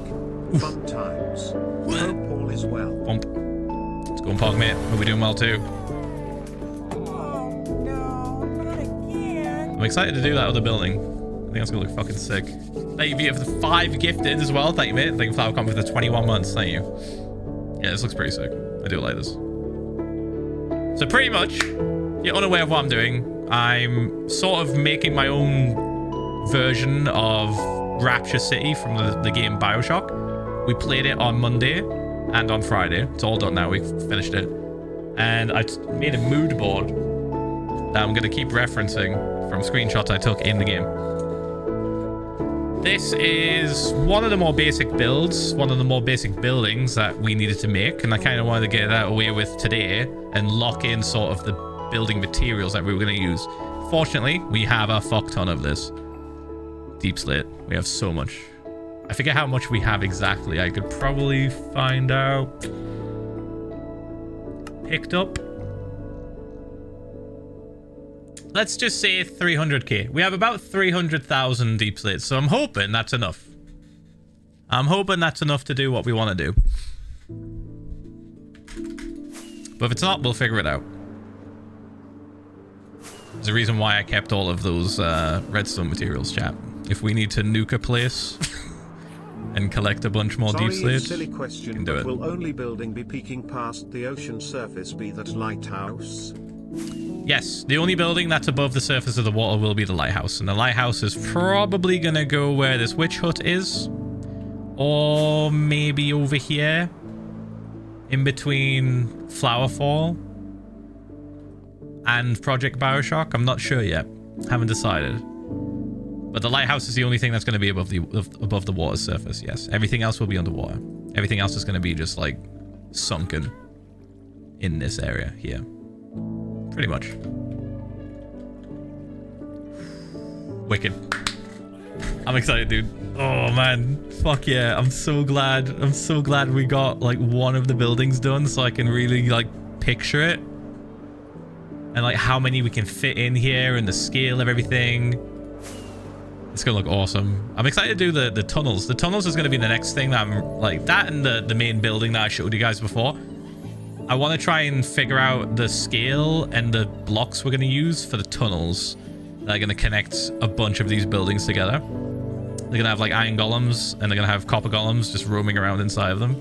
Fun times. Hope all is well. Bump. Let's go and pog, mate. Hope we're doing well too. Oh no, not again. I'm excited to do that other building. I think that's gonna look fucking sick. Thank you, Vita, for the 5 gifted as well. Thank you, mate. Thank you, Flower Comp, for the 21 months. Thank you. Yeah, this looks pretty sick. I do like this. So pretty much, if you're unaware of what I'm doing, I'm sort of making my own version of Rapture City from the game Bioshock. We played it on Monday and on Friday. It's all done now. We've finished it. And I made a mood board that I'm going to keep referencing from screenshots I took in the game. This is one of the more basic builds, one of the more basic buildings that we needed to make, and I kind of wanted to get that away with today and lock in sort of the building materials that we were going to use. Fortunately, we have a fuck ton of this. Deep slate. We have so much. I forget how much we have exactly. I could probably find out. Picked up. Let's just say 300k. We have about 300,000 deep slates, so I'm hoping that's enough. I'm hoping that's enough to do what we want to do. But if it's not, we'll figure it out. There's a reason why I kept all of those redstone materials, chat. If we need to nuke a place and collect a bunch more deep Sorry, slates, silly we question, can do but it. will only building be peeking past the ocean surface be that lighthouse? Yes, the only building that's above the surface of the water will be the lighthouse. And the lighthouse is probably going to go where this witch hut is. Or maybe over here. In between Flowerfall and Project Bioshock. I'm not sure yet. Haven't decided. But the lighthouse is the only thing that's going to be above the water surface, yes. Everything else will be underwater. Everything else is going to be just, like, sunken in this area here. Pretty much. Wicked. I'm excited, dude. Oh, man. Fuck yeah. I'm so glad. I'm so glad we got, like, one of the buildings done so I can really, like, picture it. And, like, how many we can fit in here and the scale of everything. It's gonna look awesome. I'm excited to do the tunnels. The tunnels is gonna be the next thing that I'm, like, that and the main building that I showed you guys before. I want to try and figure out the scale and the blocks we're going to use for the tunnels that are going to connect a bunch of these buildings together. They're going to have like iron golems and they're going to have copper golems just roaming around inside of them.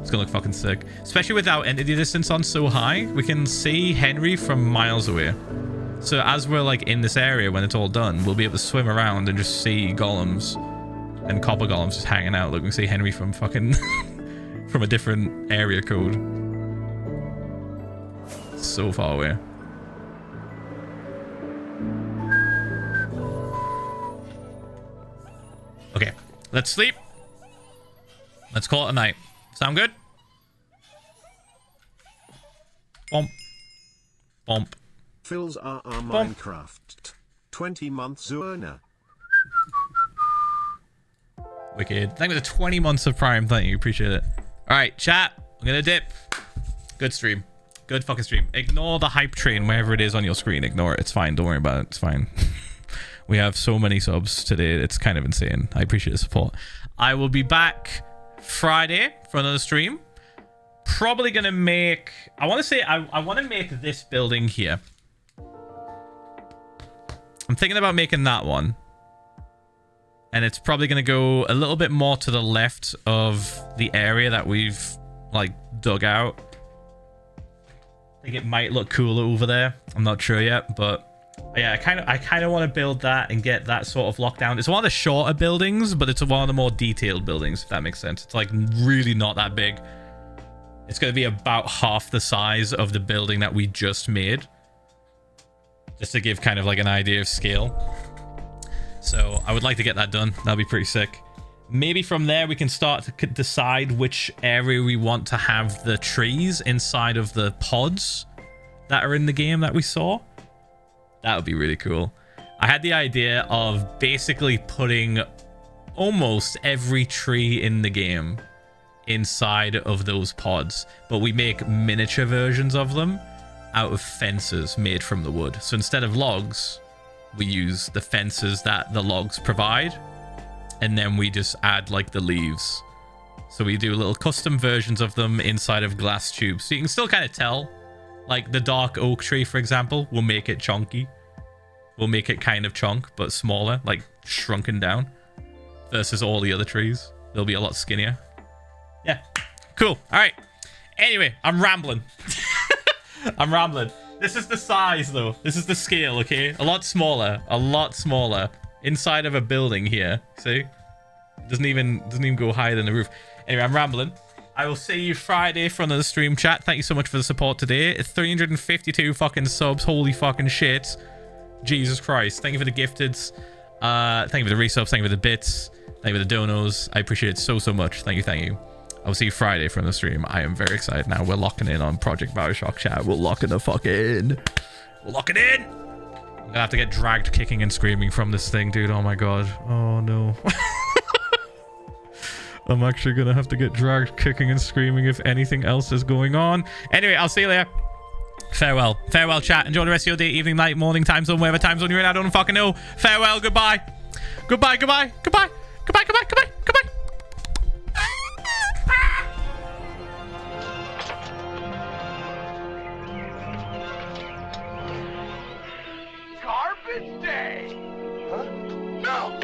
It's going to look fucking sick. Especially with our entity distance on so high, we can see Henry from miles away. So as we're like in this area when it's all done, we'll be able to swim around and just see golems and copper golems just hanging out. Look, we can see Henry from fucking... from a different area code. So far away. Okay, let's sleep. Let's call it a night. Sound good? Bump. Bump. Philza Minecraft. 20 months earner. Wicked. Thank you for the 20 months of Prime. Thank you. Appreciate it. All right, chat. I'm going to dip. Good stream. Good fucking stream. Ignore the hype train wherever it is on your screen. Ignore it. It's fine. Don't worry about it. It's fine. We have so many subs today. It's kind of insane. I appreciate the support. I will be back Friday for another stream. Probably going to make... I want to say... I want to make this building here. I'm thinking about making that one. And it's probably going to go a little bit more to the left of the area that we've, like, dug out. I think it might look cooler over there. I'm not sure yet, but yeah, I kind of want to build that and get that sort of locked down. It's one of the shorter buildings, but it's one of the more detailed buildings, if that makes sense. It's, like, really not that big. It's going to be about half the size of the building that we just made. just to give kind of like an idea of scale. So I would like to get that done. That'll be pretty sick. Maybe from there we can start to decide which area we want to have the trees inside of the pods that are in the game that we saw. That would be really cool. I had the idea of basically putting almost every tree in the game inside of those pods, but we make miniature versions of them out of fences made from the wood. So instead of logs, we use the fences that the logs provide, and then we just add like the leaves. So we do little custom versions of them inside of glass tubes, so you can still kind of tell. Like the dark oak tree, for example, we'll make it chunky. We'll make it kind of chunk, but smaller, like shrunken down, versus all the other trees. They'll be a lot skinnier. Yeah, cool. All right. Anyway, I'm rambling. I'm rambling. This is the size, though. This is the scale, okay? A lot smaller. A lot smaller. Inside of a building here. See? Doesn't even go higher than the roof. Anyway, I'm rambling. I will see you Friday for another stream chat. Thank you so much for the support today. It's 352 fucking subs. Holy fucking shit. Jesus Christ. Thank you for the gifteds. Thank you for the resubs. Thank you for the bits. Thank you for the donos. I appreciate it so much. Thank you, thank you. I'll see you Friday from the stream. I am very excited now. We're locking in on Project Bioshock, chat. We're locking the fuck in. We're locking in. I'm gonna have to get dragged kicking and screaming from this thing, dude. Oh my god. Oh no. I'm actually gonna have to get dragged kicking and screaming if anything else is going on. Anyway, I'll see you later. Farewell. Farewell, chat. Enjoy the rest of your day, evening, night, morning, time zone, whatever time zone you're in. I don't fucking know. Farewell. Goodbye. Goodbye. Goodbye. Goodbye. Goodbye. Goodbye. Goodbye. Goodbye. Garbage day! Huh? No!